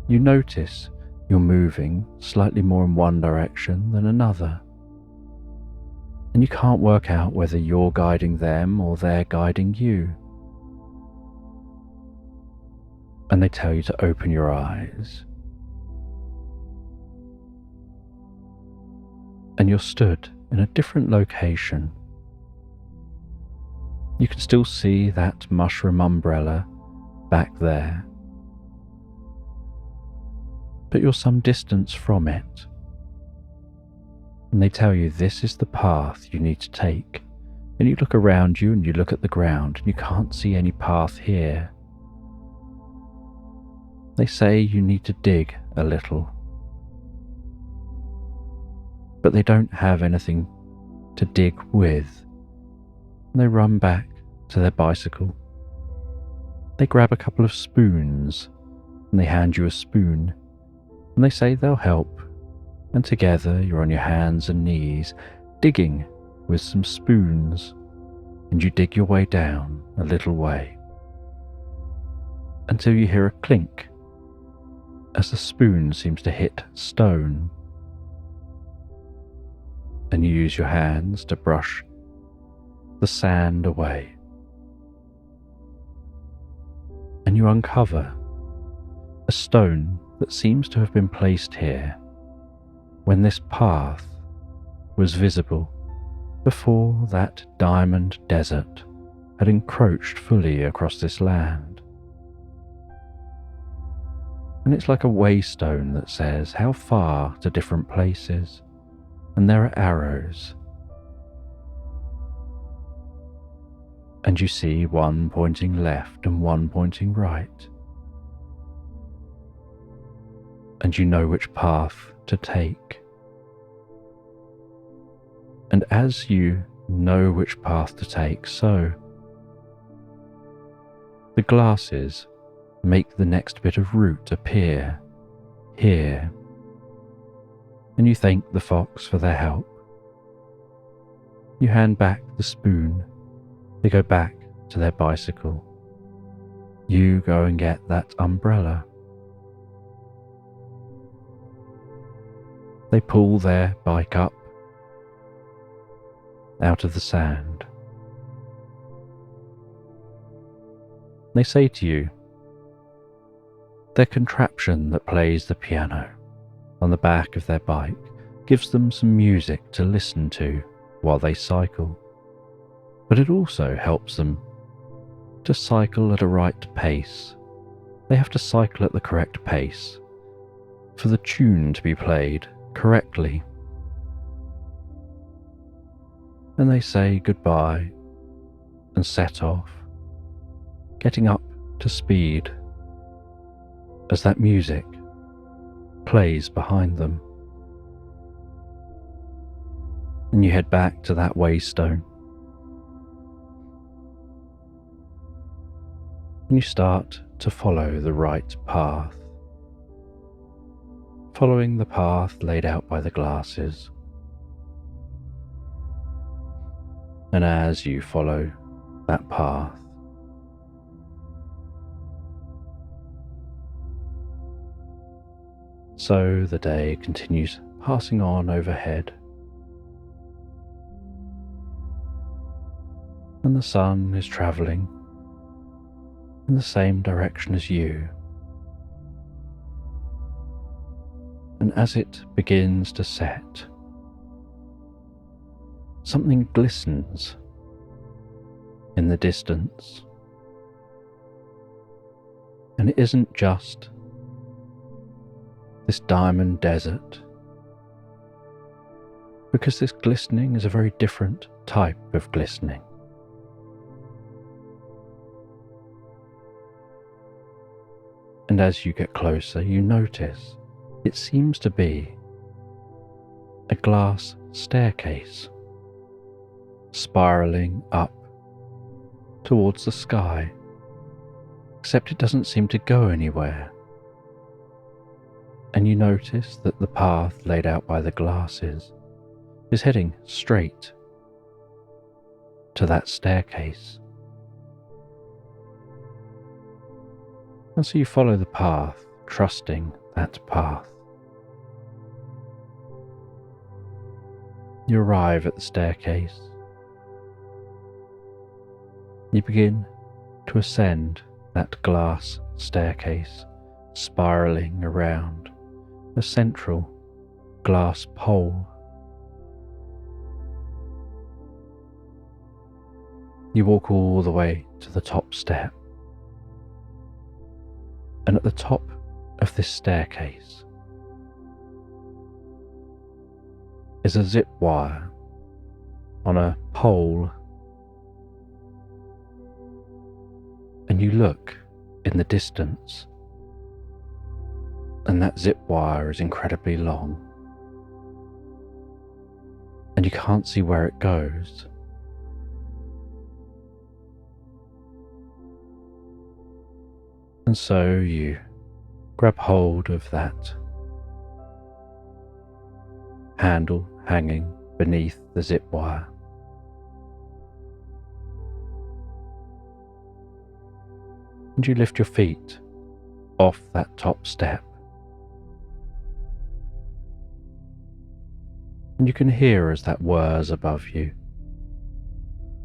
Speaker 1: you notice you're moving slightly more in one direction than another. And you can't work out whether you're guiding them or they're guiding you. And they tell you to open your eyes. And you're stood in a different location. You can still see that mushroom umbrella back there, but you're some distance from it. And they tell you this is the path you need to take. And you look around you and you look at the ground and you can't see any path here. They say you need to dig a little, but they don't have anything to dig with. And they run back to their bicycle. They grab a couple of spoons and they hand you a spoon and they say they'll help. And together you're on your hands and knees digging with some spoons, and you dig your way down a little way until you hear a clink as the spoon seems to hit stone. And you use your hands to brush the sand away. And you uncover a stone that seems to have been placed here when this path was visible before that diamond desert had encroached fully across this land. And it's like a waystone that says how far to different places. And there are arrows. And you see one pointing left and one pointing right. And you know which path to take. And as you know which path to take, so the glasses make the next bit of route appear here. And you thank the fox for their help. You hand back the spoon. They go back to their bicycle. You go and get that umbrella. They pull their bike up out of the sand. They say to you, their contraption that plays the piano on the back of their bike gives them some music to listen to while they cycle, but it also helps them to cycle at a right pace. They have to cycle at the correct pace for the tune to be played correctly. And they say goodbye and set off, getting up to speed as that music plays behind them. And you head back to that waystone. And you start to follow the right path, following the path laid out by the glasses. And as you follow that path, so the day continues passing on overhead, and the sun is travelling in the same direction as you. And as it begins to set, something glistens in the distance. And it isn't just this diamond desert, because this glistening is a very different type of glistening. And as you get closer, you notice it seems to be a glass staircase spiraling up towards the sky, except it doesn't seem to go anywhere. And you notice that the path laid out by the glasses is heading straight to that staircase. And so you follow the path, trusting that path. You arrive at the staircase. You begin to ascend that glass staircase, spiraling around a central glass pole. You walk all the way to the top step. And at the top of this staircase is a zip wire on a pole. And you look in the distance, and that zip wire is incredibly long, and you can't see where it goes. And so you grab hold of that handle hanging beneath the zip wire. And you lift your feet off that top step. And you can hear as that whirs above you.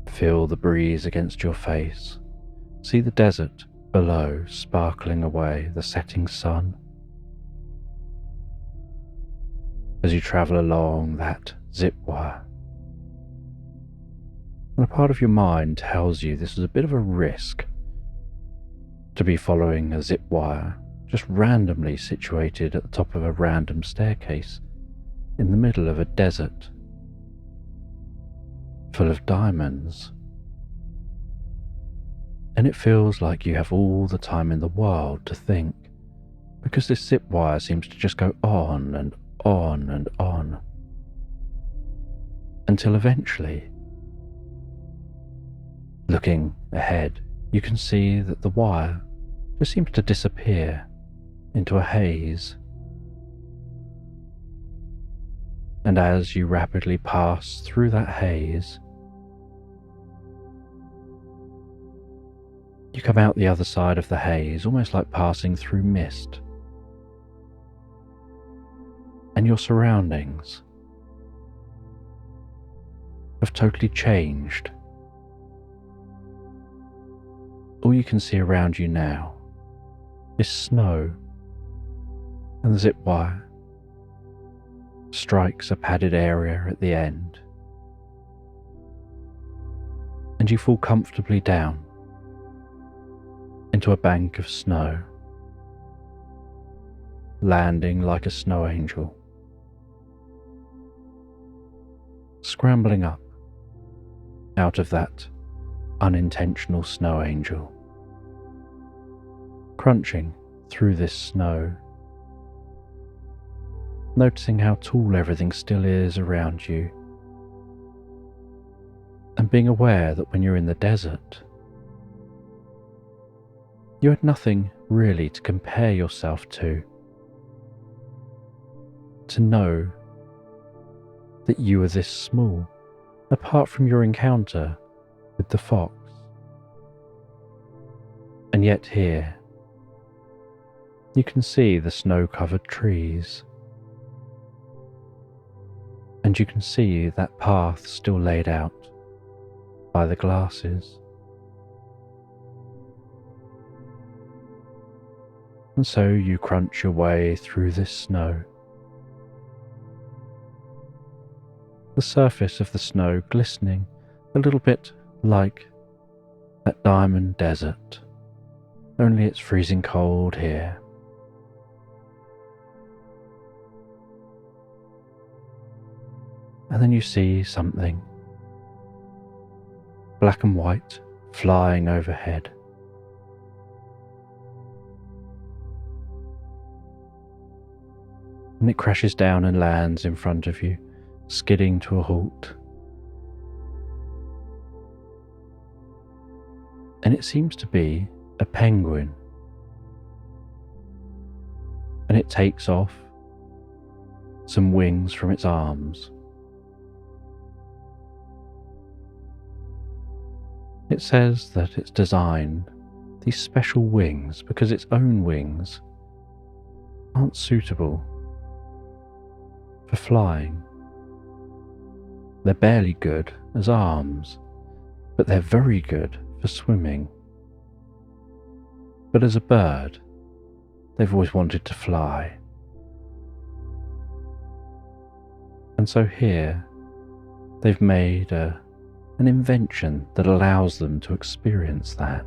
Speaker 1: Feel the breeze against your face. See the desert below sparkling away the setting sun. As you travel along that zip wire. And a part of your mind tells you this is a bit of a risk to be following a zip wire just randomly situated at the top of a random staircase in the middle of a desert full of diamonds. And it feels like you have all the time in the world to think, because this zip wire seems to just go on and on and on, until eventually, looking ahead, you can see that the wire just seems to disappear into a haze. And as you rapidly pass through that haze, you come out the other side of the haze, almost like passing through mist. And your surroundings have totally changed. All you can see around you now is snow, and the zip wire strikes a padded area at the end, and you fall comfortably down into a bank of snow, landing like a snow angel, scrambling up out of that unintentional snow angel, crunching through this snow, noticing how tall everything still is around you, and being aware that when you're in the desert, you had nothing really to compare yourself to know that you were this small, apart from your encounter with the fox. And yet here, you can see the snow-covered trees, and you can see that path still laid out by the glasses. And so you crunch your way through this snow. The surface of the snow glistening a little bit like that diamond desert, only it's freezing cold here. And then you see something, black and white, flying overhead. And it crashes down and lands in front of you, skidding to a halt. And it seems to be a penguin. And it takes off some wings from its arms. It says that it's designed these special wings because its own wings aren't suitable for flying. They're barely good as arms, but they're very good for swimming. But as a bird, they've always wanted to fly. And so here, they've made an invention that allows them to experience that.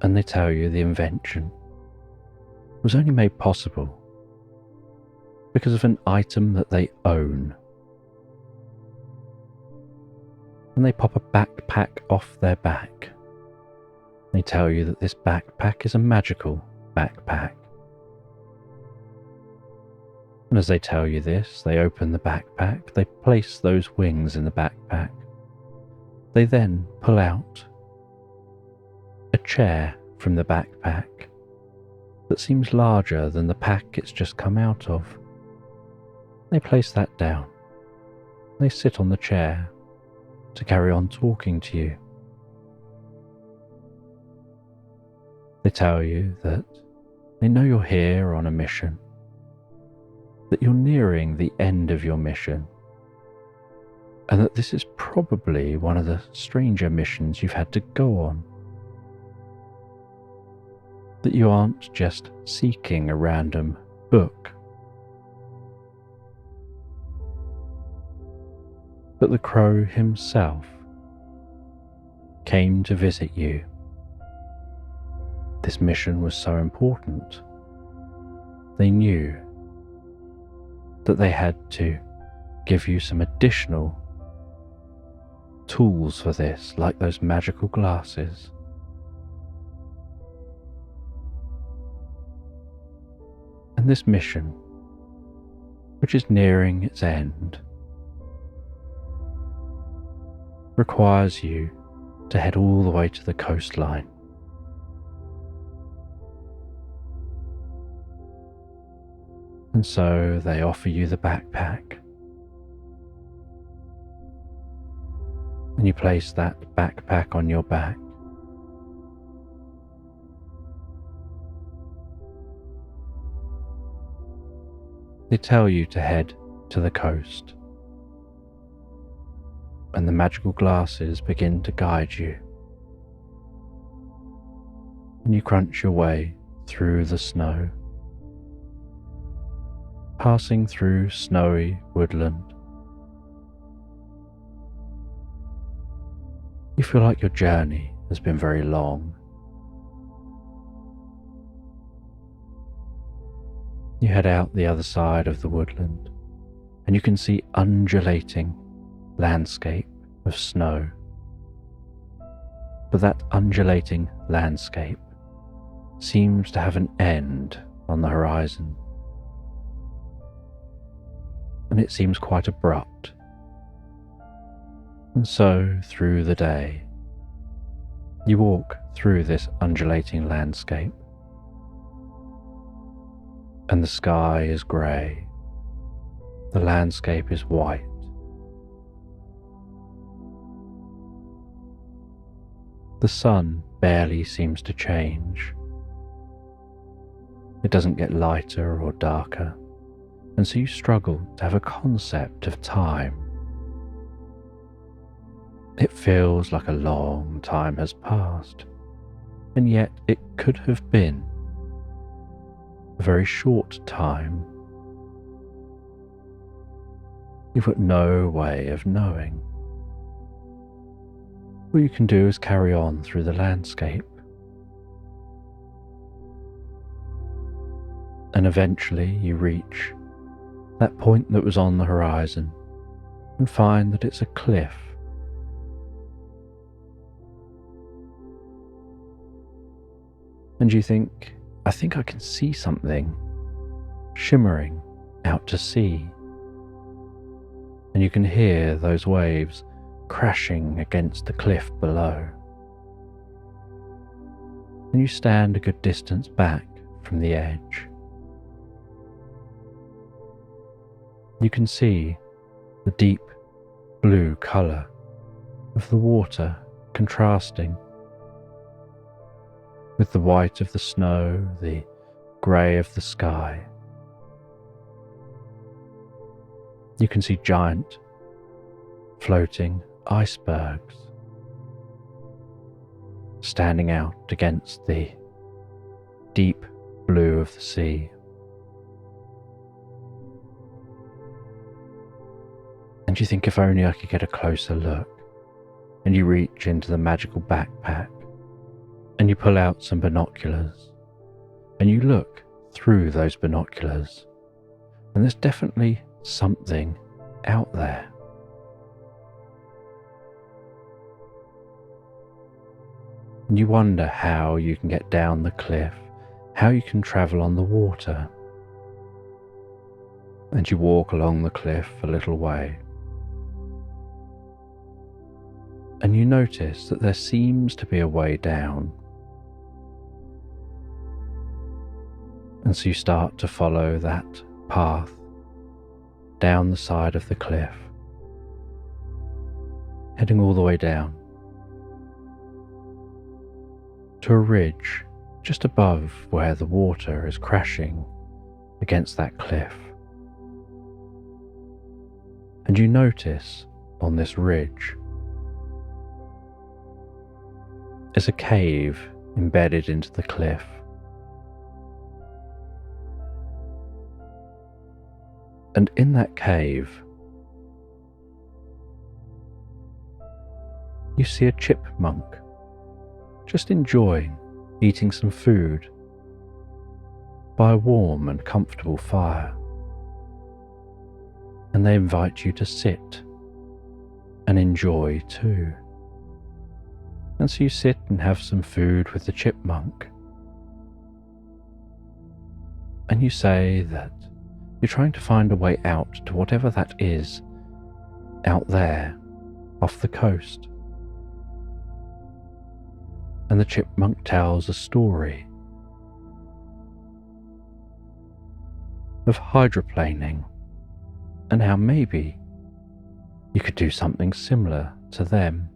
Speaker 1: And they tell you the invention was only made possible because of an item that they own. And they pop a backpack off their back. They tell you that this backpack is a magical backpack. And as they tell you this, they open the backpack, they place those wings in the backpack. They then pull out a chair from the backpack that seems larger than the pack it's just come out of. They place that down. They sit on the chair to carry on talking to you. They tell you that they know you're here on a mission, that you're nearing the end of your mission, and that this is probably one of the stranger missions you've had to go on. That you aren't just seeking a random book, but the crow himself came to visit you. This mission was so important, they knew that they had to give you some additional tools for this, like those magical glasses. And this mission, which is nearing its end, requires you to head all the way to the coastline. And so they offer you the backpack. And you place that backpack on your back. They tell you to head to the coast. And the magical glasses begin to guide you. And you crunch your way through the snow, passing through snowy woodland. You feel like your journey has been very long. You head out the other side of the woodland, and you can see undulating landscape of snow. But that undulating landscape seems to have an end on the horizon. And it seems quite abrupt. And so, through the day, you walk through this undulating landscape. And the sky is grey. The landscape is white. The sun barely seems to change. It doesn't get lighter or darker, and so you struggle to have a concept of time. It feels like a long time has passed, and yet it could have been a very short time. You've got no way of knowing. All you can do is carry on through the landscape. And eventually you reach that point that was on the horizon and find that it's a cliff. And you think, I think I can see something shimmering out to sea. And you can hear those waves crashing against the cliff below. And you stand a good distance back from the edge. You can see the deep blue colour of the water contrasting with the white of the snow, the grey of the sky. You can see giant floating icebergs standing out against the deep blue of the sea. And you think, if only I could get a closer look. And you reach into the magical backpack and you pull out some binoculars and you look through those binoculars, and there's definitely something out there. And you wonder how you can get down the cliff, how you can travel on the water. And you walk along the cliff a little way. And you notice that there seems to be a way down. And so you start to follow that path down the side of the cliff, heading all the way down to a ridge just above where the water is crashing against that cliff. And you notice on this ridge is a cave embedded into the cliff. And in that cave, you see a chipmunk just enjoying eating some food by a warm and comfortable fire. And they invite you to sit and enjoy too. And so you sit and have some food with the chipmunk. And you say that you're trying to find a way out to whatever that is out there off the coast. And the chipmunk tells a story of hydroplaning and how maybe you could do something similar to them.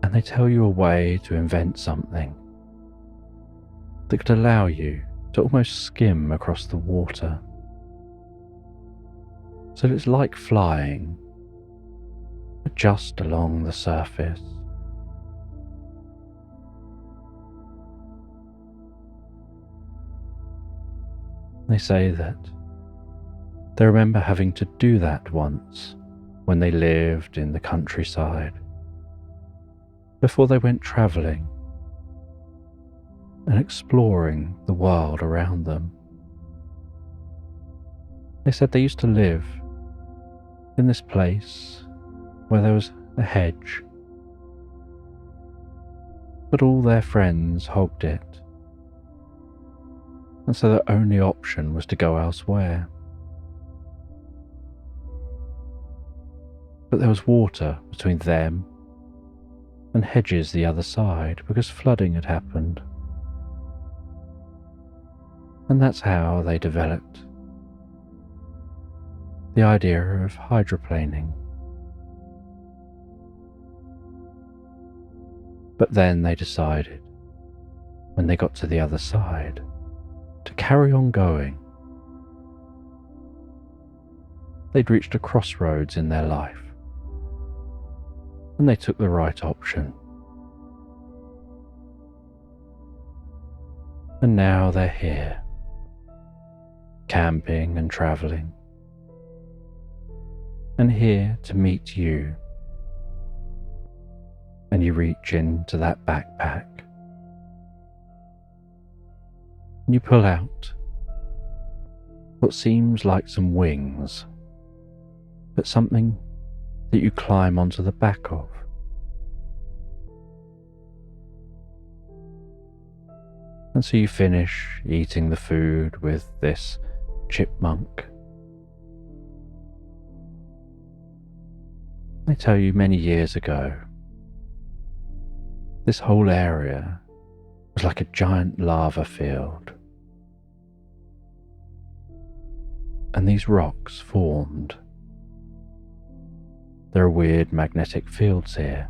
Speaker 1: And they tell you a way to invent something that could allow you to almost skim across the water. So it's like flying, but just along the surface. They say that they remember having to do that once when they lived in the countryside, before they went travelling and exploring the world around them. They said they used to live in this place where there was a hedge, but all their friends hogged it, and so their only option was to go elsewhere. But there was water between them and hedges the other side because flooding had happened. And that's how they developed the idea of hydroplaning. But then they decided, when they got to the other side, to carry on going. They'd reached a crossroads in their life, and they took the right option. And now they're here, camping and travelling, and here to meet you. And you reach into that backpack. And you pull out what seems like some wings, but something that you climb onto the back of. And so you finish eating the food with this chipmunk. I tell you, many years ago, this whole area was like a giant lava field. And these rocks formed. There are weird magnetic fields here.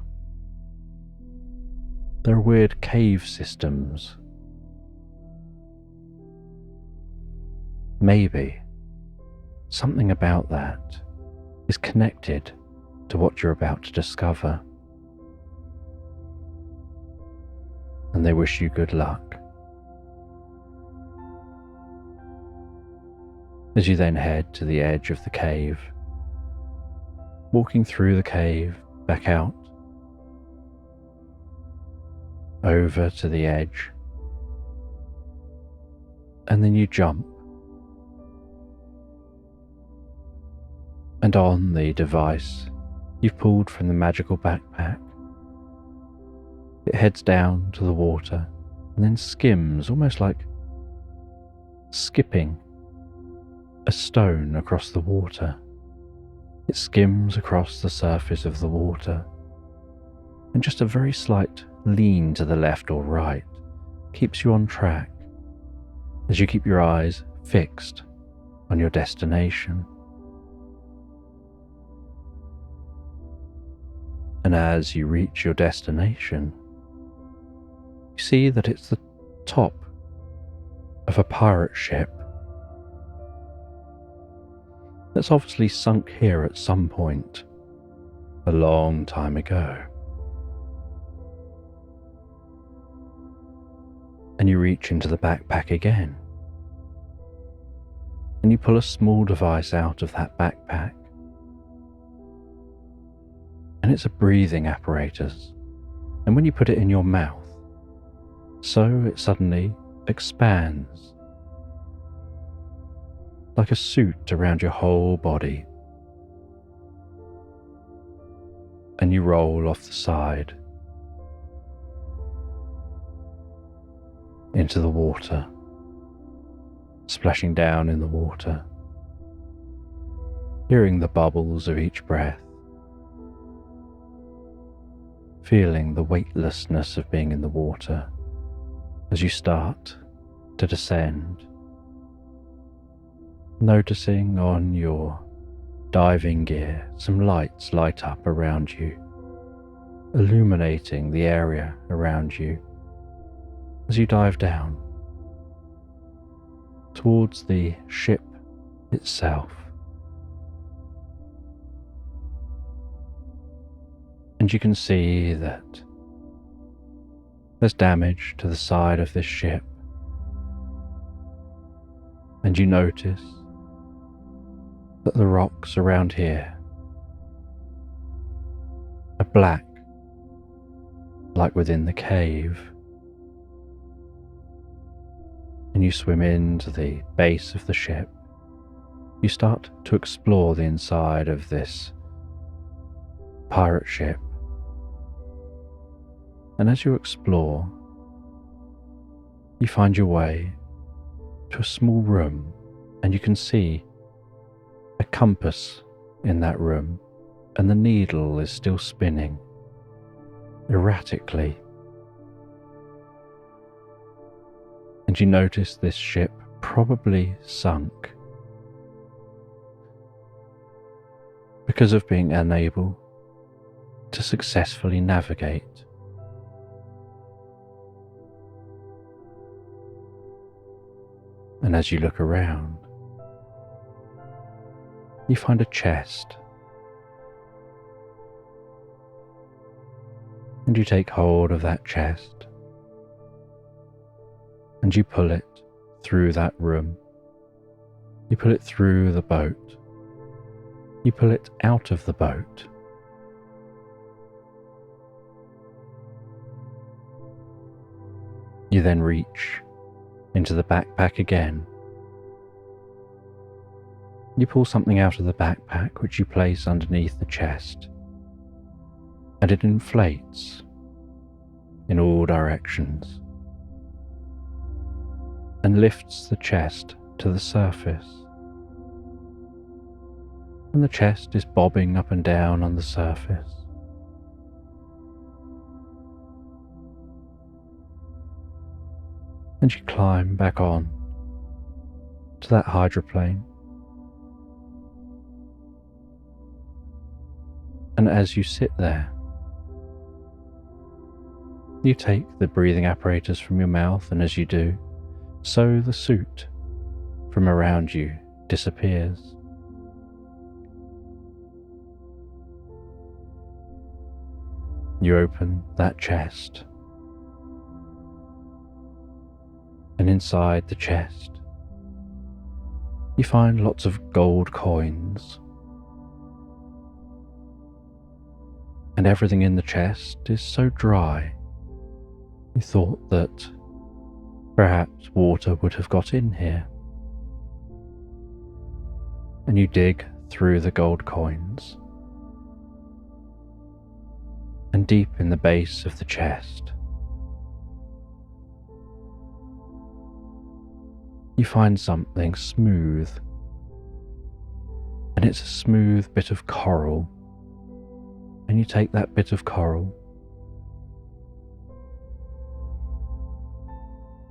Speaker 1: There are weird cave systems. Maybe something about that is connected to what you're about to discover. And they wish you good luck. As you then head to the edge of the cave, walking through the cave, back out, over to the edge, and then you jump. And on the device you've pulled from the magical backpack, it heads down to the water and then skims, almost like skipping a stone across the water. It skims across the surface of the water, and just a very slight lean to the left or right keeps you on track as you keep your eyes fixed on your destination. And as you reach your destination, you see that it's the top of a pirate ship that's obviously sunk here at some point a long time ago. And you reach into the backpack again, and you pull a small device out of that backpack. And it's a breathing apparatus, and when you put it in your mouth, so it suddenly expands like a suit around your whole body, and you roll off the side into the water, splashing down in the water, hearing the bubbles of each breath, feeling the weightlessness of being in the water as you start to descend, noticing on your diving gear some lights light up around you, illuminating the area around you as you dive down towards the ship itself. And you can see that there's damage to the side of this ship, and you notice that the rocks around here are black, like within the cave. And you swim into the base of the ship. You start to explore the inside of this pirate ship. And as you explore, you find your way to a small room, and you can see a compass in that room, and the needle is still spinning erratically. And you notice this ship probably sunk because of being unable to successfully navigate. And as you look around, you find a chest, and you take hold of that chest, and you pull it through that room, You pull it through the boat. You pull it out of the boat. You then reach into the backpack again. You pull something out of the backpack which you place underneath the chest, and it inflates in all directions and lifts the chest to the surface. And the chest is bobbing up and down on the surface. And you climb back on to that hydroplane. And as you sit there, you take the breathing apparatus from your mouth, and as you do, so the suit from around you disappears. You open that chest, and inside the chest, you find lots of gold coins. And everything in the chest is so dry, you thought that perhaps water would have got in here. And you dig through the gold coins, and deep in the base of the chest, you find something smooth, and it's a smooth bit of coral. And you take that bit of coral,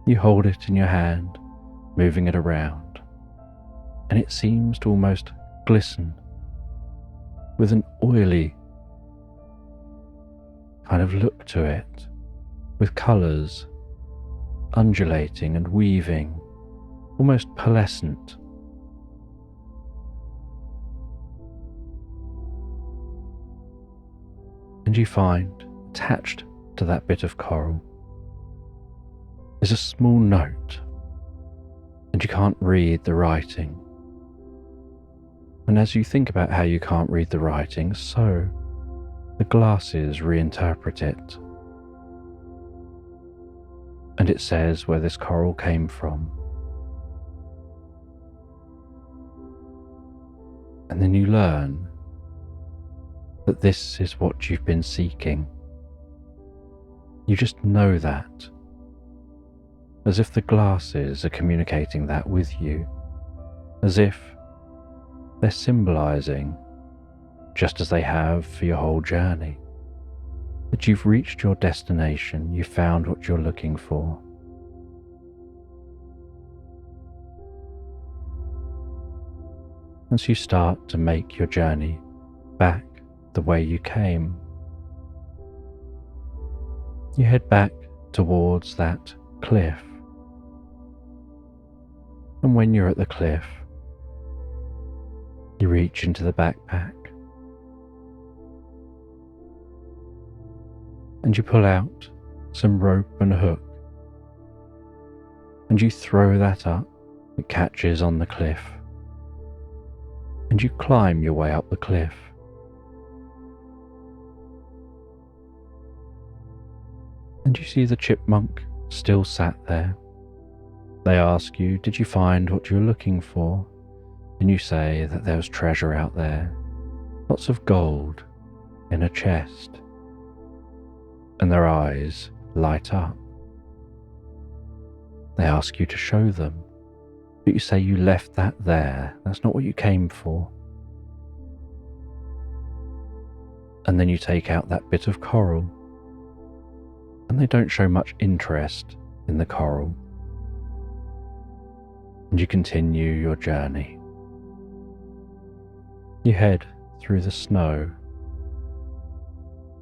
Speaker 1: you hold it in your hand, moving it around, and it seems to almost glisten with an oily kind of look to it, with colours undulating and weaving, almost pearlescent. And you find, attached to that bit of coral, is a small note, and you can't read the writing. And as you think about how you can't read the writing, so the glasses reinterpret it. And it says where this coral came from. And then you learn that this is what you've been seeking. You just know that, as if the glasses are communicating that with you, as if they're symbolizing, just as they have for your whole journey, that you've reached your destination, you've found what you're looking for. As you start to make your journey back the way you came, you head back towards that cliff. And when you're at the cliff, you reach into the backpack and you pull out some rope and hook, and you throw that up. It catches on the cliff, and you climb your way up the cliff. And you see the chipmunk still sat there. They ask you, did you find what you were looking for? And you say that there was treasure out there, lots of gold in a chest. And their eyes light up. They ask you to show them, but you say you left that there. That's not what you came for. And then you take out that bit of coral, and they don't show much interest in the coral. And you continue your journey. You head through the snow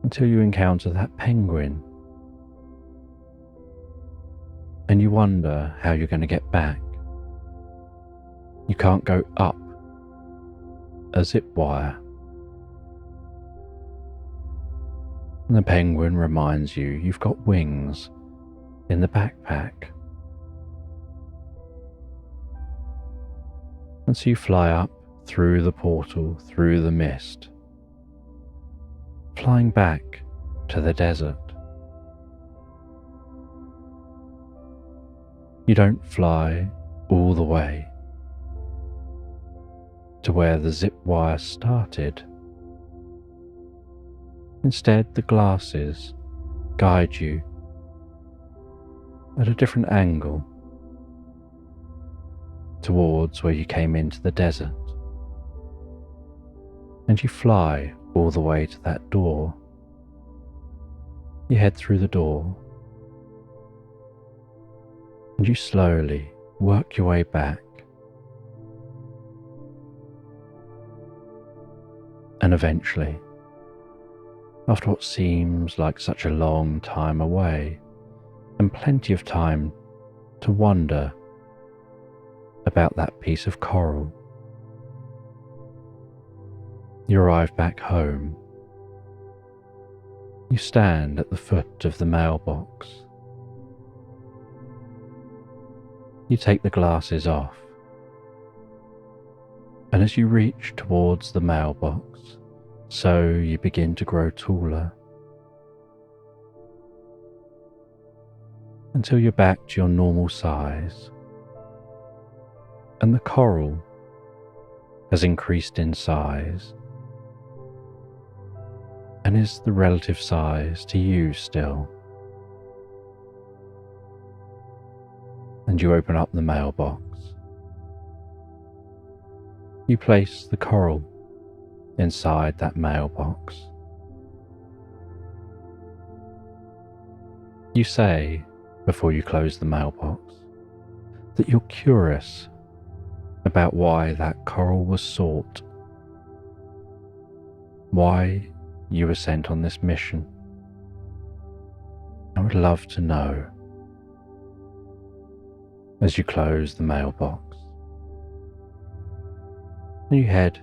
Speaker 1: until you encounter that penguin, and you wonder how you're going to get back. You can't go up a zip wire. And the penguin reminds you you've got wings in the backpack. And so you fly up through the portal, through the mist, flying back to the desert. You don't fly all the way to where the zip wire started. Instead, the glasses guide you at a different angle towards where you came into the desert, and you fly all the way to that door. You head through the door, and you slowly work your way back, and eventually, after what seems like such a long time away, and plenty of time to wonder about that piece of coral, you arrive back home. You stand at the foot of the mailbox. You take the glasses off, and as you reach towards the mailbox, so you begin to grow taller, until you're back to your normal size, and the coral has increased in size and is the relative size to you still. And you open up the mailbox. You place the coral inside that mailbox. You say, before you close the mailbox, that you're curious about why that coral was sought, why you were sent on this mission. I would love to know. As you close the mailbox, and you head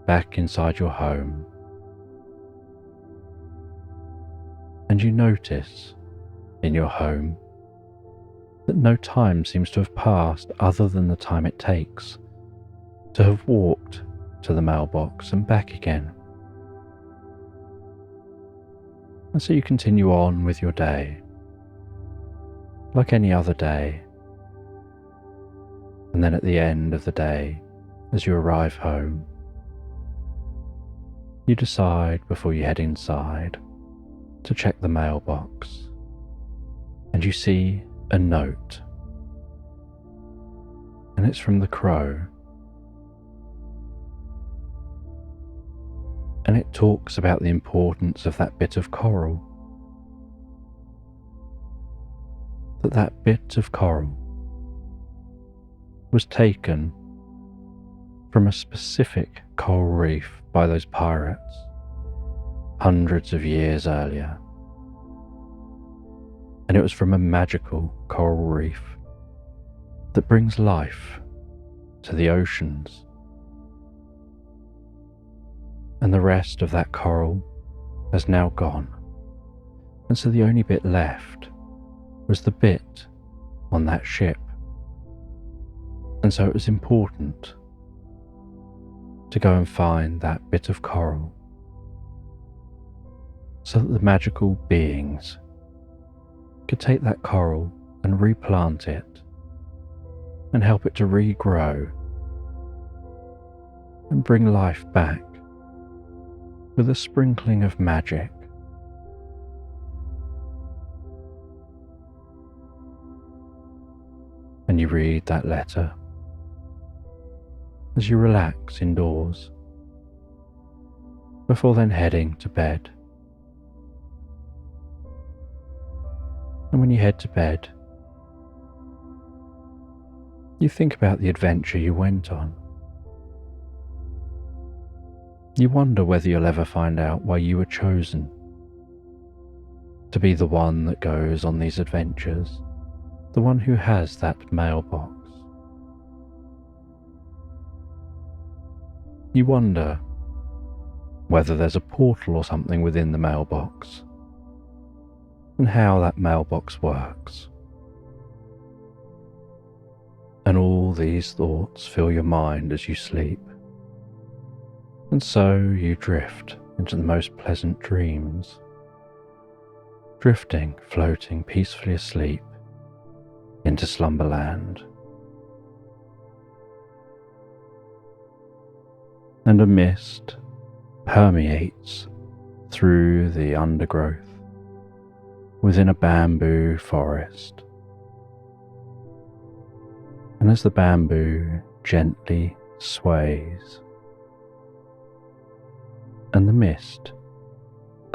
Speaker 1: back inside your home, and you notice in your home that no time seems to have passed other than the time it takes to have walked to the mailbox and back again. And so you continue on with your day, like any other day. And then at the end of the day, as you arrive home, you decide before you head inside to check the mailbox, and you see a note, and it's from the crow, and it talks about the importance of that bit of coral, that bit of coral was taken from a specific coral reef by those pirates hundreds of years earlier. And it was from a magical coral reef that brings life to the oceans. And the rest of that coral has now gone. And so the only bit left was the bit on that ship. And so it was important to go and find that bit of coral so that the magical beings could take that coral and replant it and help it to regrow and bring life back with a sprinkling of magic. And you read that letter as you relax indoors, before then heading to bed. And when you head to bed, you think about the adventure you went on. You wonder whether you'll ever find out why you were chosen to be the one that goes on these adventures, the one who has that mailbox. You wonder whether there's a portal or something within the mailbox, and how that mailbox works. And all these thoughts fill your mind as you sleep. And so you drift into the most pleasant dreams, drifting, floating peacefully asleep into Slumberland. And a mist permeates through the undergrowth within a bamboo forest. And as the bamboo gently sways and the mist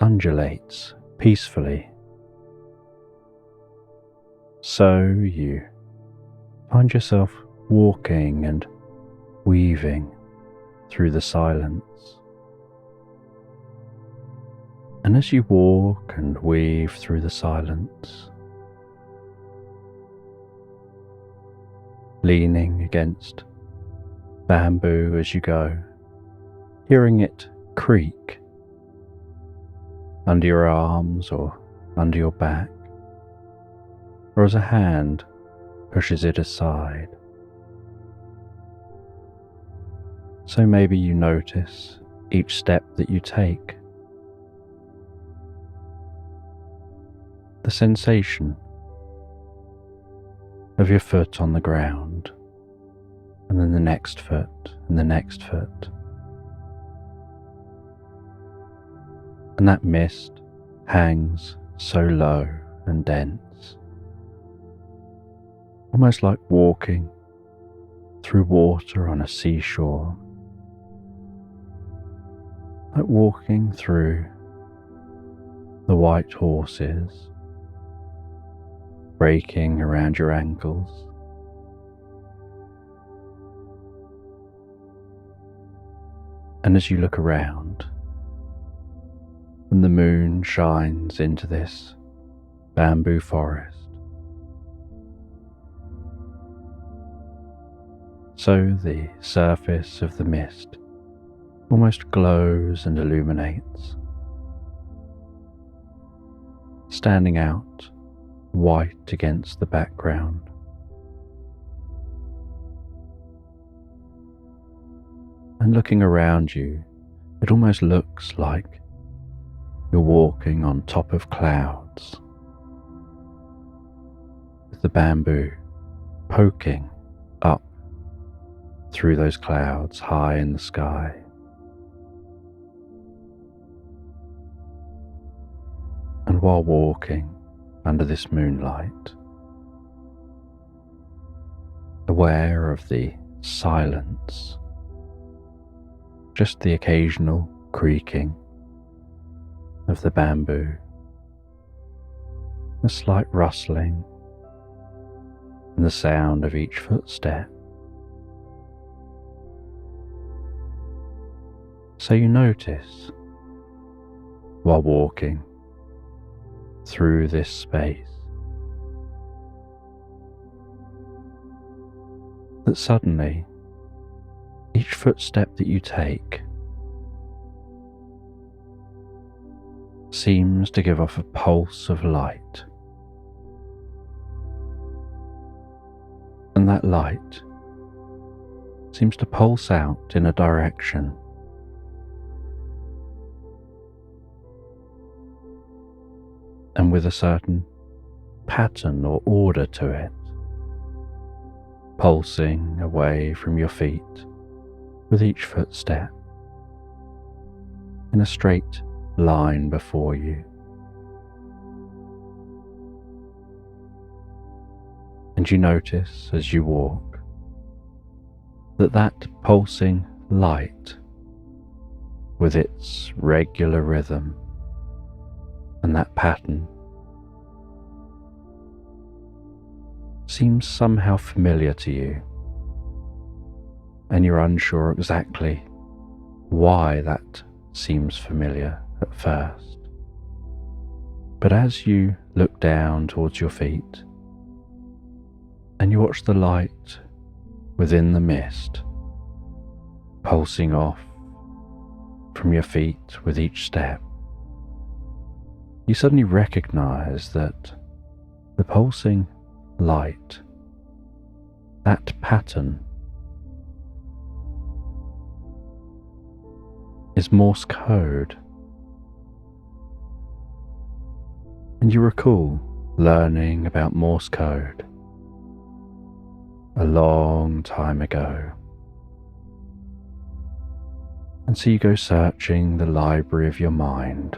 Speaker 1: undulates peacefully, so you find yourself walking and weaving through the silence. And as you walk and weave through the silence, leaning against bamboo as you go, hearing it creak under your arms or under your back, or as a hand pushes it aside. So maybe you notice each step that you take, the sensation of your foot on the ground, and then the next foot and the next foot. And that mist hangs so low and dense, almost like walking through water on a seashore, like walking through the white horses breaking around your ankles. And as you look around, and the moon shines into this bamboo forest, so the surface of the mist almost glows and illuminates, standing out white against the background. And looking around you, it almost looks like you're walking on top of clouds, with the bamboo poking up through those clouds high in the sky. And while walking under this moonlight, aware of the silence, just the occasional creaking of the bamboo, a slight rustling, and the sound of each footstep. So you notice, while walking through this space, that suddenly each footstep that you take seems to give off a pulse of light, and that light seems to pulse out in a direction, and with a certain pattern or order to it, pulsing away from your feet with each footstep in a straight line before you. And you notice as you walk that that pulsing light, with its regular rhythm and that pattern, seems somehow familiar to you, and you're unsure exactly why that seems familiar at first. But as you look down towards your feet and you watch the light within the mist pulsing off from your feet with each step, you suddenly recognize that the pulsing light that pattern is Morse code. And you recall learning about Morse code a long time ago. And so you go searching the library of your mind,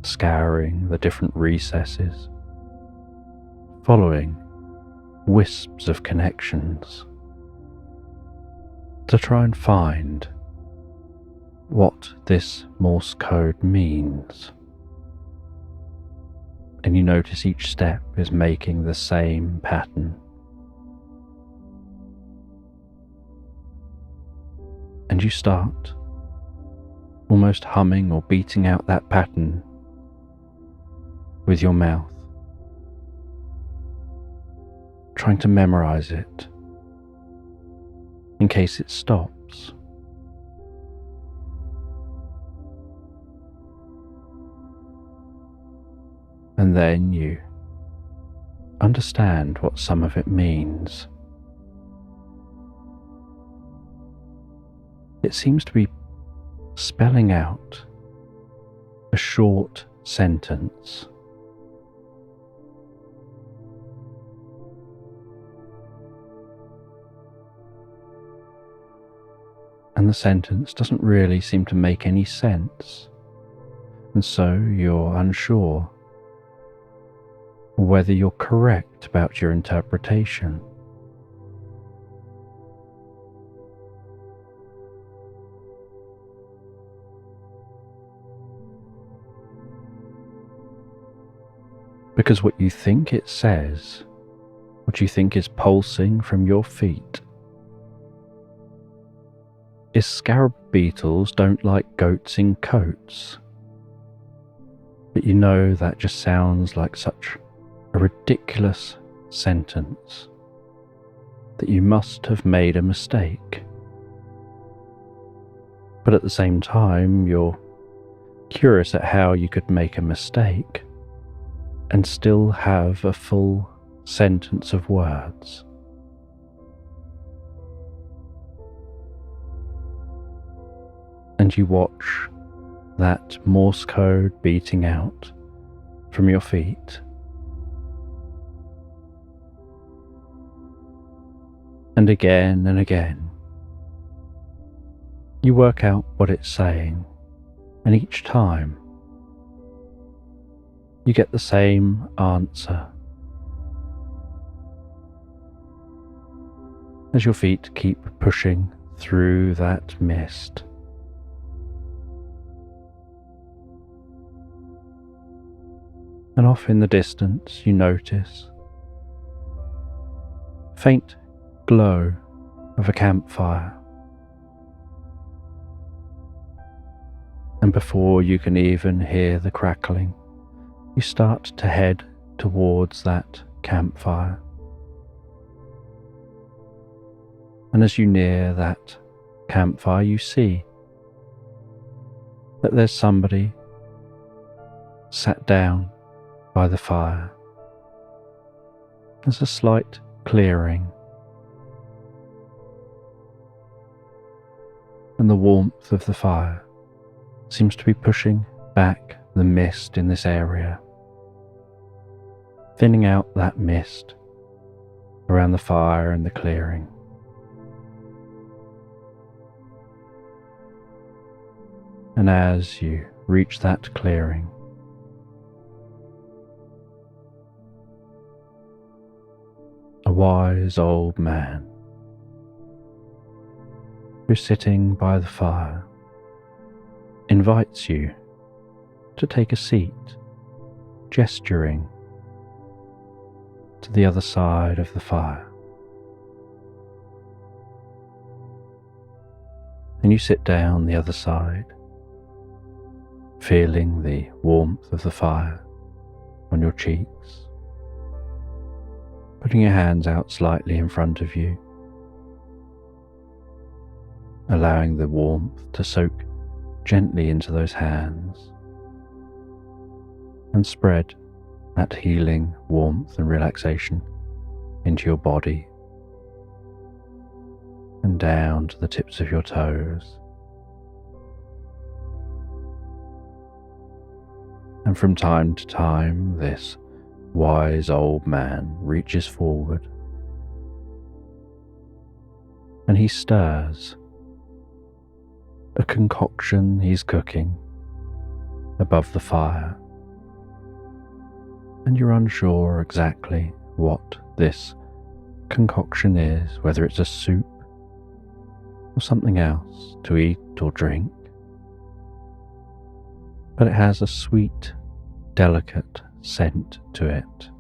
Speaker 1: scouring the different recesses, following wisps of connections to try and find what this Morse code means. And you notice each step is making the same pattern. And you start almost humming or beating out that pattern with your mouth, trying to memorize it in case it stops. And then you understand what some of it means. It seems to be spelling out a short sentence. And the sentence doesn't really seem to make any sense, and so you're unsure whether you're correct about your interpretation. Because what you think it says, what you think is pulsing from your feet, is scarab beetles don't like goats in coats. But you know that just sounds like such a ridiculous sentence that you must have made a mistake. But at the same time, you're curious at how you could make a mistake and still have a full sentence of words. And you watch that Morse code beating out from your feet. And again, you work out what it's saying, and each time you get the same answer. As your feet keep pushing through that mist. And off in the distance you notice a faint glow of a campfire. And before you can even hear the crackling, you start to head towards that campfire. And as you near that campfire, you see that there's somebody sat down by the fire. There's a slight clearing, and the warmth of the fire seems to be pushing back the mist in this area, thinning out that mist around the fire and the clearing. And as you reach that clearing, a wise old man who's sitting by the fire invites you to take a seat, gesturing to the other side of the fire. And you sit down the other side, feeling the warmth of the fire on your cheeks, putting your hands out slightly in front of you, allowing the warmth to soak gently into those hands and spread that healing warmth and relaxation into your body and down to the tips of your toes. And from time to time, this wise old man reaches forward and he stirs a concoction he's cooking above the fire, and you're unsure exactly what this concoction is, whether it's a soup or something else to eat or drink, but it has a sweet, delicate scent to it.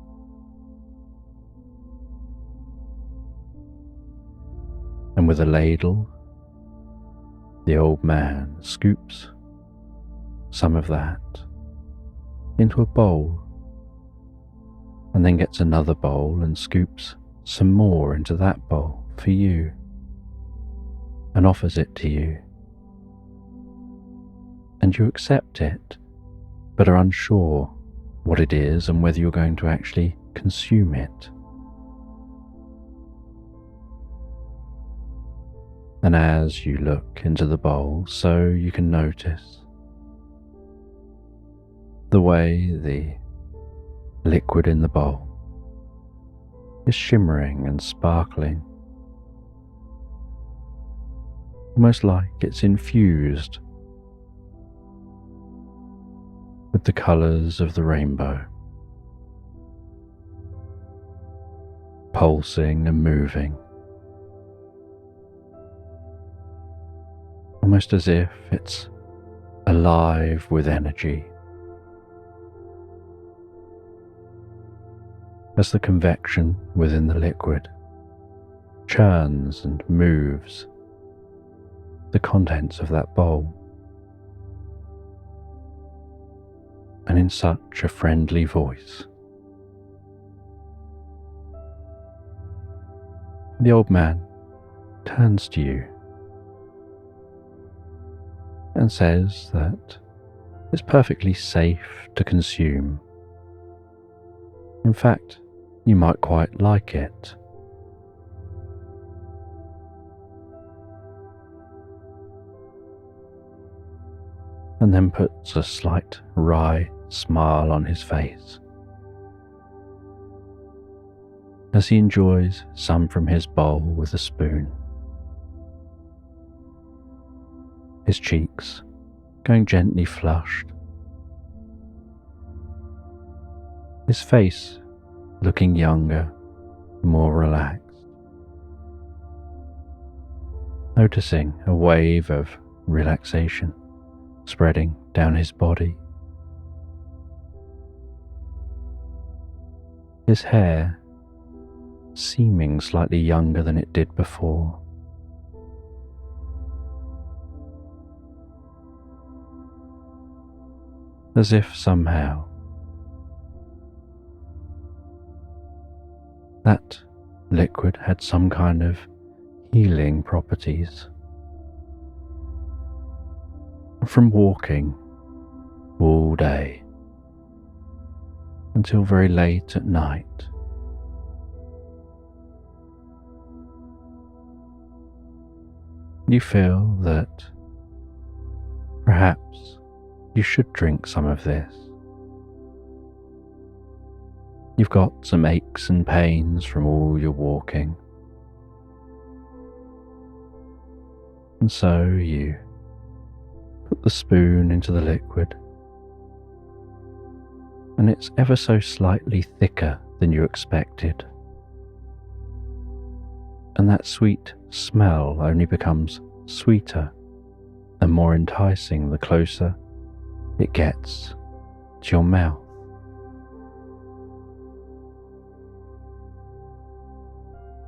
Speaker 1: And with a ladle, the old man scoops some of that into a bowl, and then gets another bowl and scoops some more into that bowl for you, and offers it to you. And you accept it, but are unsure what it is and whether you're going to actually consume it. And as you look into the bowl, so you can notice the way the liquid in the bowl is shimmering and sparkling, almost like it's infused with the colours of the rainbow, pulsing and moving, almost as if it's alive with energy. As the convection within the liquid churns and moves the contents of that bowl, and in such a friendly voice, the old man turns to you and says that it's perfectly safe to consume. In fact, you might quite like it. And then puts a slight wry smile on his face as he enjoys some from his bowl with a spoon, his cheeks going gently flushed, his face looking younger, more relaxed, noticing a wave of relaxation spreading down his body. His hair seeming slightly younger than it did before. As if somehow that liquid had some kind of healing properties. From walking all day until very late at night, you feel that perhaps you should drink some of this. You've got some aches and pains from all your walking, and so you put the spoon into the liquid, and it's ever so slightly thicker than you expected, and that sweet smell only becomes sweeter and more enticing the closer it gets to your mouth.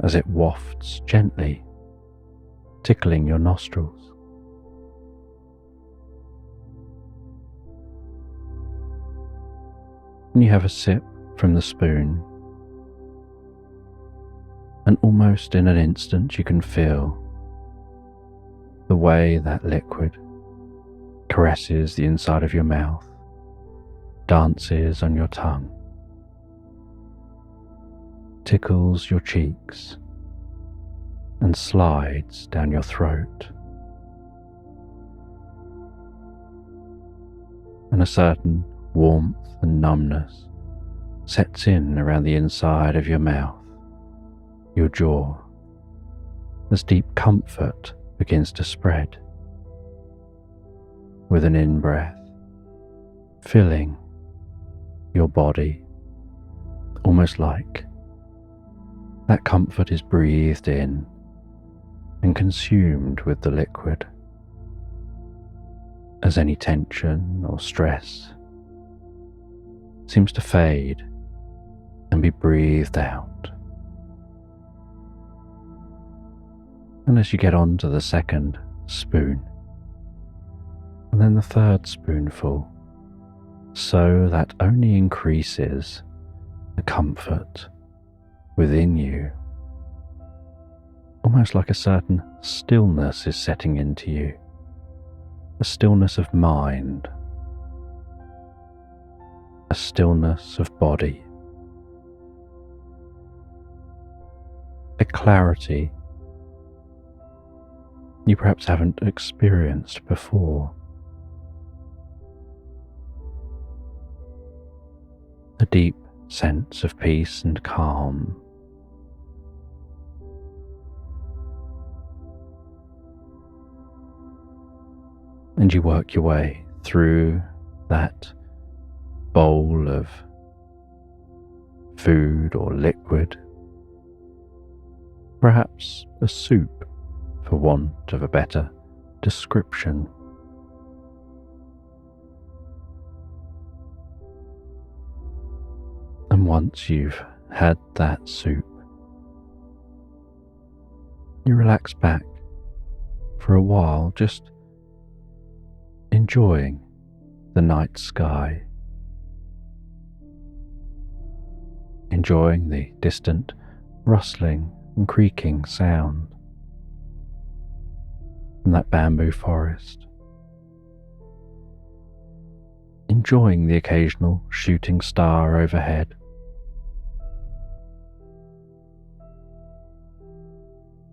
Speaker 1: As it wafts gently, tickling your nostrils. And you have a sip from the spoon, and almost in an instant you can feel the way that liquid caresses the inside of your mouth, dances on your tongue. tickles your cheeks and slides down your throat. And a certain warmth and numbness sets in around the inside of your mouth, your jaw, as deep comfort begins to spread with an in-breath, filling your body, almost like that comfort is breathed in and consumed with the liquid, as any tension or stress seems to fade and be breathed out. And as you get on to the second spoon, and then the third spoonful, so that only increases the comfort within you, almost like a certain stillness is setting into you, a stillness of mind, a stillness of body, a clarity you perhaps haven't experienced before. A deep sense of peace and calm. And you work your way through that bowl of food or liquid, perhaps a soup for want of a better description. And once you've had that soup, you relax back for a while, just enjoying the night sky, enjoying the distant rustling and creaking sound from that bamboo forest, enjoying the occasional shooting star overhead,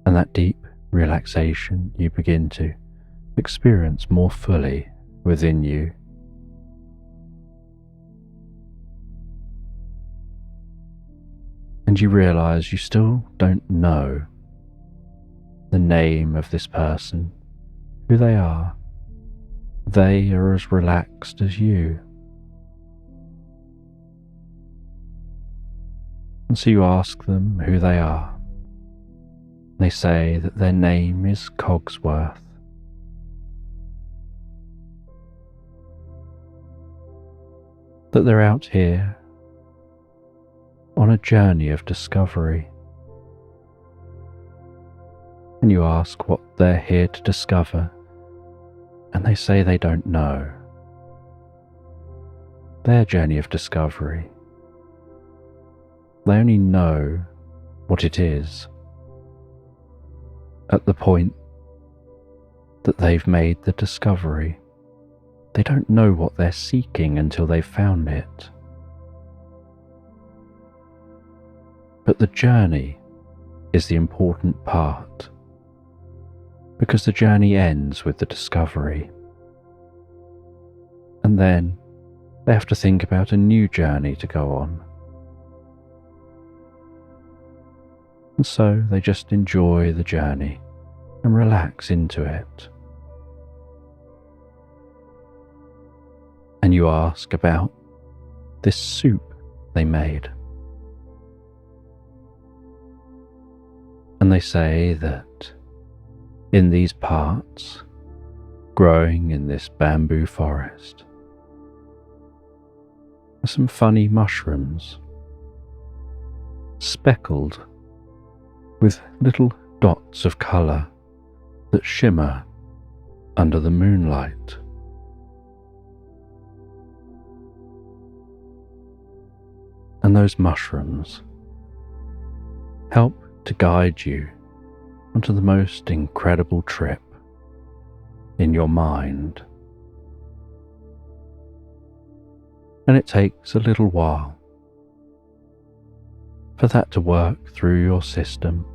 Speaker 1: and that deep relaxation you begin to experience more fully within you. And you realize you still don't know the name of this person, who they are. They are as relaxed as you. And so you ask them who they are. They say that their name is Cogsworth. That they're out here on a journey of discovery. And you ask what they're here to discover, and they say they don't know. Their journey of discovery, they only know what it is at the point that they've made the discovery. They don't know what they're seeking until they've found it. But the journey is the important part, because the journey ends with the discovery. And then they have to think about a new journey to go on. And so they just enjoy the journey and relax into it. And you ask about this soup they made. And they say that in these parts, growing in this bamboo forest, are some funny mushrooms, speckled with little dots of colour that shimmer under the moonlight. And those mushrooms help to guide you onto the most incredible trip in your mind. And it takes a little while for that to work through your system.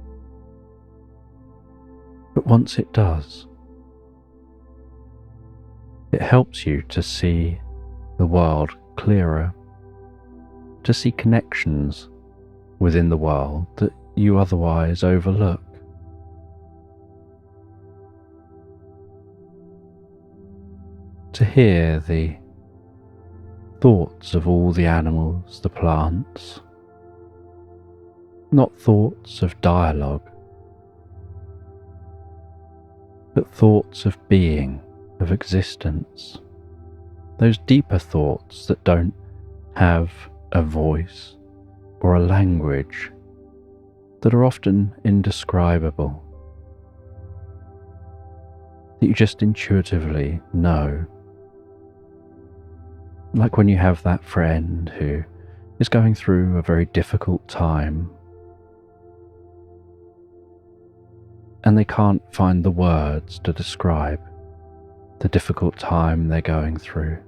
Speaker 1: But once it does, it helps you to see the world clearer, to see connections within the world that you otherwise overlook. To hear the thoughts of all the animals, the plants, not thoughts of dialogue, but thoughts of being, of existence, those deeper thoughts that don't have a voice or a language, that are often indescribable, that you just intuitively know. Like when you have that friend who is going through a very difficult time and they can't find the words to describe the difficult time they're going through.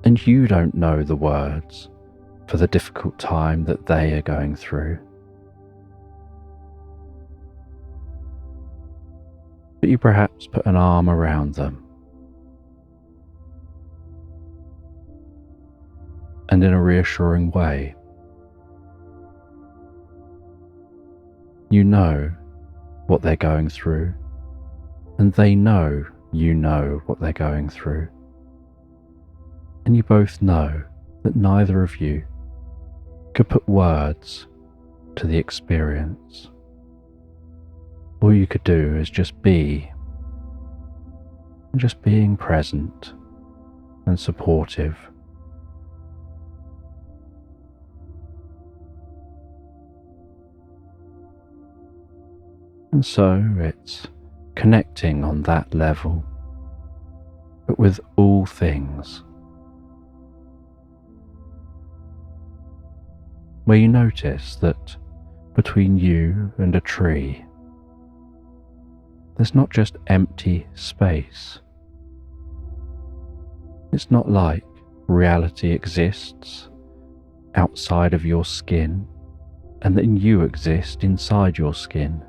Speaker 1: And you don't know the words for the difficult time that they are going through. But you perhaps put an arm around them, and in a reassuring way, you know what they're going through, and they know you know what they're going through. And you both know that neither of you could put words to the experience. All you could do is just be, and just being present and supportive. And so it's connecting on that level, but with all things, where you notice that between you and a tree, there's not just empty space. It's not like reality exists outside of your skin and then you exist inside your skin.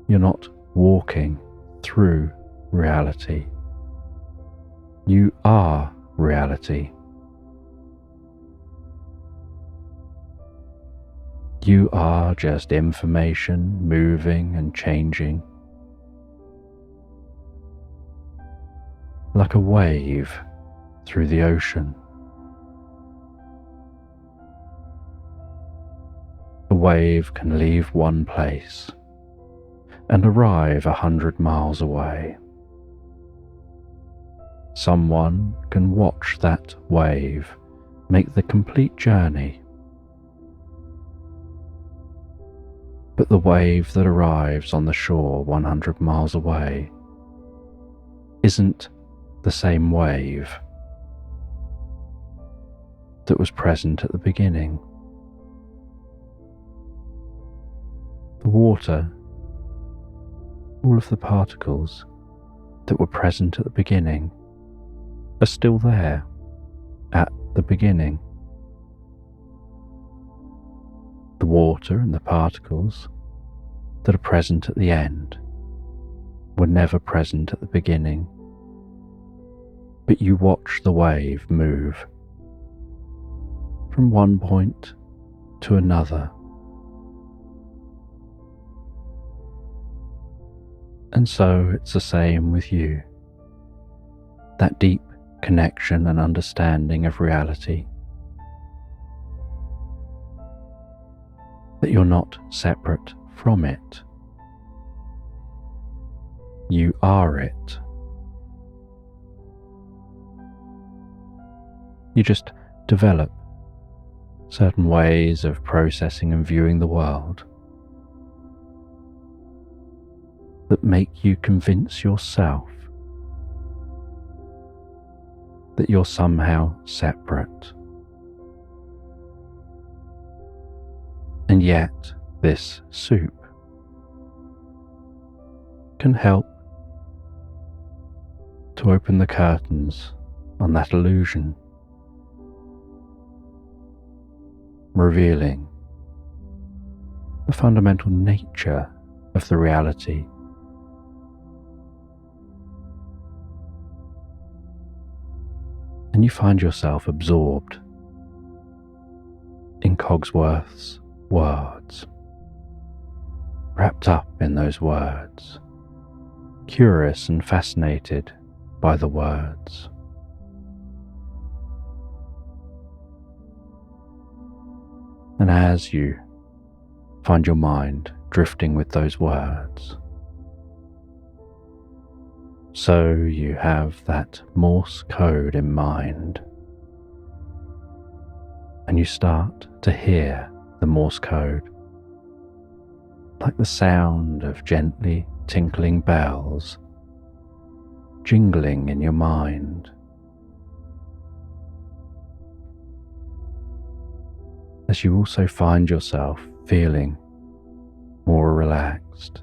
Speaker 1: You're not walking through reality. You are reality. You are just information moving and changing, like a wave through the ocean. A wave can leave one place and arrive 100 miles away. Someone can watch that wave make the complete journey. But the wave that arrives on the shore 100 miles away isn't the same wave that was present at the beginning. The water, all of the particles that were present at the beginning are still there at the beginning. The water and the particles that are present at the end were never present at the beginning, but you watch the wave move from one point to another. And so it's the same with you, that deep connection and understanding of reality, that you're not separate from it. You are it. You just develop certain ways of processing and viewing the world that make you convince yourself that you're somehow separate. And yet, this soup can help to open the curtains on that illusion, revealing the fundamental nature of the reality. And you find yourself absorbed in Cogsworth's words, wrapped up in those words, curious and fascinated by the words. And as you find your mind drifting with those words, so you have that Morse code in mind, and you start to hear the Morse code like the sound of gently tinkling bells jingling in your mind. As you also find yourself feeling more relaxed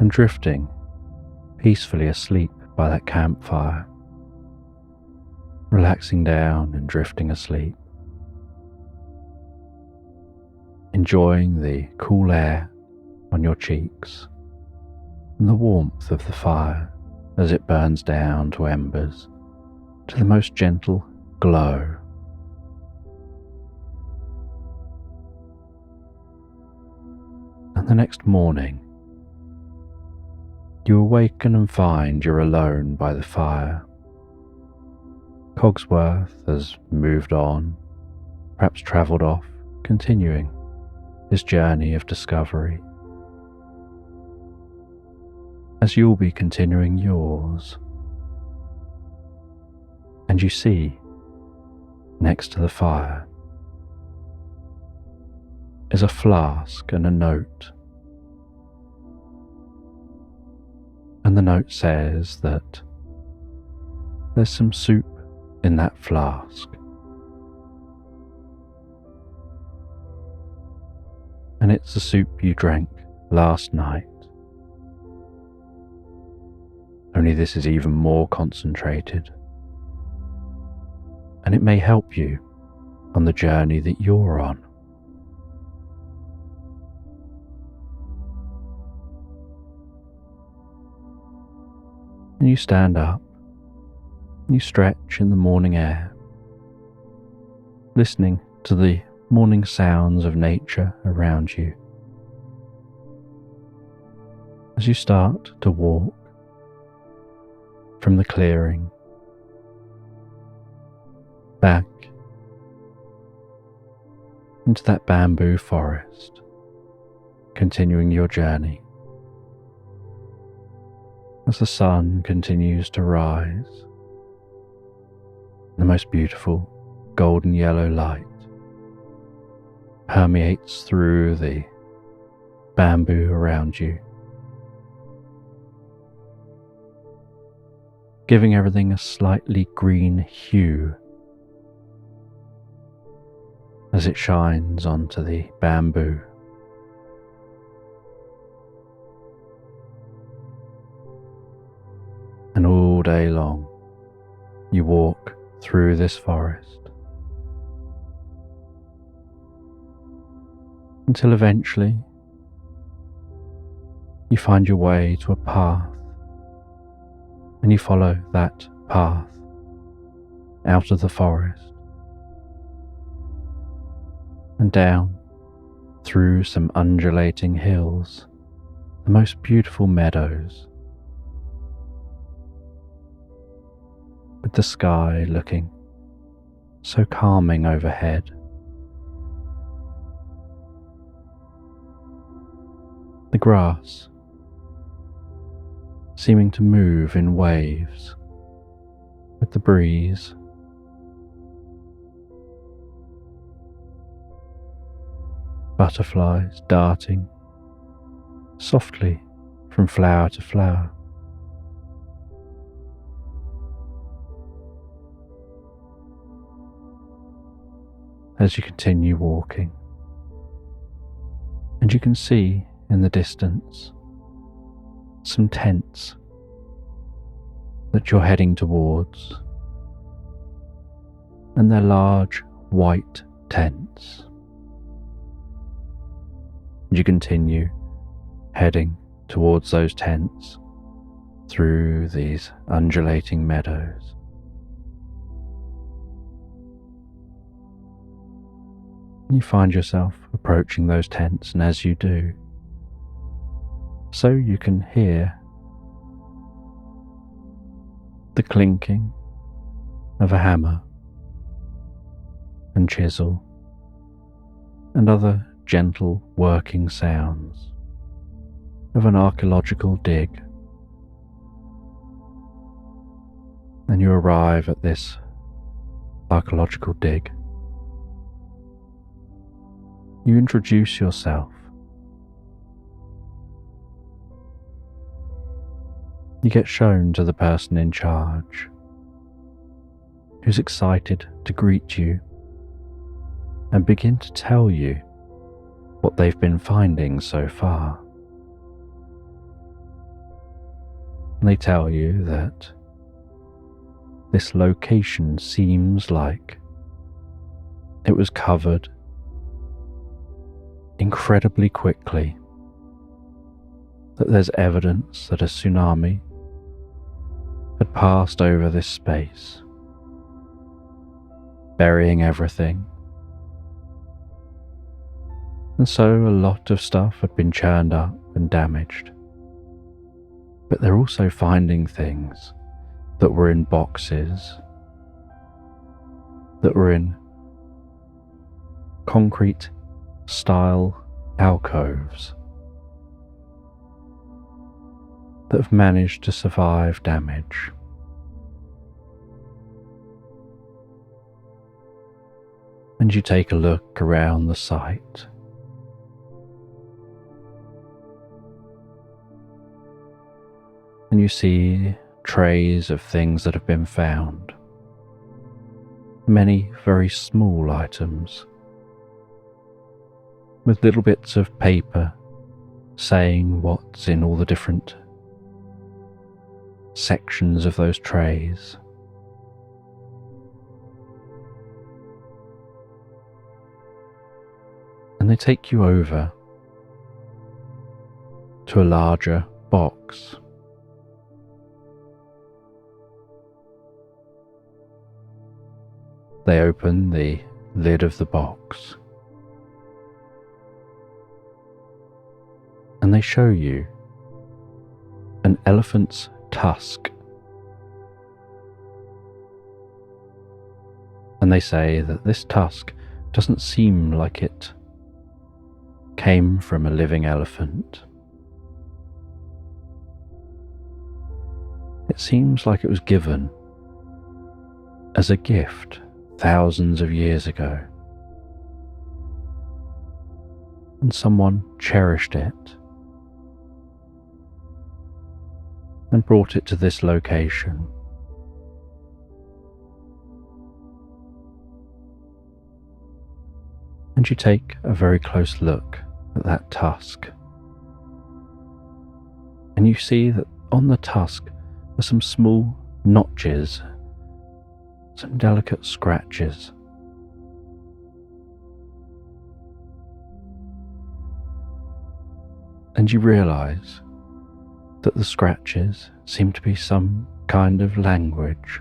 Speaker 1: and drifting peacefully asleep by that campfire, relaxing down and drifting asleep, enjoying the cool air on your cheeks and the warmth of the fire as it burns down to embers, to the most gentle glow. And the next morning, you awaken and find you're alone by the fire. Cogsworth has moved on, perhaps travelled off, continuing his journey of discovery, as you'll be continuing yours. And you see, next to the fire, is a flask and a note. And the note says that there's some soup in that flask. And it's the soup you drank last night. Only this is even more concentrated. And it may help you on the journey that you're on. And you stand up, and you stretch in the morning air, listening to the morning sounds of nature around you. As you start to walk from the clearing back into that bamboo forest, continuing your journey. As the sun continues to rise, the most beautiful golden yellow light permeates through the bamboo around you, giving everything a slightly green hue as it shines onto the bamboo. And all day long, you walk through this forest until eventually you find your way to a path, and you follow that path out of the forest and down through some undulating hills, the most beautiful meadows, with the sky looking so calming overhead. The grass seeming to move in waves with the breeze. Butterflies darting softly from flower to flower. As you continue walking, and you can see in the distance some tents that you're heading towards, and they're large white tents. And you continue heading towards those tents through these undulating meadows. You find yourself approaching those tents, and as you do, so you can hear the clinking of a hammer and chisel and other gentle working sounds of an archaeological dig. And you arrive at this archaeological dig. You introduce yourself. You get shown to the person in charge, who's excited to greet you and begin to tell you what they've been finding so far. And they tell you that this location seems like it was covered incredibly quickly, that there's evidence that a tsunami had passed over this space, burying everything. And so a lot of stuff had been churned up and damaged. But they're also finding things that were in boxes, that were in concrete style alcoves, that have managed to survive damage. And you take a look around the site. And you see trays of things that have been found. Many very small items, with little bits of paper saying what's in all the different sections of those trays. And they take you over to a larger box. They open the lid of the box and they show you an elephant's tusk. And they say that this tusk doesn't seem like it came from a living elephant. It seems like it was given as a gift thousands of years ago, and someone cherished it and brought it to this location. And you take a very close look at that tusk, and you see that on the tusk are some small notches, some delicate scratches. And you realize that the scratches seem to be some kind of language,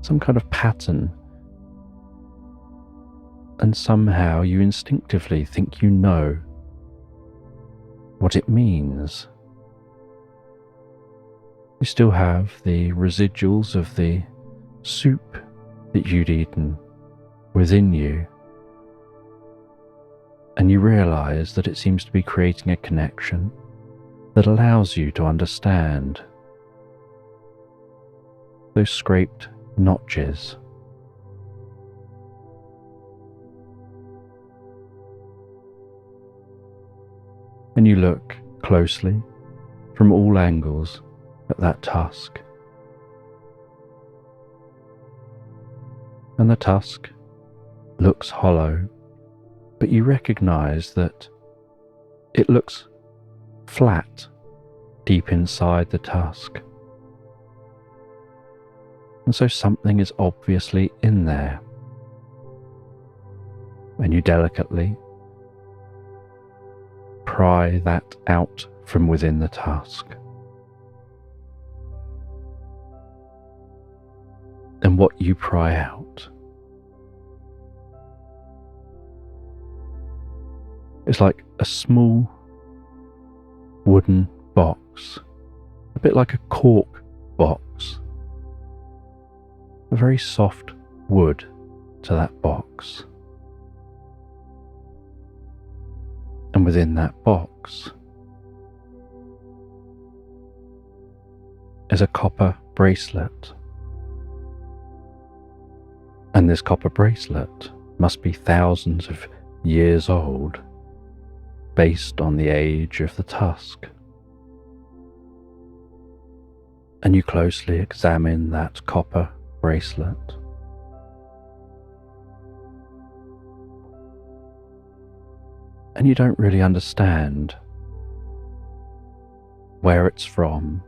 Speaker 1: some kind of pattern, and somehow you instinctively think you know what it means. You still have the residuals of the soup that you'd eaten within you, and you realize that it seems to be creating a connection that allows you to understand those scraped notches. And you look closely from all angles at that tusk. And the tusk looks hollow, but you recognize that it looks flat deep inside the tusk. And so something is obviously in there. And you delicately pry that out from within the tusk. And what you pry out is like a small wooden box, a bit like a cork box, a very soft wood to that box. And within that box is a copper bracelet. And this copper bracelet must be thousands of years old, based on the age of the tusk. And you closely examine that copper bracelet. And you don't really understand where it's from,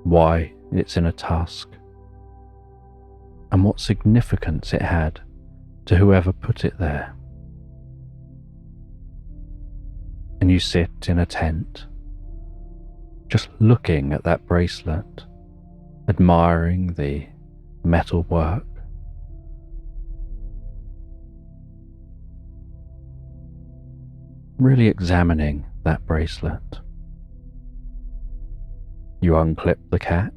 Speaker 1: why it's in a tusk, and what significance it had to whoever put it there. And you sit in a tent, just looking at that bracelet, admiring the metal work. Really examining that bracelet. You unclip the catch,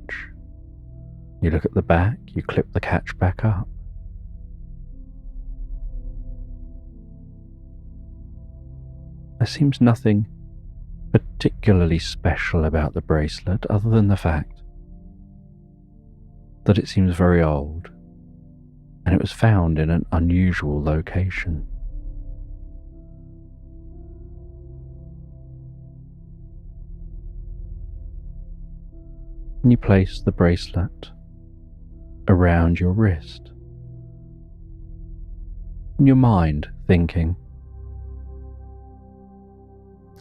Speaker 1: you look at the back, you clip the catch back up. There seems nothing particularly special about the bracelet other than the fact that it seems very old and it was found in an unusual location. And you place the bracelet around your wrist, in your mind thinking,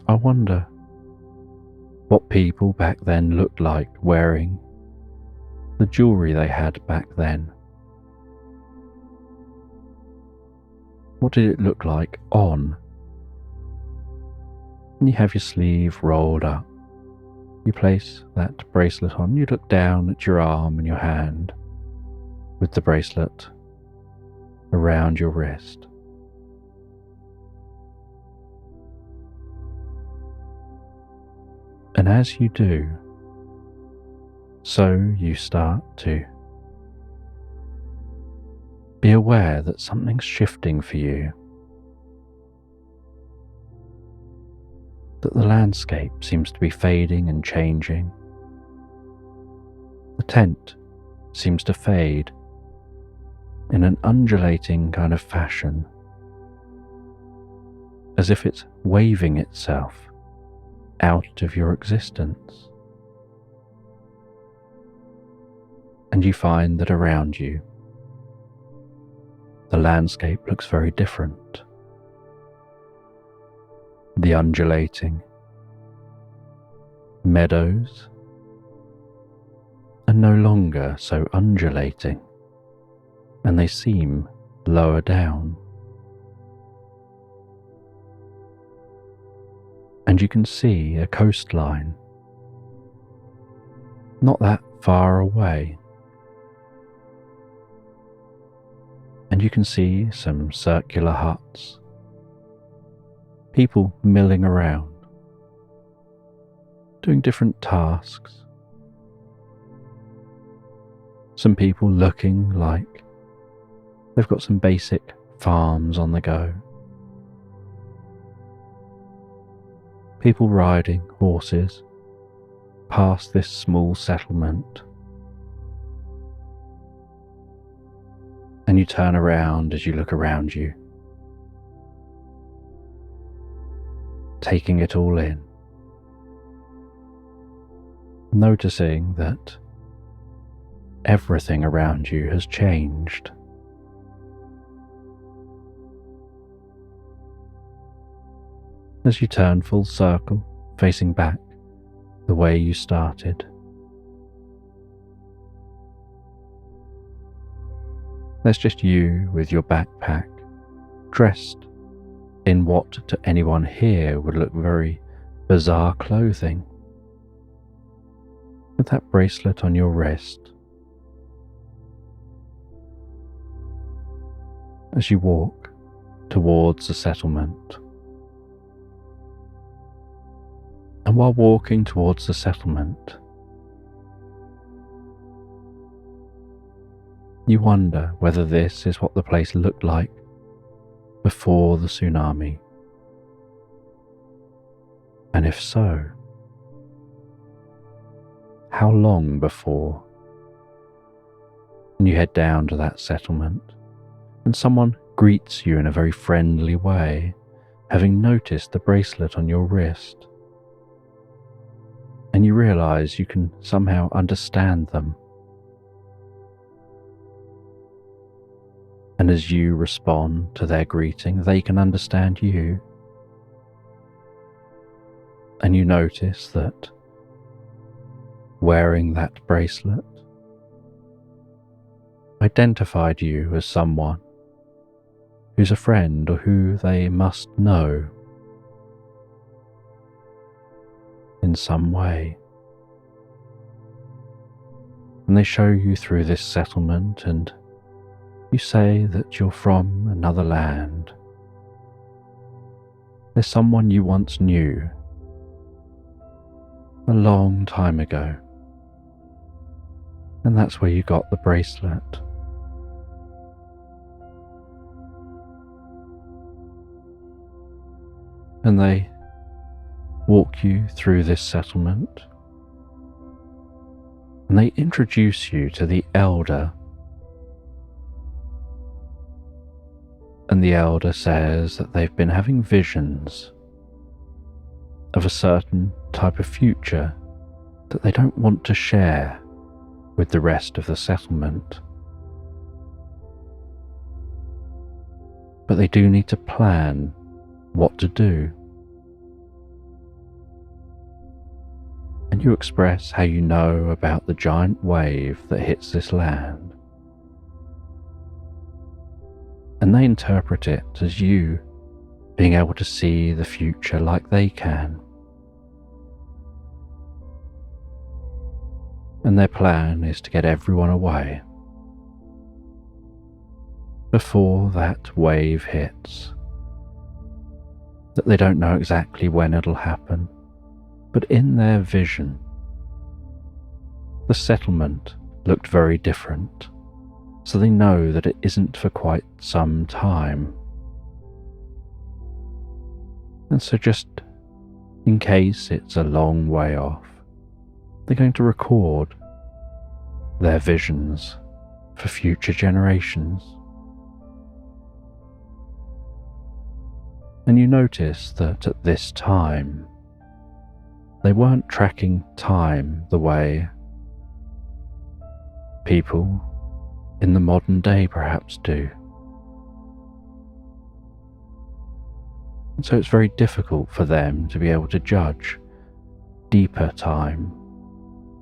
Speaker 1: I wonder what people back then looked like wearing the jewellery they had back then. What did it look like on? And you have your sleeve rolled up. You place that bracelet on, you look down at your arm and your hand with the bracelet around your wrist. And as you do, so you start to be aware that something's shifting for you, that the landscape seems to be fading and changing. The tent seems to fade in an undulating kind of fashion, as if it's waving itself out of your existence. And you find that around you, the landscape looks very different. The undulating meadows are no longer so undulating, and they seem lower down. And you can see a coastline not that far away. And you can see some circular huts, people milling around, doing different tasks. Some people looking like they've got some basic farms on the go. People riding horses past this small settlement. And you turn around as you look around you, taking it all in, noticing that everything around you has changed. As you turn full circle, facing back the way you started, There's just you with your backpack, dressed in what to anyone here would look very bizarre clothing, with that bracelet on your wrist. As you walk towards the settlement. And while walking towards the settlement, you wonder whether this is what the place looked like before the tsunami. And if so, how long before? And you head down to that settlement, and someone greets you in a very friendly way, having noticed the bracelet on your wrist. And you realize you can somehow understand them. And as you respond to their greeting, they can understand you. And you notice that wearing that bracelet identified you as someone who's a friend or who they must know in some way. And they show you through this settlement, and you say that you're from another land. There's someone you once knew a long time ago, and that's where you got the bracelet. And they walk you through this settlement, and they introduce you to the elder. And the elder says that they've been having visions of a certain type of future that they don't want to share with the rest of the settlement. But they do need to plan what to do. And you express how you know about the giant wave that hits this land. And they interpret it as you being able to see the future like they can. And their plan is to get everyone away before that wave hits. That they don't know exactly when it'll happen, but in their vision, the settlement looked very different, so they know that it isn't for quite some time. And so just in case it's a long way off, they're going to record their visions for future generations. And you notice that at this time, they weren't tracking time the way people in the modern day perhaps do. And so it's very difficult for them to be able to judge deeper time,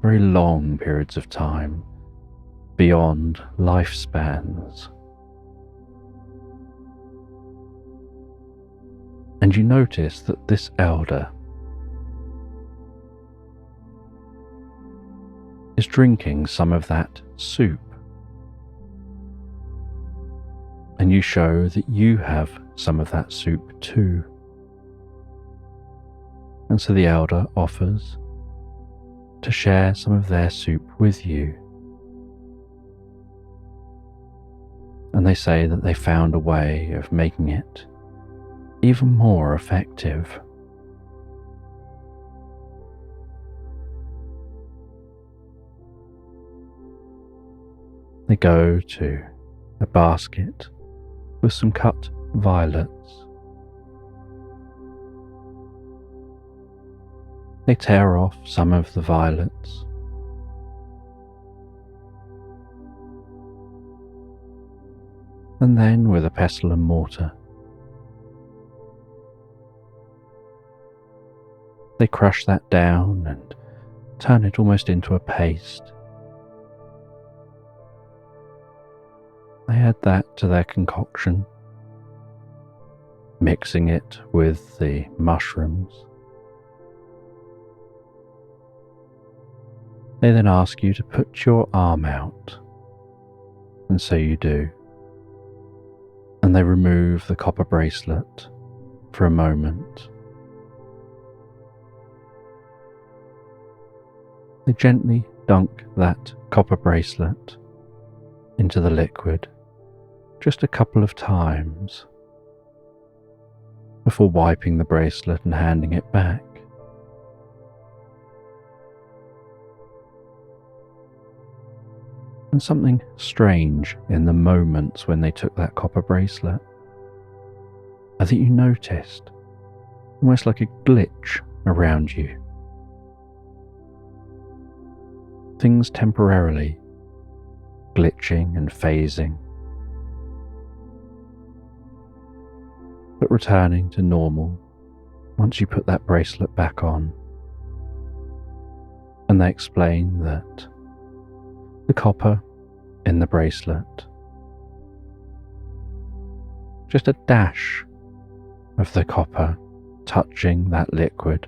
Speaker 1: very long periods of time, beyond lifespans. And you notice that this elder is drinking some of that soup. And you show that you have some of that soup too. And so the elder offers to share some of their soup with you. And they say that they found a way of making it even more effective. They go to a basket with some cut violets. They tear off some of the violets. And then with a pestle and mortar, they crush that down and turn it almost into a paste. They add that to their concoction, mixing it with the mushrooms. They then ask you to put your arm out, and so you do, and they remove the copper bracelet for a moment. They gently dunk that copper bracelet into the liquid just a couple of times before wiping the bracelet and handing it back. And something strange in the moments when they took that copper bracelet, I think you noticed almost like a glitch around you. Things temporarily glitching and phasing, but returning to normal once you put that bracelet back on. And they explain that the copper in the bracelet, just a dash of the copper touching that liquid,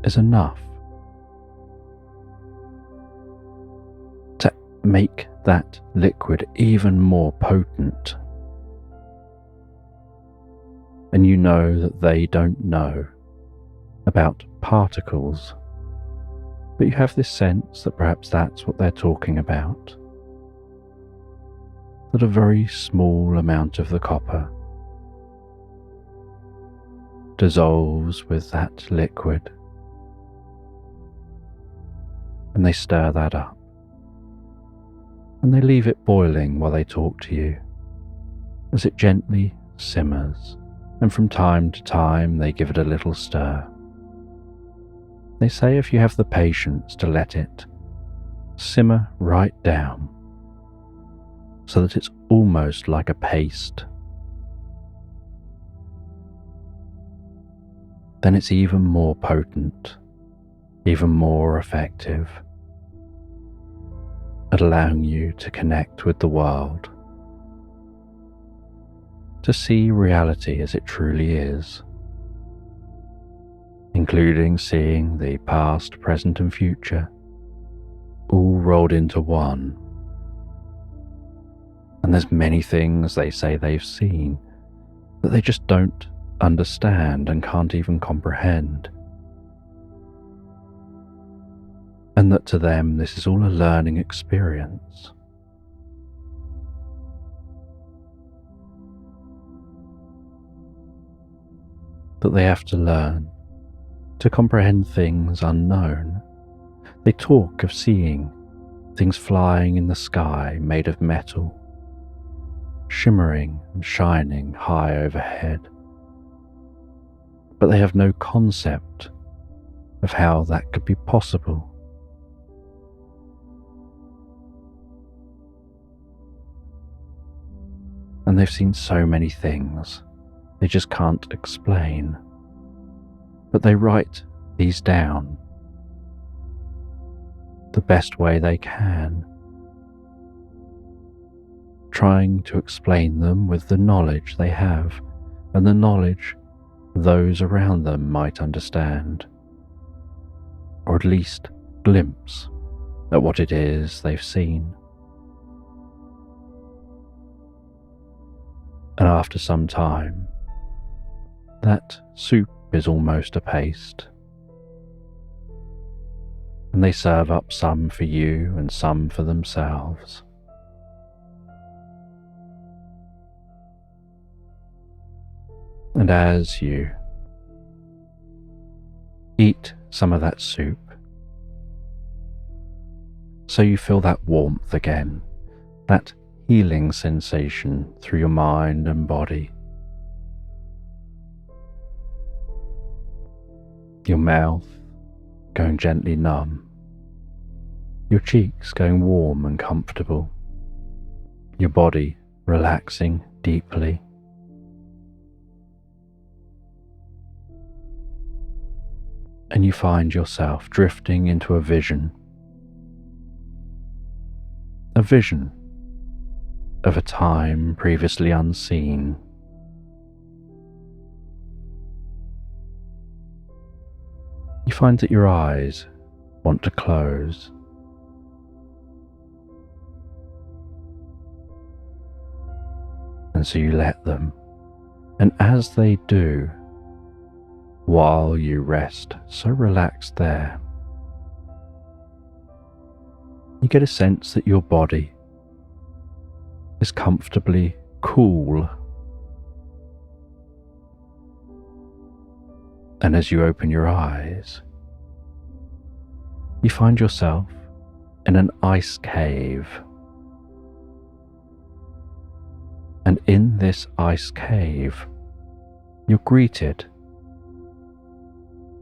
Speaker 1: is enough to make that liquid even more potent. And you know that they don't know about particles, but you have this sense that perhaps that's what they're talking about. That a very small amount of the copper dissolves with that liquid, and they stir that up, and they leave it boiling while they talk to you as it gently simmers, and from time to time they give it a little stir. They say if you have the patience to let it simmer right down so that it's almost like a paste, then it's even more potent, even more effective at allowing you to connect with the world, to see reality as it truly is, including seeing the past, present and future all rolled into one. And there's many things they say they've seen that they just don't understand and can't even comprehend. And that to them this is all a learning experience. That they have to learn to comprehend things unknown. They talk of seeing things flying in the sky made of metal, shimmering and shining high overhead. But they have no concept of how that could be possible. And they've seen so many things they just can't explain. But they write these down the best way they can, trying to explain them with the knowledge they have and the knowledge those around them might understand, or at least glimpse at what it is they've seen. And after some time, that soup is almost a paste, and they serve up some for you and some for themselves. And as you eat some of that soup, so you feel that warmth again, that healing sensation through your mind and body. Your mouth going gently numb, your cheeks going warm and comfortable, your body relaxing deeply. And you find yourself drifting into a vision of a time previously unseen. You find that your eyes want to close. And so you let them, and as they do, while you rest so relaxed there, you get a sense that your body is comfortably cool. And as you open your eyes, you find yourself in an ice cave. And in this ice cave, you're greeted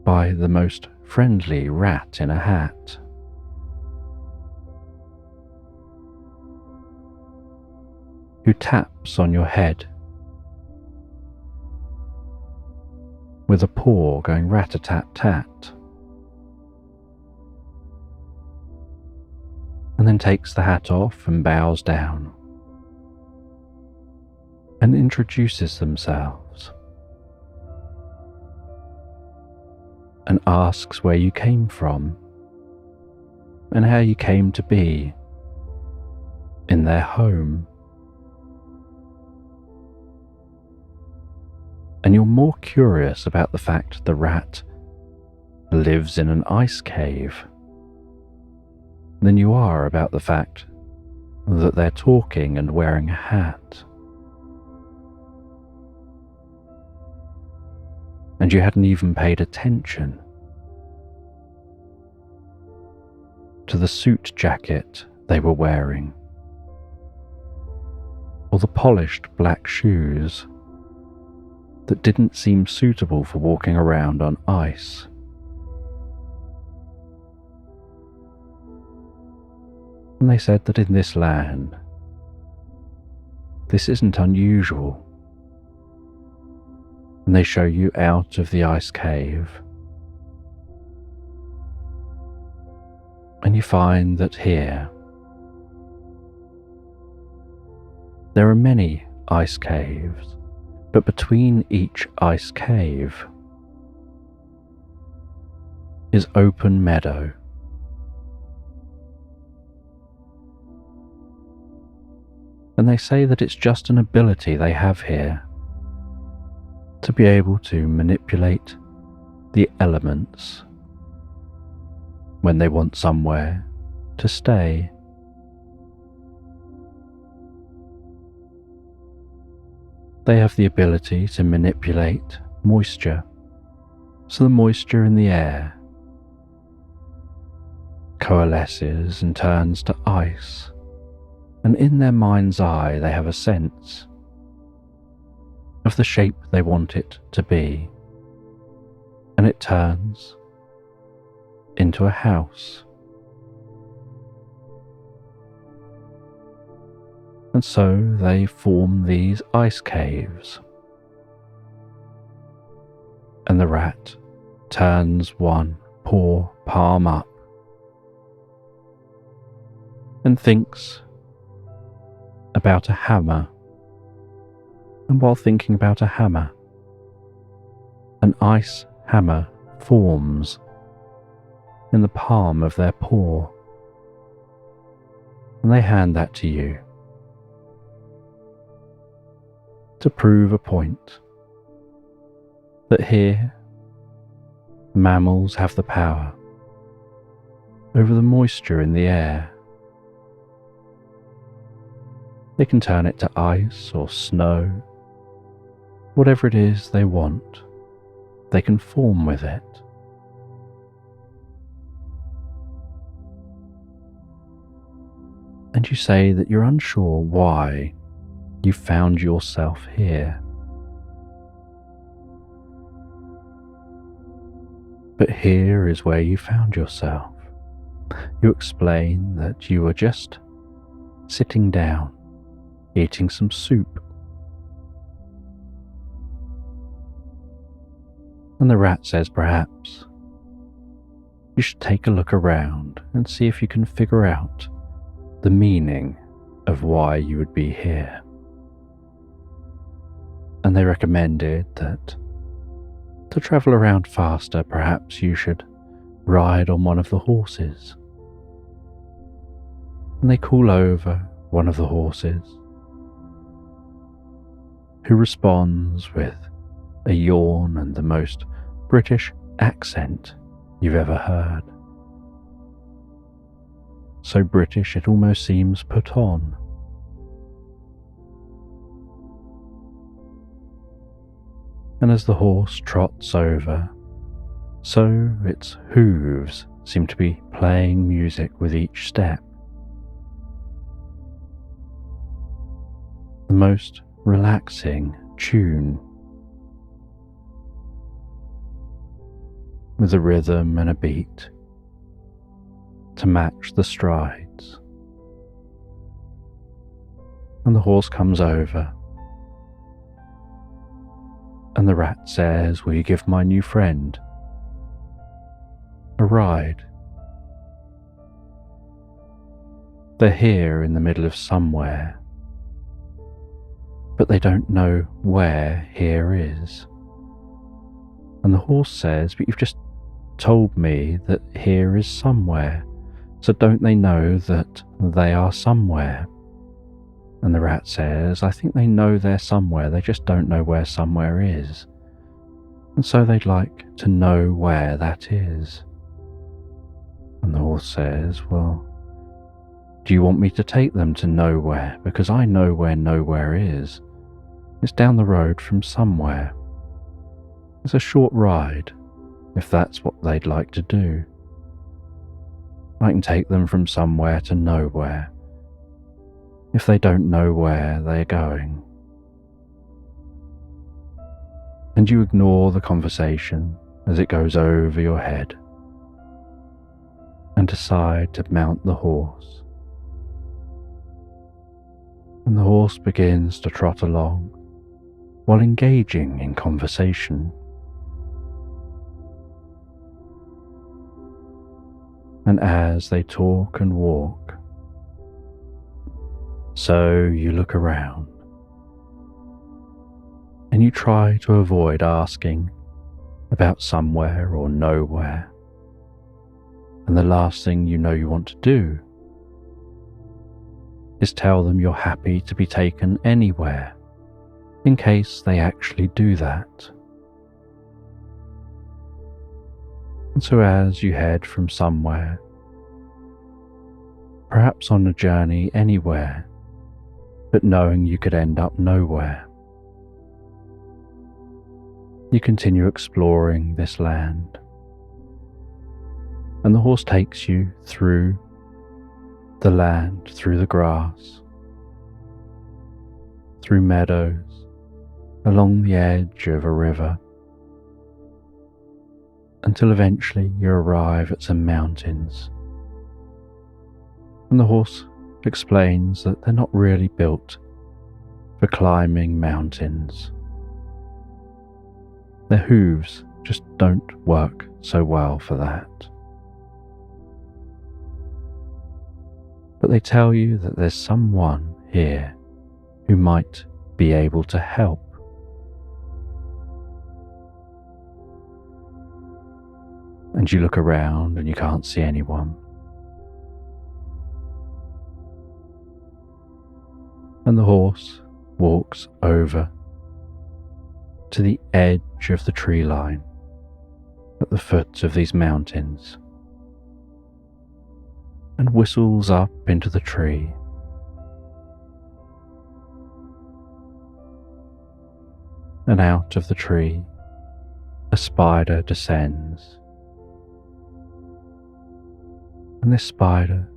Speaker 1: by the most friendly rat in a hat. Who taps on your head with a paw going rat-a-tat-tat, and then takes the hat off and bows down and introduces themselves and asks where you came from and how you came to be in their home. And you're more curious about the fact the rat lives in an ice cave than you are about the fact that they're talking and wearing a hat. And you hadn't even paid attention to the suit jacket they were wearing, or the polished black shoes that didn't seem suitable for walking around on ice. And they said that in this land, this isn't unusual. And they show you out of the ice cave, and you find that here there are many ice caves, but between each ice cave is open meadow. And they say that it's just an ability they have here to be able to manipulate the elements when they want somewhere to stay. They have the ability to manipulate moisture, so the moisture in the air coalesces and turns to ice, and in their mind's eye they have a sense of the shape they want it to be, and it turns into a house. And so they form these ice caves, and the rat turns one poor palm up and thinks about a hammer. And while thinking about a hammer, an ice hammer forms in the palm of their paw, and they hand that to you to prove a point that here mammals have the power over the moisture in the air. They can turn it to ice or snow. Whatever it is they want, they can form with it. And you say that you're unsure why you found yourself here. But here is where you found yourself. You explain that you were just sitting down, eating some soup. And the rat says perhaps you should take a look around and see if you can figure out the meaning of why you would be here. And they recommended that to travel around faster, perhaps you should ride on one of the horses. And they call over one of the horses, who responds with a yawn and the most British accent you've ever heard. So British it almost seems put on. And as the horse trots over, so its hooves seem to be playing music with each step. The most relaxing tune, with a rhythm and a beat to match the strides. And the horse comes over, and the rat says, "Will you give my new friend a ride?" They're here in the middle of somewhere, but they don't know where here is. And the horse says, "But you've just told me that here is somewhere, so don't they know that they are somewhere?" And the rat says, "I think they know they're somewhere, they just don't know where somewhere is. And so they'd like to know where that is." And the horse says, "Well, do you want me to take them to nowhere? Because I know where nowhere is. It's down the road from somewhere. It's a short ride, if that's what they'd like to do. I can take them from somewhere to nowhere, if they don't know where they're going." And you ignore the conversation as it goes over your head and decide to mount the horse. And the horse begins to trot along while engaging in conversation. And as they talk and walk, so you look around and you try to avoid asking about somewhere or nowhere. And the last thing you know you want to do is tell them you're happy to be taken anywhere, in case they actually do that. And so as you head from somewhere, perhaps on a journey anywhere, but knowing you could end up nowhere, you continue exploring this land. And the horse takes you through the land, through the grass, through meadows, along the edge of a river, until eventually you arrive at some mountains. And the horse explains that they're not really built for climbing mountains. Their hooves just don't work so well for that. But they tell you that there's someone here who might be able to help. And you look around and you can't see anyone. And the horse walks over to the edge of the tree line at the foot of these mountains and whistles up into the tree. And out of the tree, a spider descends. And this spider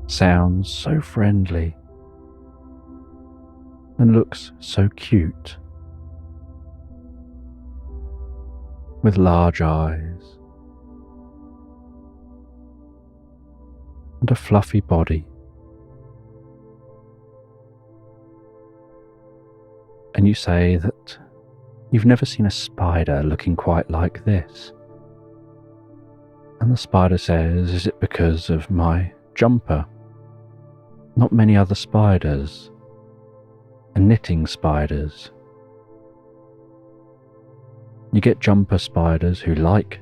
Speaker 1: sounds so friendly and looks so cute, with large eyes and a fluffy body. And you say that you've never seen a spider looking quite like this. And the spider says, "Is it because of my jumper Not many other spiders are knitting spiders. You get jumper spiders who like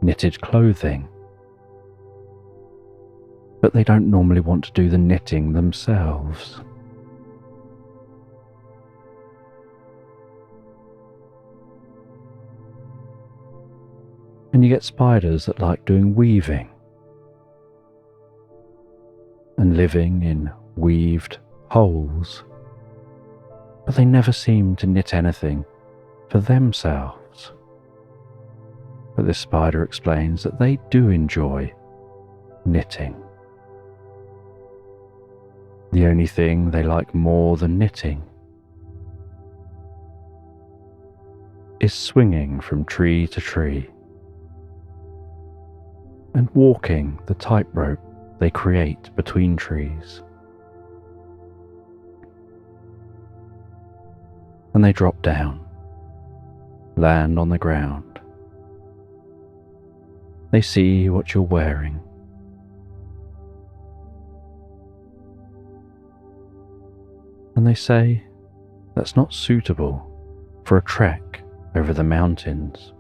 Speaker 1: knitted clothing, but they don't normally want to do the knitting themselves. And you get spiders that like doing weaving and living in weaved holes, but they never seem to knit anything for themselves. But this spider explains that they do enjoy knitting. The only thing they like more than knitting is swinging from tree to tree and walking the tightrope they create between trees. And they drop down, land on the ground. They see what you're wearing. And they say that's not suitable for a trek over the mountains.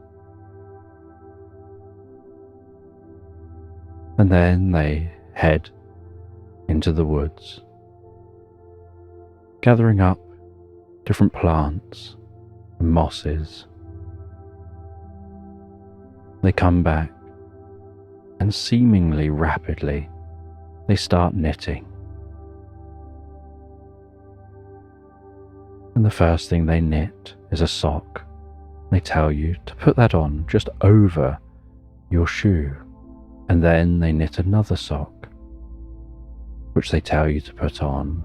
Speaker 1: And then they head into the woods, gathering up different plants and mosses. They come back, and seemingly rapidly, they start knitting. And the first thing they knit is a sock. They tell you to put that on just over your shoe. And then they knit another sock, which they tell you to put on.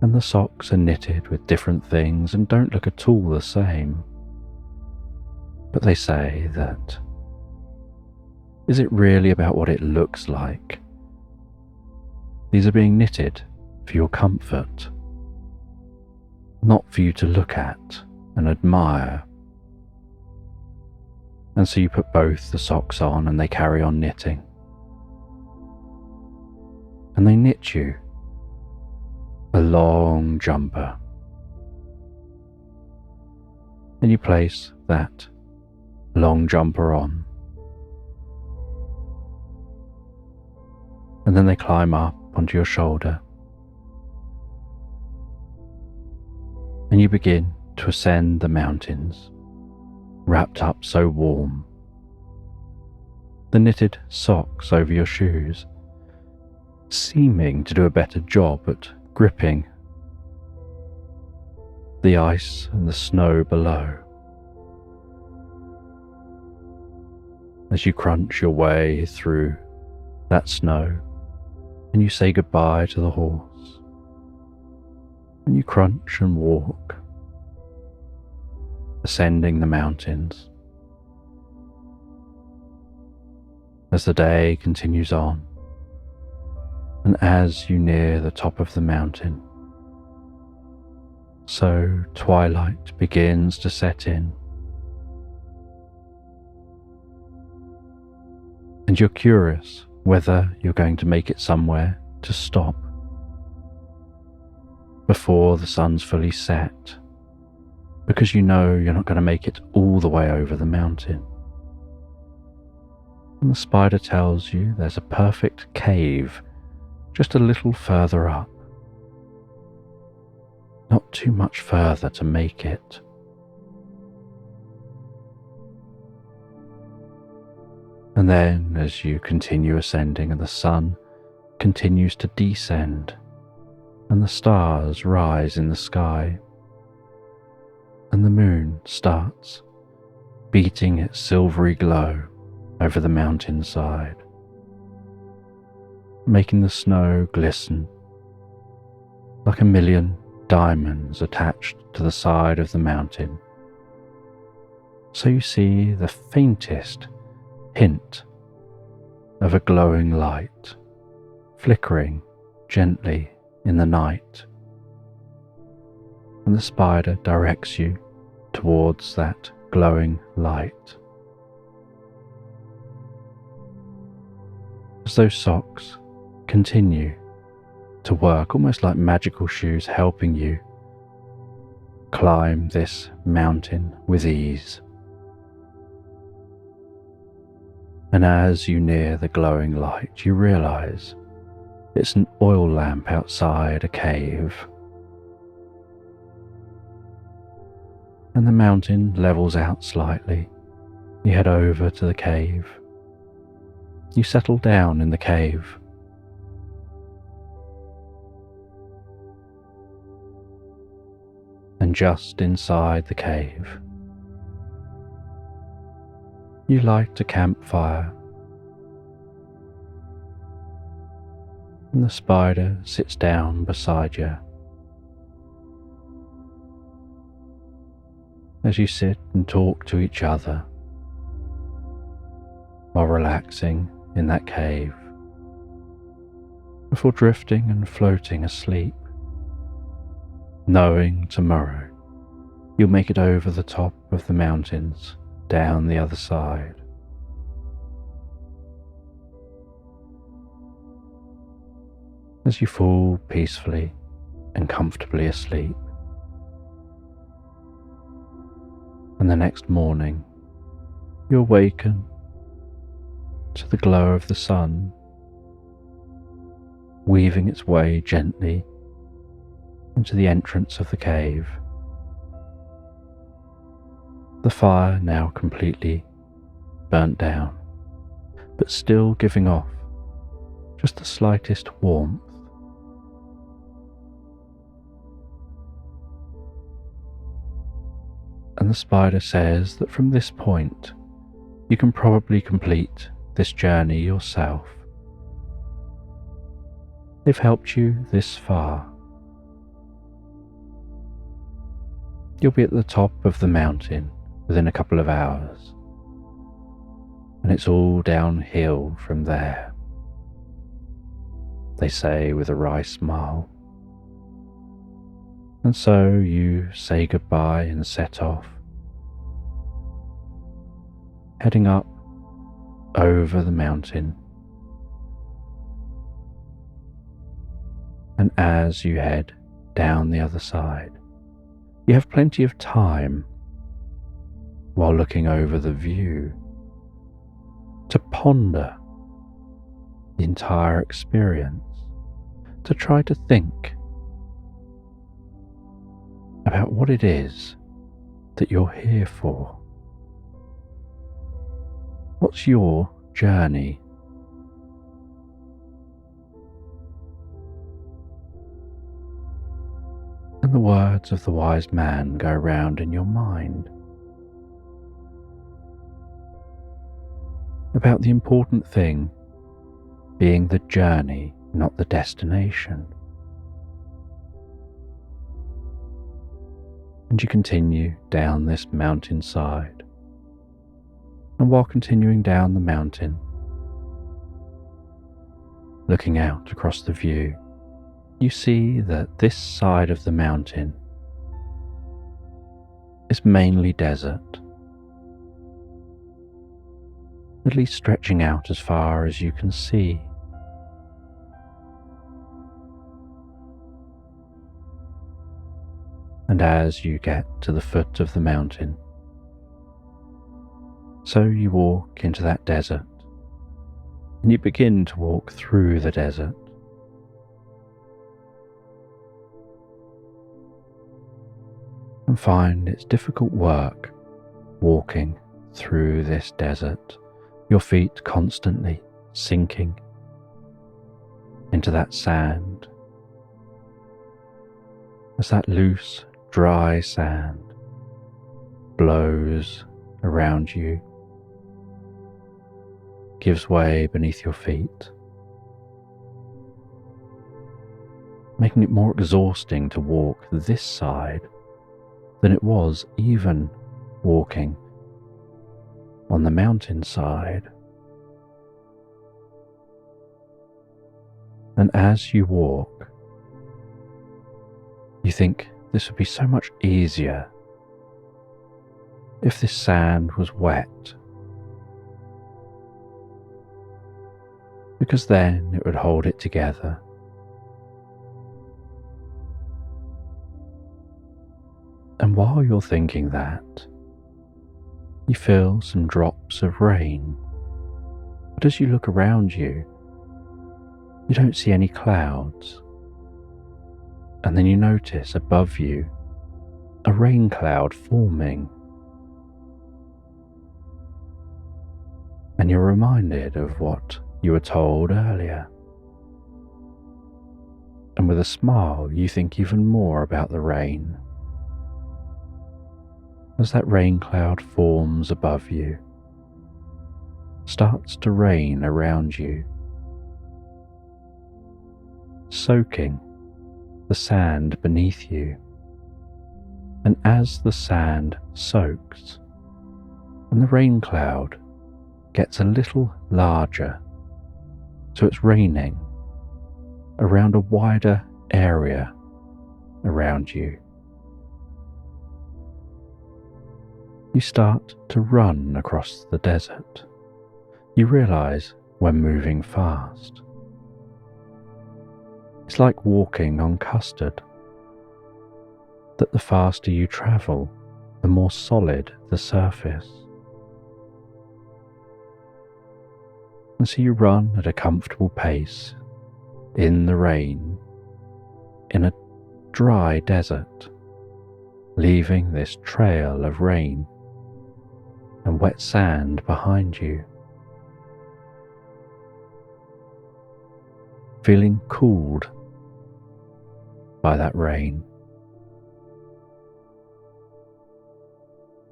Speaker 1: And the socks are knitted with different things and don't look at all the same. But they say that, is it really about what it looks like? These are being knitted for your comfort, not for you to look at and admire. And so you put both the socks on and they carry on knitting. And they knit you a long jumper. And you place that long jumper on. And then they climb up onto your shoulder. And you begin to ascend the mountains, wrapped up so warm. The knitted socks over your shoes, seeming to do a better job at gripping the ice and the snow below. As you crunch your way through that snow, and you say goodbye to the horse, and you crunch and walk, ascending the mountains. As the day continues on, and as you near the top of the mountain, so twilight begins to set in, and you're curious whether you're going to make it somewhere to stop before the sun's fully set, because you know you're not going to make it all the way over the mountain. And the spider tells you there's a perfect cave just a little further up, not too much further to make it. And then as you continue ascending and the sun continues to descend and the stars rise in the sky and the moon starts beating its silvery glow over the mountainside, making the snow glisten like a million diamonds attached to the side of the mountain. So you see the faintest hint of a glowing light flickering gently in the night, and the spider directs you towards that glowing light. As those socks continue to work, almost like magical shoes helping you climb this mountain with ease. And as you near the glowing light, you realize it's an oil lamp outside a cave. And the mountain levels out slightly. You head over to the cave. You settle down in the cave. And just inside the cave, you light a campfire, and the spider sits down beside you. As you sit and talk to each other while relaxing in that cave, before drifting and floating asleep, knowing tomorrow you'll make it over the top of the mountains, down the other side. As you fall peacefully and comfortably asleep, and the next morning you awaken to the glow of the sun, weaving its way gently into the entrance of the cave. The fire now completely burnt down, but still giving off just the slightest warmth. And the spider says that from this point you can probably complete this journey yourself. They've helped you this far. You'll be at the top of the mountain within a couple of hours, and it's all downhill from there, they say with a wry smile. And so you say goodbye and set off, heading up over the mountain. And as you head down the other side, you have plenty of time, while looking over the view, to ponder the entire experience, to try to think about what it is that you're here for. What's your journey? And the words of the wise man go round in your mind about the important thing being the journey, not the destination. And you continue down this mountainside, and while continuing down the mountain, looking out across the view, you see that this side of the mountain is mainly desert, at least stretching out as far as you can see. And as you get to the foot of the mountain, so you walk into that desert, and you begin to walk through the desert. And find it's difficult work walking through this desert, your feet constantly sinking into that sand, as that loose, dry sand blows around you, gives way beneath your feet, making it more exhausting to walk this side than it was even walking on the mountainside. And as you walk, you think this would be so much easier if this sand was wet, because then it would hold it together while you're thinking that, you feel some drops of rain. But as you look around you, you don't see any clouds. And then you notice above you a rain cloud forming. And you're reminded of what you were told earlier. And with a smile, you think even more about the rain. As that rain cloud forms above you, starts to rain around you, soaking the sand beneath you. And as the sand soaks and the rain cloud gets a little larger, so it's raining around a wider area around you, you start to run across the desert. You realize when moving fast. It's like walking on custard, that the faster you travel, the more solid the surface. And so you run at a comfortable pace in the rain, in a dry desert, leaving this trail of rain and wet sand behind you. Feeling cooled by that rain,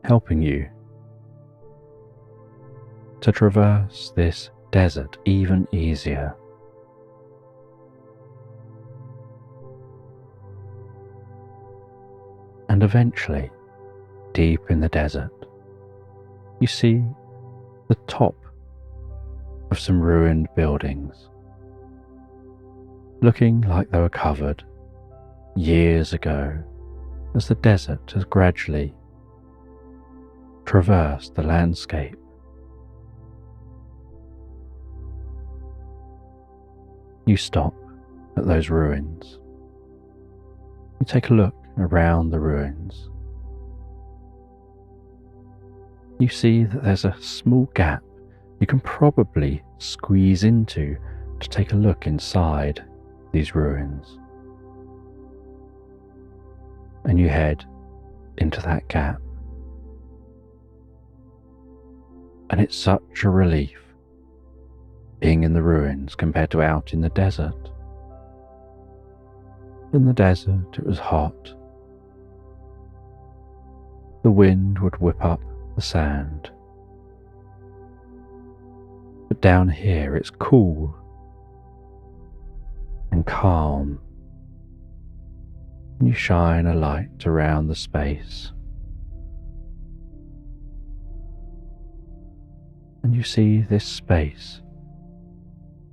Speaker 1: helping you to traverse this desert even easier. And eventually, deep in the desert, you see the top of some ruined buildings, looking like they were covered years ago as the desert has gradually traversed the landscape. You stop at those ruins. You take a look around the ruins. You see that there's a small gap you can probably squeeze into to take a look inside these ruins. And you head into that gap. And it's such a relief being in the ruins compared to out in the desert. In the desert it was hot. The wind would whip up the sand. But down here it's cool and calm. And you shine a light around the space. And you see this space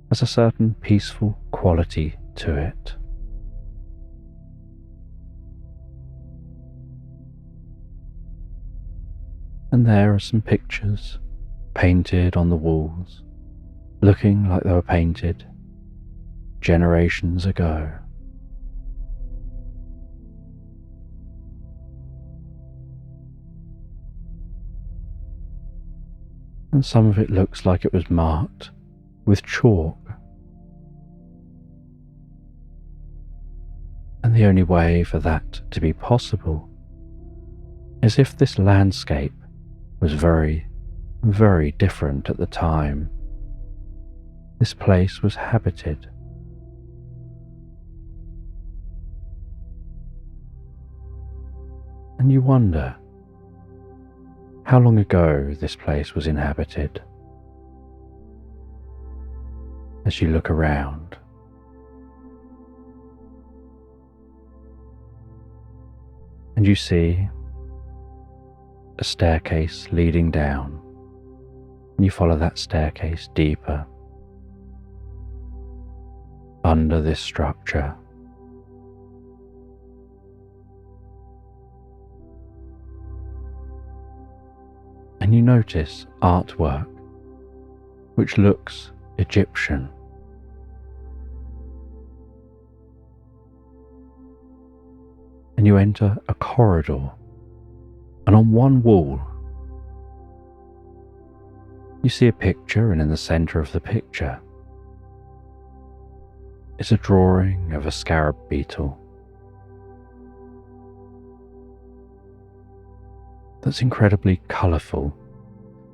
Speaker 1: has a certain peaceful quality to it. And there are some pictures painted on the walls, looking like they were painted generations ago. And some of it looks like it was marked with chalk. And the only way for that to be possible is if this landscape was very, very different at the time this place was habited. And you wonder how long ago this place was inhabited. As you look around, and you see a staircase leading down, and you follow that staircase deeper under this structure. And you notice artwork which looks Egyptian. And you enter a corridor And on one wall, you see a picture, and in the centre of the picture is a drawing of a scarab beetle that's incredibly colourful,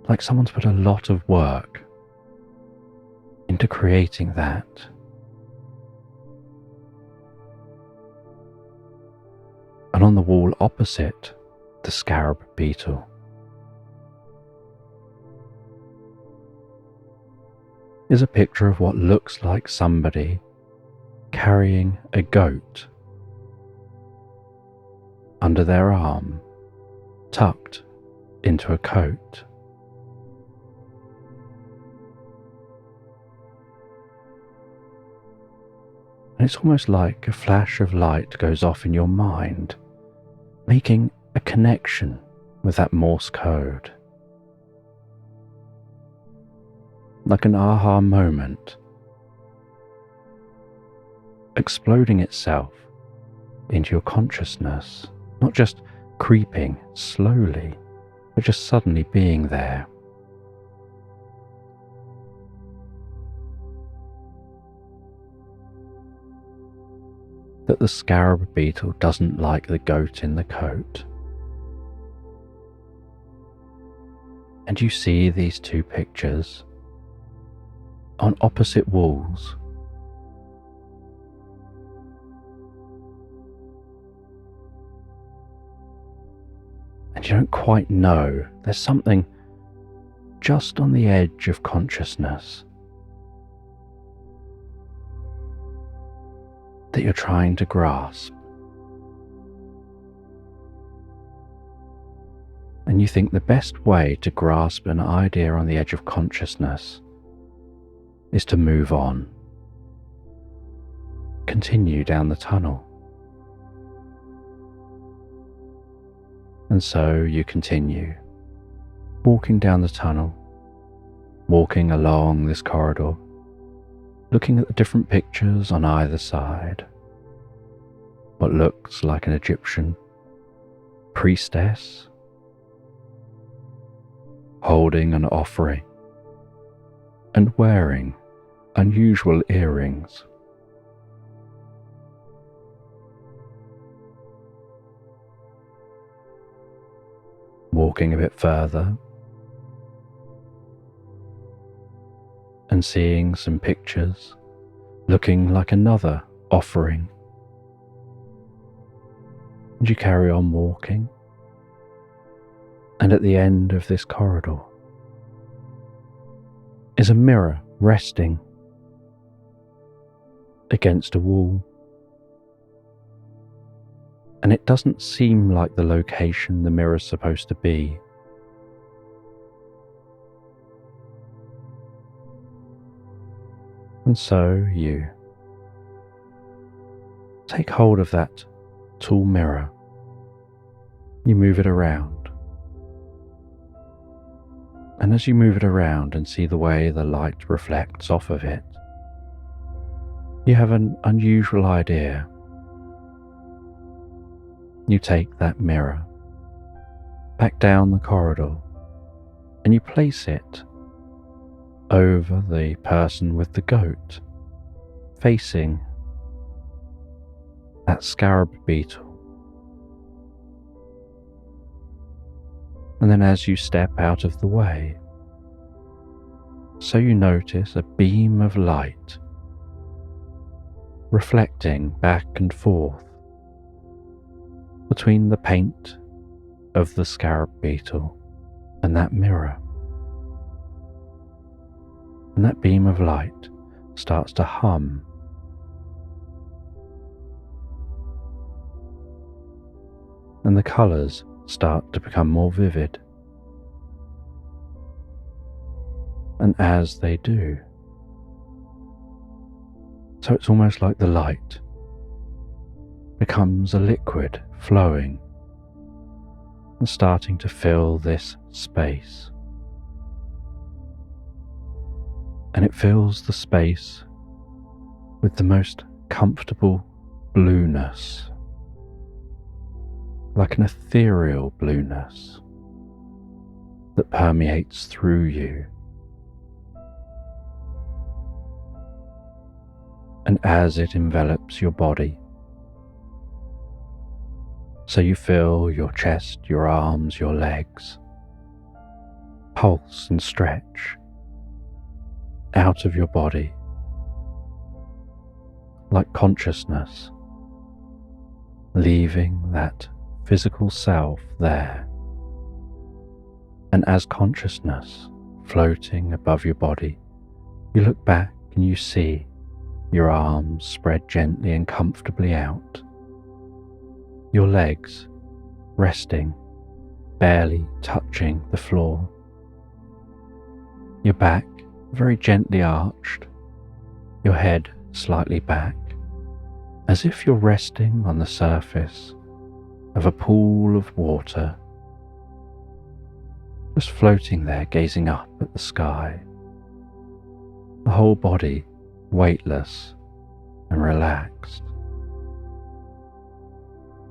Speaker 1: like someone's put a lot of work into creating that. And on the wall opposite the scarab beetle is a picture of what looks like somebody carrying a goat under their arm, tucked into a coat. And it's almost like a flash of light goes off in your mind, making a connection with that Morse code. Like an aha moment, exploding itself into your consciousness, not just creeping slowly, but just suddenly being there. That the scarab beetle doesn't like the goat in the coat. And you see these two pictures on opposite walls. And you don't quite know, there's something just on the edge of consciousness that you're trying to grasp. And you think the best way to grasp an idea on the edge of consciousness is to move on. Continue down the tunnel. And so you continue, walking down the tunnel, walking along this corridor, looking at the different pictures on either side. What looks like an Egyptian priestess holding an offering and wearing unusual earrings. Walking a bit further and seeing some pictures looking like another offering. And you carry on walking, and at the end of this corridor is a mirror resting against a wall. And it doesn't seem like the location the mirror's supposed to be. And so you take hold of that tall mirror. You move it around. And as you move it around and see the way the light reflects off of it, you have an unusual idea. You take that mirror back down the corridor and you place it over the person with the goat, facing that scarab beetle. And then as you step out of the way, so you notice a beam of light reflecting back and forth between the paint of the scarab beetle and that mirror. And that beam of light starts to hum. And the colours start to become more vivid. And as they do, so it's almost like the light becomes a liquid flowing and starting to fill this space. And it fills the space with the most comfortable blueness, like an ethereal blueness that permeates through you. And as it envelops your body, so you feel your chest, your arms, your legs pulse and stretch out of your body, like consciousness leaving that physical self there, and as consciousness floating above your body, you look back and you see your arms spread gently and comfortably out, your legs resting, barely touching the floor, your back very gently arched, your head slightly back, as if you're resting on the surface of a pool of water, just floating there gazing up at the sky, the whole body weightless and relaxed.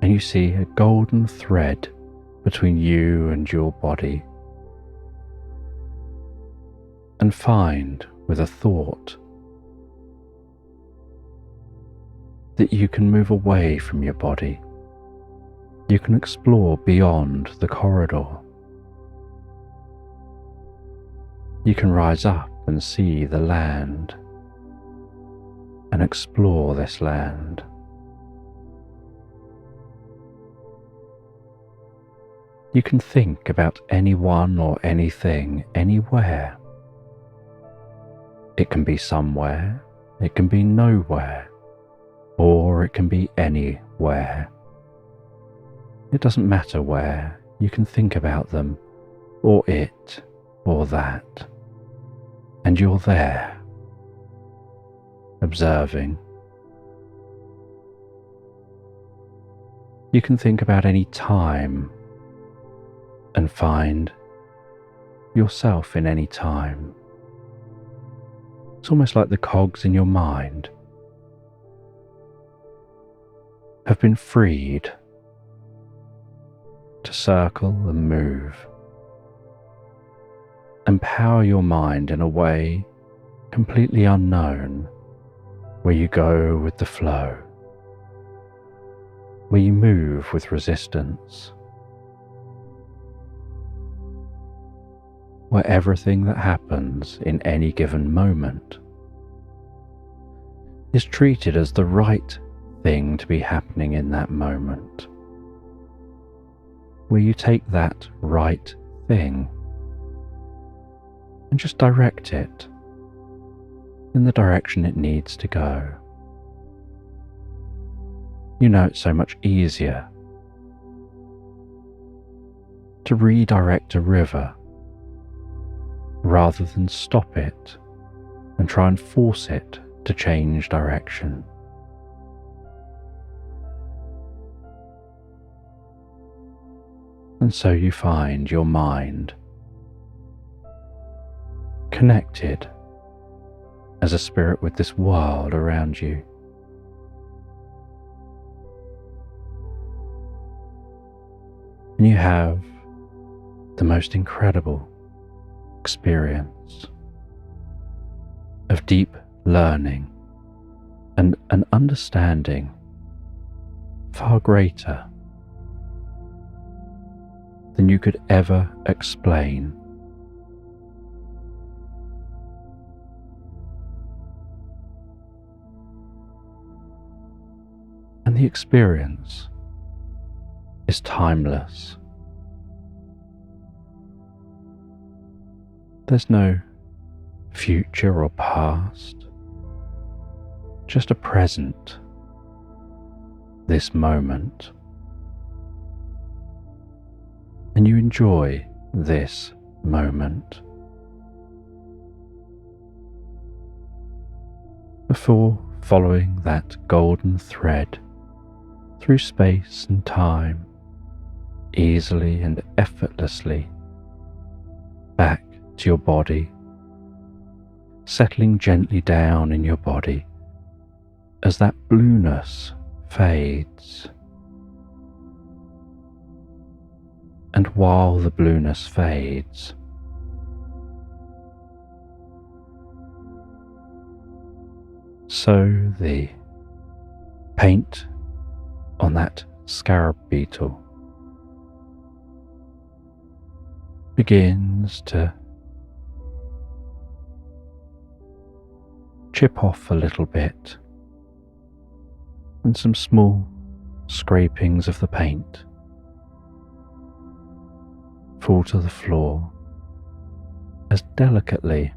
Speaker 1: And you see a golden thread between you and your body, and find with a thought that you can move away from your body. You can explore beyond the corridor. You can rise up and see the land and explore this land. You can think about anyone or anything anywhere. It can be somewhere, it can be nowhere, or it can be anywhere. It doesn't matter where, you can think about them, or it, or that, and you're there, observing. You can think about any time and find yourself in any time. It's almost like the cogs in your mind have been freed to circle and move, and power your mind in a way completely unknown, where you go with the flow, where you move with resistance, where everything that happens in any given moment is treated as the right thing to be happening in that moment, where you take that right thing and just direct it in the direction it needs to go. You know it's so much easier to redirect a river rather than stop it and try and force it to change direction. And so you find your mind connected as a spirit with this world around you. And you have the most incredible experience of deep learning and an understanding far greater than you could ever explain. And the experience is timeless. There's no future or past, just a present, this moment. And you enjoy this moment. Before following that golden thread through space and time, easily and effortlessly, back to your body, settling gently down in your body as that blueness fades. And while the blueness fades, so the paint on that scarab beetle begins to chip off a little bit, and some small scrapings of the paint fall to the floor as delicately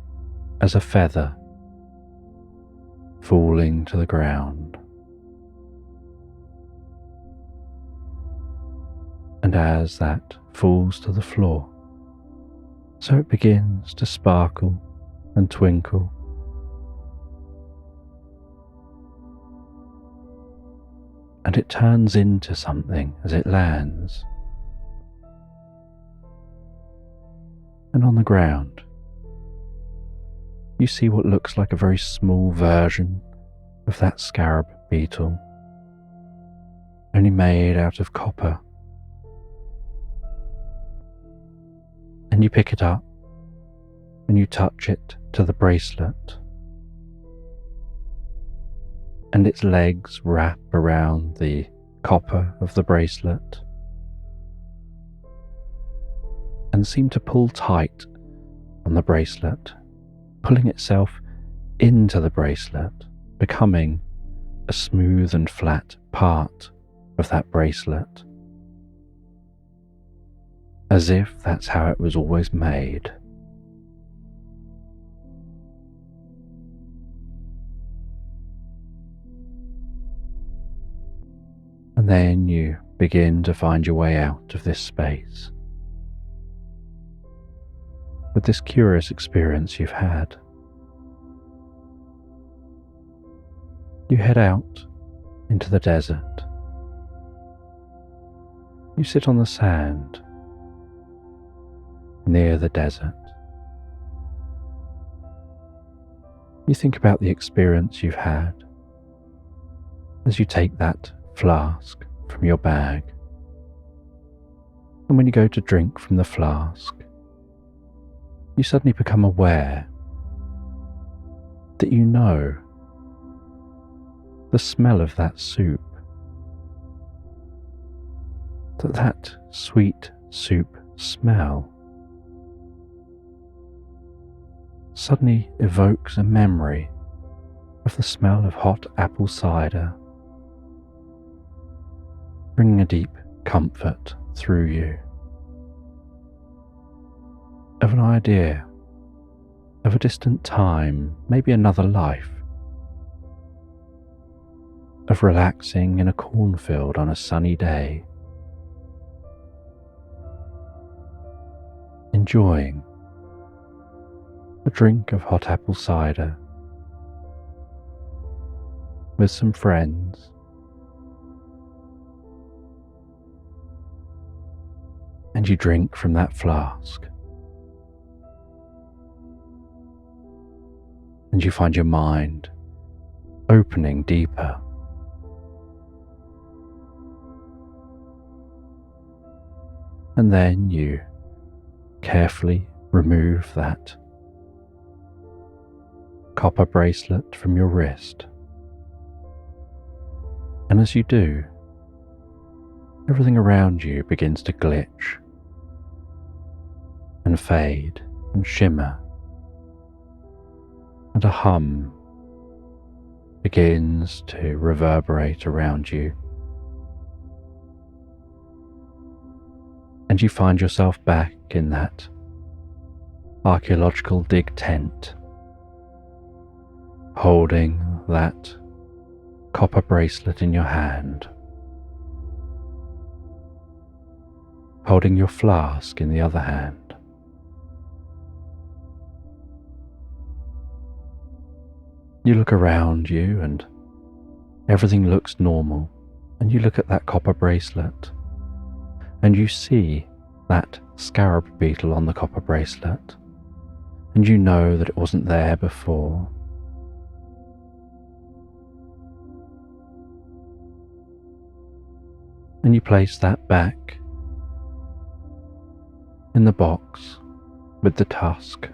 Speaker 1: as a feather falling to the ground. And as that falls to the floor, so it begins to sparkle and twinkle. And it turns into something as it lands. And on the ground, you see what looks like a very small version of that scarab beetle, only made out of copper. And you pick it up and you touch it to the bracelet, and its legs wrap around the copper of the bracelet and seem to pull tight on the bracelet, pulling itself into the bracelet, becoming a smooth and flat part of that bracelet, as if that's how it was always made. And then you begin to find your way out of this space with this curious experience you've had. You head out into the desert. You sit on the sand near the desert. You think about the experience you've had as you take that flask from your bag. And when you go to drink from the flask, you suddenly become aware that you know the smell of that soup, that sweet soup smell suddenly evokes a memory of the smell of hot apple cider, bringing a deep comfort through you, of an idea of a distant time, maybe another life, of relaxing in a cornfield on a sunny day, enjoying a drink of hot apple cider with some friends, and you drink from that flask, and you find your mind opening deeper. And then you carefully remove that copper bracelet from your wrist. And as you do, everything around you begins to glitch and fade and shimmer, and a hum begins to reverberate around you. And you find yourself back in that archaeological dig tent, holding that copper bracelet in your hand, holding your flask in the other hand. You look around you and everything looks normal, and you look at that copper bracelet and you see that scarab beetle on the copper bracelet, and you know that it wasn't there before. And you place that back in the box with the tusk.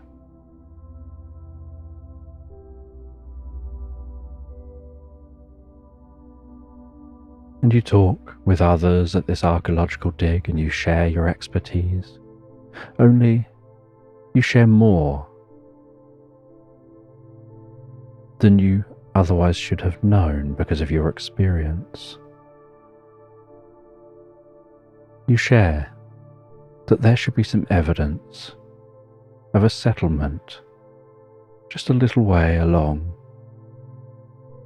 Speaker 1: And you talk with others at this archaeological dig and you share your expertise, only you share more than you otherwise should have known because of your experience. You share that there should be some evidence of a settlement just a little way along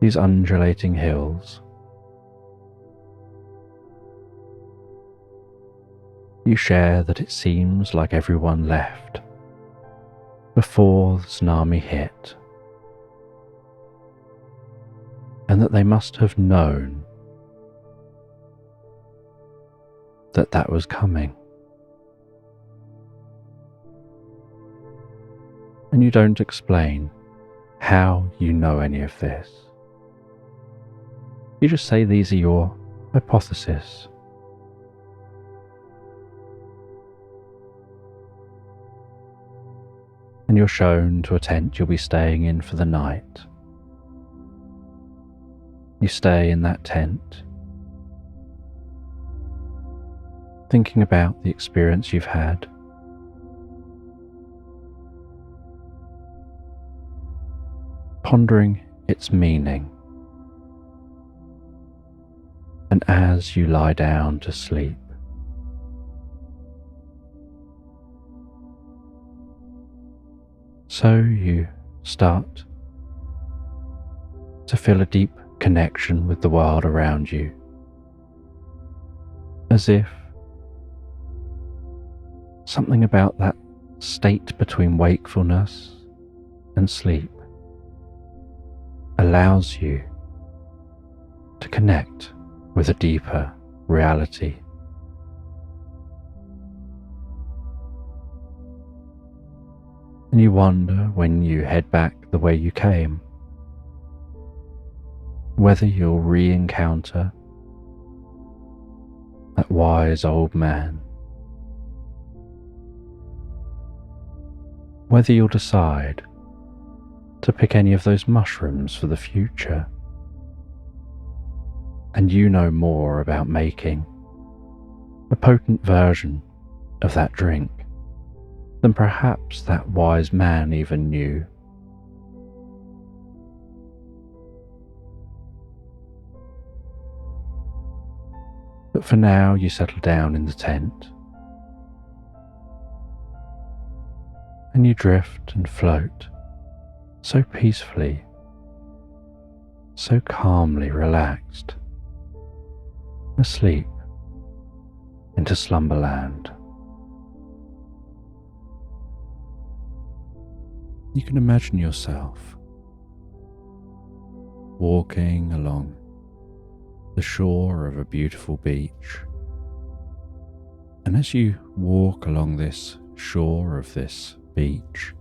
Speaker 1: these undulating hills. You share that it seems like everyone left before the tsunami hit, and that they must have known that that was coming. And you don't explain how you know any of this. You just say these are your hypotheses. And you're shown to a tent you'll be staying in for the night. You stay in that tent, thinking about the experience you've had, pondering its meaning, and as you lie down to sleep, so you start to feel a deep connection with the world around you, as if something about that state between wakefulness and sleep allows you to connect with a deeper reality. And you wonder when you head back the way you came, whether you'll re-encounter that wise old man, whether you'll decide to pick any of those mushrooms for the future, and you know more about making a potent version of that drink than perhaps that wise man even knew. But for now you settle down in the tent and you drift and float so peacefully, so calmly relaxed, asleep into Slumberland. You can imagine yourself walking along the shore of a beautiful beach, and as you walk along this shore of this beach,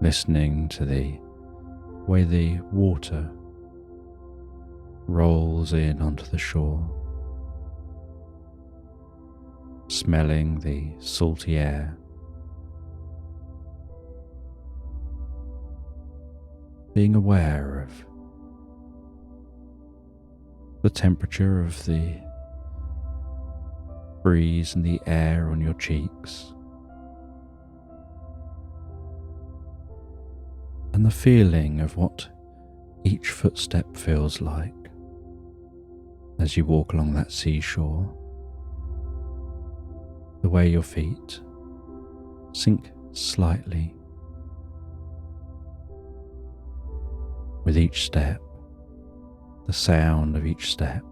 Speaker 1: listening to the way the water rolls in onto the shore, smelling the salty air, being aware of the temperature of the breeze and the air on your cheeks, and the feeling of what each footstep feels like as you walk along that seashore, the way your feet sink slightly with each step, the sound of each step,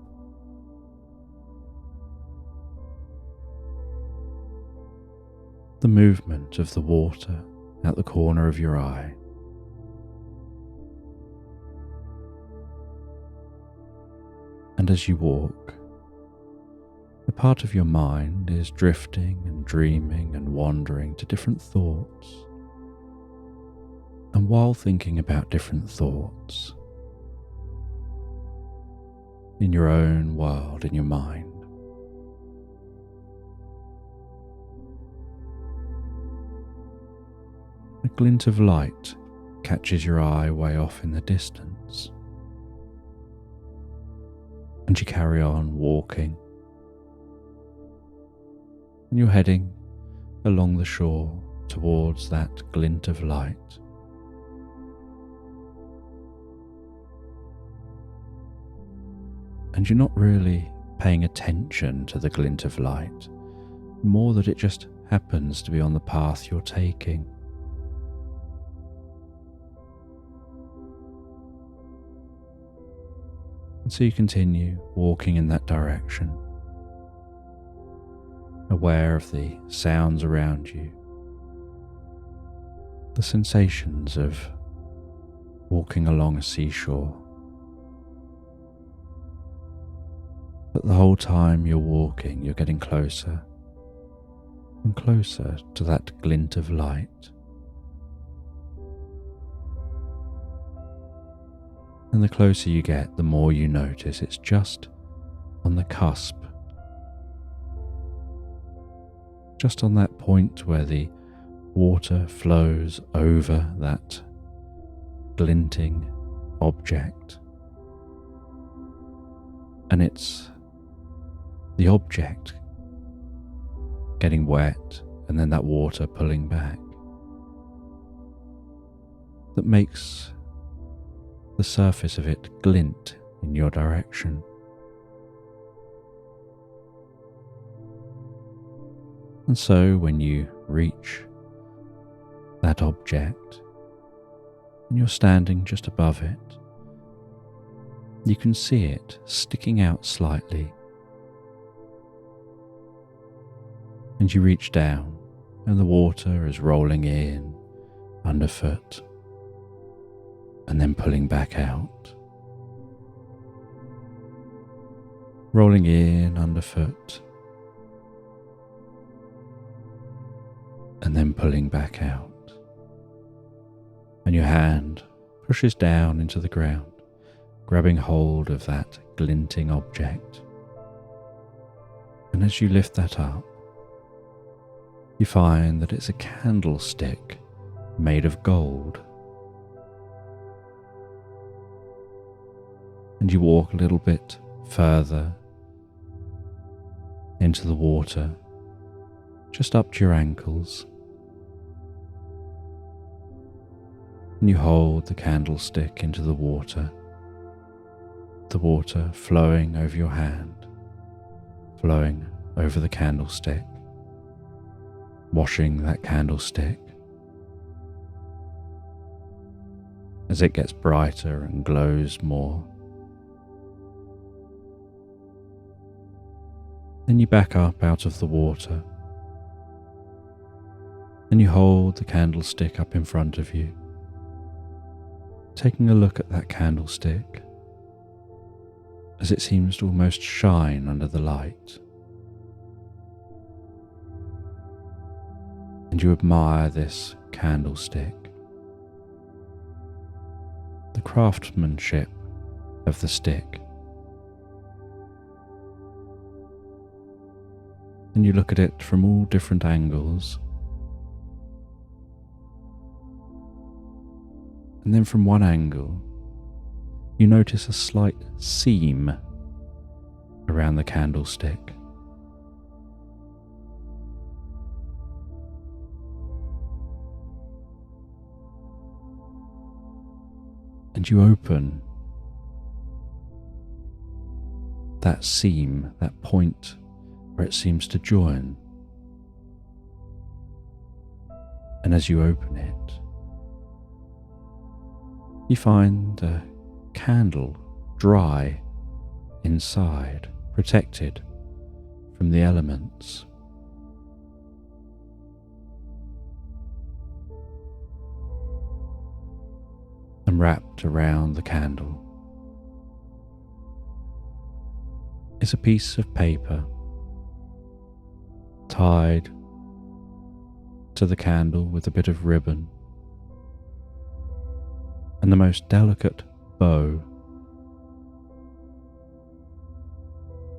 Speaker 1: the movement of the water at the corner of your eye. And as you walk, a part of your mind is drifting and dreaming and wandering to different thoughts. And while thinking about different thoughts, in your own world, in your mind, A glint of light catches your eye way off in the distance, and you carry on walking, and you're heading along the shore towards that glint of light. And you're not really paying attention to the glint of light, more that it just happens to be on the path you're taking. And so you continue walking in that direction, aware of the sounds around you, the sensations of walking along a seashore. But the whole time you're walking, you're getting closer and closer to that glint of light. And the closer you get, the more you notice it's just on the cusp, just on that point where the water flows over that glinting object. And it's the object getting wet and then that water pulling back that makes the surface of it glint in your direction. And so when you reach that object and you're standing just above it, you can see it sticking out slightly. And you reach down and the water is rolling in underfoot and then pulling back out. Rolling in underfoot and then pulling back out. And your hand pushes down into the ground, grabbing hold of that glinting object. And as you lift that up, you find that it's a candlestick made of gold. And you walk a little bit further into the water, just up to your ankles. And you hold the candlestick into the water flowing over your hand, flowing over the candlestick, washing that candlestick as it gets brighter and glows more. Then you back up out of the water and you hold the candlestick up in front of you, taking a look at that candlestick as it seems to almost shine under the light. And you admire this candlestick, the craftsmanship of the stick. And you look at it from all different angles. And then from one angle, you notice a slight seam around the candlestick. And you open that seam, that point where it seems to join. And as you open it, you find a candle dry inside, protected from the elements. And wrapped around the candle is a piece of paper tied to the candle with a bit of ribbon and the most delicate bow,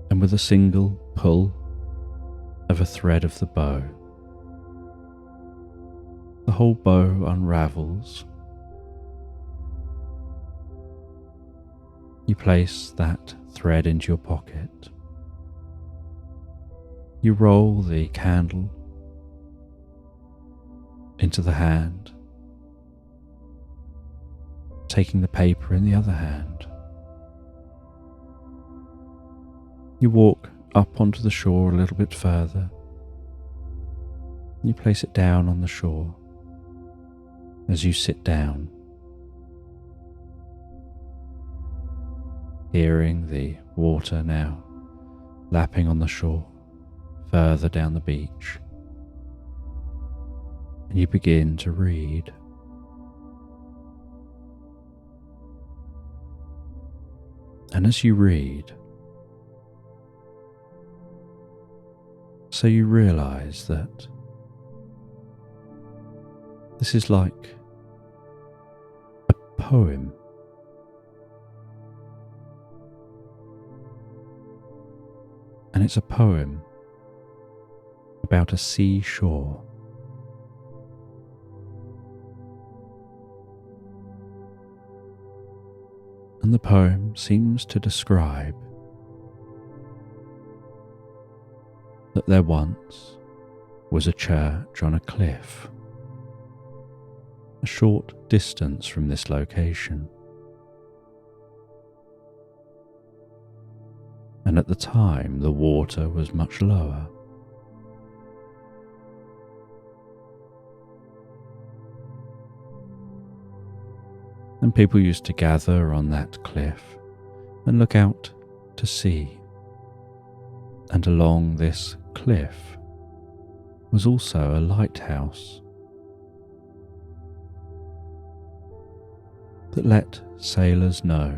Speaker 1: and with a single pull of a thread of the bow, the whole bow unravels. You place that thread into your pocket. You roll the candle into the hand, taking the paper in the other hand. You walk up onto the shore a little bit further. You place it down on the shore as you sit down, hearing the water now lapping on the shore further down the beach. And you begin to read. And as you read, so you realize that this is like a poem. And it's a poem about a seashore. And the poem seems to describe that there once was a church on a cliff, a short distance from this location. And at the time, the water was much lower. And people used to gather on that cliff and look out to sea. And along this cliff was also a lighthouse that let sailors know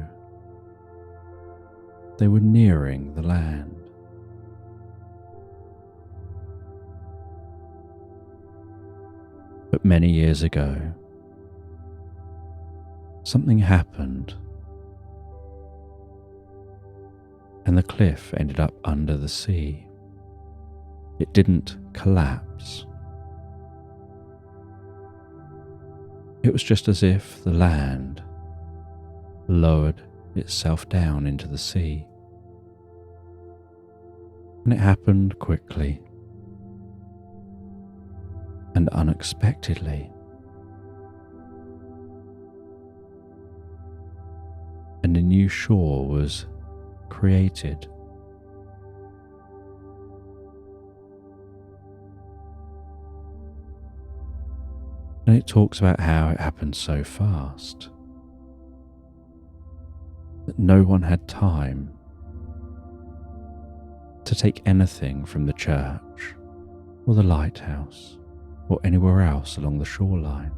Speaker 1: they were nearing the land. But many years ago, something happened, and the cliff ended up under the sea. It didn't collapse. It was just as if the land lowered itself down into the sea. And it happened quickly and unexpectedly. And a new shore was created. And it talks about how it happened so fast that no one had time to take anything from the church or the lighthouse or anywhere else along the shoreline.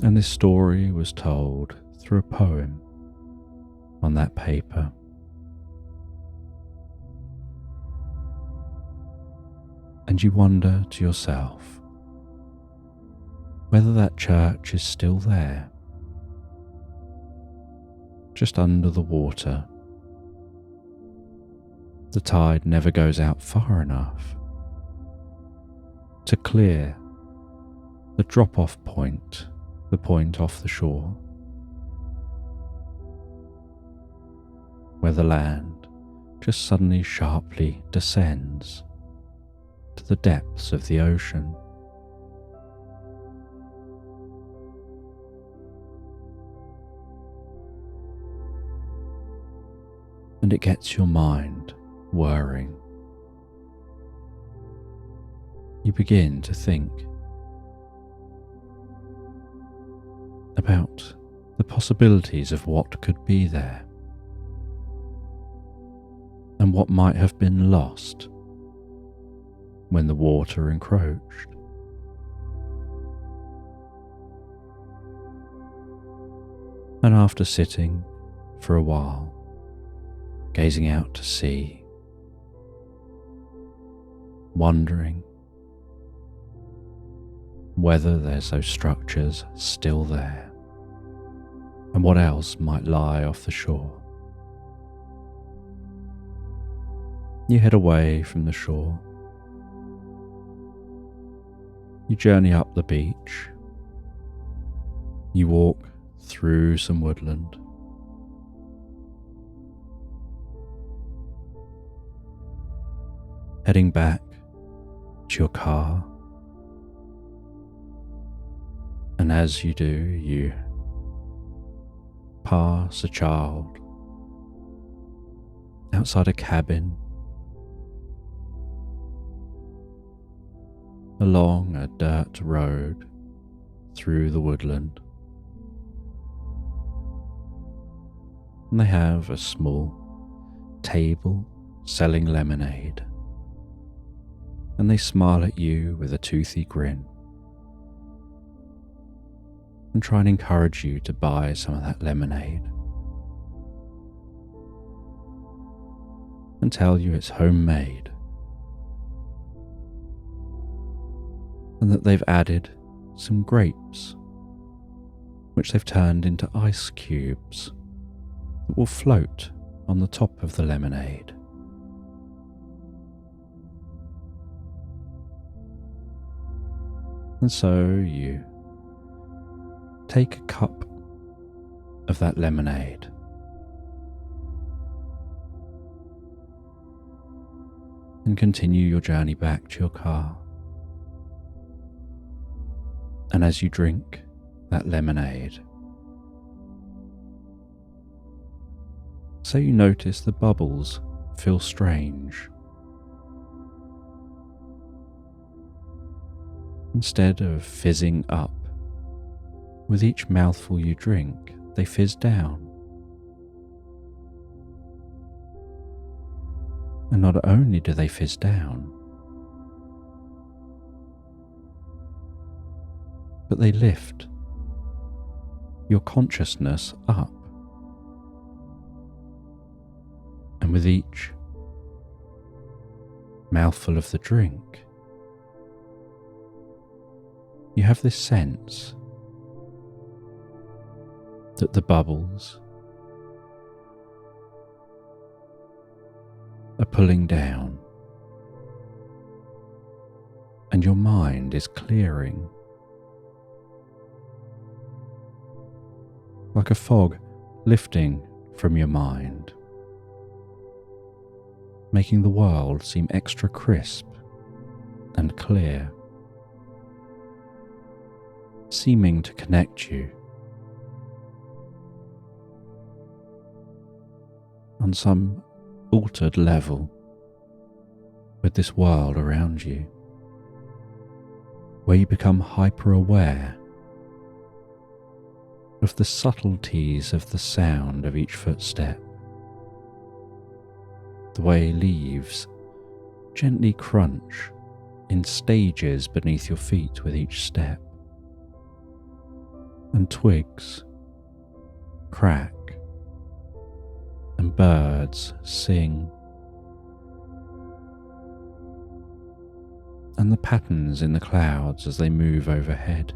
Speaker 1: And this story was told through a poem on that paper. And you wonder to yourself whether that church is still there, just under the water. The tide never goes out far enough to clear the drop-off point, the point off the shore, where the land just suddenly sharply descends to the depths of the ocean. And it gets your mind whirring. You begin to think about the possibilities of what could be there and what might have been lost when the water encroached. And after sitting for a while, gazing out to sea, wondering whether there's those structures still there and what else might lie off the shore, You head away from the shore. You journey up the beach. You walk through some woodland. Heading back to your car. And as you do, you pass a child outside a cabin, along a dirt road through the woodland. And they have a small table selling lemonade. And they smile at you with a toothy grin and try and encourage you to buy some of that lemonade and tell you it's homemade and that they've added some grapes which they've turned into ice cubes that will float on the top of the lemonade. And so you take a cup of that lemonade and continue your journey back to your car. And as you drink that lemonade, so you notice the bubbles feel strange. Instead of fizzing up, with each mouthful you drink, they fizz down. And not only do they fizz down, but they lift your consciousness up. And with each mouthful of the drink, you have this sense that the bubbles are pulling down and your mind is clearing like a fog lifting from your mind, making the world seem extra crisp and clear, seeming to connect you on some altered level with this world around you, where you become hyper-aware of the subtleties of the sound of each footstep, the way leaves gently crunch in stages beneath your feet with each step, and twigs crack and birds sing, and the patterns in the clouds as they move overhead,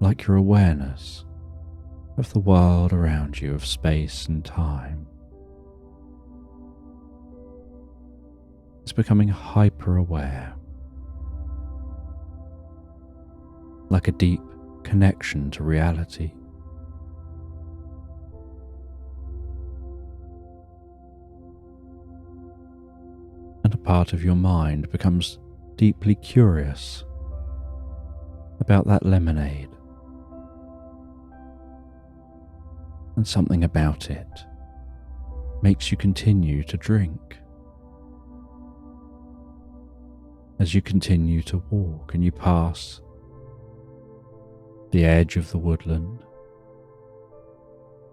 Speaker 1: like your awareness of the world around you, of space and time. It's becoming hyper-aware, like a deep connection to reality. And a part of your mind becomes deeply curious about that lemonade, and something about it makes you continue to drink. As you continue to walk and you pass the edge of the woodland,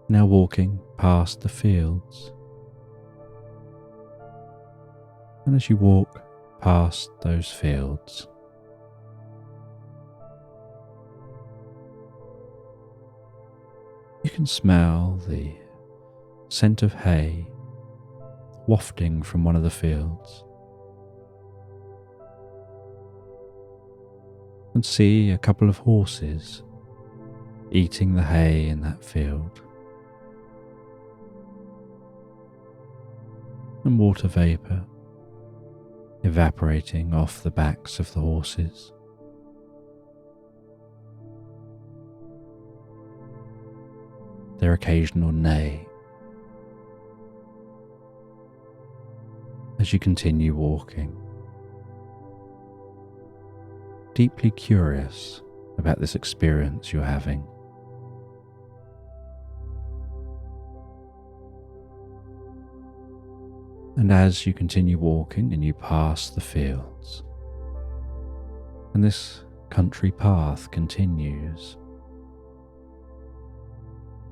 Speaker 1: now walking past the fields, and as you walk past those fields, you can smell the scent of hay wafting from one of the fields, and see a couple of horses eating the hay in that field. and water vapour evaporating off the backs of the horses. Their occasional neigh as you continue walking, deeply curious about this experience you're having. And as you continue walking and you pass the fields, and this country path continues,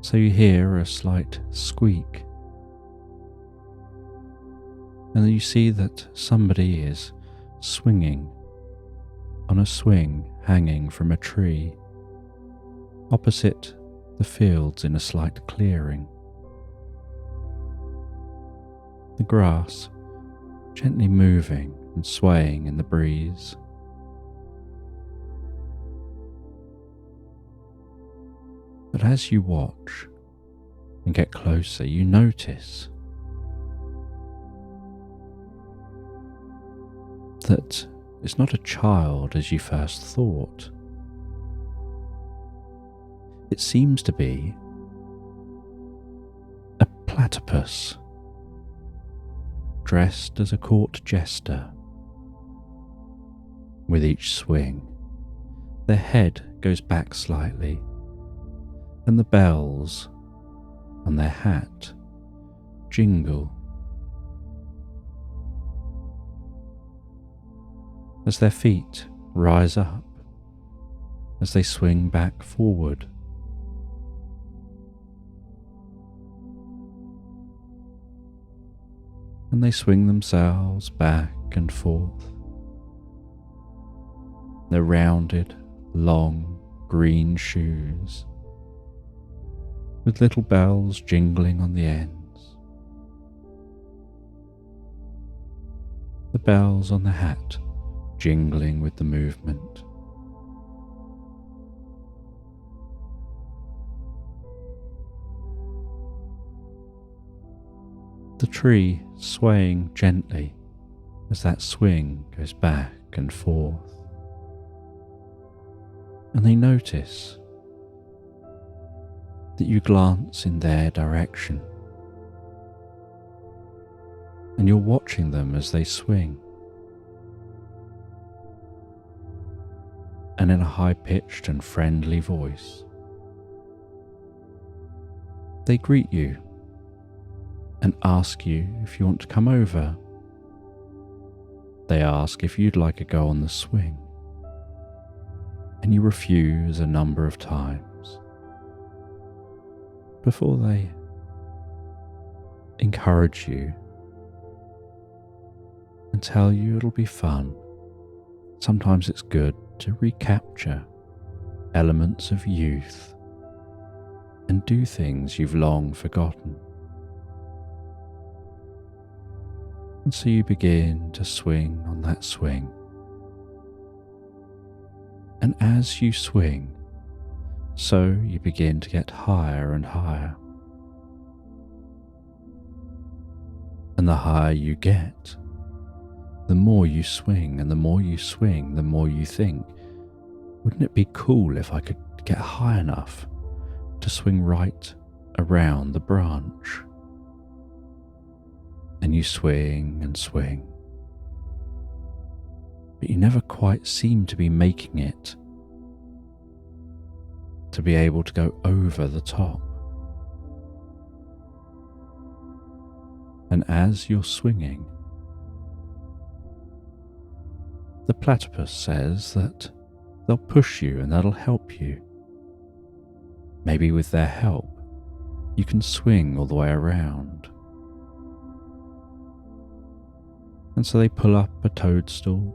Speaker 1: so you hear a slight squeak, and then you see that somebody is swinging on a swing hanging from a tree opposite the fields in a slight clearing. The grass gently moving and swaying in the breeze. But as you watch and get closer, you notice that it's not a child as you first thought. It seems to be a platypus dressed as a court jester. With each swing, their head goes back slightly, and the bells on their hat jingle as their feet rise up as they swing back forward. And they swing themselves back and forth. Their rounded, long, green shoes, with little bells jingling on the ends. The bells on the hat jingling with the movement. The tree swaying gently as that swing goes back and forth. And they notice that you glance in their direction, and you're watching them as they swing. And in a high-pitched and friendly voice, they greet you and ask you if you want to come over. They ask if you'd like to go on the swing, and you refuse a number of times before they encourage you and tell you it'll be fun. Sometimes it's good to recapture elements of youth and do things you've long forgotten. And so you begin to swing on that swing. And as you swing, so you begin to get higher and higher. And the higher you get, the more you swing, and the more you swing, the more you think, wouldn't it be cool if I could get high enough to swing right around the branch? And you swing and swing, but you never quite seem to be making it to be able to go over the top. And as you're swinging, the platypus says that they'll push you and that'll help you. Maybe with their help, you can swing all the way around. And so they pull up a toadstool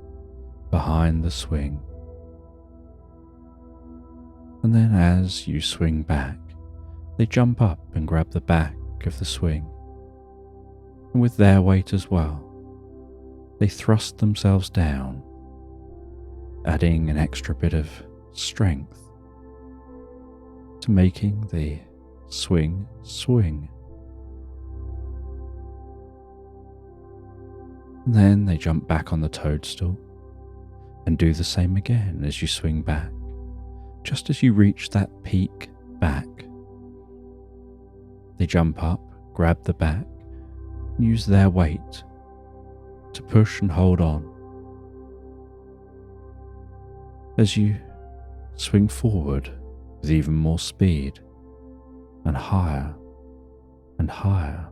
Speaker 1: behind the swing. And then as you swing back, they jump up and grab the back of the swing. And with their weight as well, they thrust themselves down, adding an extra bit of strength to making the swing swing. And then they jump back on the toadstool and do the same again as you swing back. Just as you reach that peak back, they jump up, grab the back, and use their weight to push and hold on. As you swing forward with even more speed and higher and higher,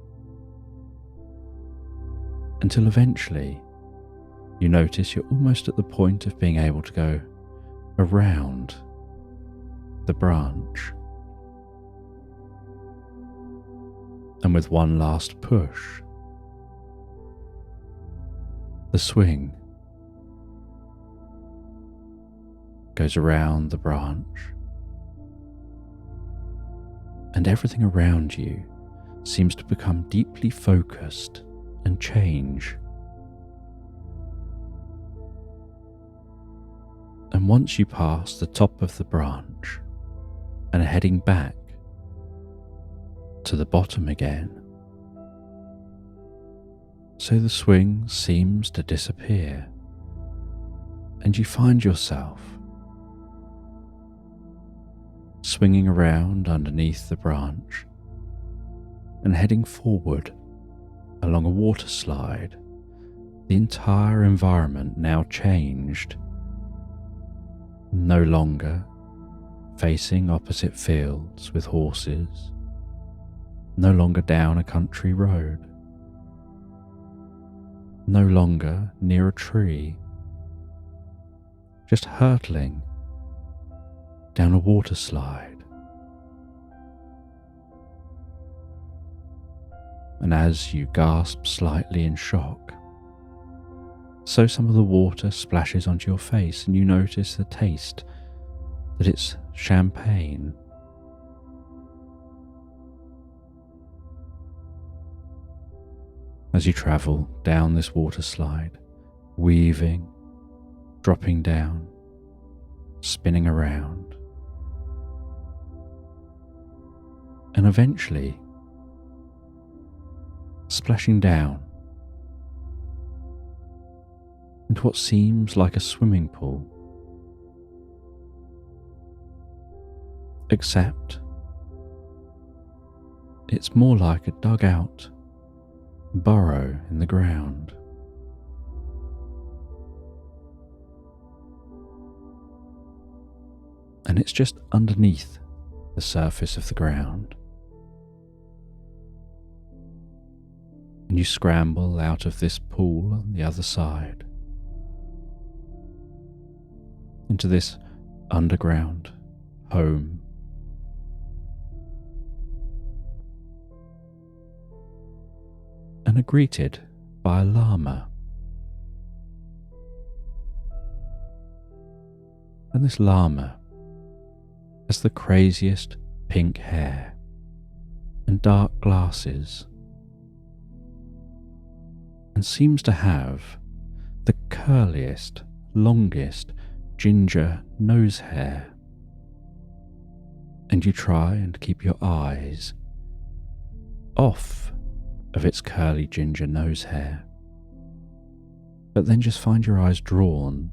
Speaker 1: until eventually you notice you're almost at the point of being able to go around the branch. And with one last push, the swing goes around the branch, and everything around you seems to become deeply focused and change. And once you pass the top of the branch and are heading back to the bottom again, so the swing seems to disappear, and you find yourself swinging around underneath the branch and heading forward along a water slide. The entire environment now changed. No longer facing opposite fields with horses, no longer down a country road, no longer near a tree, just hurtling down a water slide. And as you gasp slightly in shock, so some of the water splashes onto your face, and you notice the taste that it's champagne. As you travel down this water slide, weaving, dropping down, spinning around, and eventually splashing down into what seems like a swimming pool, except it's more like a dug-out burrow in the ground. And it's just underneath the surface of the ground. And you scramble out of this pool on the other side into this underground home. And are greeted by a llama. And this llama has the craziest pink hair and dark glasses, and seems to have the curliest, longest ginger nose hair. And you try and keep your eyes off of its curly ginger nose hair, but then just find your eyes drawn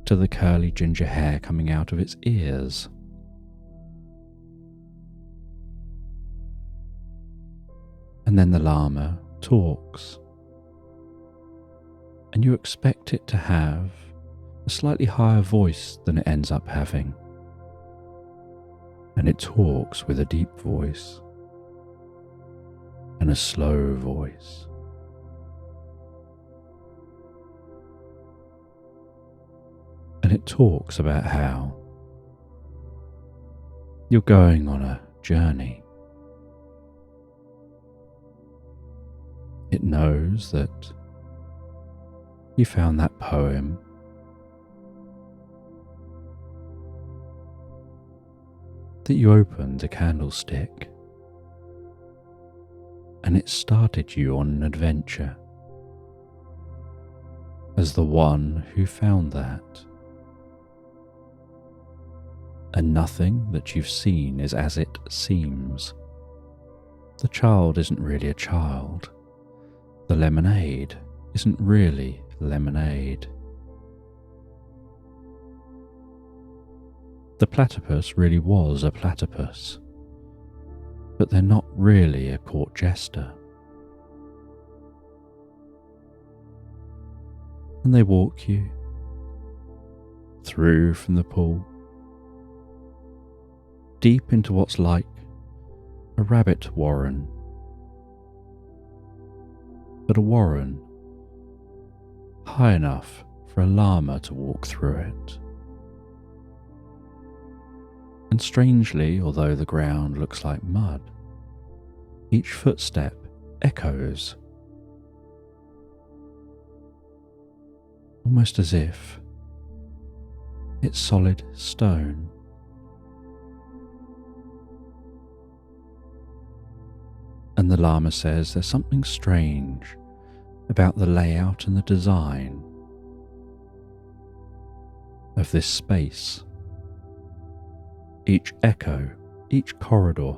Speaker 1: to the curly ginger hair coming out of its ears. And then the llama talks, and you expect it to have a slightly higher voice than it ends up having, and it talks with a deep voice and a slow voice. And it talks about how you're going on a journey. It knows that you found that poem, that you opened a candlestick, and it started you on an adventure as the one who found that. And nothing that you've seen is as it seems. The child isn't really a child. The lemonade isn't really lemonade. The platypus really was a platypus, but they're not really a court jester. And they walk you through from the pool, deep into what's like a rabbit warren, but a warren high enough for a llama to walk through it. And strangely, although the ground looks like mud, each footstep echoes, almost as if it's solid stone. And the llama says there's something strange about the layout and the design of this space. Each echo, each corridor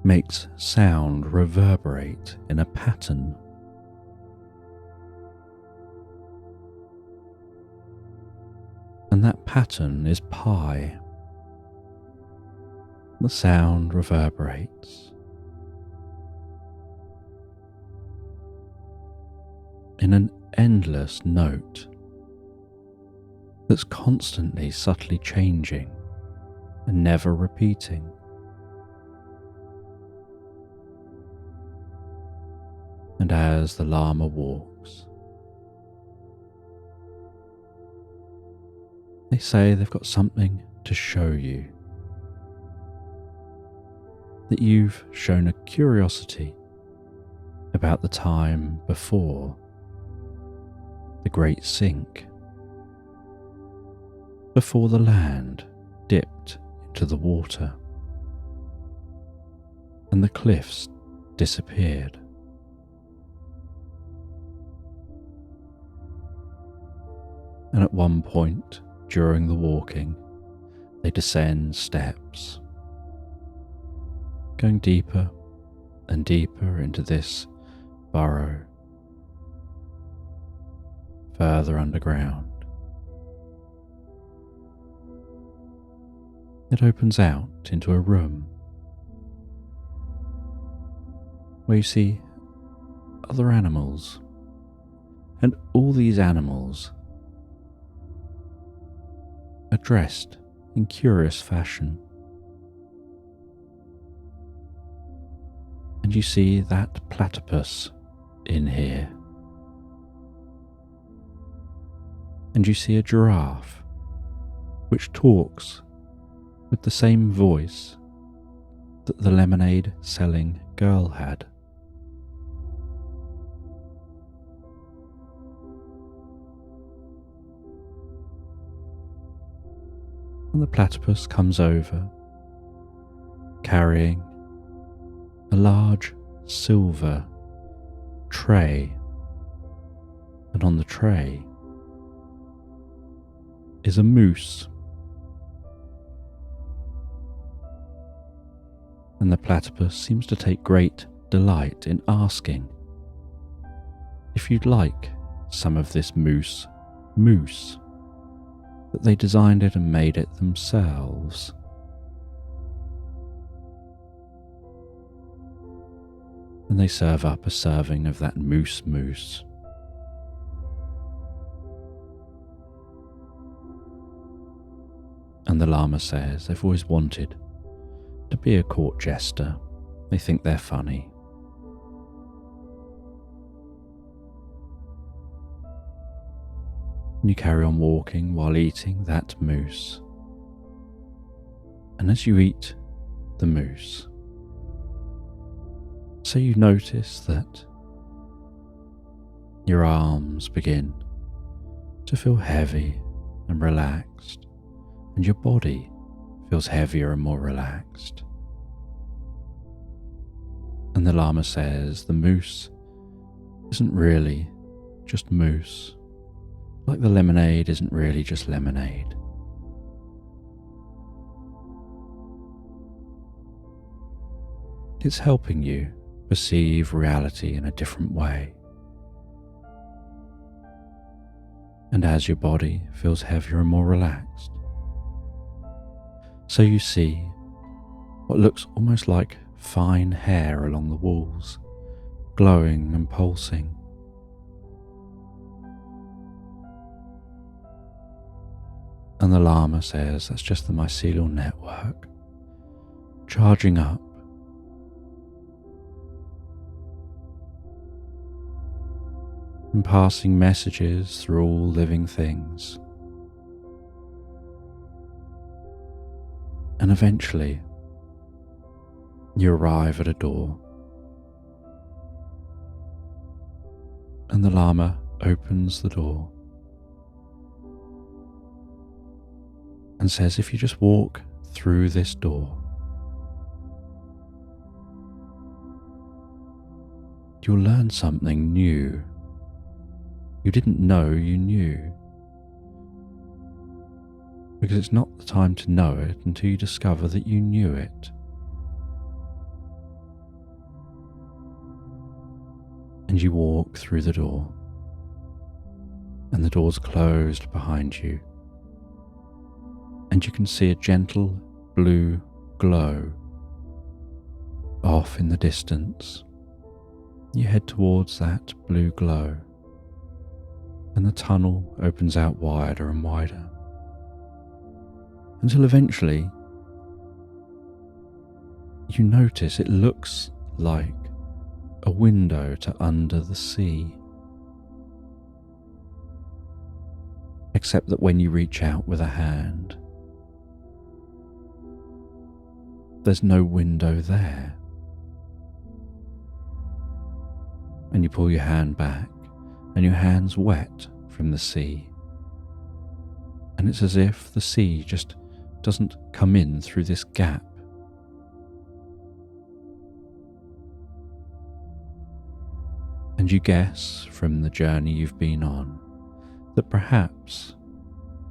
Speaker 1: makes sound reverberate in a pattern. And that pattern is pi. The sound reverberates in an endless note that's constantly subtly changing and never repeating. And as the llama walks, they say they've got something to show you, that you've shown a curiosity about the time before the Great Sink, before the land dipped into the water and the cliffs disappeared. And at one point during the walking, they descend steps, going deeper and deeper into this burrow, further underground. It opens out into a room where you see other animals, and all these animals are dressed in curious fashion. And you see that platypus in here. And you see a giraffe which talks with the same voice that the lemonade selling girl had. And the platypus comes over, carrying a large silver tray, and on the tray is a moose. And the platypus seems to take great delight in asking if you'd like some of this mousse, that they designed it and made it themselves. And they serve up a serving of that mousse. And the llama says they've always wanted to be a court jester. They think they're funny. And you carry on walking while eating that mousse. And as you eat the mousse, so you notice that your arms begin to feel heavy and relaxed, and your body feels heavier and more relaxed. And the llama says the mousse isn't really just mousse, like the lemonade isn't really just lemonade. It's helping you perceive reality in a different way. and as your body feels heavier and more relaxed. So you see what looks almost like fine hair along the walls, glowing and pulsing. And the llama says that's just the mycelial network charging up, and passing messages through all living things. And eventually, you arrive at a door, and the llama opens the door and says, if you just walk through this door, you'll learn something new you didn't know you knew. Because it's not the time to know it until you discover that you knew it. And you walk through the door, and the door's closed behind you, and you can see a gentle blue glow off in the distance. You head towards that blue glow, and the tunnel opens out wider and wider, until eventually you notice it looks like a window to under the sea. Except that when you reach out with a hand, there's no window there. And you pull your hand back, and your hand's wet from the sea. And it's as if the sea just doesn't come in through this gap. And you guess from the journey you've been on that perhaps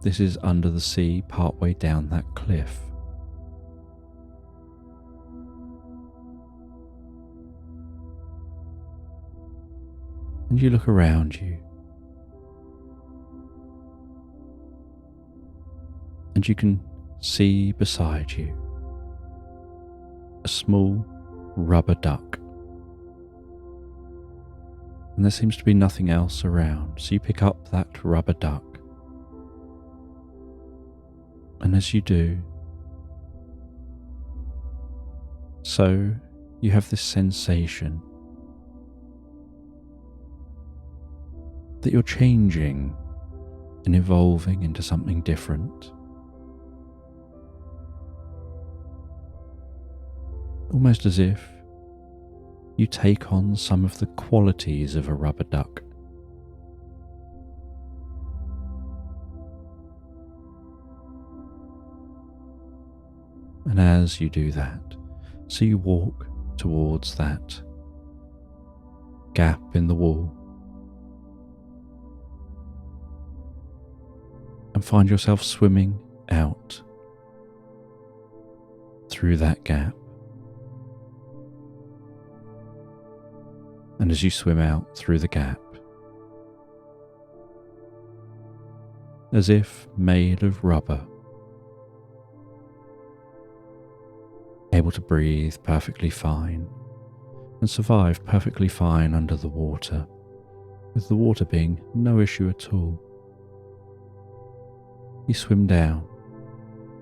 Speaker 1: this is under the sea partway down that cliff. And you look around you, and you can see beside you a small rubber duck. And there seems to be nothing else around, so you pick up that rubber duck. And as you do, so you have this sensation that you're changing and evolving into something different. Almost as if you take on some of the qualities of a rubber duck. And as you do that, so you walk towards that gap in the wall and find yourself swimming out through that gap. And as you swim out through the gap, as if made of rubber, able to breathe perfectly fine and survive perfectly fine under the water, with the water being no issue at all, you swim down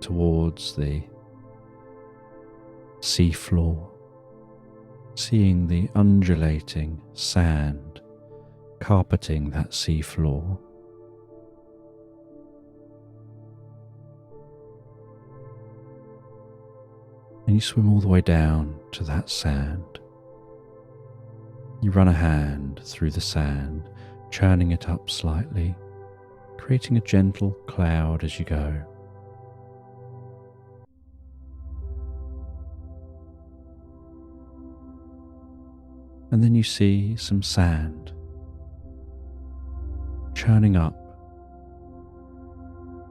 Speaker 1: towards the sea floor, seeing the undulating sand carpeting that sea floor. And you swim all the way down to that sand. You run a hand through the sand, churning it up slightly, creating a gentle cloud as you go. And then you see some sand churning up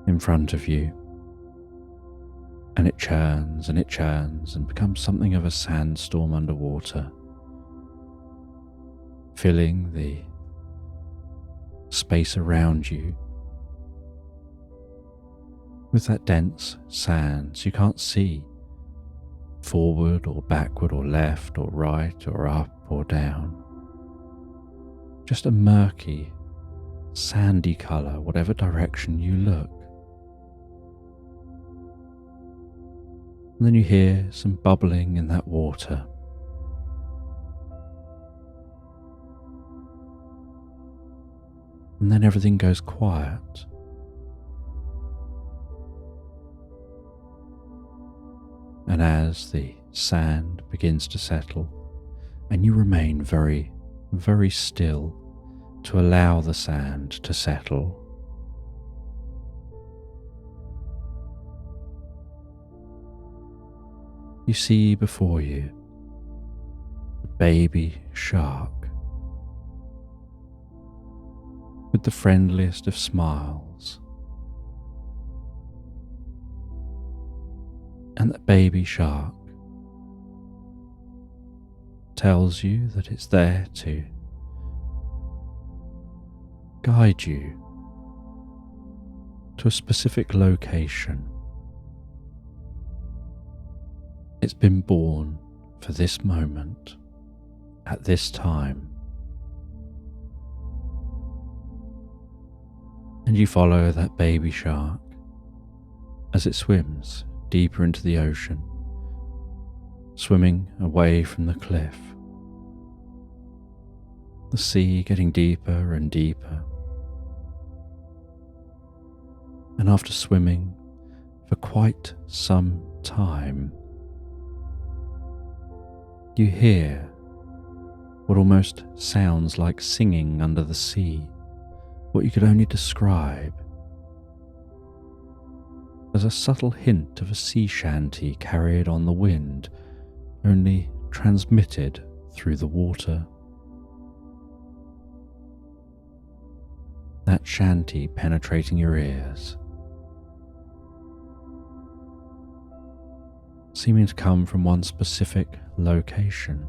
Speaker 1: in front of you. And it churns and becomes something of a sandstorm underwater, filling the space around you with that dense sand, so you can't see forward or backward or left or right or up or down. Just a murky, sandy colour, whatever direction you look. And then you hear some bubbling in that water. And then everything goes quiet. And as the sand begins to settle, and you remain very, very still to allow the sand to settle, you see before you a baby shark with the friendliest of smiles. And that baby shark tells you that it's there to guide you to a specific location. It's been born for this moment, at this time. And you follow that baby shark as it swims deeper into the ocean, swimming away from the cliff. The sea getting deeper and deeper. And after swimming for quite some time, you hear what almost sounds like singing under the sea, what you could only describe as a subtle hint of a sea shanty carried on the wind, only transmitted through the water. That shanty penetrating your ears, seeming to come from one specific location.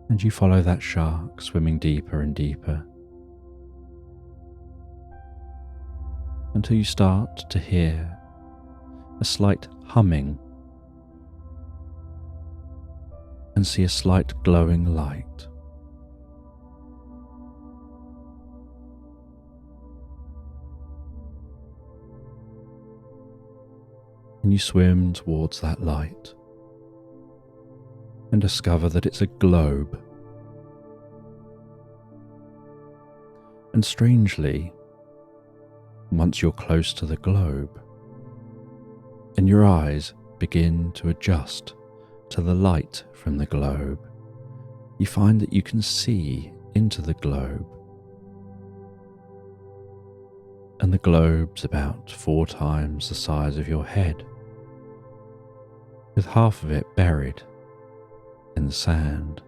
Speaker 1: And you follow that shark swimming deeper and deeper until you start to hear a slight humming and see a slight glowing light. And you swim towards that light and discover that it's a globe. And strangely, once you're close to the globe and your eyes begin to adjust to the light from the globe, you find that you can see into the globe. And the globe's about 4 times the size of your head, with half of it buried in the sand,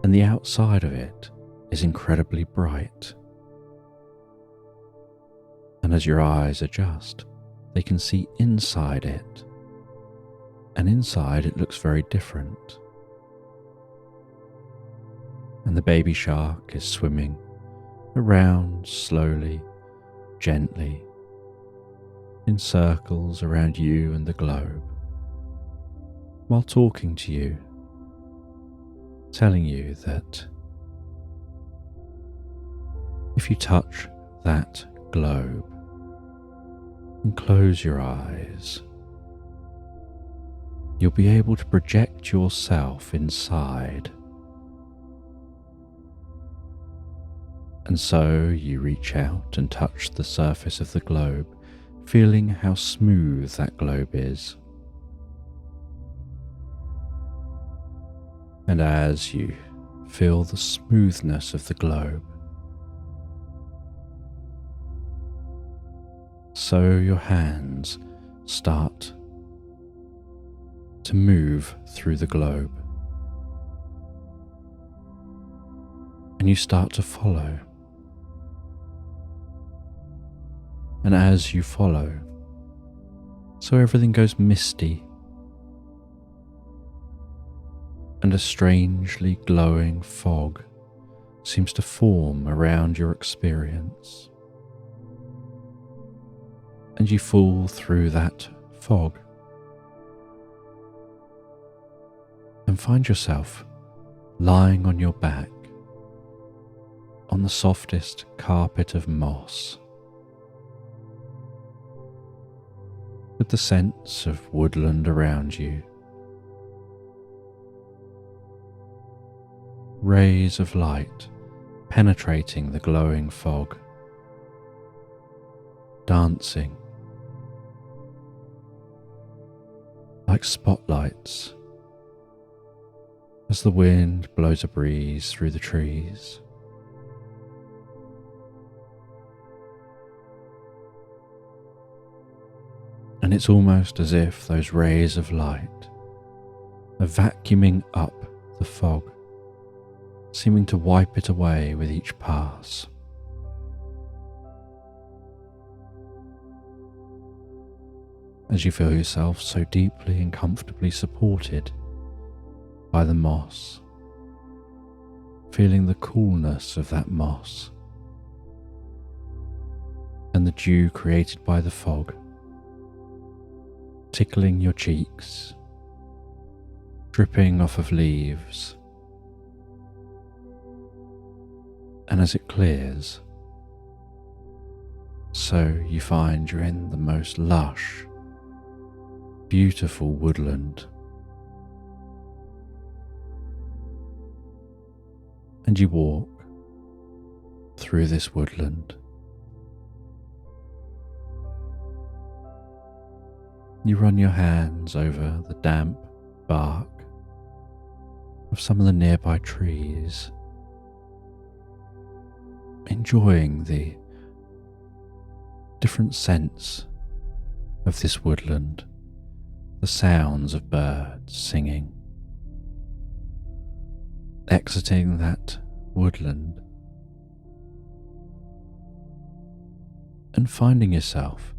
Speaker 1: and the outside of it is incredibly bright. And as your eyes adjust, they can see inside it, and inside it looks very different. And the baby shark is swimming around slowly, gently, in circles around you and the globe, while talking to you, telling you that if you touch that globe and close your eyes, you'll be able to project yourself inside. And so you reach out and touch the surface of the globe, feeling how smooth that globe is. And as you feel the smoothness of the globe, so your hands start to move through the globe, and you start to follow. And as you follow, so everything goes misty, and a strangely glowing fog seems to form around your experience. and you fall through that fog and find yourself lying on your back on the softest carpet of moss, with the sense of woodland around you. Rays of light penetrating the glowing fog, dancing like spotlights as the wind blows a breeze through the trees. And it's almost as if those rays of light are vacuuming up the fog, seeming to wipe it away with each pass. As you feel yourself so deeply and comfortably supported by the moss, feeling the coolness of that moss and the dew created by the fog tickling your cheeks, dripping off of leaves, and as it clears, so you find you're in the most lush, beautiful woodland. And you walk through this woodland. You run your hands over the damp bark of some of the nearby trees, enjoying the different scents of this woodland, the sounds of birds singing. Exiting that woodland and finding yourself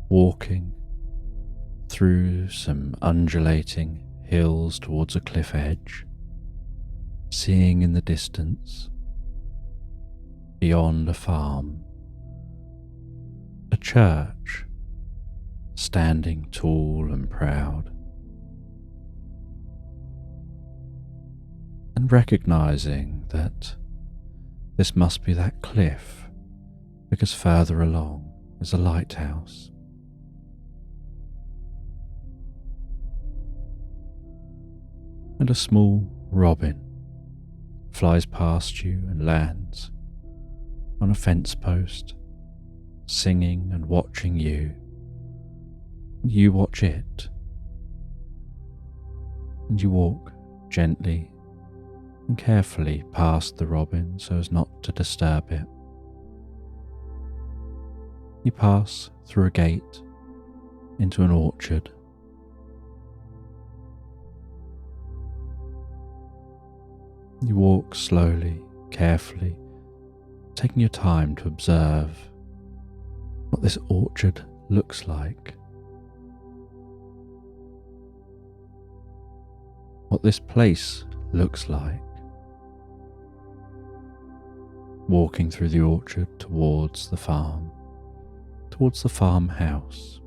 Speaker 1: walking through some undulating hills towards a cliff edge, seeing in the distance, beyond a farm, a church standing tall and proud, and recognizing that this must be that cliff because further along is a lighthouse. And a small robin flies past you and lands on a fence post, singing and watching you. You watch it, and you walk gently and carefully past the robin so as not to disturb it. You pass through a gate into an orchard. You walk slowly, carefully, taking your time to observe what this orchard looks like, what this place looks like. Walking through the orchard towards the farm, towards the farmhouse,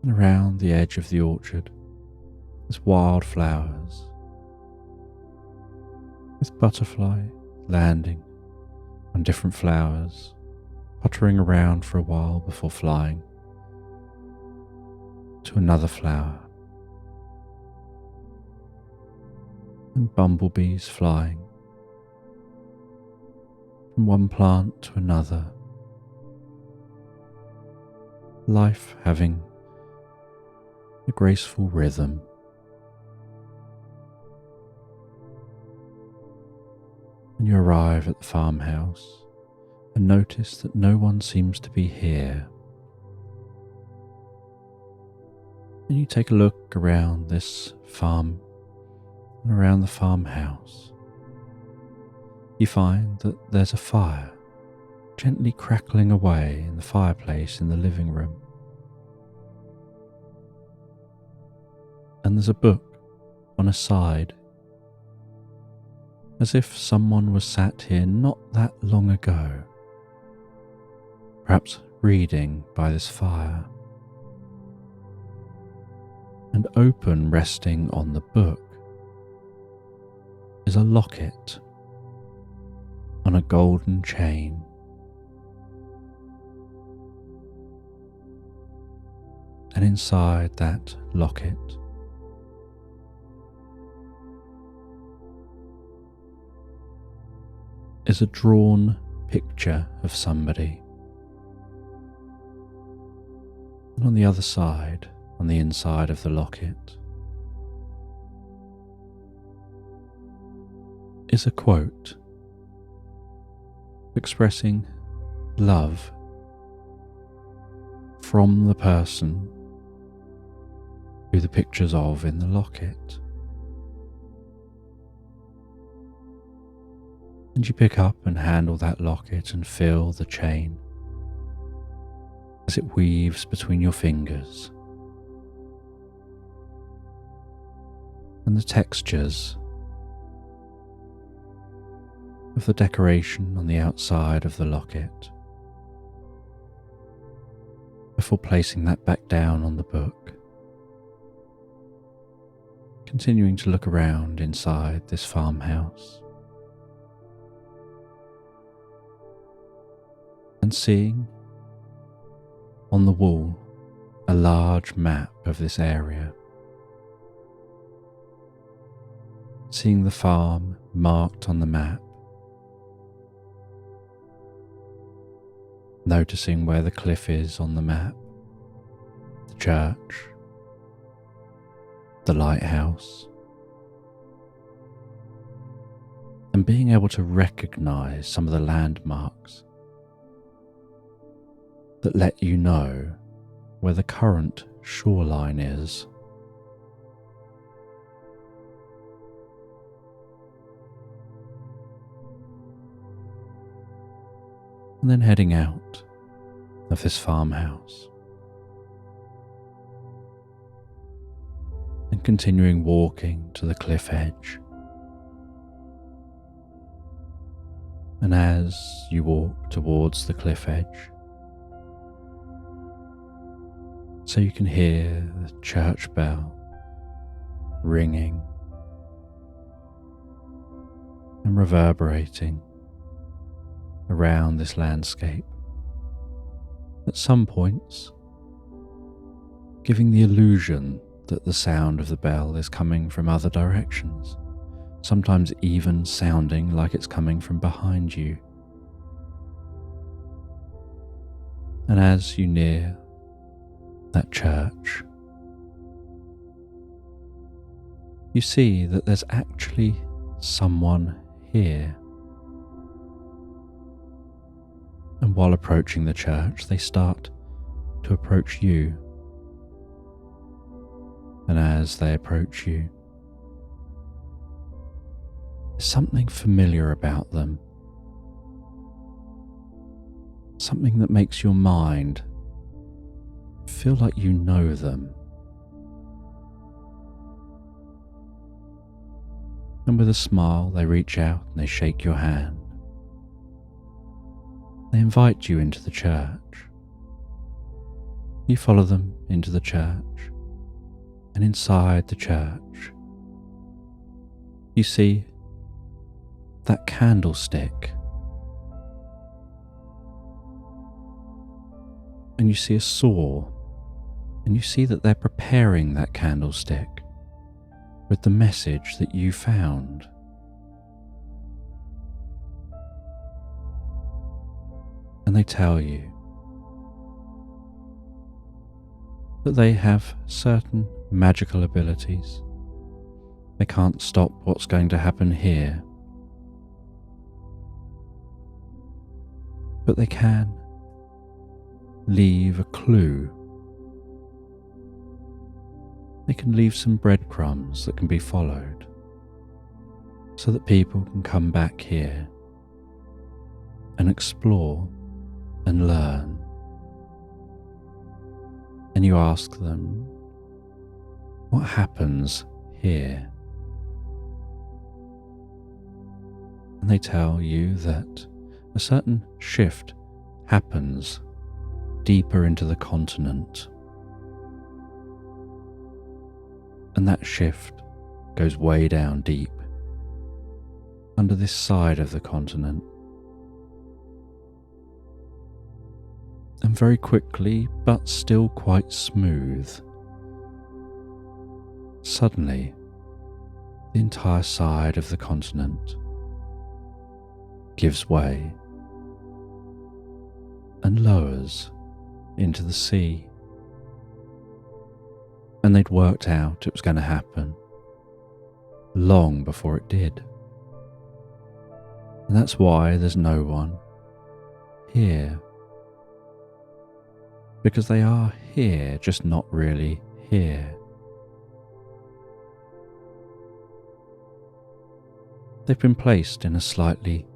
Speaker 1: and around the edge of the orchard there's wildflowers, with butterfly landing on different flowers, puttering around for a while before flying to another flower, and bumblebees flying from one plant to another, life having a graceful rhythm. And you arrive at the farmhouse and notice that no one seems to be here. And you take a look around this farm and around the farmhouse. You find that there's a fire gently crackling away in the fireplace in the living room. And there's a book on a side, as if someone was sat here not that long ago, perhaps reading by this fire. And open, resting on the book, is a locket on a golden chain. And inside that locket is a drawn picture of somebody. And on the other side, on the inside of the locket, is a quote expressing love from the person who the picture's of in the locket. And you pick up and handle that locket and feel the chain as it weaves between your fingers, and the textures of the decoration on the outside of the locket before placing that back down on the book, continuing to look around inside this farmhouse and seeing on the wall a large map of this area, seeing the farm marked on the map, noticing where the cliff is on the map, the church, the lighthouse, and being able to recognize some of the landmarks that let you know where the current shoreline is. And then heading out of this farmhouse and continuing walking to the cliff edge. And as you walk towards the cliff edge, so you can hear the church bell ringing and reverberating around this landscape, at some points giving the illusion that the sound of the bell is coming from other directions, sometimes even sounding like it's coming from behind you. And as you near that church, you see that there's actually someone here. And while approaching the church, they start to approach you. And as they approach you, there's something familiar about them. Something that makes your mind feel like you know them. And with a smile, they reach out and they shake your hand. They invite you into the church. You follow them into the church, and inside the church, you see that candlestick. And you see a saw, and you see that they're preparing that candlestick with the message that you found. And they tell you that they have certain magical abilities. They can't stop what's going to happen here, but they can leave a clue. They can leave some breadcrumbs that can be followed so that people can come back here and explore and learn. And you ask them, what happens here? And they tell you that a certain shift happens deeper into the continent. And that shift goes way down deep under this side of the continent. And very quickly, but still quite smooth, suddenly the entire side of the continent gives way and lowers into the sea. And they'd worked out it was going to happen long before it did. And that's why there's no one here. Because they are here, just not really here. They've been placed in a slightly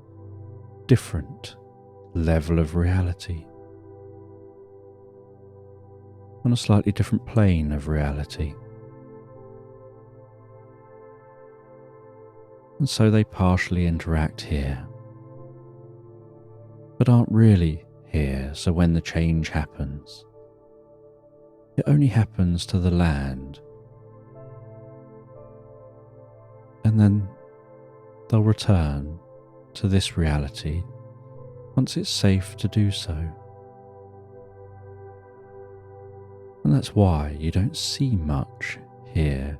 Speaker 1: different level of reality, on a slightly different plane of reality. And so they partially interact here, but aren't really here, so when the change happens, it only happens to the land, and then they'll return to this reality once it's safe to do so. And that's why you don't see much here,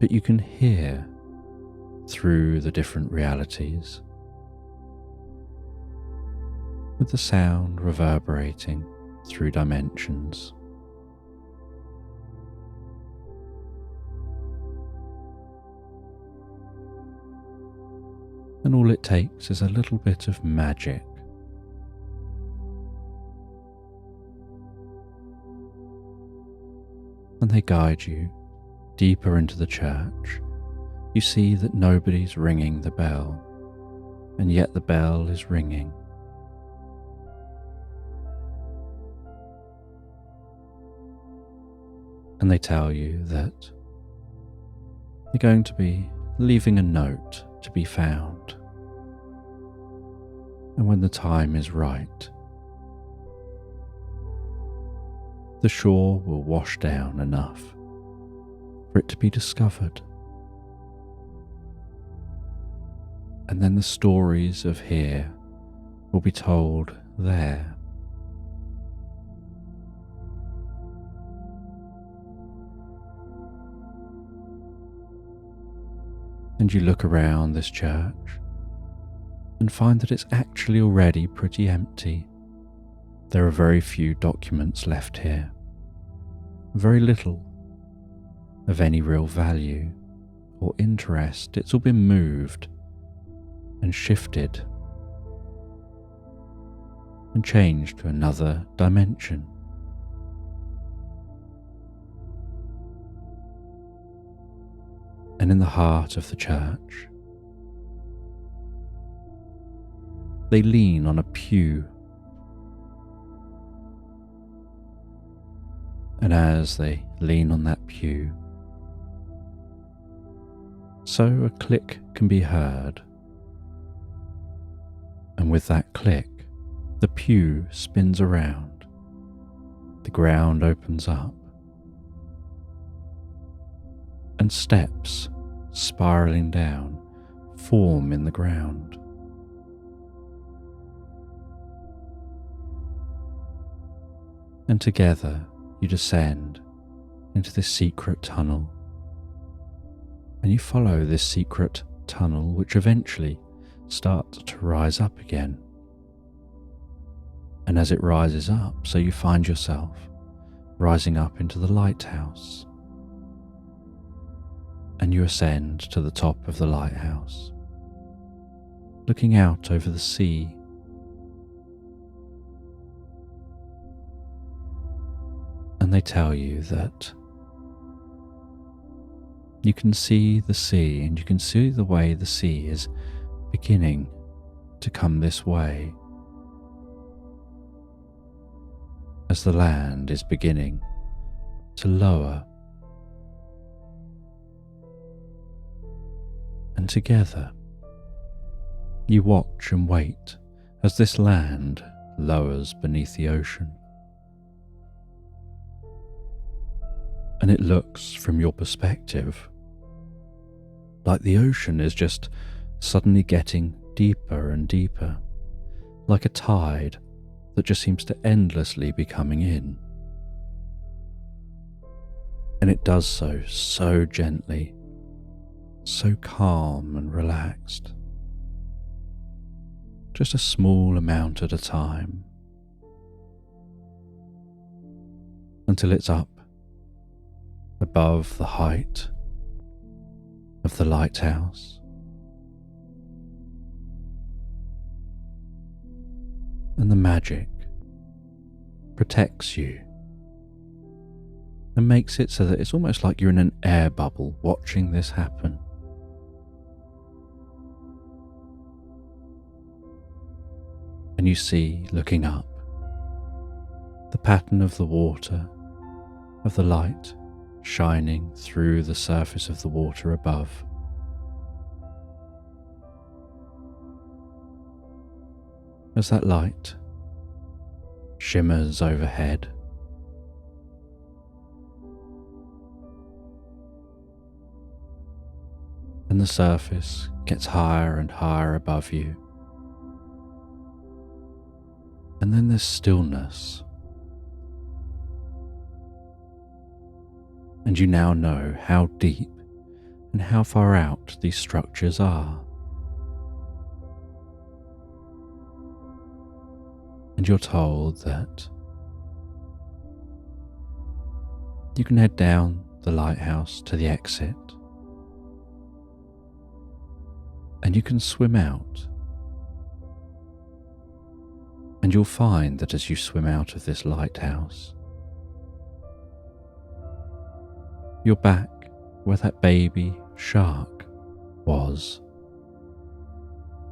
Speaker 1: but you can hear through the different realities, with the sound reverberating through dimensions. And all it takes is a little bit of magic. And they guide you deeper into the church. You see that nobody's ringing the bell, and yet the bell is ringing. And they tell you that they're going to be leaving a note to be found. And when the time is right, the shore will wash down enough for it to be discovered. And then the stories of here will be told there. And you look around this church and find that it's actually already pretty empty. There are very few documents left here, very little of any real value or interest. It's all been moved and shifted and changed to another dimension. And in the heart of the church, they lean on a pew. And as they lean on that pew, so a click can be heard. And with that click, the pew spins around, the ground opens up, and steps spiraling down form in the ground. And together you descend into this secret tunnel, and you follow this secret tunnel, which eventually starts to rise up again. And as it rises up, so you find yourself rising up into the lighthouse. And you ascend to the top of the lighthouse, looking out over the sea. And they tell you that you can see the sea, and you can see the way the sea is beginning to come this way, as the land is beginning to lower. And together you watch and wait as this land lowers beneath the ocean. And it looks, from your perspective, like the ocean is just suddenly getting deeper and deeper, like a tide that just seems to endlessly be coming in. And it does so gently, so calm and relaxed. Just a small amount at a time, until it's up above the height of the lighthouse. And the magic protects you and makes it so that it's almost like you're in an air bubble watching this happen. And you see, looking up, the pattern of the water, of the light shining through the surface of the water above. As that light shimmers overhead, and the surface gets higher and higher above you. And then there's stillness. And you now know how deep and how far out these structures are. And you're told that you can head down the lighthouse to the exit, and you can swim out. And you'll find that as you swim out of this lighthouse, you're back where that baby shark was.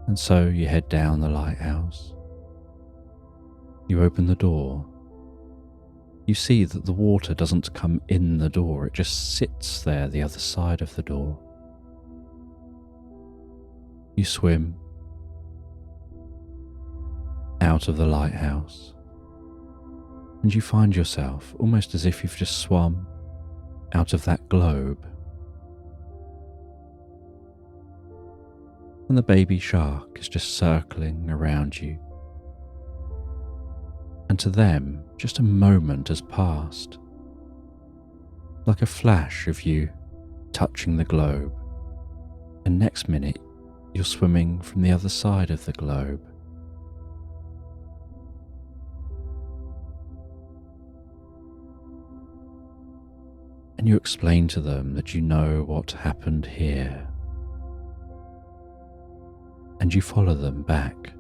Speaker 1: And so you head down the lighthouse. You open the door. You see that the water doesn't come in the door, it just sits there the other side of the door. You swim out of the lighthouse, and you find yourself almost as if you've just swum out of that globe. And the baby shark is just circling around you. And to them, just a moment has passed, like a flash of you touching the globe, and next minute you're swimming from the other side of the globe. And you explain to them that you know what happened here, and you follow them back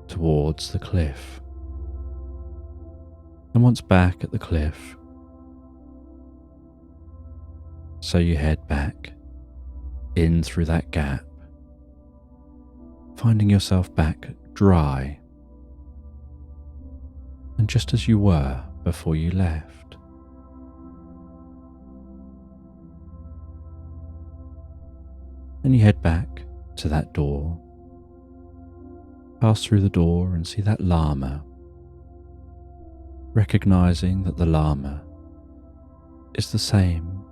Speaker 1: towards the cliff. And once back at the cliff, so you head back in through that gap, finding yourself back dry, and just as you were before you left. And you head back to that door, pass through the door and see that llama, recognizing that the llama is the same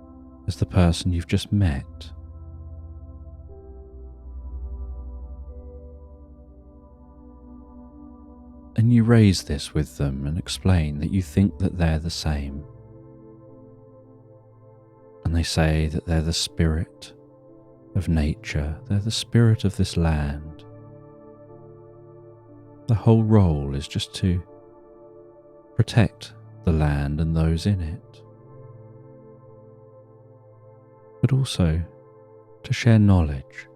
Speaker 1: as the person you've just met. And you raise this with them and explain that you think that they're the same. And they say that they're the spirit of nature, they're the spirit of this land. The whole role is just to protect the land and those in it, but also to share knowledge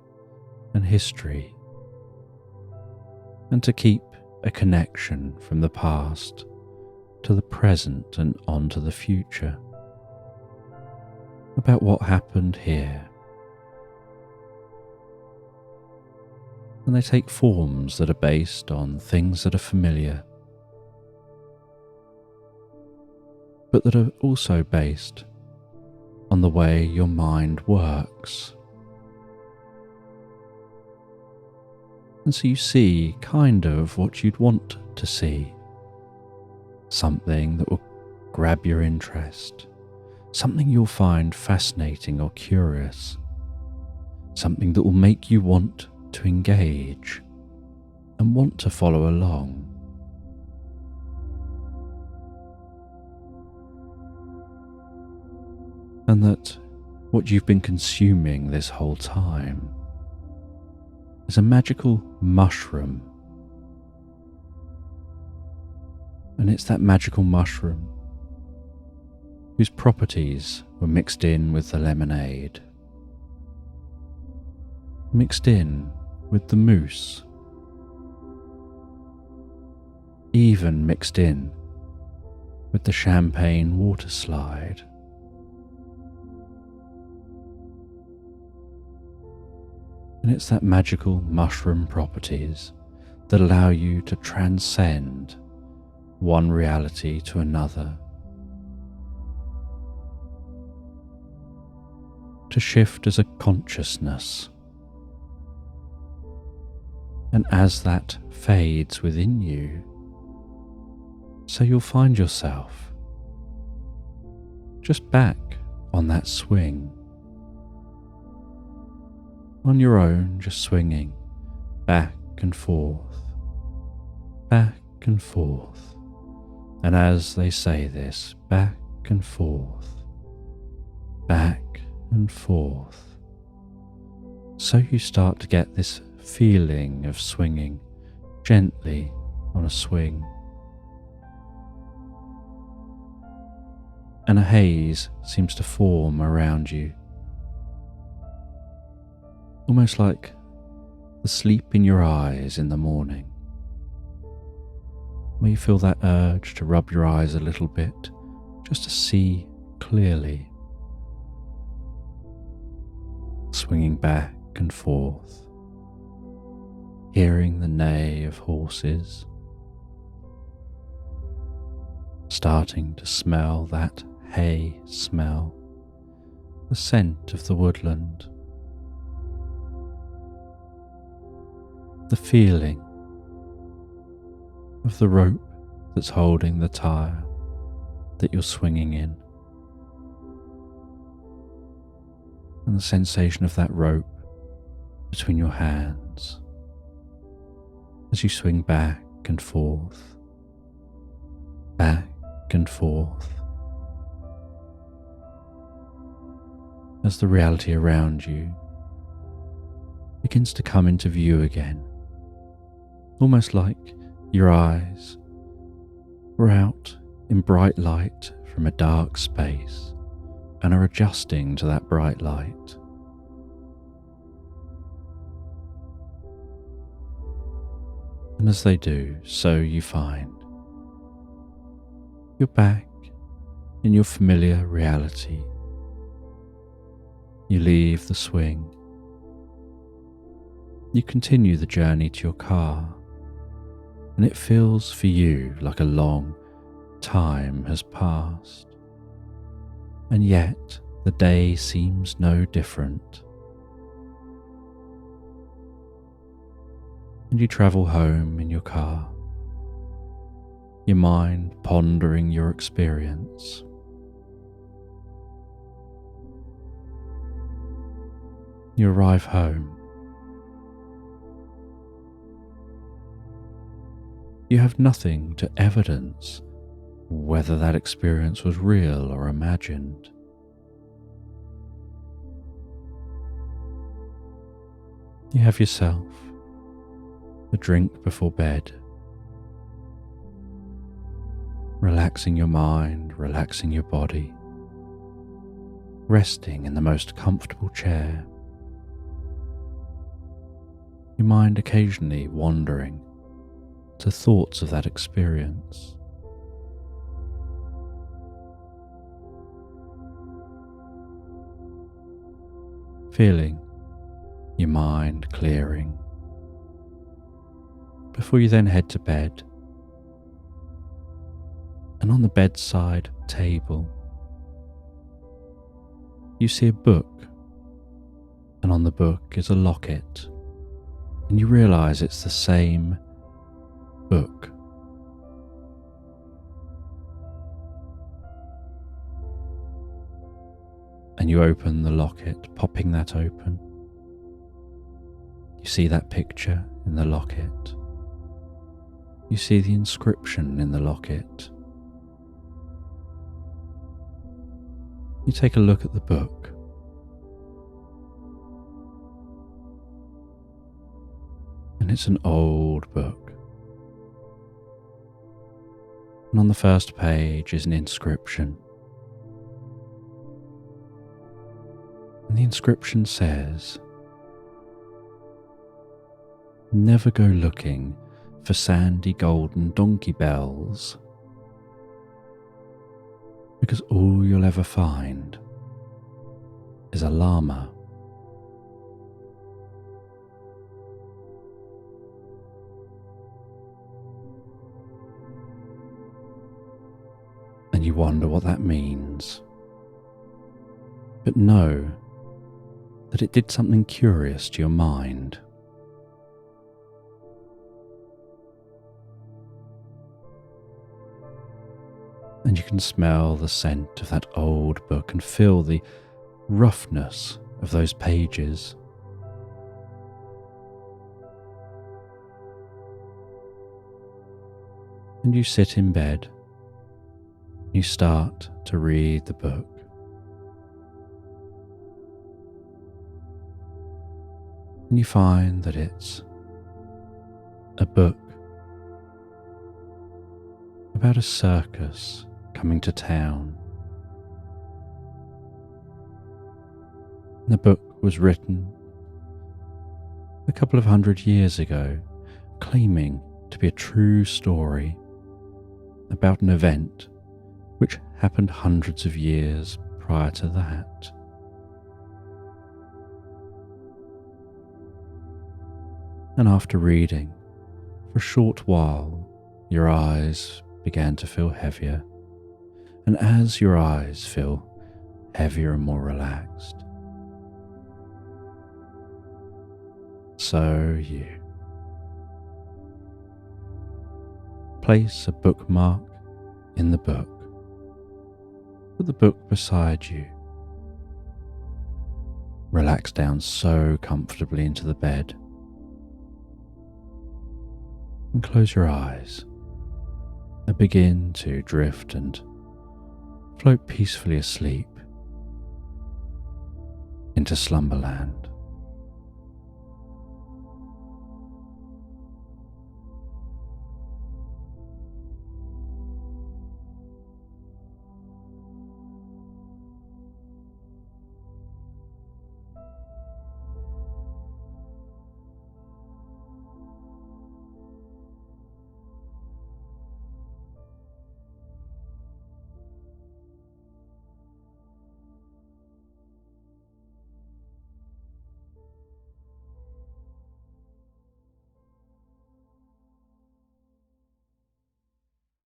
Speaker 1: and history, and to keep a connection from the past to the present and on to the future, about what happened here. And they take forms that are based on things that are familiar, but that are also based on the way your mind works. And so you see kind of what you'd want to see. Something that will grab your interest. Something you'll find fascinating or curious. Something that will make you want to engage and want to follow along. And that what you've been consuming this whole time is a magical mushroom. And it's that magical mushroom whose properties were mixed in with the lemonade, mixed in with the mousse, even mixed in with the champagne water slide. And it's that magical mushroom properties that allow you to transcend one reality to another, to shift as a consciousness. And as that fades within you, so you'll find yourself just back on that swing, on your own, just swinging back and forth, back and forth. And as they say this, back and forth, back and forth, so you start to get this feeling of swinging gently on a swing. And a haze seems to form around you, almost like the sleep in your eyes in the morning, where you feel that urge to rub your eyes a little bit just to see clearly, swinging back and forth, hearing the neigh of horses, starting to smell that hay smell, the scent of the woodland, the feeling of the rope that's holding the tire that you're swinging in, and the sensation of that rope between your hands as you swing back and forth, back and forth, as the reality around you begins to come into view again, almost like your eyes were out in bright light from a dark space and are adjusting to that bright light. And as they do, so you find you're back in your familiar reality. You leave the swing. You continue the journey to your car, and it feels for you like a long time has passed. And yet the day seems no different. And you travel home in your car, your mind pondering your experience. You arrive home. You have nothing to evidence whether that experience was real or imagined. You have yourself a drink before bed, relaxing your mind, relaxing your body, resting in the most comfortable chair, your mind occasionally wandering to thoughts of that experience. Feeling your mind clearing before you then head to bed. And on the bedside table, you see a book, and on the book is a locket and you realise it's the same book. And you open the locket, popping that open. You see that picture in the locket. You see the inscription in the locket. You take a look at the book. And it's an old book. And on the first page is an inscription. And the inscription says, "Never go looking for sandy golden donkey bells, because all you'll ever find is a llama." And you wonder what that means. But know that it did something curious to your mind. And you can smell the scent of that old book and feel the roughness of those pages. And you sit in bed. You start to read the book. And you find that it's a book about a circus coming to town. And the book was written a couple of 100 years ago, claiming to be a true story about an event which happened hundreds of years prior to that. And after reading, for a short while, your eyes began to feel heavier. And as your eyes feel heavier and more relaxed, so you place a bookmark in the book. Put the book beside you. Relax down so comfortably into the bed. And close your eyes and begin to drift and float peacefully asleep into Slumberland.